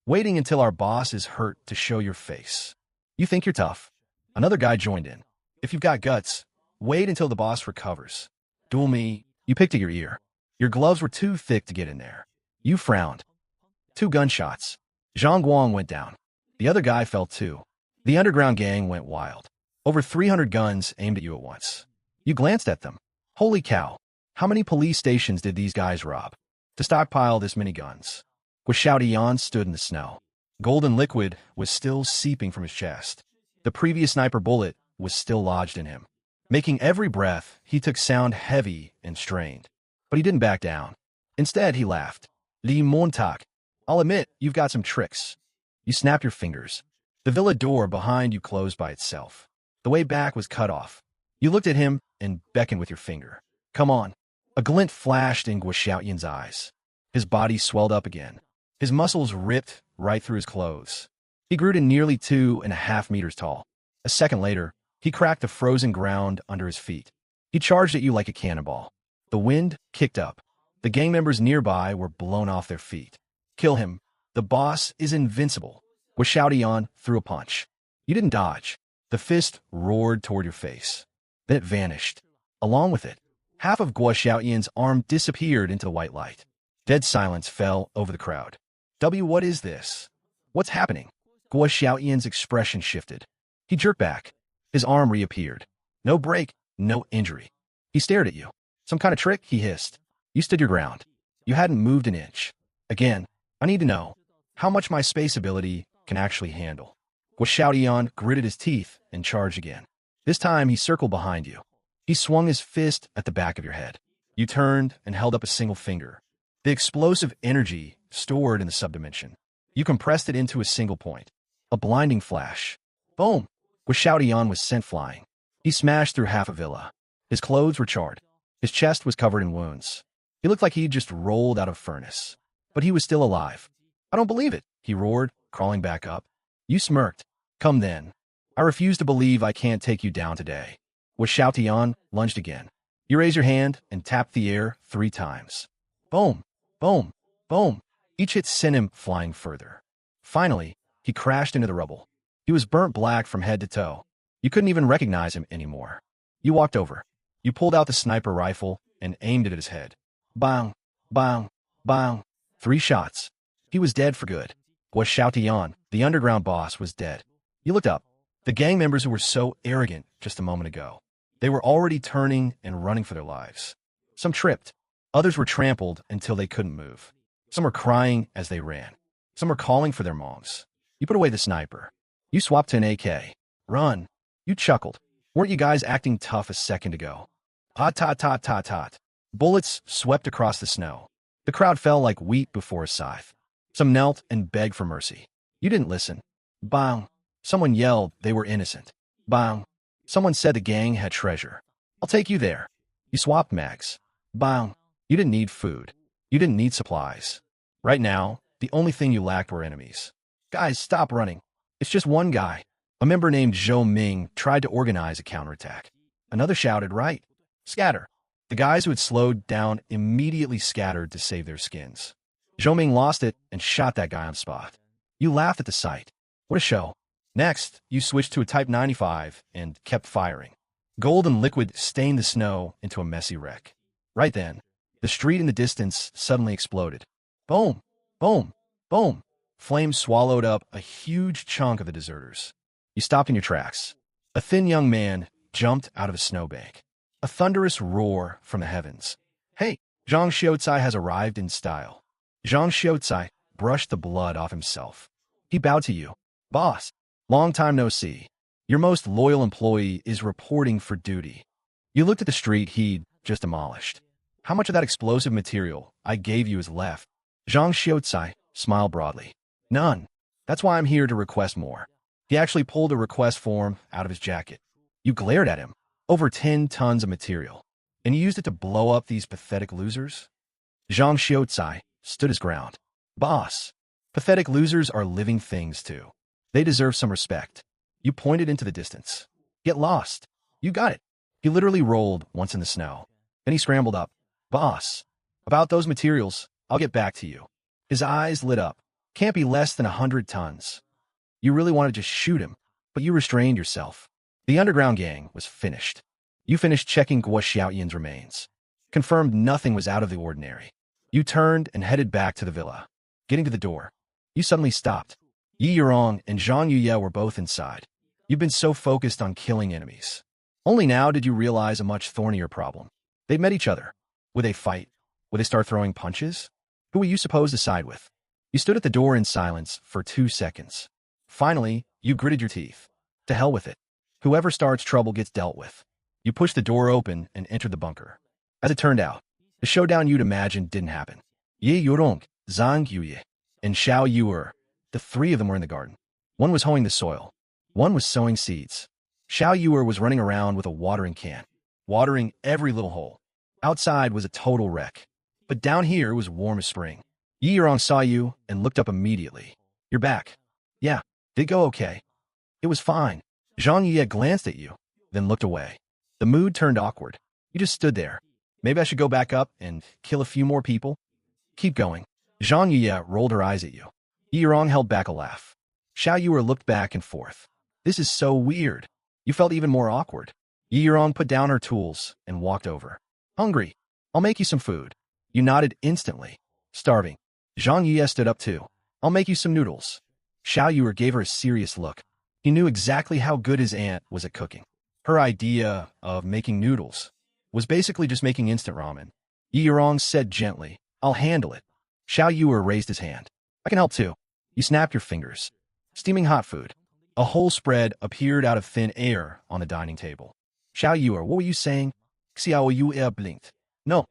Waiting until our boss is hurt to show your face. You think you're tough." Another guy joined in. "If you've got guts, wait until the boss recovers. Duel me." You picked at your ear. Your gloves were too thick to get in there. You frowned. 2 gunshots. Zhang Guang went down. The other guy fell too. The underground gang went wild. Over 300 guns aimed at you at once. You glanced at them. Holy cow. How many police stations did these guys rob to stockpile this many guns? Guo Xiaotian stood in the snow. Golden liquid was still seeping from his chest. The previous sniper bullet was still lodged in him, making every breath he took sound heavy and strained. But he didn't back down. Instead, he laughed. Li Montauk, I'll admit, you've got some tricks. You snapped your fingers. The villa door behind you closed by itself. The way back was cut off. You looked at him and beckoned with your finger. Come on. A glint flashed in Guoxiaoyan's eyes. His body swelled up again. His muscles ripped right through his clothes. He grew to nearly 2.5 meters tall. A second later, he cracked the frozen ground under his feet. He charged at you like a cannonball. The wind kicked up. The gang members nearby were blown off their feet. Kill him. The boss is invincible. Guoxiaoyan threw a punch. You didn't dodge. The fist roared toward your face. Then it vanished. Along with it, half of Guoxiaoyan's arm disappeared into the white light. Dead silence fell over the crowd. What is this? What's happening? Guoxiaoyan's expression shifted. He jerked back. His arm reappeared. No break, no injury. He stared at you. Some kind of trick, he hissed. You stood your ground. You hadn't moved an inch. Again, I need to know how much my space ability can actually handle. Guoxiaoyan gritted his teeth and charged again. This time, he circled behind you. He swung his fist at the back of your head. You turned and held up a single finger. The explosive energy stored in the subdimension. You compressed it into a single point. A blinding flash. Boom! Guoxiaoyan was sent flying. He smashed through half a villa. His clothes were charred. His chest was covered in wounds. He looked like he'd just rolled out of a furnace. But he was still alive. I don't believe it, he roared, crawling back up. You smirked. Come then. I refuse to believe I can't take you down today. Guoxiaoyan lunged again. You raised your hand and tapped the air 3 times. Boom, boom, boom. Each hit sent him flying further. Finally, he crashed into the rubble. He was burnt black from head to toe. You couldn't even recognize him anymore. You walked over. You pulled out the sniper rifle and aimed it at his head. Bang, bang, bang. 3 shots. He was dead for good. Guoxiaoyan, the underground boss, was dead. You looked up. The gang members who were so arrogant just a moment ago. They were already turning and running for their lives. Some tripped. Others were trampled until they couldn't move. Some were crying as they ran. Some were calling for their moms. You put away the sniper. You swapped to an AK. Run. You chuckled. Weren't you guys acting tough a second ago? Tot tot tot tot tot. Bullets swept across the snow. The crowd fell like wheat before a scythe. Some knelt and begged for mercy. You didn't listen. Bang. Someone yelled they were innocent. Bang. Someone said the gang had treasure. I'll take you there. You swapped mags. Bang. You didn't need food. You didn't need supplies. Right now, the only thing you lacked were enemies. Guys, stop running. It's just one guy. A member named Zhou Ming tried to organize a counterattack. Another shouted, right. Scatter. The guys who had slowed down immediately scattered to save their skins. Zhou Ming lost it and shot that guy on spot. You laughed at the sight. What a show. Next, you switched to a Type 95 and kept firing. Gold and liquid stained the snow into a messy wreck. Right then, the street in the distance suddenly exploded. Boom, boom, boom. Flames swallowed up a huge chunk of the deserters. You stopped in your tracks. A thin young man jumped out of a snowbank. A thunderous roar from the heavens. Hey, Zhang Xiaocai has arrived in style. Zhang Xiaocai brushed the blood off himself. He bowed to you. Boss, long time no see. Your most loyal employee is reporting for duty. You looked at the street he'd just demolished. How much of that explosive material I gave you is left? Zhang Xiaocai smiled broadly. None. That's why I'm here to request more. He actually pulled a request form out of his jacket. You glared at him. Over 10 tons of material. And you used it to blow up these pathetic losers? Zhang Xiaocai stood his ground. Boss, pathetic losers are living things too. They deserve some respect. You pointed into the distance. Get lost. You got it. He literally rolled once in the snow. Then he scrambled up. Boss, about those materials, I'll get back to you. His eyes lit up. Can't be less than 100 tons. You really wanted to just shoot him, but you restrained yourself. The underground gang was finished. You finished checking Guoxiaoyan's remains. Confirmed nothing was out of the ordinary. You turned and headed back to the villa. Getting to the door, you suddenly stopped. Yi Yurong and Zhang Yuye were both inside. You've been so focused on killing enemies. Only now did you realize a much thornier problem. They'd met each other. Would they fight? Would they start throwing punches? Who were you supposed to side with? You stood at the door in silence for 2 seconds. Finally, you gritted your teeth. To hell with it. Whoever starts trouble gets dealt with. You pushed the door open and entered the bunker. As it turned out, the showdown you'd imagined didn't happen. Ye Yorong, Zhang Yuye, and Xiao Yuer, the three of them were in the garden. One was hoeing the soil. One was sowing seeds. Xiao Yuer was running around with a watering can, watering every little hole. Outside was a total wreck, but down here was warm as spring. Yi Yorong saw you and looked up immediately. You're back. Yeah, did it go okay? It was fine. Zhang Yi glanced at you, then looked away. The mood turned awkward. You just stood there. Maybe I should go back up and kill a few more people? Keep going. Zhang Yi rolled her eyes at you. Yi Yorong held back a laugh. Xiao Yuer looked back and forth. This is so weird. You felt even more awkward. Yi Yorong put down her tools and walked over. Hungry? I'll make you some food. You nodded instantly. Starving. Zhang Yi stood up too. I'll make you some noodles. Xiao Yuer gave her a serious look. He knew exactly how good his aunt was at cooking. Her idea of making noodles was basically just making instant ramen. Yi Yorong said gently, I'll handle it. Xiao Yuer raised his hand. I can help too. You snapped your fingers. Steaming hot food. A whole spread appeared out of thin air on the dining table. Xiao Yuer, what were you saying? Xiao Yuer blinked. No,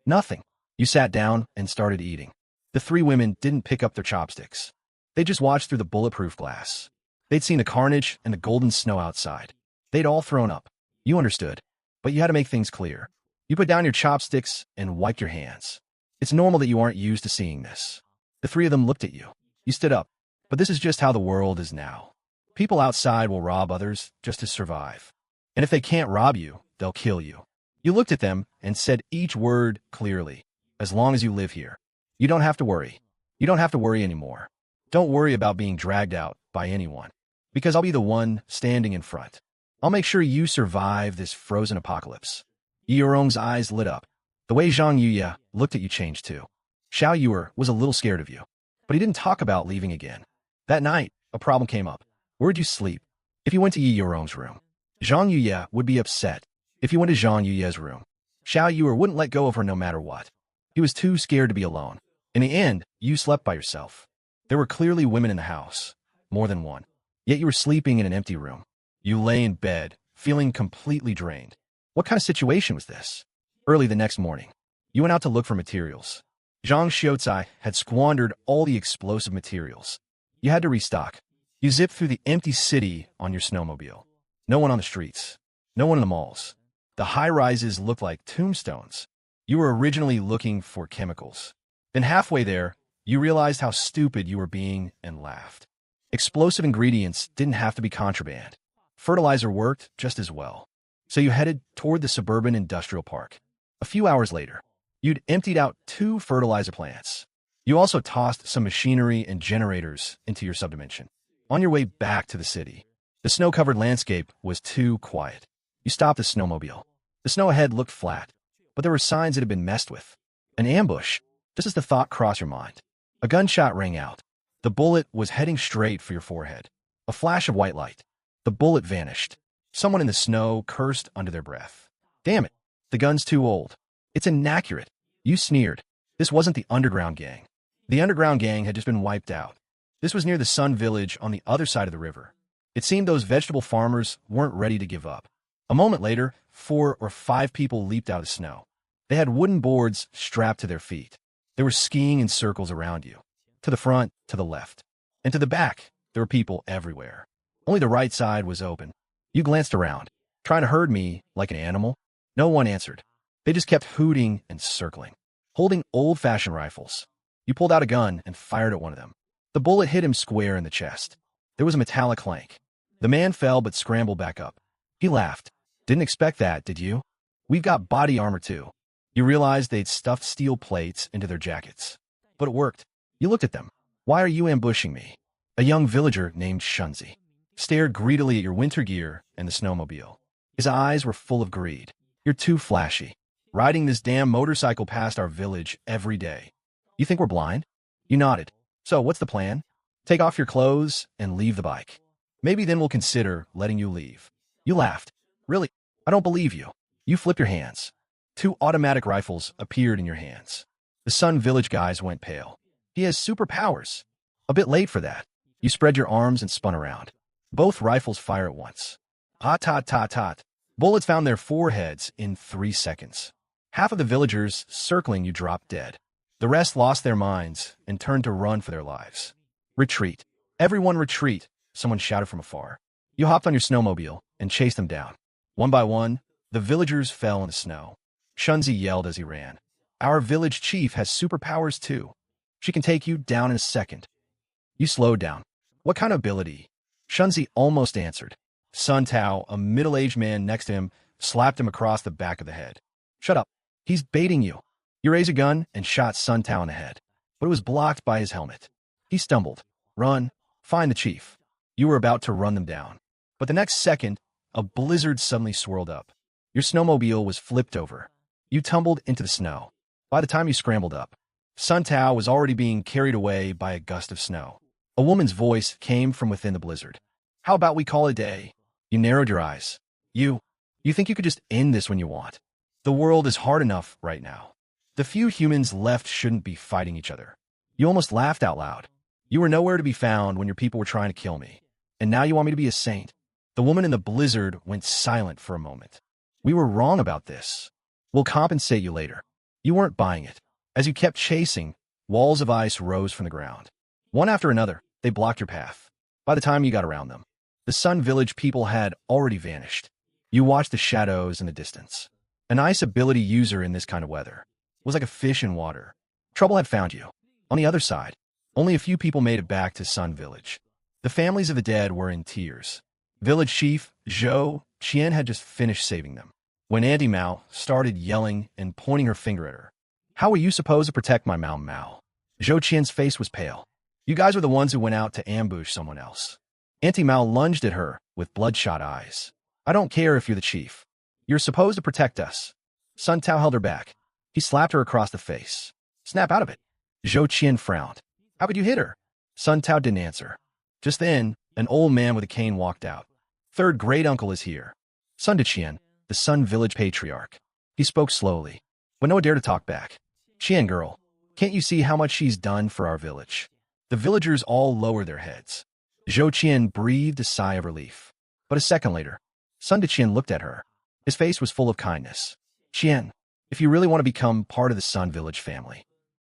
nothing. You sat down and started eating. The three women didn't pick up their chopsticks. They just watched through the bulletproof glass. They'd seen the carnage and the golden snow outside. They'd all thrown up. You understood, but you had to make things clear. You put down your chopsticks and wiped your hands. It's normal that you aren't used to seeing this. The three of them looked at you. You stood up. But this is just how the world is now. People outside will rob others just to survive. And if they can't rob you, they'll kill you. You looked at them and said each word clearly. As long as you live here, you don't have to worry. You don't have to worry anymore. Don't worry about being dragged out by anyone. Because I'll be the one standing in front. I'll make sure you survive this frozen apocalypse. Yi Yorong's eyes lit up. The way Zhang Yuya looked at you changed too. Xiao Yuer was a little scared of you, but he didn't talk about leaving again. That night, a problem came up. Where'd you sleep? If you went to Yi Yorong's room, Zhang Yuya would be upset. If you went to Zhang Yuya's room, Xiao Yuer wouldn't let go of her no matter what. He was too scared to be alone. In the end, you slept by yourself. There were clearly women in the house, more than one. Yet you were sleeping in an empty room. You lay in bed, feeling completely drained. What kind of situation was this? Early the next morning, you went out to look for materials. Zhang Xiaocai had squandered all the explosive materials. You had to restock. You zipped through the empty city on your snowmobile. No one on the streets. No one in the malls. The high-rises looked like tombstones. You were originally looking for chemicals. Then halfway there, you realized how stupid you were being and laughed. Explosive ingredients didn't have to be contraband. Fertilizer worked just as well. So you headed toward the suburban industrial park. A few hours later, you'd emptied out 2 fertilizer plants. You also tossed some machinery and generators into your subdimension. On your way back to the city, the snow-covered landscape was too quiet. You stopped the snowmobile. The snow ahead looked flat, but there were signs it had been messed with. An ambush, just as the thought crossed your mind. A gunshot rang out. The bullet was heading straight for your forehead. A flash of white light. The bullet vanished. Someone in the snow cursed under their breath. Damn it, the gun's too old. It's inaccurate. You sneered. This wasn't the underground gang. The underground gang had just been wiped out. This was near the Sun Village on the other side of the river. It seemed those vegetable farmers weren't ready to give up. A moment later, 4 or 5 people leaped out of the snow. They had wooden boards strapped to their feet. They were skiing in circles around you. To the front, to the left, and to the back, there were people everywhere. Only the right side was open. You glanced around, trying to herd me like an animal. No one answered. They just kept hooting and circling, holding old-fashioned rifles. You pulled out a gun and fired at one of them. The bullet hit him square in the chest. There was a metallic clank. The man fell but scrambled back up. He laughed. Didn't expect that, did you? We've got body armor too. You realized they'd stuffed steel plates into their jackets. But it worked. You looked at them. Why are you ambushing me? A young villager named Shunzi stared greedily at your winter gear and the snowmobile. His eyes were full of greed. You're too flashy. Riding this damn motorcycle past our village every day. You think we're blind? You nodded. So what's the plan? Take off your clothes and leave the bike. Maybe then we'll consider letting you leave. You laughed. Really? I don't believe you. You flipped your hands. 2 automatic rifles appeared in your hands. The Sun Village guys went pale. He has superpowers. A bit late for that. You spread your arms and spun around. Both rifles fire at once. Hot, tot, tot, tot. Bullets found their foreheads in 3 seconds. Half of the villagers circling you dropped dead. The rest lost their minds and turned to run for their lives. Retreat. Everyone retreat, someone shouted from afar. You hopped on your snowmobile and chased them down. One by one, the villagers fell in the snow. Shunzi yelled as he ran. Our village chief has superpowers too. She can take you down in a second. You slowed down. What kind of ability? Shunzi almost answered. Sun Tao, a middle-aged man next to him, slapped him across the back of the head. Shut up. He's baiting you. You raised a gun and shot Sun Tao in the head, but it was blocked by his helmet. He stumbled. Run. Find the chief. You were about to run them down. But the next second, a blizzard suddenly swirled up. Your snowmobile was flipped over. You tumbled into the snow. By the time you scrambled up, Sun Tao was already being carried away by a gust of snow. A woman's voice came from within the blizzard. How about we call it a day? You narrowed your eyes. You think you could just end this when you want. The world is hard enough right now. The few humans left shouldn't be fighting each other. You almost laughed out loud. You were nowhere to be found when your people were trying to kill me. And now you want me to be a saint. The woman in the blizzard went silent for a moment. We were wrong about this. We'll compensate you later. You weren't buying it. As you kept chasing, walls of ice rose from the ground. One after another, they blocked your path. By the time you got around them, the Sun Village people had already vanished. You watched the shadows in the distance. An ice ability user in this kind of weather was like a fish in water. Trouble had found you. On the other side, only a few people made it back to Sun Village. The families of the dead were in tears. Village chief Zhou Qian had just finished saving them when Auntie Mao started yelling and pointing her finger at her. How were you supposed to protect my Mao Mao? Zhou Qian's face was pale. You guys were the ones who went out to ambush someone else. Auntie Mao lunged at her with bloodshot eyes. I don't care if you're the chief. You're supposed to protect us. Sun Tao held her back. He slapped her across the face. Snap out of it. Zhou Qian frowned. How could you hit her? Sun Tao didn't answer. Just then, an old man with a cane walked out. Third great uncle is here. Sun Qian, the Sun Village patriarch. He spoke slowly, but no one dared to talk back. Qian girl, can't you see how much she's done for our village? The villagers all lowered their heads. Zhou Qian breathed a sigh of relief. But a second later, Sun Qian looked at her. His face was full of kindness. Qian, if you really want to become part of the Sun Village family,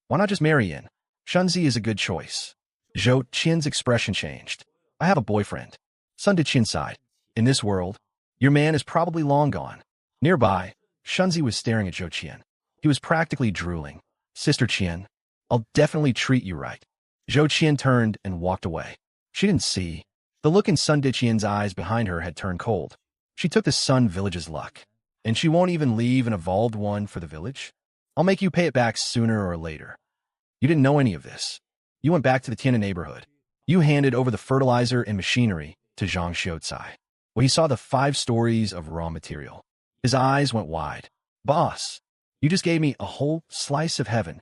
why not just marry in? Shunzi is a good choice. Zhou Qian's expression changed. I have a boyfriend. Sun Qian sighed. In this world, your man is probably long gone. Nearby, Shunzi was staring at Zhou Qian. He was practically drooling. Sister Qian, I'll definitely treat you right. Zhou Qian turned and walked away. She didn't see. The look in Sun Qian's eyes behind her had turned cold. She took the Sun Village's luck. And she won't even leave an evolved one for the village? I'll make you pay it back sooner or later. You didn't know any of this. You went back to the Tiana neighborhood. You handed over the fertilizer and machinery to Zhang Xiucai. When he saw the 5 stories of raw material, his eyes went wide. Boss, you just gave me a whole slice of heaven.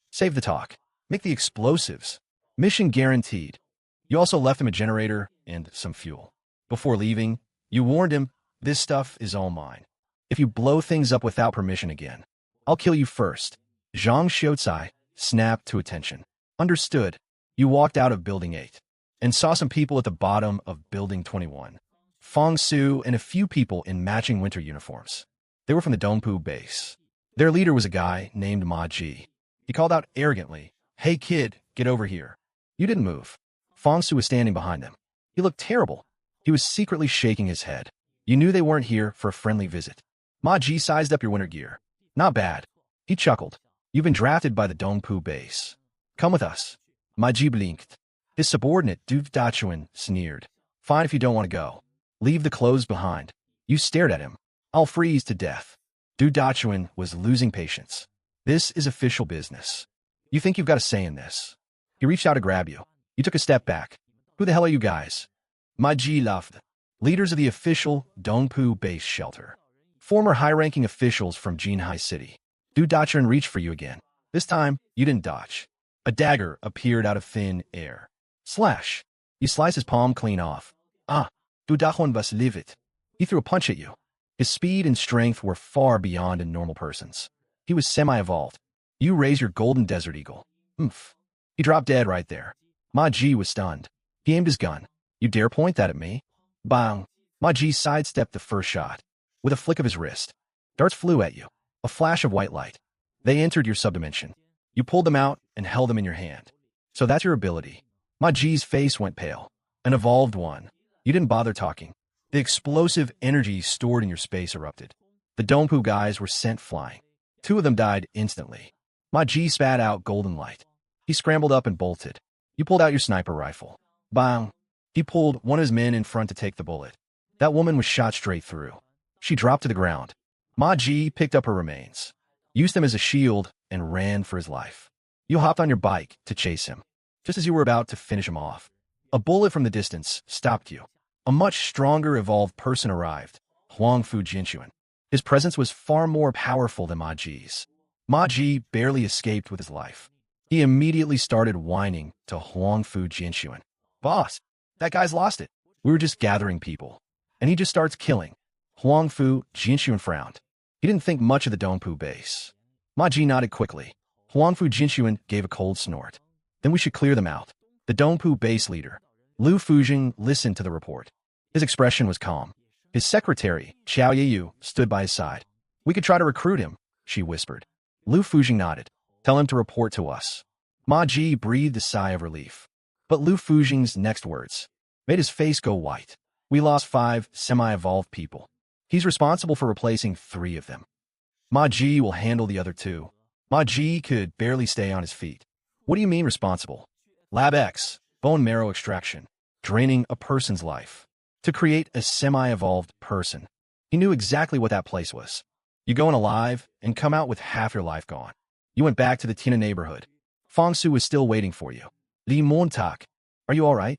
Save the talk. Make the explosives. Mission guaranteed. You also left him a generator and some fuel. Before leaving, you warned him, this stuff is all mine. If you blow things up without permission again, I'll kill you first. Zhang Xiucai snapped to attention. Understood. You walked out of Building 8 and saw some people at the bottom of Building 21. Fong Su and a few people in matching winter uniforms. They were from the Dongpu base. Their leader was a guy named Ma Ji. He called out arrogantly, Hey kid, get over here. You didn't move. Fong Su was standing behind them. He looked terrible. He was secretly shaking his head. You knew they weren't here for a friendly visit. Ma Ji sized up your winter gear. Not bad. He chuckled. You've been drafted by the Dongpu base. Come with us. Ma Ji blinked. His subordinate, Du Dachuan, sneered. Fine if you don't want to go. Leave the clothes behind. You stared at him. I'll freeze to death. Du Dachuan was losing patience. This is official business. You think you've got a say in this. He reached out to grab you. You took a step back. Who the hell are you guys? Ma Ji laughed. Leaders of the official Dongpu base shelter. Former high-ranking officials from Jinhai City. Du Dachuan reached for you again. This time, you didn't dodge. A dagger appeared out of thin air. Slash. You sliced his palm clean off. Ah, Du Dachuan was livid. He threw a punch at you. His speed and strength were far beyond a normal person's. He was semi-evolved. You raised your golden desert eagle. Oomph. He dropped dead right there. Ma Ji was stunned. He aimed his gun. You dare point that at me? Bang. Ma Ji sidestepped the first shot. With a flick of his wrist, darts flew at you. A flash of white light. They entered your subdimension. You pulled them out and held them in your hand. So that's your ability. Ma Ji's face went pale. An evolved one. You didn't bother talking. The explosive energy stored in your space erupted. The Dompu guys were sent flying. 2 of them died instantly. Ma Ji spat out golden light. He scrambled up and bolted. You pulled out your sniper rifle. Bang! He pulled one of his men in front to take the bullet. That woman was shot straight through. She dropped to the ground. Ma Ji picked up her remains, used them as a shield, and ran for his life. You hopped on your bike to chase him. Just as you were about to finish him off, a bullet from the distance stopped you. A much stronger evolved person arrived, Huang Fu Jinxuan. His presence was far more powerful than Ma Ji's. Ma Ji barely escaped with his life. He immediately started whining to Huang Fu Jinxuan. Boss, that guy's lost it. We were just gathering people. And he just starts killing. Huang Fu Jinxuan frowned. He didn't think much of the Dongpu base. Ma Ji nodded quickly. Huang Fu Jinxuan gave a cold snort. Then we should clear them out. The Dongpu base leader, Lu Fujing, listened to the report. His expression was calm. His secretary, Xiao Yeyu, stood by his side. We could try to recruit him, she whispered. Lu Fujing nodded. Tell him to report to us. Ma Ji breathed a sigh of relief. But Lu Fujing's next words made his face go white. We lost 5 semi-evolved people. He's responsible for replacing 3 of them. Ma Ji will handle the other 2. Ma Ji could barely stay on his feet. What do you mean responsible? Lab X, bone marrow extraction, draining a person's life. To create a semi-evolved person. He knew exactly what that place was. You go in alive and come out with half your life gone. You went back to the Tina neighborhood. Fong Su was still waiting for you. Li Montak, are you all right?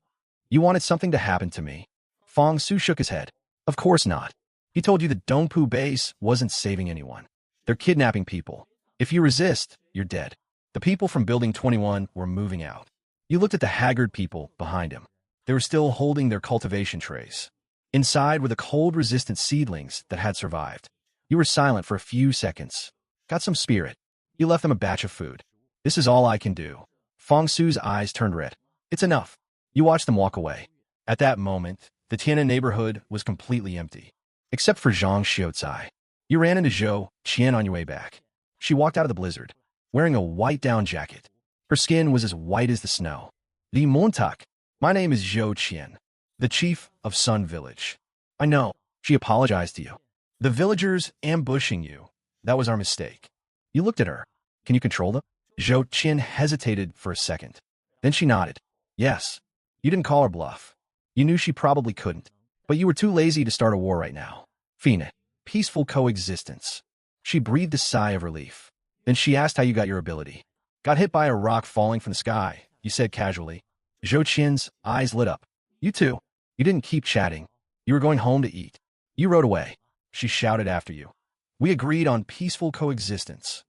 You wanted something to happen to me. Fong Su shook his head. Of course not. He told you the Dongpu base wasn't saving anyone. They're kidnapping people. If you resist, you're dead. The people from Building 21 were moving out. You looked at the haggard people behind him. They were still holding their cultivation trays. Inside were the cold-resistant seedlings that had survived. You were silent for a few seconds. Got some spirit. You left them a batch of food. This is all I can do. Fong Su's eyes turned red. It's enough. You watched them walk away. At that moment, the Tiana neighborhood was completely empty. Except for Zhang Xiaocai. You ran into Zhou Qian on your way back. She walked out of the blizzard, wearing a white down jacket. Her skin was as white as the snow. Li Montak. My name is Zhou Qian, the chief of Sun Village. I know. She apologized to you. The villagers ambushing you. That was our mistake. You looked at her. Can you control them? Zhou Qian hesitated for a second. Then she nodded. Yes. You didn't call her bluff. You knew she probably couldn't. But you were too lazy to start a war right now. Fina. Peaceful coexistence. She breathed a sigh of relief. Then she asked how you got your ability. Got hit by a rock falling from the sky, you said casually. Zhou Qian's eyes lit up. You too. You didn't keep chatting. You were going home to eat. You rode away. She shouted after you. We agreed on peaceful coexistence.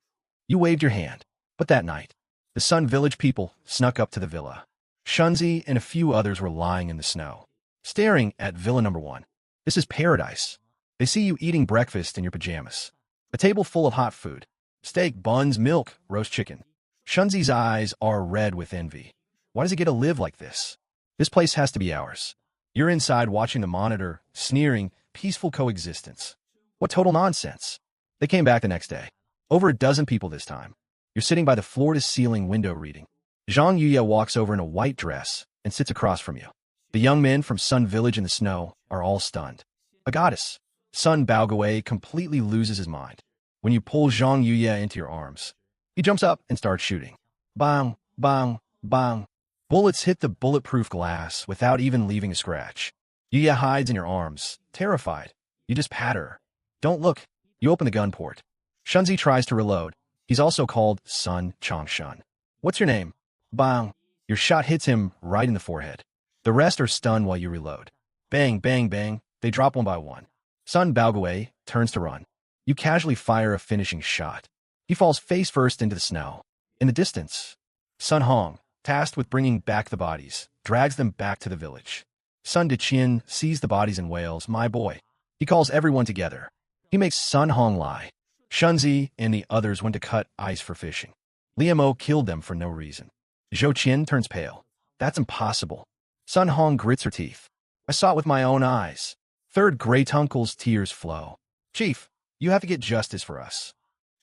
You waved your hand. But that night, the Sun Village people snuck up to the villa. Shunzi and a few others were lying in the snow, staring at Villa Number 1. This is paradise. They see you eating breakfast in your pajamas. A table full of hot food. Steak, buns, milk, roast chicken. Shunzi's eyes are red with envy. Why does he get to live like this? This place has to be ours. You're inside watching the monitor, sneering, peaceful coexistence. What total nonsense. They came back the next day. Over a dozen people this time. You're sitting by the floor-to-ceiling window reading. Zhang Yuya walks over in a white dress and sits across from you. The young men from Sun Village in the snow are all stunned. A goddess. Sun Baoguei completely loses his mind. When you pull Zhang Yuya into your arms, he jumps up and starts shooting. Bang, bang, bang. Bullets hit the bulletproof glass without even leaving a scratch. Yuya hides in your arms, terrified. You just pat her. Don't look. You open the gun port. Shunzi tries to reload. He's also called Sun Changshun. What's your name? Bang. Your shot hits him right in the forehead. The rest are stunned while you reload. Bang, bang, bang. They drop one by one. Sun Baoguei turns to run. You casually fire a finishing shot. He falls face first into the snow. In the distance, Sun Hong, tasked with bringing back the bodies, drags them back to the village. Sun Deqian sees the bodies and wails, my boy. He calls everyone together. He makes Sun Hong lie. Shunzi and the others went to cut ice for fishing. Liamo killed them for no reason. Zhou Qian turns pale. That's impossible. Sun Hong grits her teeth. I saw it with my own eyes. Third great uncle's tears flow. Chief, you have to get justice for us.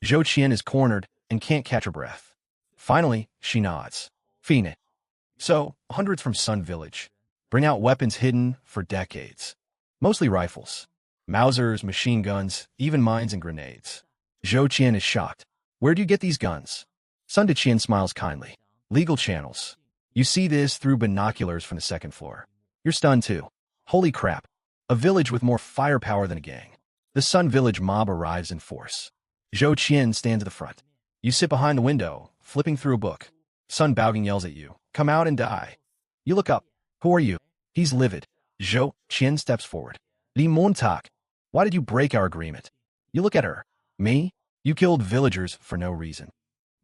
Zhou Qian is cornered and can't catch her breath. Finally, she nods. Phoenix. So, hundreds from Sun Village. Bring out weapons hidden for decades. Mostly rifles. Mausers, machine guns, even mines and grenades. Zhou Qian is shocked. Where do you get these guns? Sun Deqian smiles kindly. Legal channels. You see this through binoculars from the second floor. You're stunned too. Holy crap. A village with more firepower than a gang. The Sun Village mob arrives in force. Zhou Qian stands at the front. You sit behind the window, flipping through a book. Sun Baogang yells at you. Come out and die. You look up. Who are you? He's livid. Zhou Qian steps forward. Li Montak. Why did you break our agreement? You look at her. Me? You killed villagers for no reason.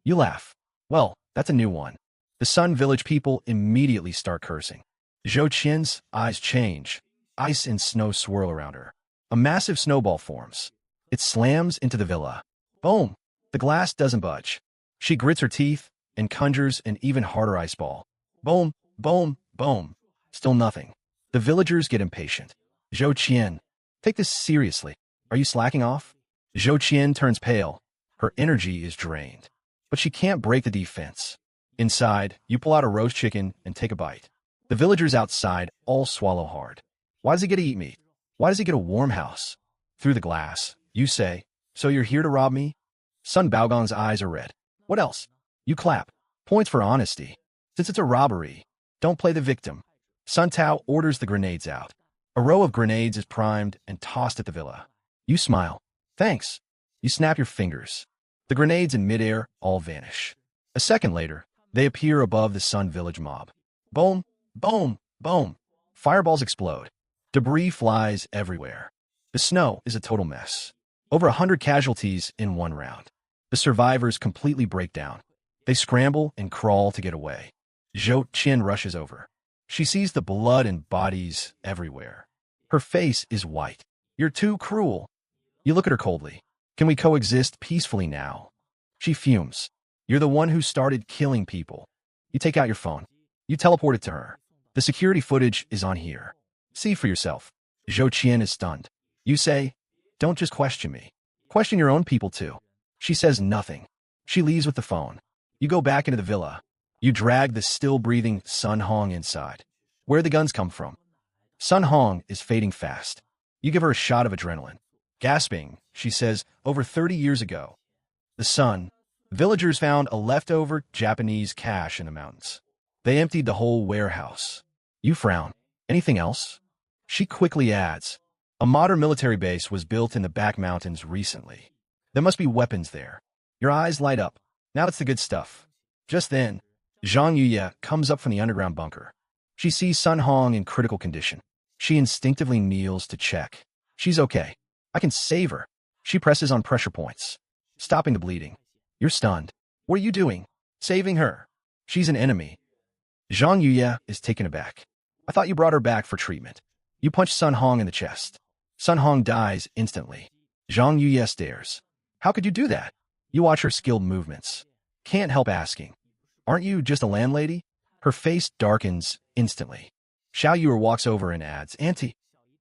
You laugh. Well, that's a new one. The Sun Village people immediately start cursing. Zhou Qian's eyes change. Ice and snow swirl around her. A massive snowball forms. It slams into the villa. Boom! The glass doesn't budge. She grits her teeth and conjures an even harder ice ball. Boom! Boom! Boom! Still nothing. The villagers get impatient. Zhou Qian, take this seriously. Are you slacking off? Zhou Qian turns pale. Her energy is drained. But she can't break the defense. Inside, you pull out a roast chicken and take a bite. The villagers outside all swallow hard. Why does he get to eat meat? Why does he get a warm house? Through the glass, you say, so you're here to rob me? Sun Baogang's eyes are red. What else? You clap. Points for honesty. Since it's a robbery, don't play the victim. Sun Tao orders the grenades out. A row of grenades is primed and tossed at the villa. You smile. Thanks. You snap your fingers. The grenades in midair all vanish. A second later, they appear above the Sun Village mob. Boom, boom, boom. Fireballs explode. Debris flies everywhere. The snow is a total mess. Over 100 casualties in one round. The survivors completely break down. They scramble and crawl to get away. Zhou Qian rushes over. She sees the blood and bodies everywhere. Her face is white. You're too cruel. You look at her coldly. Can we coexist peacefully now? She fumes. You're the one who started killing people. You take out your phone. You teleport it to her. The security footage is on here. See for yourself. Zhou Qian is stunned. You say, don't just question me. Question your own people too. She says nothing. She leaves with the phone. You go back into the villa. You drag the still-breathing Sun Hong inside. Where the guns come from? Sun Hong is fading fast. You give her a shot of adrenaline. Gasping, she says, over 30 years ago. The Sun. Villagers found a leftover Japanese cache in the mountains. They emptied the whole warehouse. You frown. Anything else? She quickly adds, a modern military base was built in the back mountains recently. There must be weapons there. Your eyes light up. Now it's the good stuff. Just then, Zhang Yuye comes up from the underground bunker. She sees Sun Hong in critical condition. She instinctively kneels to check. She's okay. I can save her. She presses on pressure points, stopping the bleeding. You're stunned. What are you doing? Saving her. She's an enemy. Zhang Yuye is taken aback. I thought you brought her back for treatment. You punch Sun Hong in the chest. Sun Hong dies instantly. Zhang Yuye stares. How could you do that? You watch her skilled movements. Can't help asking. Aren't you just a landlady? Her face darkens instantly. Xiao Yuer walks over and adds, Auntie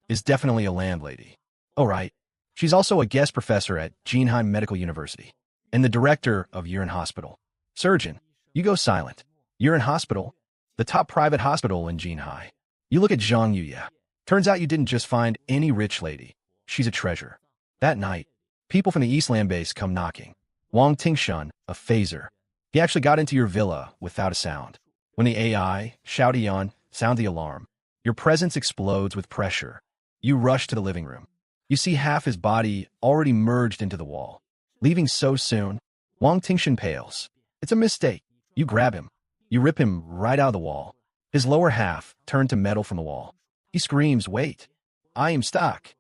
is definitely a landlady. Oh, right. She's also a guest professor at Jinheim Medical University and the director of Yuan Hospital. Surgeon, you go silent. Yuan Hospital? The top private hospital in Jinhai. You look at Zhang Yuye. Turns out you didn't just find any rich lady. She's a treasure. That night, people from the East Land base come knocking. Wang Tingshun, a phaser. He actually got into your villa without a sound. When the AI, Xiaodian, sound the alarm, your presence explodes with pressure. You rush to the living room. You see half his body already merged into the wall. Leaving so soon, Wang Tingshun pales. It's a mistake. You grab him. You rip him right out of the wall. His lower half turned to metal from the wall. He screams, wait. I am stuck.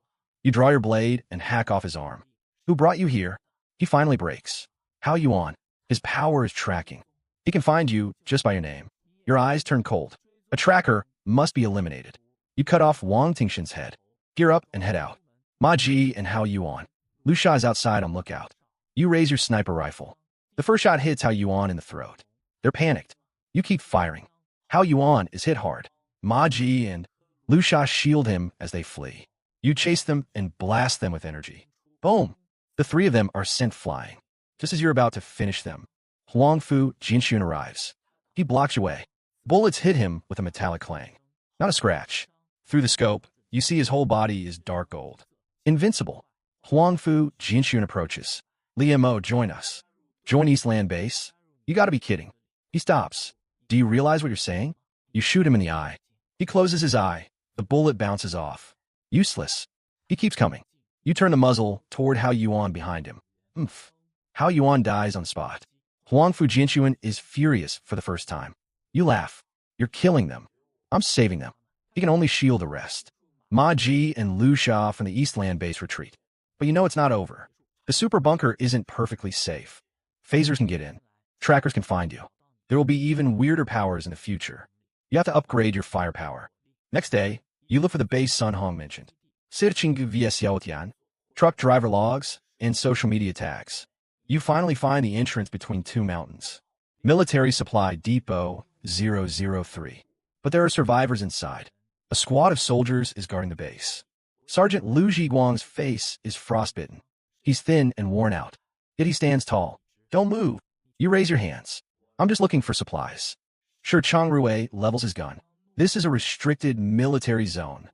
You draw your blade and hack off his arm. Who brought you here? He finally breaks. How you on? His power is tracking. He can find you just by your name. Your eyes turn cold. A tracker must be eliminated. You cut off Wang Tingshun's head. Gear up and head out. Ma Ji and Hao Yuan. Lu Sha is outside on lookout. You raise your sniper rifle. The first shot hits Hao Yuan in the throat. They're panicked. You keep firing. Hao Yuan is hit hard. Ma Ji and Lu Sha shield him as they flee. You chase them and blast them with energy. Boom! The three of them are sent flying. Just as you're about to finish them, Huangfu Jinxun arrives. He blocks your way. Bullets hit him with a metallic clang. Not a scratch. Through the scope, you see his whole body is dark gold. Invincible. Huangfu Jinxun approaches. Liemo, join us. Join Eastland Base? You gotta be kidding. He stops. Do you realize what you're saying? You shoot him in the eye. He closes his eye. The bullet bounces off. Useless. He keeps coming. You turn the muzzle toward Hao Yuan behind him. Oomph. Hao Yuan dies on the spot. Huangfu Jinxun is furious for the first time. You laugh. You're killing them. I'm saving them. He can only shield the rest. Ma Ji and Lu Sha from the Eastland Base retreat. But you know it's not over. The super bunker isn't perfectly safe. Phasers can get in. Trackers can find you. There will be even weirder powers in the future. You have to upgrade your firepower. Next day, you look for the base Sun Hong mentioned. Sirching via Xiaotian, truck driver logs, and social media tags. You finally find the entrance between two mountains. Military Supply Depot 003. But there are survivors inside. A squad of soldiers is guarding the base. Sergeant Lu Zhiguang's face is frostbitten. He's thin and worn out. Yet he stands tall. Don't move. You raise your hands. I'm just looking for supplies. Sure, Chang Rui levels his gun. This is a restricted military zone.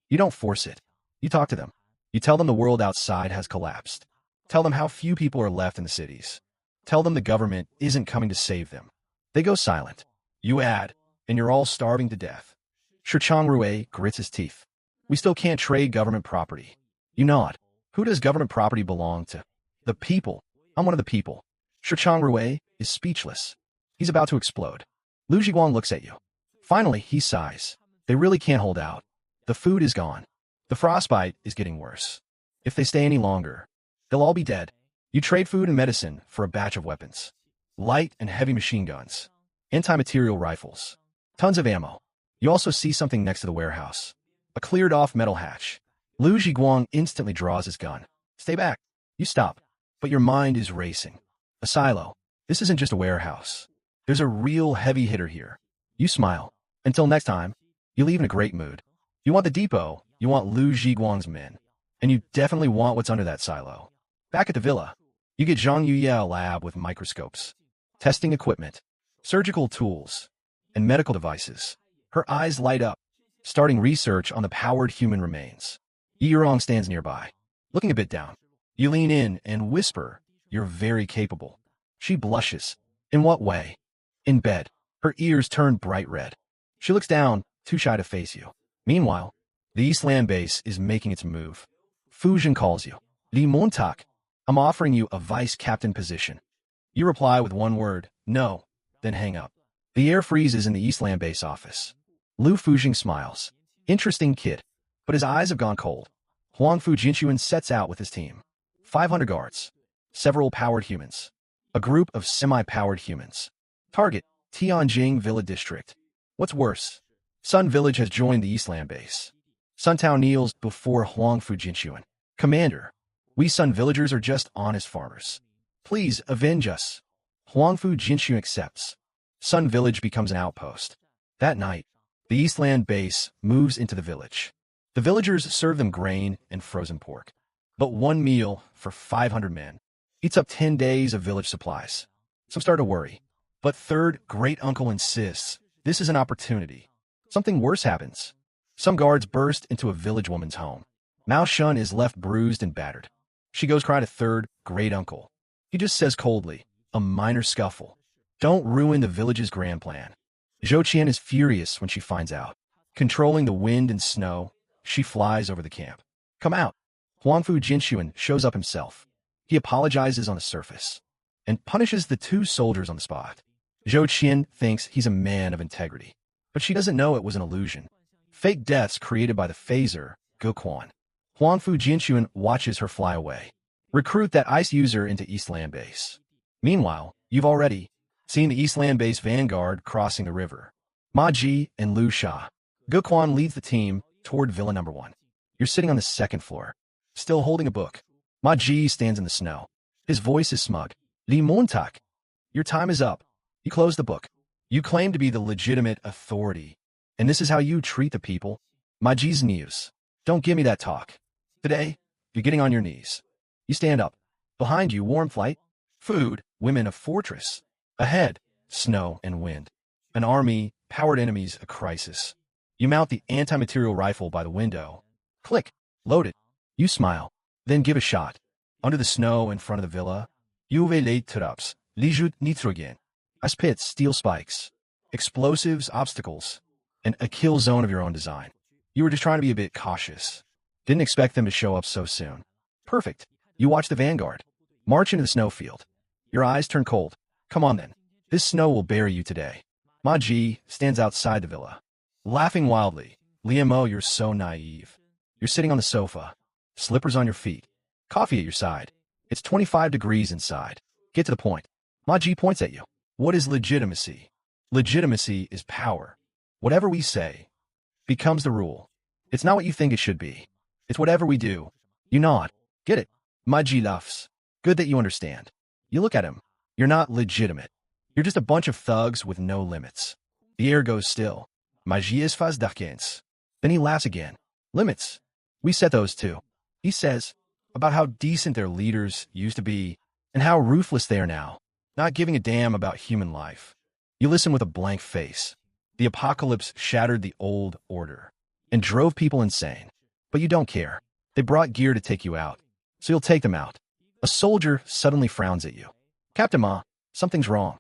You don't force it. You talk to them. You tell them the world outside has collapsed. Tell them how few people are left in the cities. Tell them the government isn't coming to save them. They go silent. You add, and you're all starving to death. Sure, Chang Rui grits his teeth. We still can't trade government property. You nod. Who does government property belong to? The people. I'm one of the people. Sure, Chang Rui is speechless. He's about to explode. Lu Zhiguang looks at you. Finally, he sighs. They really can't hold out. The food is gone. The frostbite is getting worse. If they stay any longer, they'll all be dead. You trade food and medicine for a batch of weapons. Light and heavy machine guns. Anti-material rifles. Tons of ammo. You also see something next to the warehouse. A cleared-off metal hatch. Lu Zhiguang instantly draws his gun. Stay back. You stop. But your mind is racing. A silo. This isn't just a warehouse. There's a real heavy hitter here. You smile. Until next time, you leave in a great mood. You want the depot, you want Lu Zhiguang's men, and you definitely want what's under that silo. Back at the villa, you get Zhang Yuya lab with microscopes, testing equipment, surgical tools, and medical devices. Her eyes light up, starting research on the powered human remains. Yi Yurong stands nearby, looking a bit down. You lean in and whisper, "You're very capable." She blushes. In what way? In bed. Her ears turn bright red. She looks down, too shy to face you. Meanwhile, the Eastland Base is making its move. Fujian calls you. Li Montak, I'm offering you a vice captain position. You reply with one word, no, then hang up. The air freezes in the Eastland Base office. Lu Fujian smiles. Interesting kid. But his eyes have gone cold. Huangfu Jinxun sets out with his team. 500 guards. Several powered humans. A group of semi-powered humans. Target, Tianjing Villa District. What's worse? Sun Village has joined the Eastland Base. Suntown kneels before Huangfu Jinxun. Commander, we Sun villagers are just honest farmers. Please avenge us. Huangfu Jinxun accepts. Sun Village becomes an outpost. That night, the Eastland Base moves into the village. The villagers serve them grain and frozen pork. But one meal for 500 men eats up 10 days of village supplies. Some start to worry. But third great uncle insists this is an opportunity. Something worse happens. Some guards burst into a village woman's home. Mao Shun is left bruised and battered. She goes cry to third great uncle. He just says coldly, a minor scuffle. Don't ruin the village's grand plan. Zhou Qian is furious when she finds out. Controlling the wind and snow, she flies over the camp. Come out. Huangfu Jinxun shows up himself. He apologizes on the surface and punishes the two soldiers on the spot. Zhou Qian thinks he's a man of integrity, but she doesn't know it was an illusion. Fake deaths created by the phaser, Guquan. Huangfu Jinxun watches her fly away. Recruit that ice user into Eastland Base. Meanwhile, you've already seen the Eastland Base vanguard crossing the river. Ma Ji and Lu Sha. Guquan leads the team toward Villa Number 1. You're sitting on the second floor, still holding a book. Ma Ji stands in the snow. His voice is smug. Li Montak, your time is up. You close the book. You claim to be the legitimate authority, and this is how you treat the people? Ma Ji's news. Don't give me that talk. Today, you're getting on your knees. You stand up. Behind you, warm light, food, women, a fortress. Ahead, snow and wind. An army, powered enemies, a crisis. You mount the anti-material rifle by the window. Click. Load it. You smile. Then give a shot. Under the snow in front of the villa, UV light traps, lijut nitrogen. Ice pits, steel spikes, explosives, obstacles, and a kill zone of your own design. You were just trying to be a bit cautious. Didn't expect them to show up so soon. Perfect. You watch the vanguard. March into the snowfield. Your eyes turn cold. Come on then. This snow will bury you today. Ma Ji stands outside the villa, laughing wildly. Liamo, you're so naive. You're sitting on the sofa, slippers on your feet, coffee at your side. It's 25 degrees inside. Get to the point. Ma Ji points at you. What is legitimacy? Legitimacy is power. Whatever we say becomes the rule. It's not what you think it should be. It's whatever we do. You nod. Get it? Ma Ji laughs. Good that you understand. You look at him. You're not legitimate. You're just a bunch of thugs with no limits. The air goes still. Magias faz dakens. Then he laughs again. Limits. We set those too. He says about how decent their leaders used to be and how ruthless they are now, not giving a damn about human life. You listen with a blank face. The apocalypse shattered the old order and drove people insane. But you don't care. They brought gear to take you out, so you'll take them out. A soldier suddenly frowns at you. Captain Ma, something's wrong.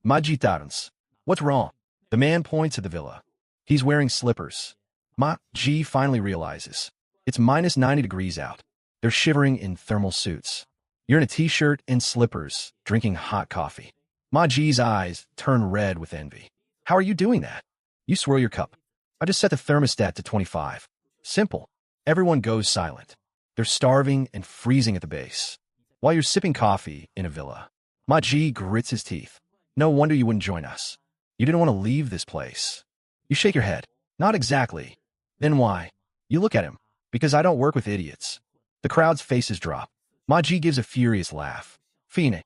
Maji Tarans. What's wrong? The man points at the villa. He's wearing slippers. Ma Ji finally realizes. It's minus 90 degrees out. They're shivering in thermal suits. You're in a t-shirt and slippers, drinking hot coffee. Ma Ji's eyes turn red with envy. How are you doing that? You swirl your cup. I just set the thermostat to 25. Simple. Everyone goes silent. They're starving and freezing at the base. While you're sipping coffee in a villa, Ma Ji grits his teeth. No wonder you wouldn't join us. You didn't want to leave this place. You shake your head. Not exactly. Then why? You look at him. Because I don't work with idiots. The crowd's faces drop. Ma Ji gives a furious laugh. Fine.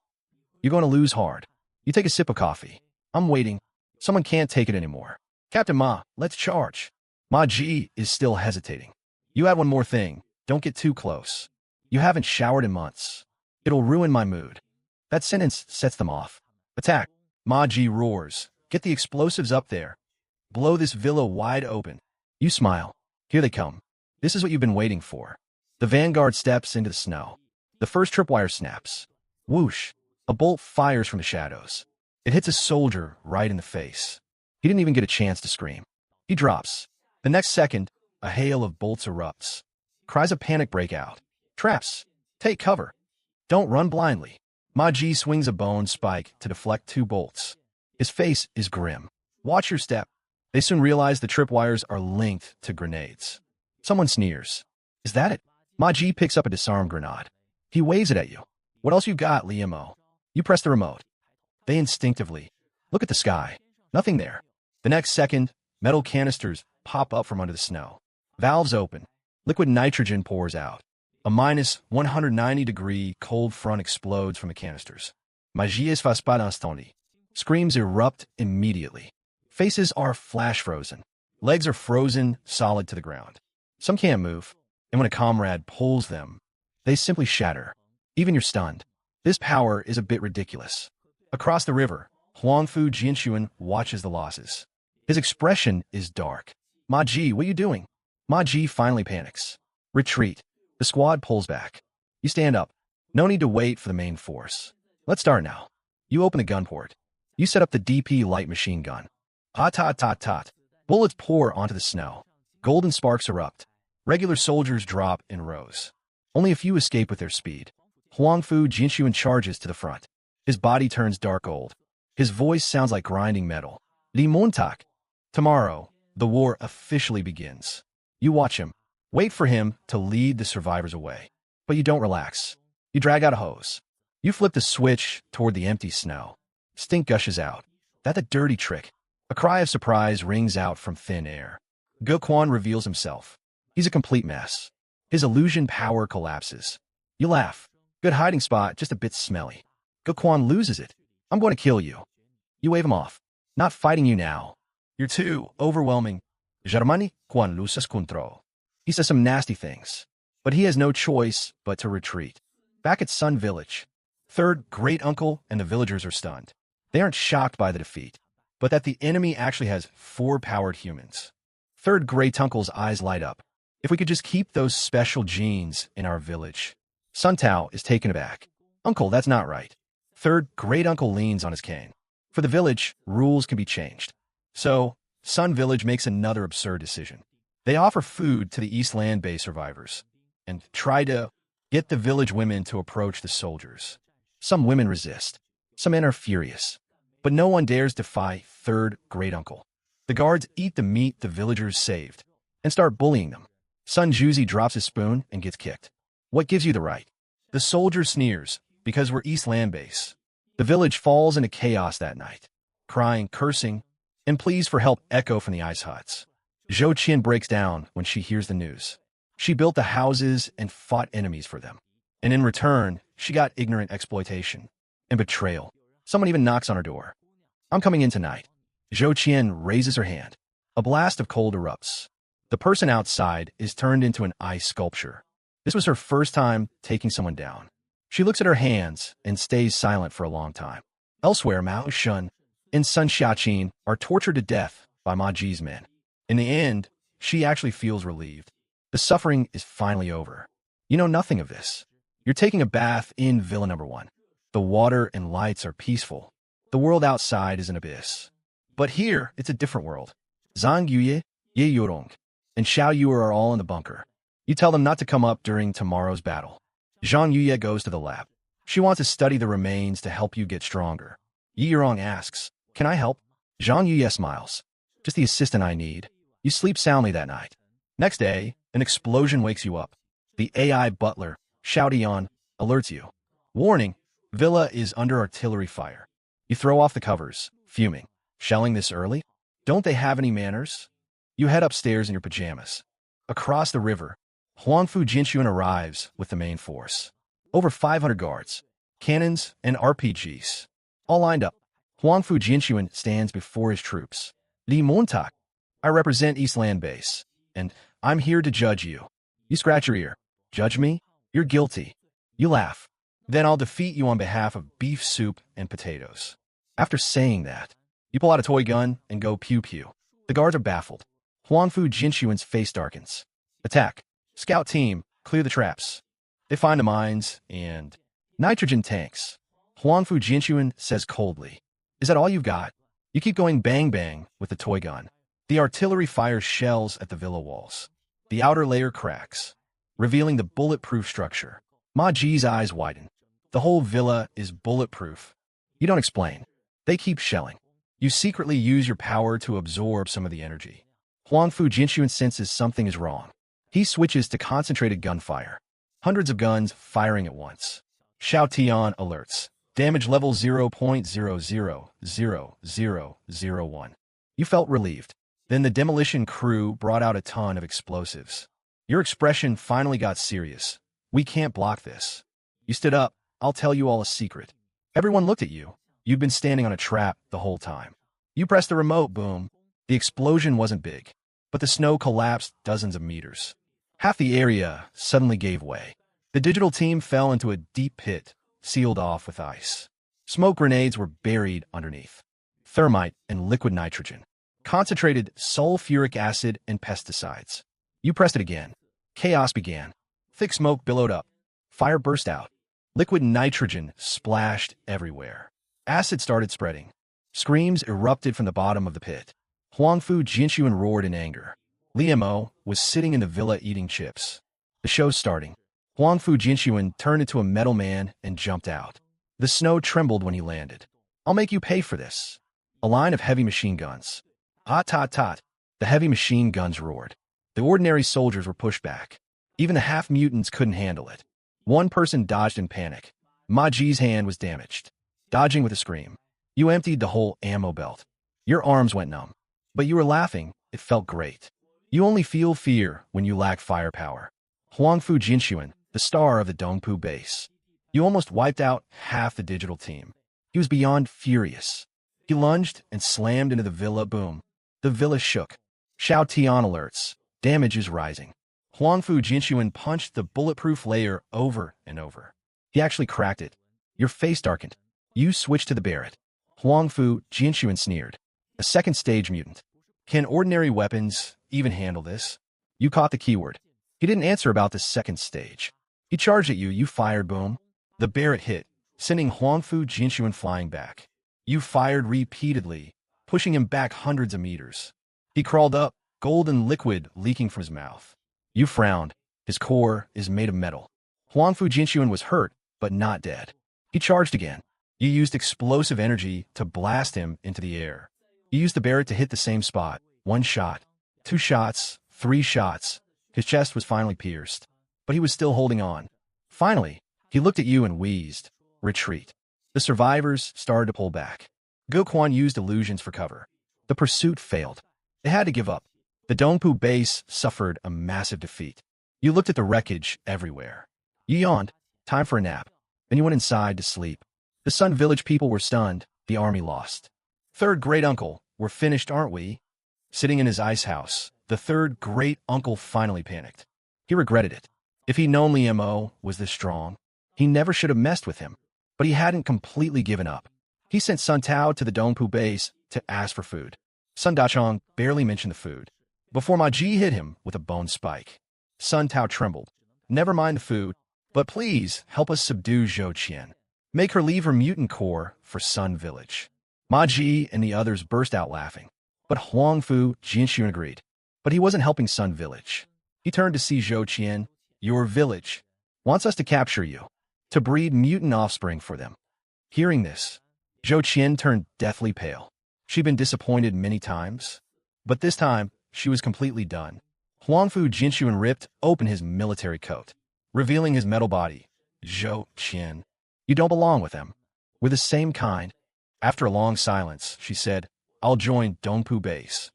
You're going to lose hard. You take a sip of coffee. I'm waiting. Someone can't take it anymore. Captain Ma, let's charge. Ma Ji is still hesitating. You add one more thing. Don't get too close. You haven't showered in months. It'll ruin my mood. That sentence sets them off. Attack. Ma Ji roars. Get the explosives up there. Blow this villa wide open. You smile. Here they come. This is what you've been waiting for. The vanguard steps into the snow. The first tripwire snaps. Whoosh. A bolt fires from the shadows. It hits a soldier right in the face. He didn't even get a chance to scream. He drops. The next second, a hail of bolts erupts. Cries of panic break out. Traps. Take cover. Don't run blindly. Ma Ji swings a bone spike to deflect 2 bolts. His face is grim. Watch your step. They soon realize the tripwires are linked to grenades. Someone sneers. Is that it? Ma Ji picks up a disarmed grenade. He waves it at you. What else you got, Liamo? You press the remote. They instinctively look at the sky. Nothing there. The next second, metal canisters pop up from under the snow. Valves open. Liquid nitrogen pours out. A minus 190-degree cold front explodes from the canisters. Magies faz pas d'instant. Screams erupt immediately. Faces are flash frozen. Legs are frozen solid to the ground. Some can't move, and when a comrade pulls them, they simply shatter. Even you're stunned. This power is a bit ridiculous. Across the river, Huangfu Jinshuan watches the losses. His expression is dark. Ma Ji, what are you doing? Ma Ji finally panics. Retreat. The squad pulls back. You stand up. No need to wait for the main force. Let's start now. You open the gun port. You set up the DP light machine gun. Tot. Bullets pour onto the snow. Golden sparks erupt. Regular soldiers drop in rows. Only a few escape with their speed. Huangfu Jinshuan charges to the front. His body turns dark gold. His voice sounds like grinding metal. Li Montak. Tomorrow, the war officially begins. You watch him. Wait for him to lead the survivors away. But you don't relax. You drag out a hose. You flip the switch toward the empty snow. Stink gushes out. That's a dirty trick. A cry of surprise rings out from thin air. Go Quan reveals himself. He's a complete mess. His illusion power collapses. You laugh. Good hiding spot, just a bit smelly. Go Quan loses it. I'm going to kill you. You wave him off. Not fighting you now. You're too overwhelming. Germani Quan loses control. He He says some nasty things, but he has no choice but to retreat. Back at Sun Village, third great uncle and the villagers are stunned. They aren't shocked by the defeat, but that the enemy actually has 4 powered humans. Third great uncle's eyes light up. If we could just keep those special genes in our village. Sun Tao is taken aback. Uncle, that's not right. Third great uncle leans on his cane. For the village, rules can be changed. So, Sun Village makes another absurd decision. They offer food to the East Land Bay survivors and try to get the village women to approach the soldiers. Some women resist. Some men are furious. But no one dares defy third great uncle. The guards eat the meat the villagers saved and start bullying them. Sun Juzi drops his spoon and gets kicked. What gives you the right? The soldier sneers, because we're East Land Base. The village falls into chaos that night. Crying, cursing, and pleas for help echo from the ice huts. Zhou Qian breaks down when she hears the news. She built the houses and fought enemies for them. And in return, she got ignorant exploitation and betrayal. Someone even knocks on her door. I'm coming in tonight. Zhou Qian raises her hand. A blast of cold erupts. The person outside is turned into an ice sculpture. This was her first time taking someone down. She looks at her hands and stays silent for a long time. Elsewhere, Mao Shun and Sun Xiaqin are tortured to death by Ma Ji's men. In the end, she actually feels relieved. The suffering is finally over. You know nothing of this. You're taking a bath in Villa Number 1. The water and lights are peaceful. The world outside is an abyss. But here, it's a different world. Zhang Yuye, Ye Yorong, and Xiao Yu are all in the bunker. You tell them not to come up during tomorrow's battle. Zhang Yuye goes to the lab. She wants to study the remains to help you get stronger. Yi Yorong asks, can I help? Zhang Yuye smiles. Just the assistant I need. You sleep soundly that night. Next day, an explosion wakes you up. The AI butler, Xiao Dian, alerts you. Warning, Villa is under artillery fire. You throw off the covers, fuming. Shelling this early? Don't they have any manners? You head upstairs in your pajamas. Across the river, Huangfu Jinxuan arrives with the main force. Over 500 guards, cannons, and RPGs. All lined up. Huangfu Jinxuan stands before his troops. Li Montak, I represent East Land Base, and I'm here to judge you. You scratch your ear. Judge me? You're guilty. You laugh. Then I'll defeat you on behalf of beef soup and potatoes. After saying that, you pull out a toy gun and go pew-pew. The guards are baffled. Huangfu Jinxuan's face darkens. Attack. Scout team, clear the traps. They find the mines and nitrogen tanks. Huangfu Jinxuan says coldly, is that all you've got? You keep going bang-bang with the toy gun. The artillery fires shells at the villa walls. The outer layer cracks, revealing the bulletproof structure. Ma Ji's eyes widen. The whole villa is bulletproof. You don't explain. They keep shelling. You secretly use your power to absorb some of the energy. Huangfu Jinxuan senses something is wrong. He switches to concentrated gunfire. Hundreds of guns firing at once. Xiao Tian alerts. Damage level 0.000001. You felt relieved. Then the demolition crew brought out a ton of explosives. Your expression finally got serious. We can't block this. You stood up. I'll tell you all a secret. Everyone looked at you. You'd been standing on a trap the whole time. You pressed the remote, boom. The explosion wasn't big, but the snow collapsed dozens of meters. Half the area suddenly gave way. The digital team fell into a deep pit, sealed off with ice. Smoke grenades were buried underneath. Thermite and liquid nitrogen. Concentrated sulfuric acid and pesticides. You pressed it again. Chaos began. Thick smoke billowed up. Fire burst out. Liquid nitrogen splashed everywhere. Acid started spreading. Screams erupted from the bottom of the pit. Huangfu Jinxuan roared in anger. Li Mo was sitting in the villa eating chips. The show's starting. Huangfu Jinxuan turned into a metal man and jumped out. The snow trembled when he landed. I'll make you pay for this. A line of heavy machine guns. Tot. The heavy machine guns roared. The ordinary soldiers were pushed back. Even the half-mutants couldn't handle it. One person dodged in panic. Ma Ji's hand was damaged. Dodging with a scream. You emptied the whole ammo belt. Your arms went numb. But you were laughing. It felt great. You only feel fear when you lack firepower. Huangfu Jinxuan, the star of the Dongpu base. You almost wiped out half the digital team. He was beyond furious. He lunged and slammed into the villa, boom. The villa shook. Xiao Tian alerts. Damage is rising. Huangfu Jinshuan punched the bulletproof layer over and over. He actually cracked it. Your face darkened. You switched to the Barret. Huangfu Jinshuan sneered. A second stage mutant. Can ordinary weapons even handle this? You caught the keyword. He didn't answer about the second stage. He charged at you. You fired. Boom. The Barret hit, sending Huangfu Jinshuan flying back. You fired repeatedly, pushing him back hundreds of meters. He crawled up, golden liquid leaking from his mouth. You frowned. His core is made of metal. Huangfu Jinshuan was hurt, but not dead. He charged again. You used explosive energy to blast him into the air. You used the Barret to hit the same spot. 1 shot, 2 shots, 3 shots. His chest was finally pierced, but he was still holding on. Finally, he looked at you and wheezed. Retreat. The survivors started to pull back. Goquan used illusions for cover. The pursuit failed. They had to give up. The Dongpu base suffered a massive defeat. You looked at the wreckage everywhere. You yawned. Time for a nap. Then you went inside to sleep. The Sun Village people were stunned. The army lost. Third great uncle, we're finished, aren't we? Sitting in his ice house, the third great uncle finally panicked. He regretted it. If he'd known Li Mo was this strong, he never should have messed with him. But he hadn't completely given up. He sent Sun Tao to the Dongpu base to ask for food. Sun Dachong barely mentioned the food before Ma Ji hit him with a bone spike. Sun Tao trembled. Never mind the food, but please help us subdue Zhou Qian. Make her leave her mutant core for Sun Village. Ma Ji and the others burst out laughing. But Huangfu Jinshuan agreed. But he wasn't helping Sun Village. He turned to see Zhou Qian. Your village wants us to capture you, to breed mutant offspring for them. Hearing this, Zhou Qian turned deathly pale. She'd been disappointed many times, but this time she was completely done. Huangfu Jinshuan ripped open his military coat, revealing his metal body. Zhou Qian, you don't belong with them. We're the same kind. After a long silence, she said, I'll join Dongpu base.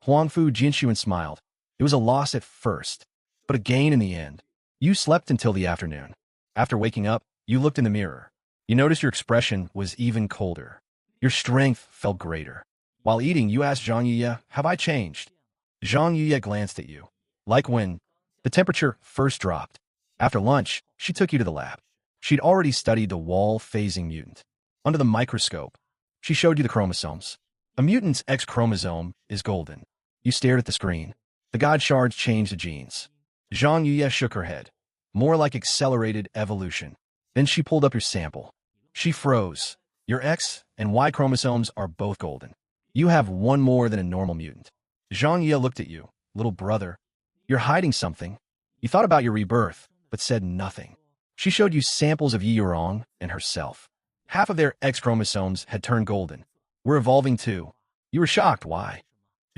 Huangfu Jinshuan smiled. It was a loss at first, but a gain in the end. You slept until the afternoon. After waking up, you looked in the mirror. You noticed your expression was even colder. Your strength felt greater. While eating, you asked Zhang Yuye, have I changed? Zhang Yuye glanced at you. Like when the temperature first dropped. After lunch, she took you to the lab. She'd already studied the wall-phasing mutant. Under the microscope, she showed you the chromosomes. A mutant's X chromosome is golden. You stared at the screen. The god shards changed the genes. Zhang Yuye shook her head. More like accelerated evolution. Then she pulled up your sample. She froze. Your X and Y chromosomes are both golden. You have one more than a normal mutant. Zhang Yuye looked at you. Little brother, you're hiding something. You thought about your rebirth, but said nothing. She showed you samples of Yi Yurong and herself. Half of their X chromosomes had turned golden. We're evolving too. You were shocked. Why?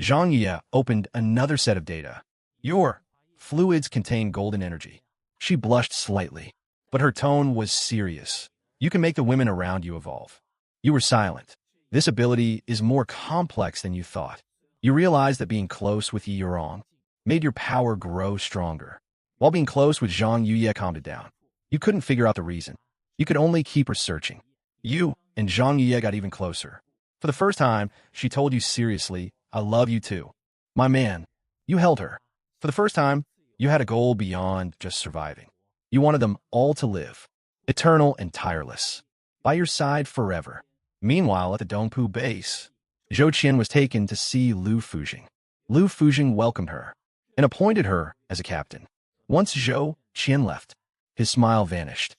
Zhang Yuye opened another set of data. Your fluids contain golden energy. She blushed slightly, but her tone was serious. You can make the women around you evolve. You were silent. This ability is more complex than you thought. You realized that being close with Yi Yurong made your power grow stronger, while being close with Zhang Yuye calmed it down. You couldn't figure out the reason. You could only keep researching. You and Zhang Yuye got even closer. For the first time, she told you seriously, I love you too. My man. You held her. For the first time, you had a goal beyond just surviving. You wanted them all to live, eternal and tireless, by your side forever. Meanwhile, at the Dongpu base, Zhou Qian was taken to see Lu Fujing. Lu Fujing welcomed her and appointed her as a captain. Once Zhou Qian left, his smile vanished.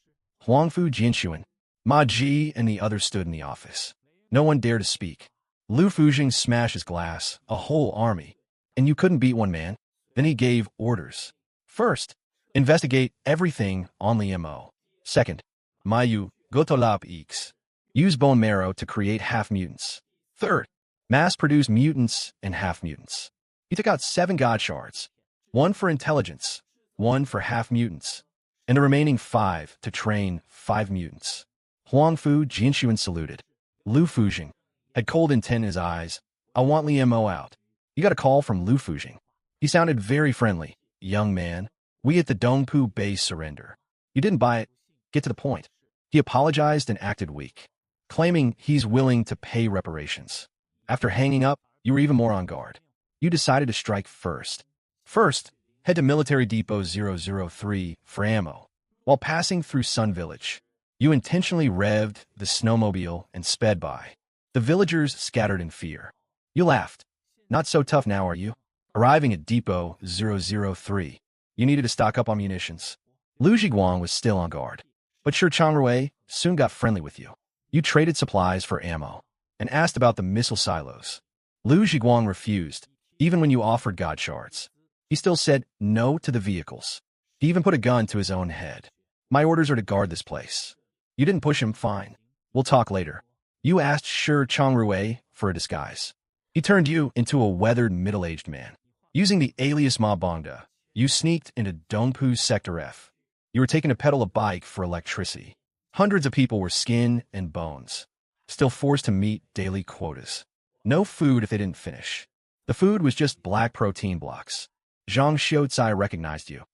Huangfu Jinshuan, Ma Ji, and the others stood in the office. No one dared to speak. Lu Fujing smashed his glass, a whole army, and you couldn't beat one man. Then he gave orders. First, investigate everything on Li Mo. Second, Mayu Gotolap X. Use bone marrow to create half-mutants. Third, mass-produce mutants and half-mutants. He took out 7 god shards, 1 for intelligence, 1 for half-mutants, and the remaining 5 to train 5 mutants. Huangfu Jinshuan saluted. Lu Fujing had cold intent in his eyes. I want Li Mo out. You got a call from Lu Fujing. He sounded very friendly. Young man, we at the Dongpu base surrender. You didn't buy it. Get to the point. He apologized and acted weak, claiming he's willing to pay reparations. After hanging up, you were even more on guard. You decided to strike first. First, Head to Military Depot 003 for ammo. While passing through Sun Village, you intentionally revved the snowmobile and sped by. The villagers scattered in fear. You laughed. Not so tough now, are you? Arriving at Depot 003, you needed to stock up on munitions. Lu Jiguang was still on guard, but Shi Changrui soon got friendly with you. You traded supplies for ammo and asked about the missile silos. Lu Jiguang refused, even when you offered God shards. He still said no to the vehicles. He even put a gun to his own head. My orders are to guard this place. You didn't push him, fine. We'll talk later. You asked Shi Changrui for a disguise. He turned you into a weathered middle-aged man. Using the alias Ma Bongda, you sneaked into Dongpu's Sector F. You were taken to pedal a bike for electricity. Hundreds of people were skin and bones, still forced to meet daily quotas. No food if they didn't finish. The food was just black protein blocks. Zhang Xiaocai recognized you.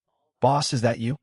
Boss, is that you?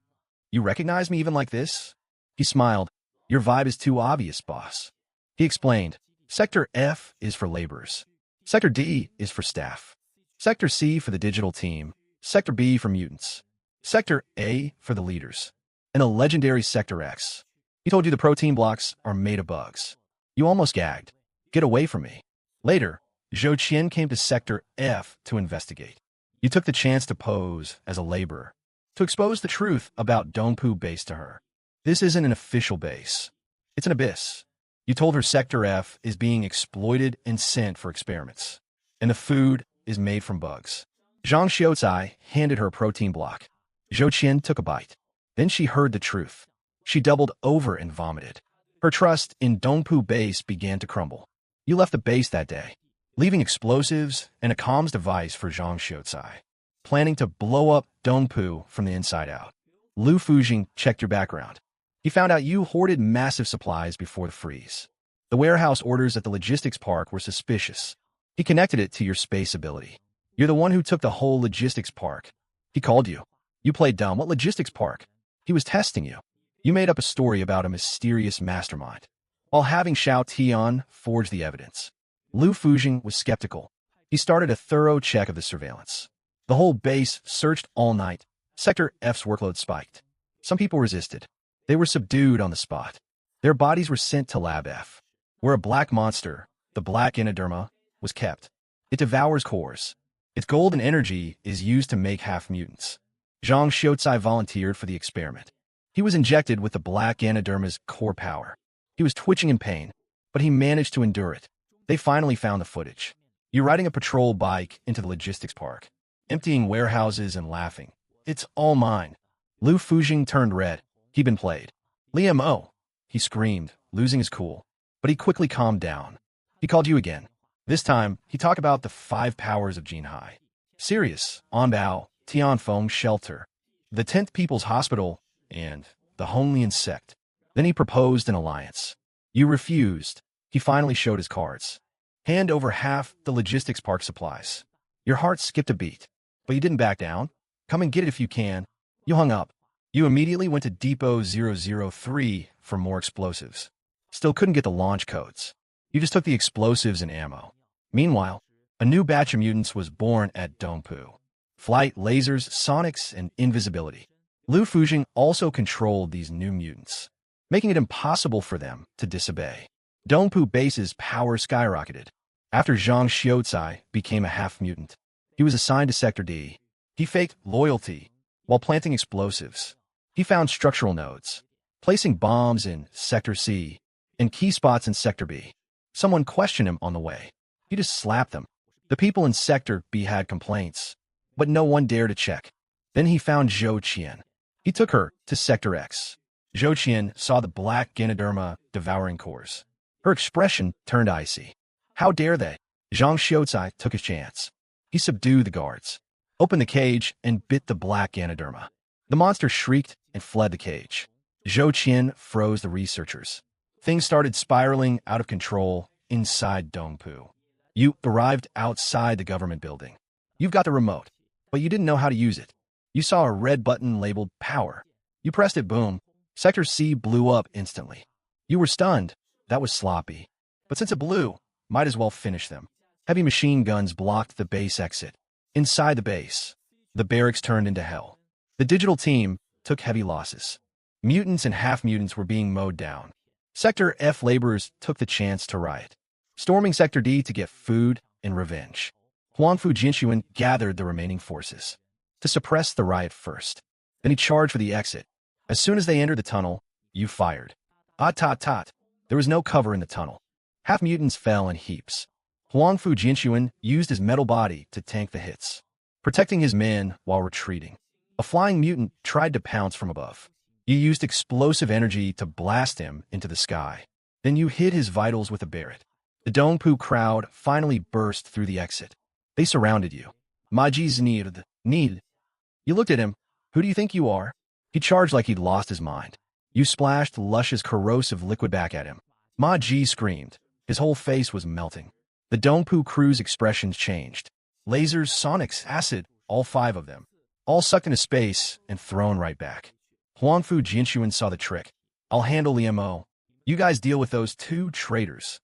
You recognize me even like this? He smiled. Your vibe is too obvious, boss. He explained. Sector F is for laborers. Sector D is for staff. Sector C for the digital team. Sector B for mutants. Sector A for the leaders. And a legendary Sector X. He told you the protein blocks are made of bugs. You almost gagged. Get away from me. Later, Zhou Qian came to Sector F to investigate. You took the chance to pose as a laborer, to expose the truth about Dongpu Base to her. This isn't an official base. It's an abyss. You told her Sector F is being exploited and sent for experiments, and the food is made from bugs. Zhang Xiaocai handed her a protein block. Zhou Qian took a bite. Then she heard the truth. She doubled over and vomited. Her trust in Dongpu Base began to crumble. You left the base that day, leaving explosives and a comms device for Zhang Xiaocai, planning to blow up Dongpu from the inside out. Lu Fujing checked your background. He found out you hoarded massive supplies before the freeze. The warehouse orders at the logistics park were suspicious. He connected it to your space ability. You're the one who took the whole logistics park. He called you. You played dumb. What logistics park? He was testing you. You made up a story about a mysterious mastermind, while having Xiao Tian forge the evidence. Lu Fujing was skeptical. He started a thorough check of the surveillance. The whole base searched all night. Sector F's workload spiked. Some people resisted. They were subdued on the spot. Their bodies were sent to Lab F, where a black monster, the black enoderma, was kept. It devours cores. Its golden energy is used to make half-mutants. Zhang Xiaocai volunteered for the experiment. He was injected with the black enoderma's core power. He was twitching in pain, but he managed to endure it. They finally found the footage. You riding a patrol bike into the logistics park, emptying warehouses and laughing. It's all mine. Lu Fujing turned red. He'd been played. Liam O. He screamed, losing his cool. But he quickly calmed down. He called you again. This time, he talked about the 5 powers of Jinhai. Sirius, Onbao, Tianfeng Shelter, the 10th People's Hospital, and the Honglian Sect. Then he proposed an alliance. You refused. He finally showed his cards. Hand over half the logistics park supplies. Your heart skipped a beat, but you didn't back down. Come and get it if you can. You hung up. You immediately went to Depot 003 for more explosives. Still couldn't get the launch codes. You just took the explosives and ammo. Meanwhile, a new batch of mutants was born at Dongpu. Flight, lasers, sonics, and invisibility. Lu Fujing also controlled these new mutants, making it impossible for them to disobey. Dongpu Base's power skyrocketed. After Zhang Xiaocai became a half-mutant, he was assigned to Sector D. He faked loyalty while planting explosives. He found structural nodes, placing bombs in Sector C and key spots in Sector B. Someone questioned him on the way. He just slapped them. The people in Sector B had complaints, but no one dared to check. Then he found Zhou Qian. He took her to Sector X. Zhou Qian saw the black Ganoderma devouring cores. Her expression turned icy. How dare they? Zhang Xiaocai took his chance. He subdued the guards, opened the cage, and bit the black Ganoderma. The monster shrieked and fled the cage. Zhou Qian froze the researchers. Things started spiraling out of control inside Dongpu. You arrived outside the government building. You've got the remote, but you didn't know how to use it. You saw a red button labeled Power. You pressed it, boom. Sector C blew up instantly. You were stunned. That was sloppy. But since it blew, might as well finish them. Heavy machine guns blocked the base exit. Inside the base, The barracks turned into hell. The digital team took heavy losses. Mutants and half-mutants were being mowed down. Sector F laborers took the chance to riot, storming Sector D to get food and revenge. Huangfu Jinshuan gathered the remaining forces to suppress the riot first. Then he charged for the exit. As soon as they entered the tunnel, you fired. Tot. There was no cover in the tunnel. Half-mutants fell in heaps. Huangfu Jinshuan used his metal body to tank the hits, protecting his men while retreating. A flying mutant tried to pounce from above. You used explosive energy to blast him into the sky. Then you hit his vitals with a Barret. The Dongpu crowd finally burst through the exit. They surrounded you. Maji's need. You looked at him. Who do you think you are? He charged like he'd lost his mind. You splashed Lush's corrosive liquid back at him. Ma Ji screamed. His whole face was melting. The Dongpu crew's expressions changed. Lasers, sonics, acid, all 5 of them. All sucked into space and thrown right back. Huangfu Jinshuan saw the trick. I'll handle Liemo. You guys deal with those 2 traitors.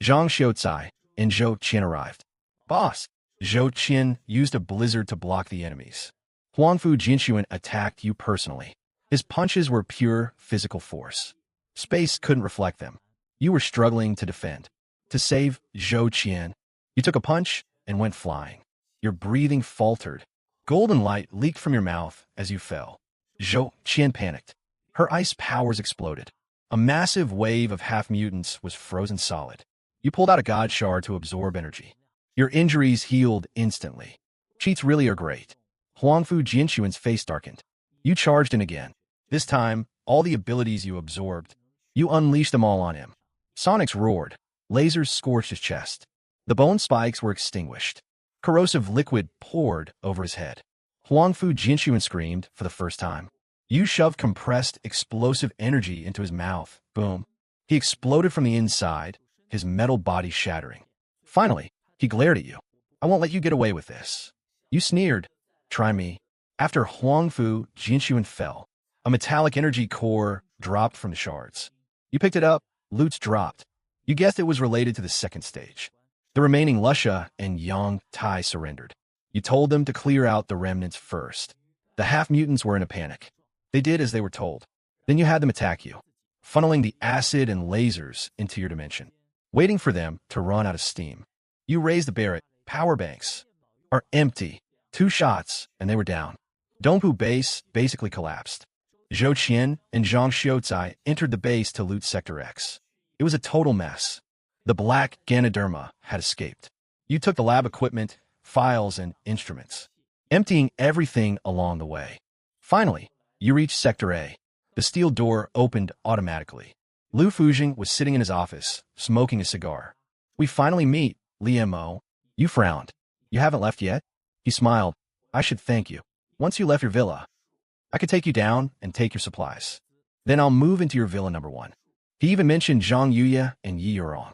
Zhang Xiaocai and Zhou Qian arrived. Boss! Zhou Qian used a blizzard to block the enemies. Huangfu Jinshuan attacked you personally. His punches were pure physical force. Space couldn't reflect them. You were struggling to defend. To save Zhou Qian, you took a punch and went flying. Your breathing faltered. Golden light leaked from your mouth as you fell. Zhou Qian panicked. Her ice powers exploded. A massive wave of half-mutants was frozen solid. You pulled out a god shard to absorb energy. Your injuries healed instantly. Cheats really are great. Huangfu Jinshuan's face darkened. You charged in again. This time, all the abilities you absorbed, you unleashed them all on him. Sonics roared. Lasers scorched his chest. The bone spikes were extinguished. Corrosive liquid poured over his head. Huangfu Jinshuan screamed for the first time. You shoved compressed, explosive energy into his mouth. Boom. He exploded from the inside, his metal body shattering. Finally, he glared at you. I won't let you get away with this. You sneered. Try me. After Huangfu Jinshuan fell, a metallic energy core dropped from the shards. You picked it up. Loots dropped. You guessed it was related to the second stage. The remaining Lusha and Yang Tai surrendered. You told them to clear out the remnants first. The half-mutants were in a panic. They did as they were told. Then you had them attack you, funneling the acid and lasers into your dimension, waiting for them to run out of steam. You raised the Barret. Power banks are empty. 2 shots, and they were down. Dongpu base basically collapsed. Zhou Qian and Zhang Xiaocai entered the base to loot Sector X. It was a total mess. The black Ganoderma had escaped. You took the lab equipment, files, and instruments, emptying everything along the way. Finally, you reached Sector A. The steel door opened automatically. Lu Fujing was sitting in his office, smoking a cigar. We finally meet, Liemo. You frowned. You haven't left yet? He smiled. I should thank you. Once you left your villa, I could take you down and take your supplies. Then I'll move into your villa number 1. He even mentioned Zhang Yuya and Yi Yurong.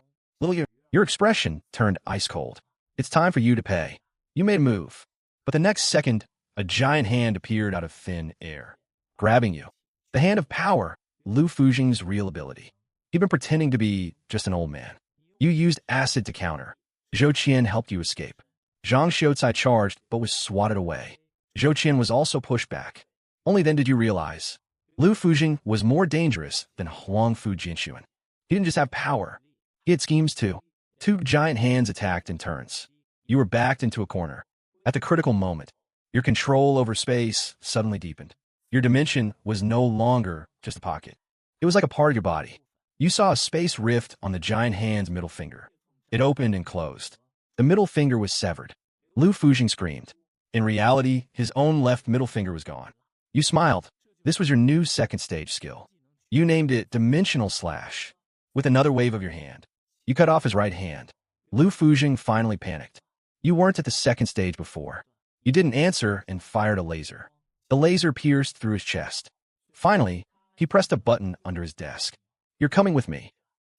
Your expression turned ice cold. It's time for you to pay. You made a move. But the next second, a giant hand appeared out of thin air, grabbing you. The hand of power, Lu Fujing's real ability. He'd been pretending to be just an old man. You used acid to counter. Zhou Qian helped you escape. Zhang Xiaocai charged but was swatted away. Zhou Qian was also pushed back. Only then did you realize Lu Fujing was more dangerous than Huangfu Jinshuan. He didn't just have power. He had schemes too. 2 giant hands attacked in turns. You were backed into a corner. At the critical moment, your control over space suddenly deepened. Your dimension was no longer just a pocket. It was like a part of your body. You saw a space rift on the giant hand's middle finger. It opened and closed. The middle finger was severed. Lu Fujing screamed. In reality, his own left middle finger was gone. You smiled. This was your new second stage skill. You named it Dimensional Slash. With another wave of your hand, you cut off his right hand. Lu Fujing finally panicked. You weren't at the second stage before. You didn't answer and fired a laser. The laser pierced through his chest. Finally, he pressed a button under his desk. You're coming with me.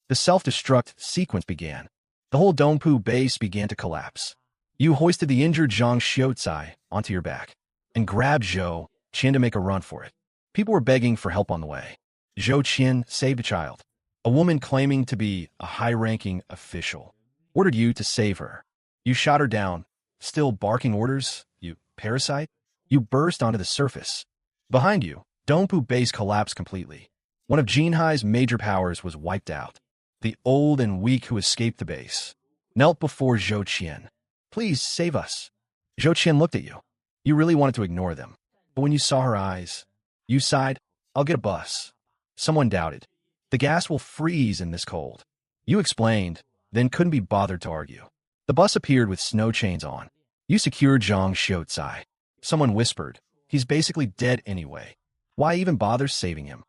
The self-destruct sequence began. The whole Dongpu base began to collapse. You hoisted the injured Zhang Xiaocai onto your back and grabbed Zhou Qian to make a run for it. People were begging for help on the way. Zhou Qian saved a child. A woman claiming to be a high-ranking official ordered you to save her. You shot her down, still barking orders, you parasite. You burst onto the surface. Behind you, Dongpu base collapsed completely. One of Jinhai's major powers was wiped out. The old and weak who escaped the base knelt before Zhou Qian. Please save us. Zhou Qian looked at you. You really wanted to ignore them. But when you saw her eyes, you sighed, I'll get a bus. Someone doubted. The gas will freeze in this cold. You explained, then couldn't be bothered to argue. The bus appeared with snow chains on. You secured Zhang Xiaocai. Someone whispered, he's basically dead anyway. Why even bother saving him?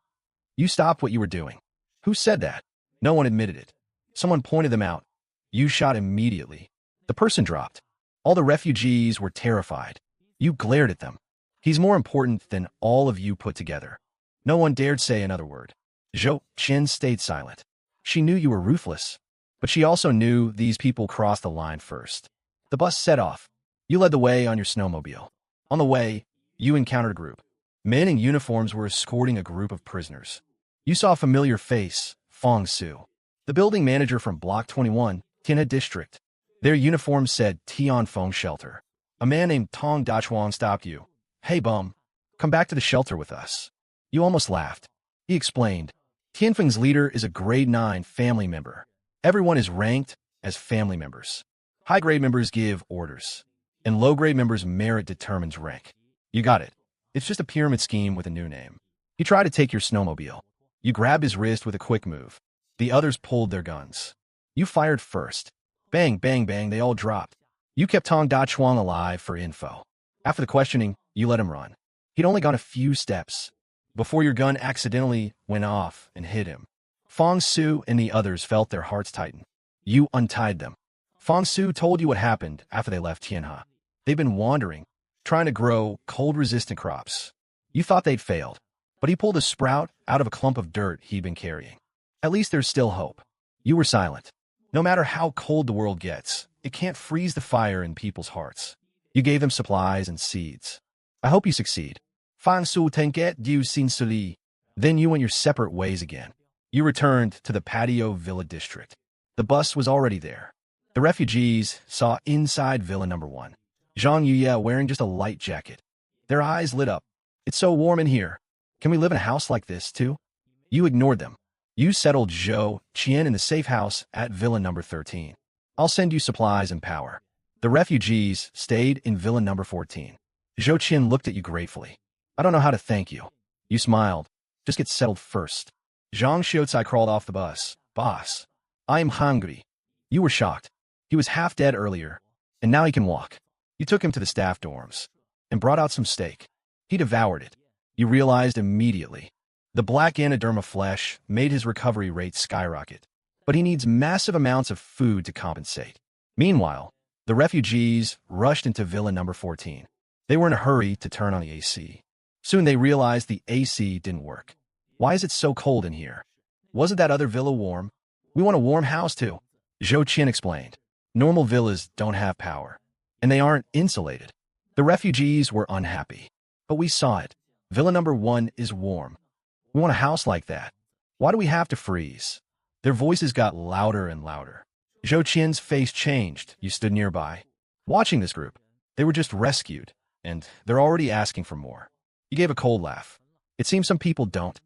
You stopped what you were doing. Who said that? No one admitted it. Someone pointed them out. You shot immediately. The person dropped. All the refugees were terrified. You glared at them. He's more important than all of you put together. No one dared say another word. Zhou Qian stayed silent. She knew you were ruthless, but she also knew these people crossed the line first. The bus set off. You led the way on your snowmobile. On the way, you encountered a group. Men in uniforms were escorting a group of prisoners. You saw a familiar face, Fong Su, the building manager from Block 21, Tianhe District. Their uniform said Tianfeng Shelter. A man named Tong Dachuang stopped you. Hey bum, come back to the shelter with us. You almost laughed. He explained, Tianfeng's leader is a grade 9 family member. Everyone is ranked as family members. High-grade members give orders, and low-grade members' merit determines rank. You got it. It's just a pyramid scheme with a new name. He tried to take your snowmobile. You grabbed his wrist with a quick move. The others pulled their guns. You fired first. Bang, bang, bang, they all dropped. You kept Tong Dachuang alive for info. After the questioning, you let him run. He'd only gone a few steps before your gun accidentally went off and hit him. Fong Su and the others felt their hearts tighten. You untied them. Fong Su told you what happened after they left Tianhe. They've been wandering, trying to grow cold-resistant crops. You thought they'd failed, but he pulled a sprout out of a clump of dirt he'd been carrying. At least there's still hope. You were silent. No matter how cold the world gets, it can't freeze the fire in people's hearts. You gave them supplies and seeds. I hope you succeed. Fang Su Tenket Du Sin Suli. Then you went your separate ways again. You returned to the Patio Villa district. The bus was already there. The refugees saw inside Villa number 1. Zhang Yuye wearing just a light jacket. Their eyes lit up. It's so warm in here. Can we live in a house like this, too? You ignored them. You settled Zhou Qian in the safe house at Villa number 13. I'll send you supplies and power. The refugees stayed in Villa number 14. Zhou Qian looked at you gratefully. I don't know how to thank you. You smiled. Just get settled first. Zhang Xiaocai crawled off the bus. Boss, I am hungry. You were shocked. He was half dead earlier, and now he can walk. You took him to the staff dorms and brought out some steak. He devoured it. You realized immediately. The black anaderma flesh made his recovery rate skyrocket, but he needs massive amounts of food to compensate. Meanwhile, the refugees rushed into Villa number 14. They were in a hurry to turn on the AC. Soon they realized the AC didn't work. Why is it so cold in here? Wasn't that other villa warm? We want a warm house too, Zhou Qian explained. Normal villas don't have power, and they aren't insulated. The refugees were unhappy, but we saw it. Villa number 1 is warm. We want a house like that. Why do we have to freeze? Their voices got louder and louder. Zhou Qian's face changed. You stood nearby, watching this group. They were just rescued, and they're already asking for more. You gave a cold laugh. It seems some people don't